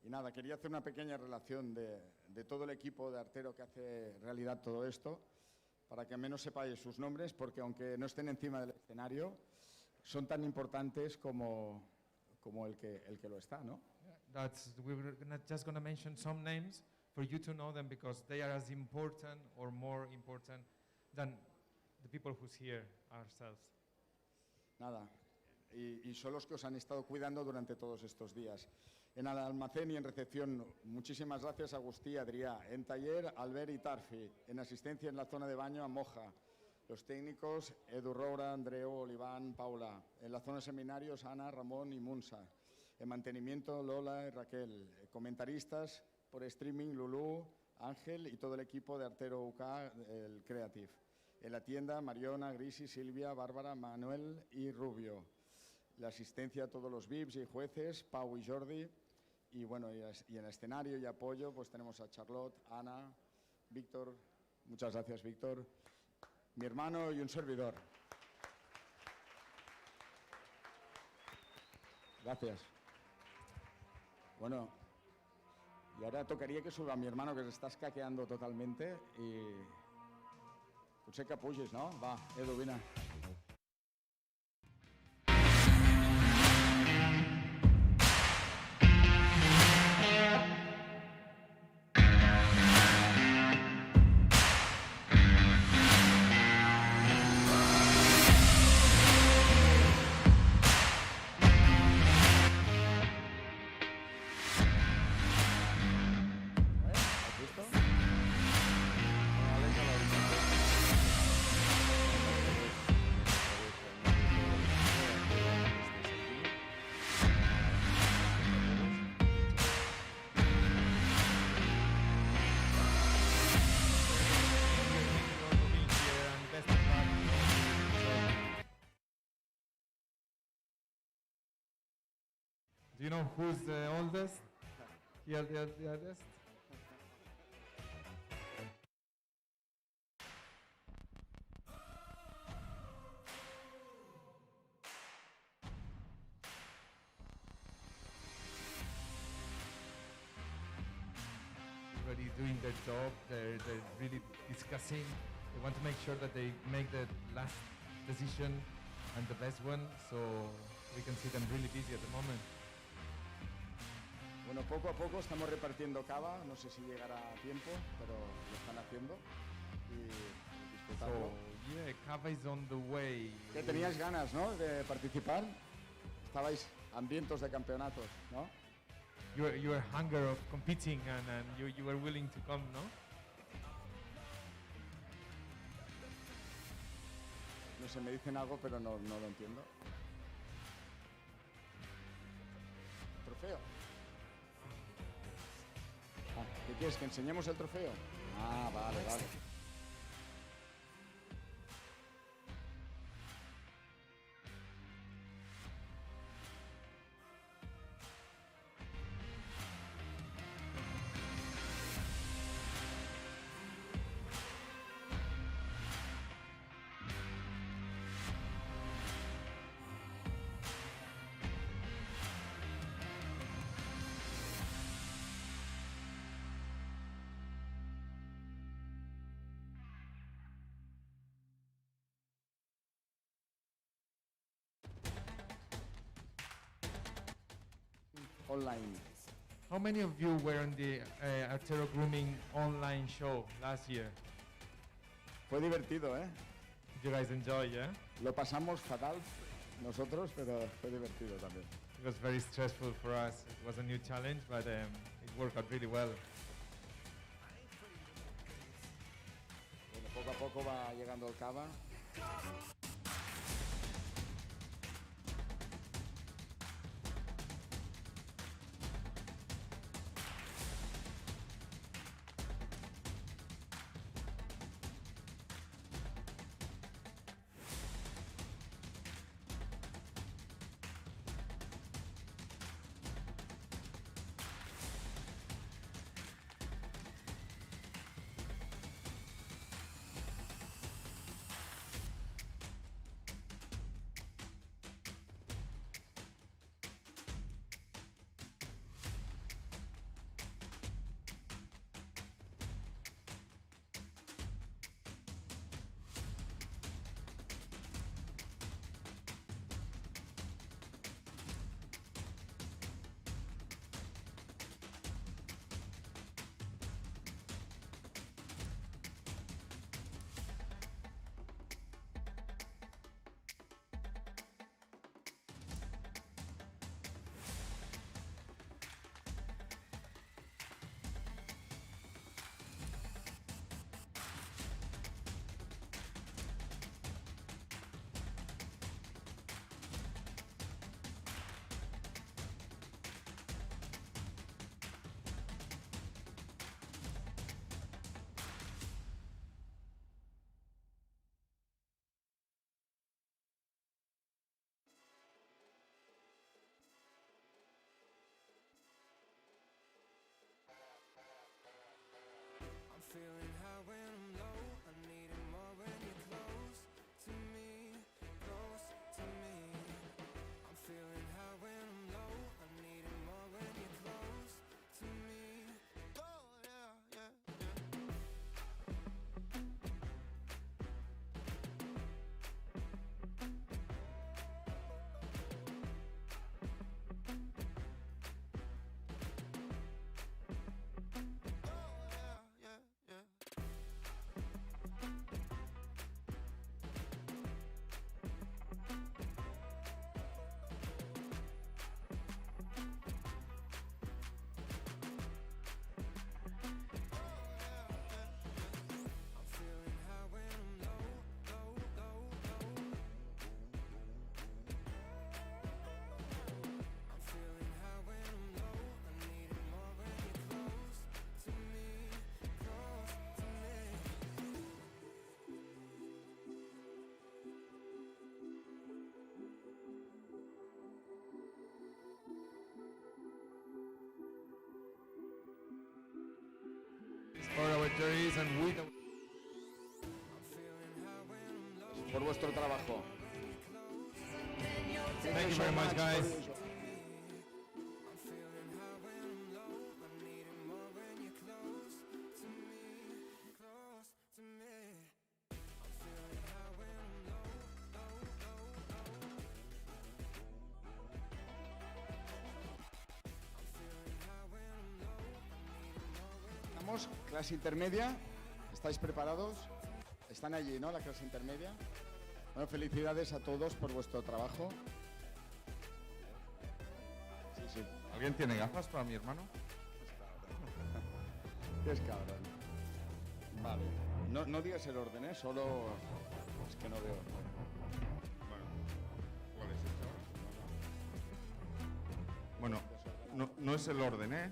Y nada, quería hacer una pequeña relación de todo el equipo de Artero que hace realidad todo esto, para que al menos sepáis sus nombres, porque aunque no estén encima del escenario, son tan importantes como el que lo está, ¿no? We're just going to mention some names for you to know them because they are as important or more important than the people who's here ourselves. Nada, y son los que os han estado cuidando durante todos estos días. En el almacén y en recepción, muchísimas gracias a Agustí, Adrià. En taller, Albert y Tarfi. En asistencia en la zona de baño, a Moja. Los técnicos, Edu Roura, Andreu, Oliván, Paula. En la zona de seminarios, Ana, Ramón y Munsa. En mantenimiento, Lola y Raquel. Comentaristas por streaming, Lulú, Ángel y todo el equipo de Artero UK, el Creative. En la tienda, Mariona, Grisi, Silvia, Bárbara, Manuel y Rubio. La asistencia a todos los VIPs y jueces, Pau y Jordi. Y bueno, y en el escenario y apoyo, pues tenemos a Charlotte, Ana, Víctor. Muchas gracias, Víctor. Mi hermano y un servidor. Gracias. Bueno, y ahora tocaría que suba a mi hermano, que se está escaqueando totalmente, y potser que pugis, no? Va, Edu, vine. Do you know who's the oldest? Here, the oldest? Everybody doing their job. They're really discussing. They want to make sure that they make the last decision and the best one. So we can see them really busy at the moment. Bueno, poco a poco estamos repartiendo cava. No sé si llegará a tiempo, pero lo están haciendo y disfrutarlo. So yeah, cava is on the way. Que teníais ganas, ¿no? De participar. Estabais hambrientos de campeonatos, ¿no? Your hunger of competing and you were willing to come, ¿no? No sé, me dicen algo, pero no lo entiendo. Trofeo. ¿Qué quieres? ¿Que enseñemos el trofeo? Ah, vale, vale. Online. How many of you were on the Artero Grooming online show last year? Fue divertido, ¿eh? Did you guys enjoy, yeah? Lo pasamos fatal nosotros, pero fue divertido también. It was very stressful for us. It was a new challenge, but it worked out really well. Bueno, poco a poco va llegando el cava. victories and with por vuestro trabajo. Thank you very much, guys. Estamos, clase intermedia. ¿Estáis preparados? Están allí, ¿no? La clase intermedia. Bueno, felicidades a todos por vuestro trabajo. Sí, sí. ¿Alguien tiene gafas para mi hermano? Qué es cabrón. Vale. No digas el orden, ¿eh? Solo... Es que no veo. Bueno, ¿cuál es ese ahora? Bueno, no es el orden, ¿eh?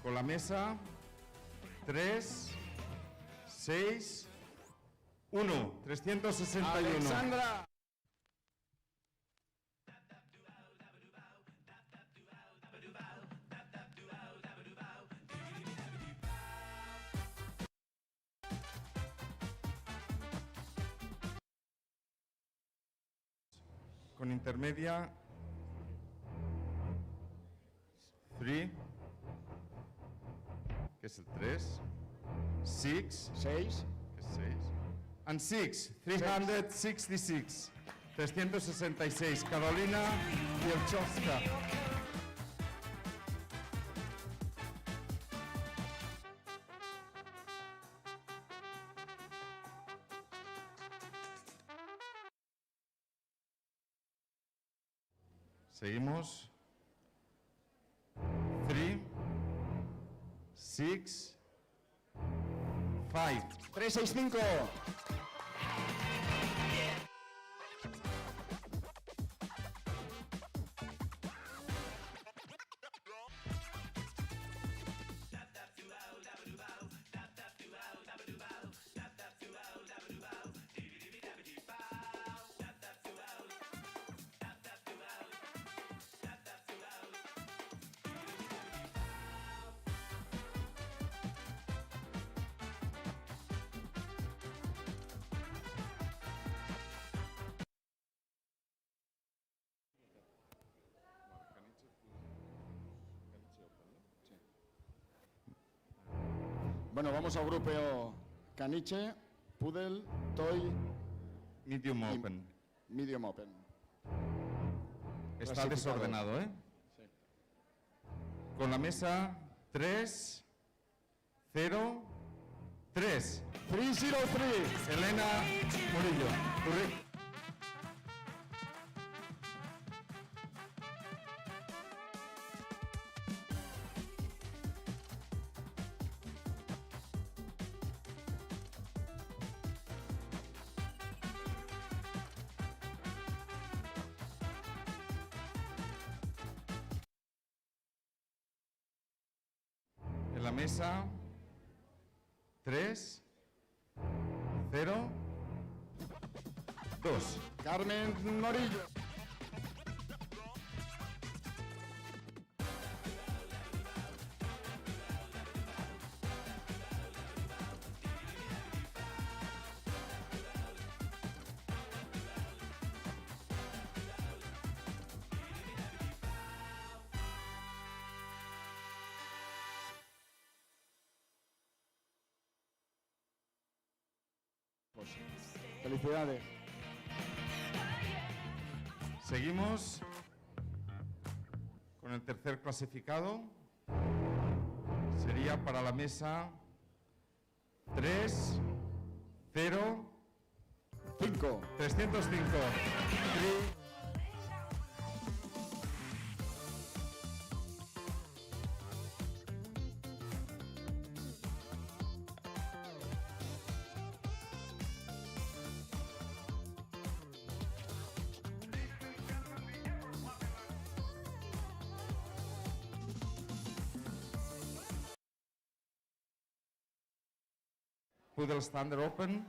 Con la mesa, 3, 6, 1, 361. ¡Alexandra! Con intermedia, 3, que es el 3, 6, que es 6, and 6, 366, 366, Carolina Bielchowska. Seguimos. 3, 6, 5. 365. Bueno, vamos al grupo Caniche, Poodle, Toy... Medium Open. Medium Open. Está desordenado, ¿eh? Sí. Con la mesa 3, 0, 3. 303. Elena Murillo. En la mesa 3, 0, 2. Carmen Morillo. Felicidades. Seguimos con el tercer clasificado. Sería para la mesa 3, 0, 5. 305. Poodle Standard Open,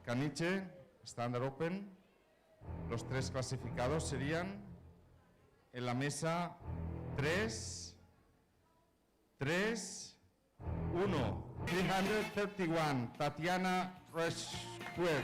Caniche Standard Open. Los tres clasificados serían en la mesa 3, 3, 1. 331, Tatiana Resquier.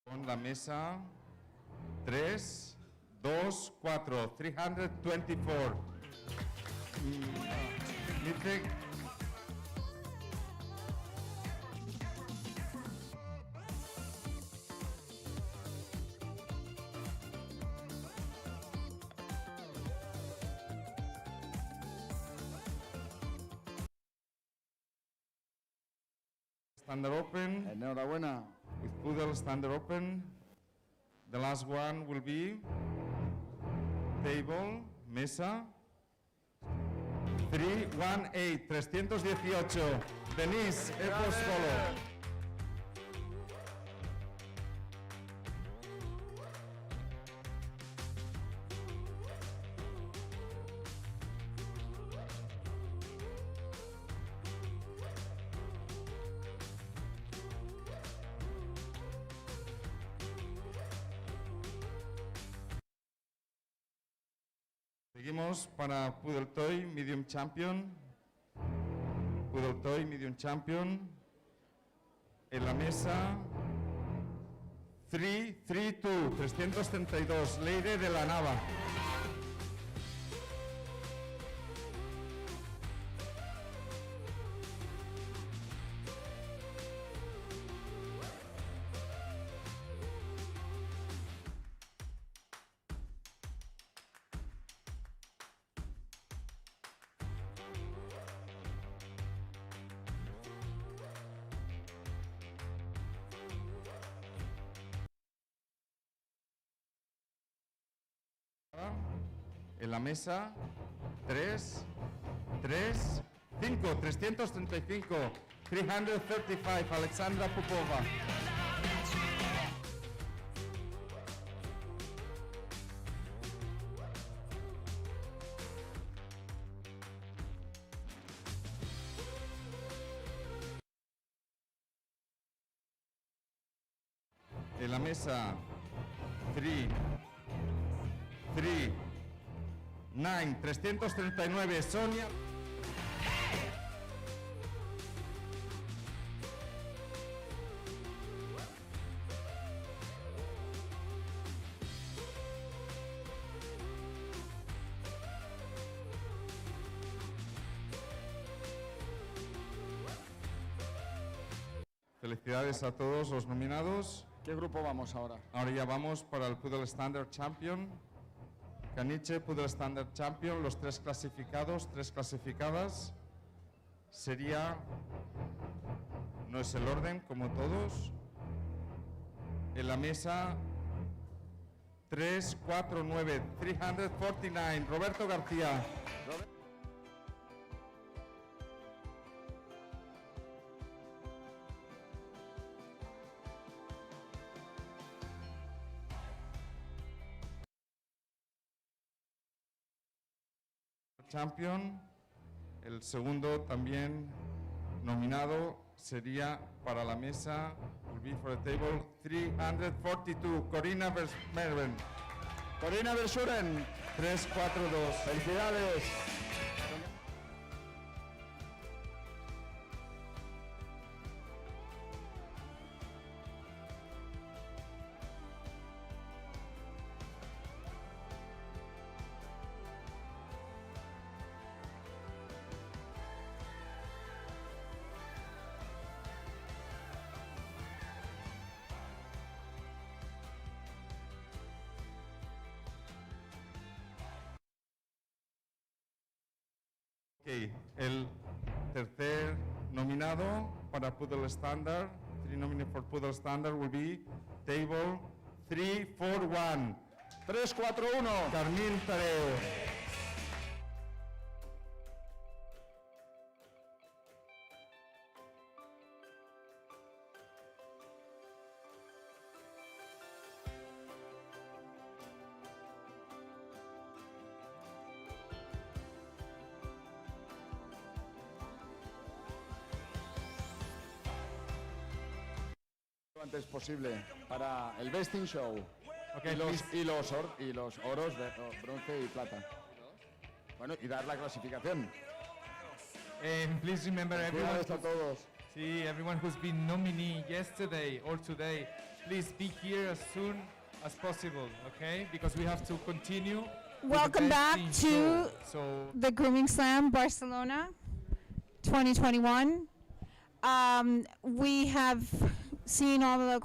Con la mesa 3, 2, 4, 324. Dice Standard Open. Enhorabuena. With Poodles Standard Open. The last one will be table, mesa. 318, 318. Denise Epostolo. Seguimos para Poodle Toy Medium Champion. Poodle Toy Medium Champion. En la mesa 332, 332, Leire de la Nava. En la mesa 3, 3, 5, 335, 335, Alexandra Popova. En la mesa 3, 3, 9, 339, Sonia. Felicidades a todos los nominados. ¿Qué grupo vamos ahora? Ahora ya vamos para el Poodle Standard Champion. Caniche, Poodle Standard Champion, los 3 clasificados, 3 clasificadas. Sería, no es el orden como todos. En la mesa 3, 4, 9, 349, Roberto García. Champion, el segundo también nominado sería para la mesa, will be for the table 342, Corina Vermeulen. Corina Versuren. 342. Felicidades. Okay, el tercer nominado para Poodle Standard, 3 nominated for Poodle Standard will be table 341. 341. Carmín Tareo. antes posible para el Best in Show. Okay, y los oros de bronce y plata. Bueno, y dar la clasificación. Please remember everyone. A todos. See, everyone who's been nominee yesterday or today, please be here as soon as possible, okay? Because we have to continue. Welcome back to the Grooming Slam Barcelona 2021. We have seen all the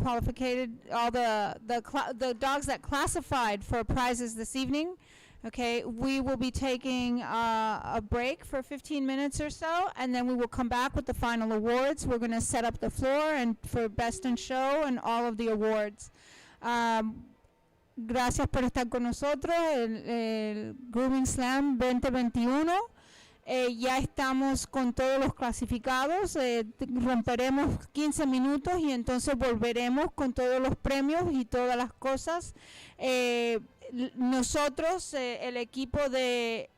the dogs that classified for prizes this evening. Okay, we will be taking a break for 15 minutes or so, and then we will come back with the final awards. We're going to set up the floor and for Best in Show and all of the awards. Gracias por estar con nosotros, el Grooming Slam 2021. Ya estamos con todos los clasificados, romperemos 15 minutos y entonces volveremos con todos los premios y todas las cosas. Nosotros, el equipo de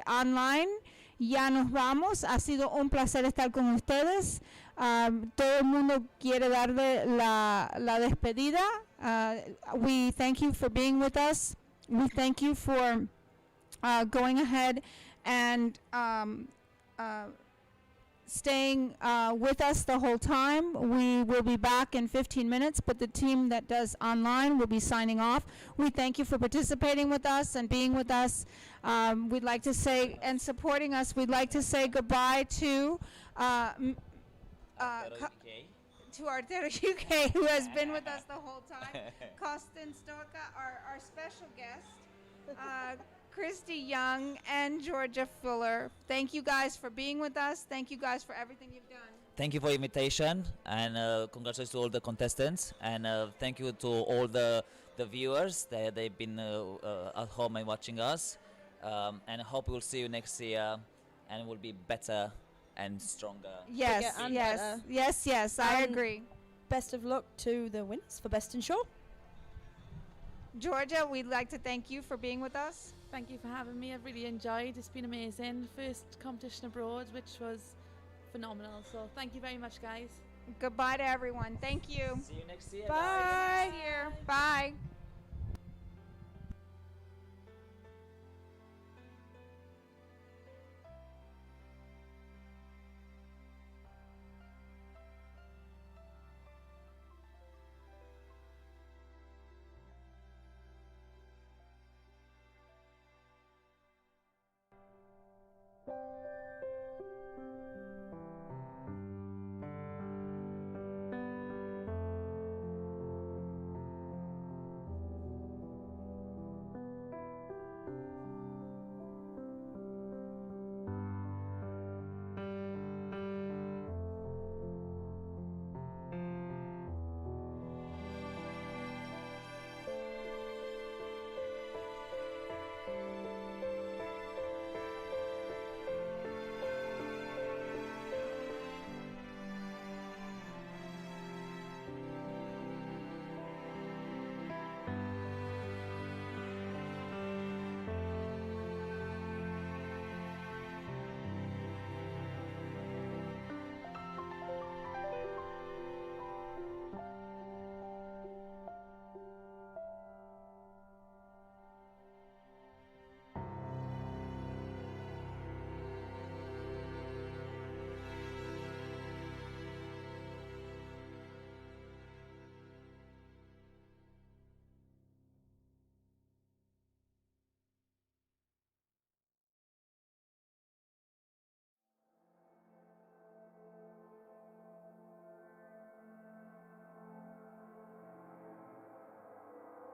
online, ya nos vamos. Ha sido un placer estar con ustedes. Todo el mundo quiere darle la despedida. We thank you for being with us. We thank you for going ahead and staying with us the whole time. We will be back in 15 minutes, but the team that does online will be signing off. We thank you for participating with us and being with us. We'd like to say, and supporting us, we'd like to say goodbye to Artero UK, who has been with us the whole time. Kostin Stoka, our special guest. Christy Young and Georgia Fuller. Thank you guys for being with us. Thank you guys for everything you've done. Thank you for the invitation, and congratulations to all the contestants, and thank you to all the viewers. They've been at home and watching us, and I hope we'll see you next year, and we'll be better and stronger. Yes, yes, I agree. Best of luck to the winners for Best in Show. Georgia, we'd like to thank you for being with us. Thank you for having me. I've really enjoyed. It's been amazing. First competition abroad, which was phenomenal. So thank you very much, guys. Goodbye to everyone. Thank you. See you next year. Bye. Bye. Bye.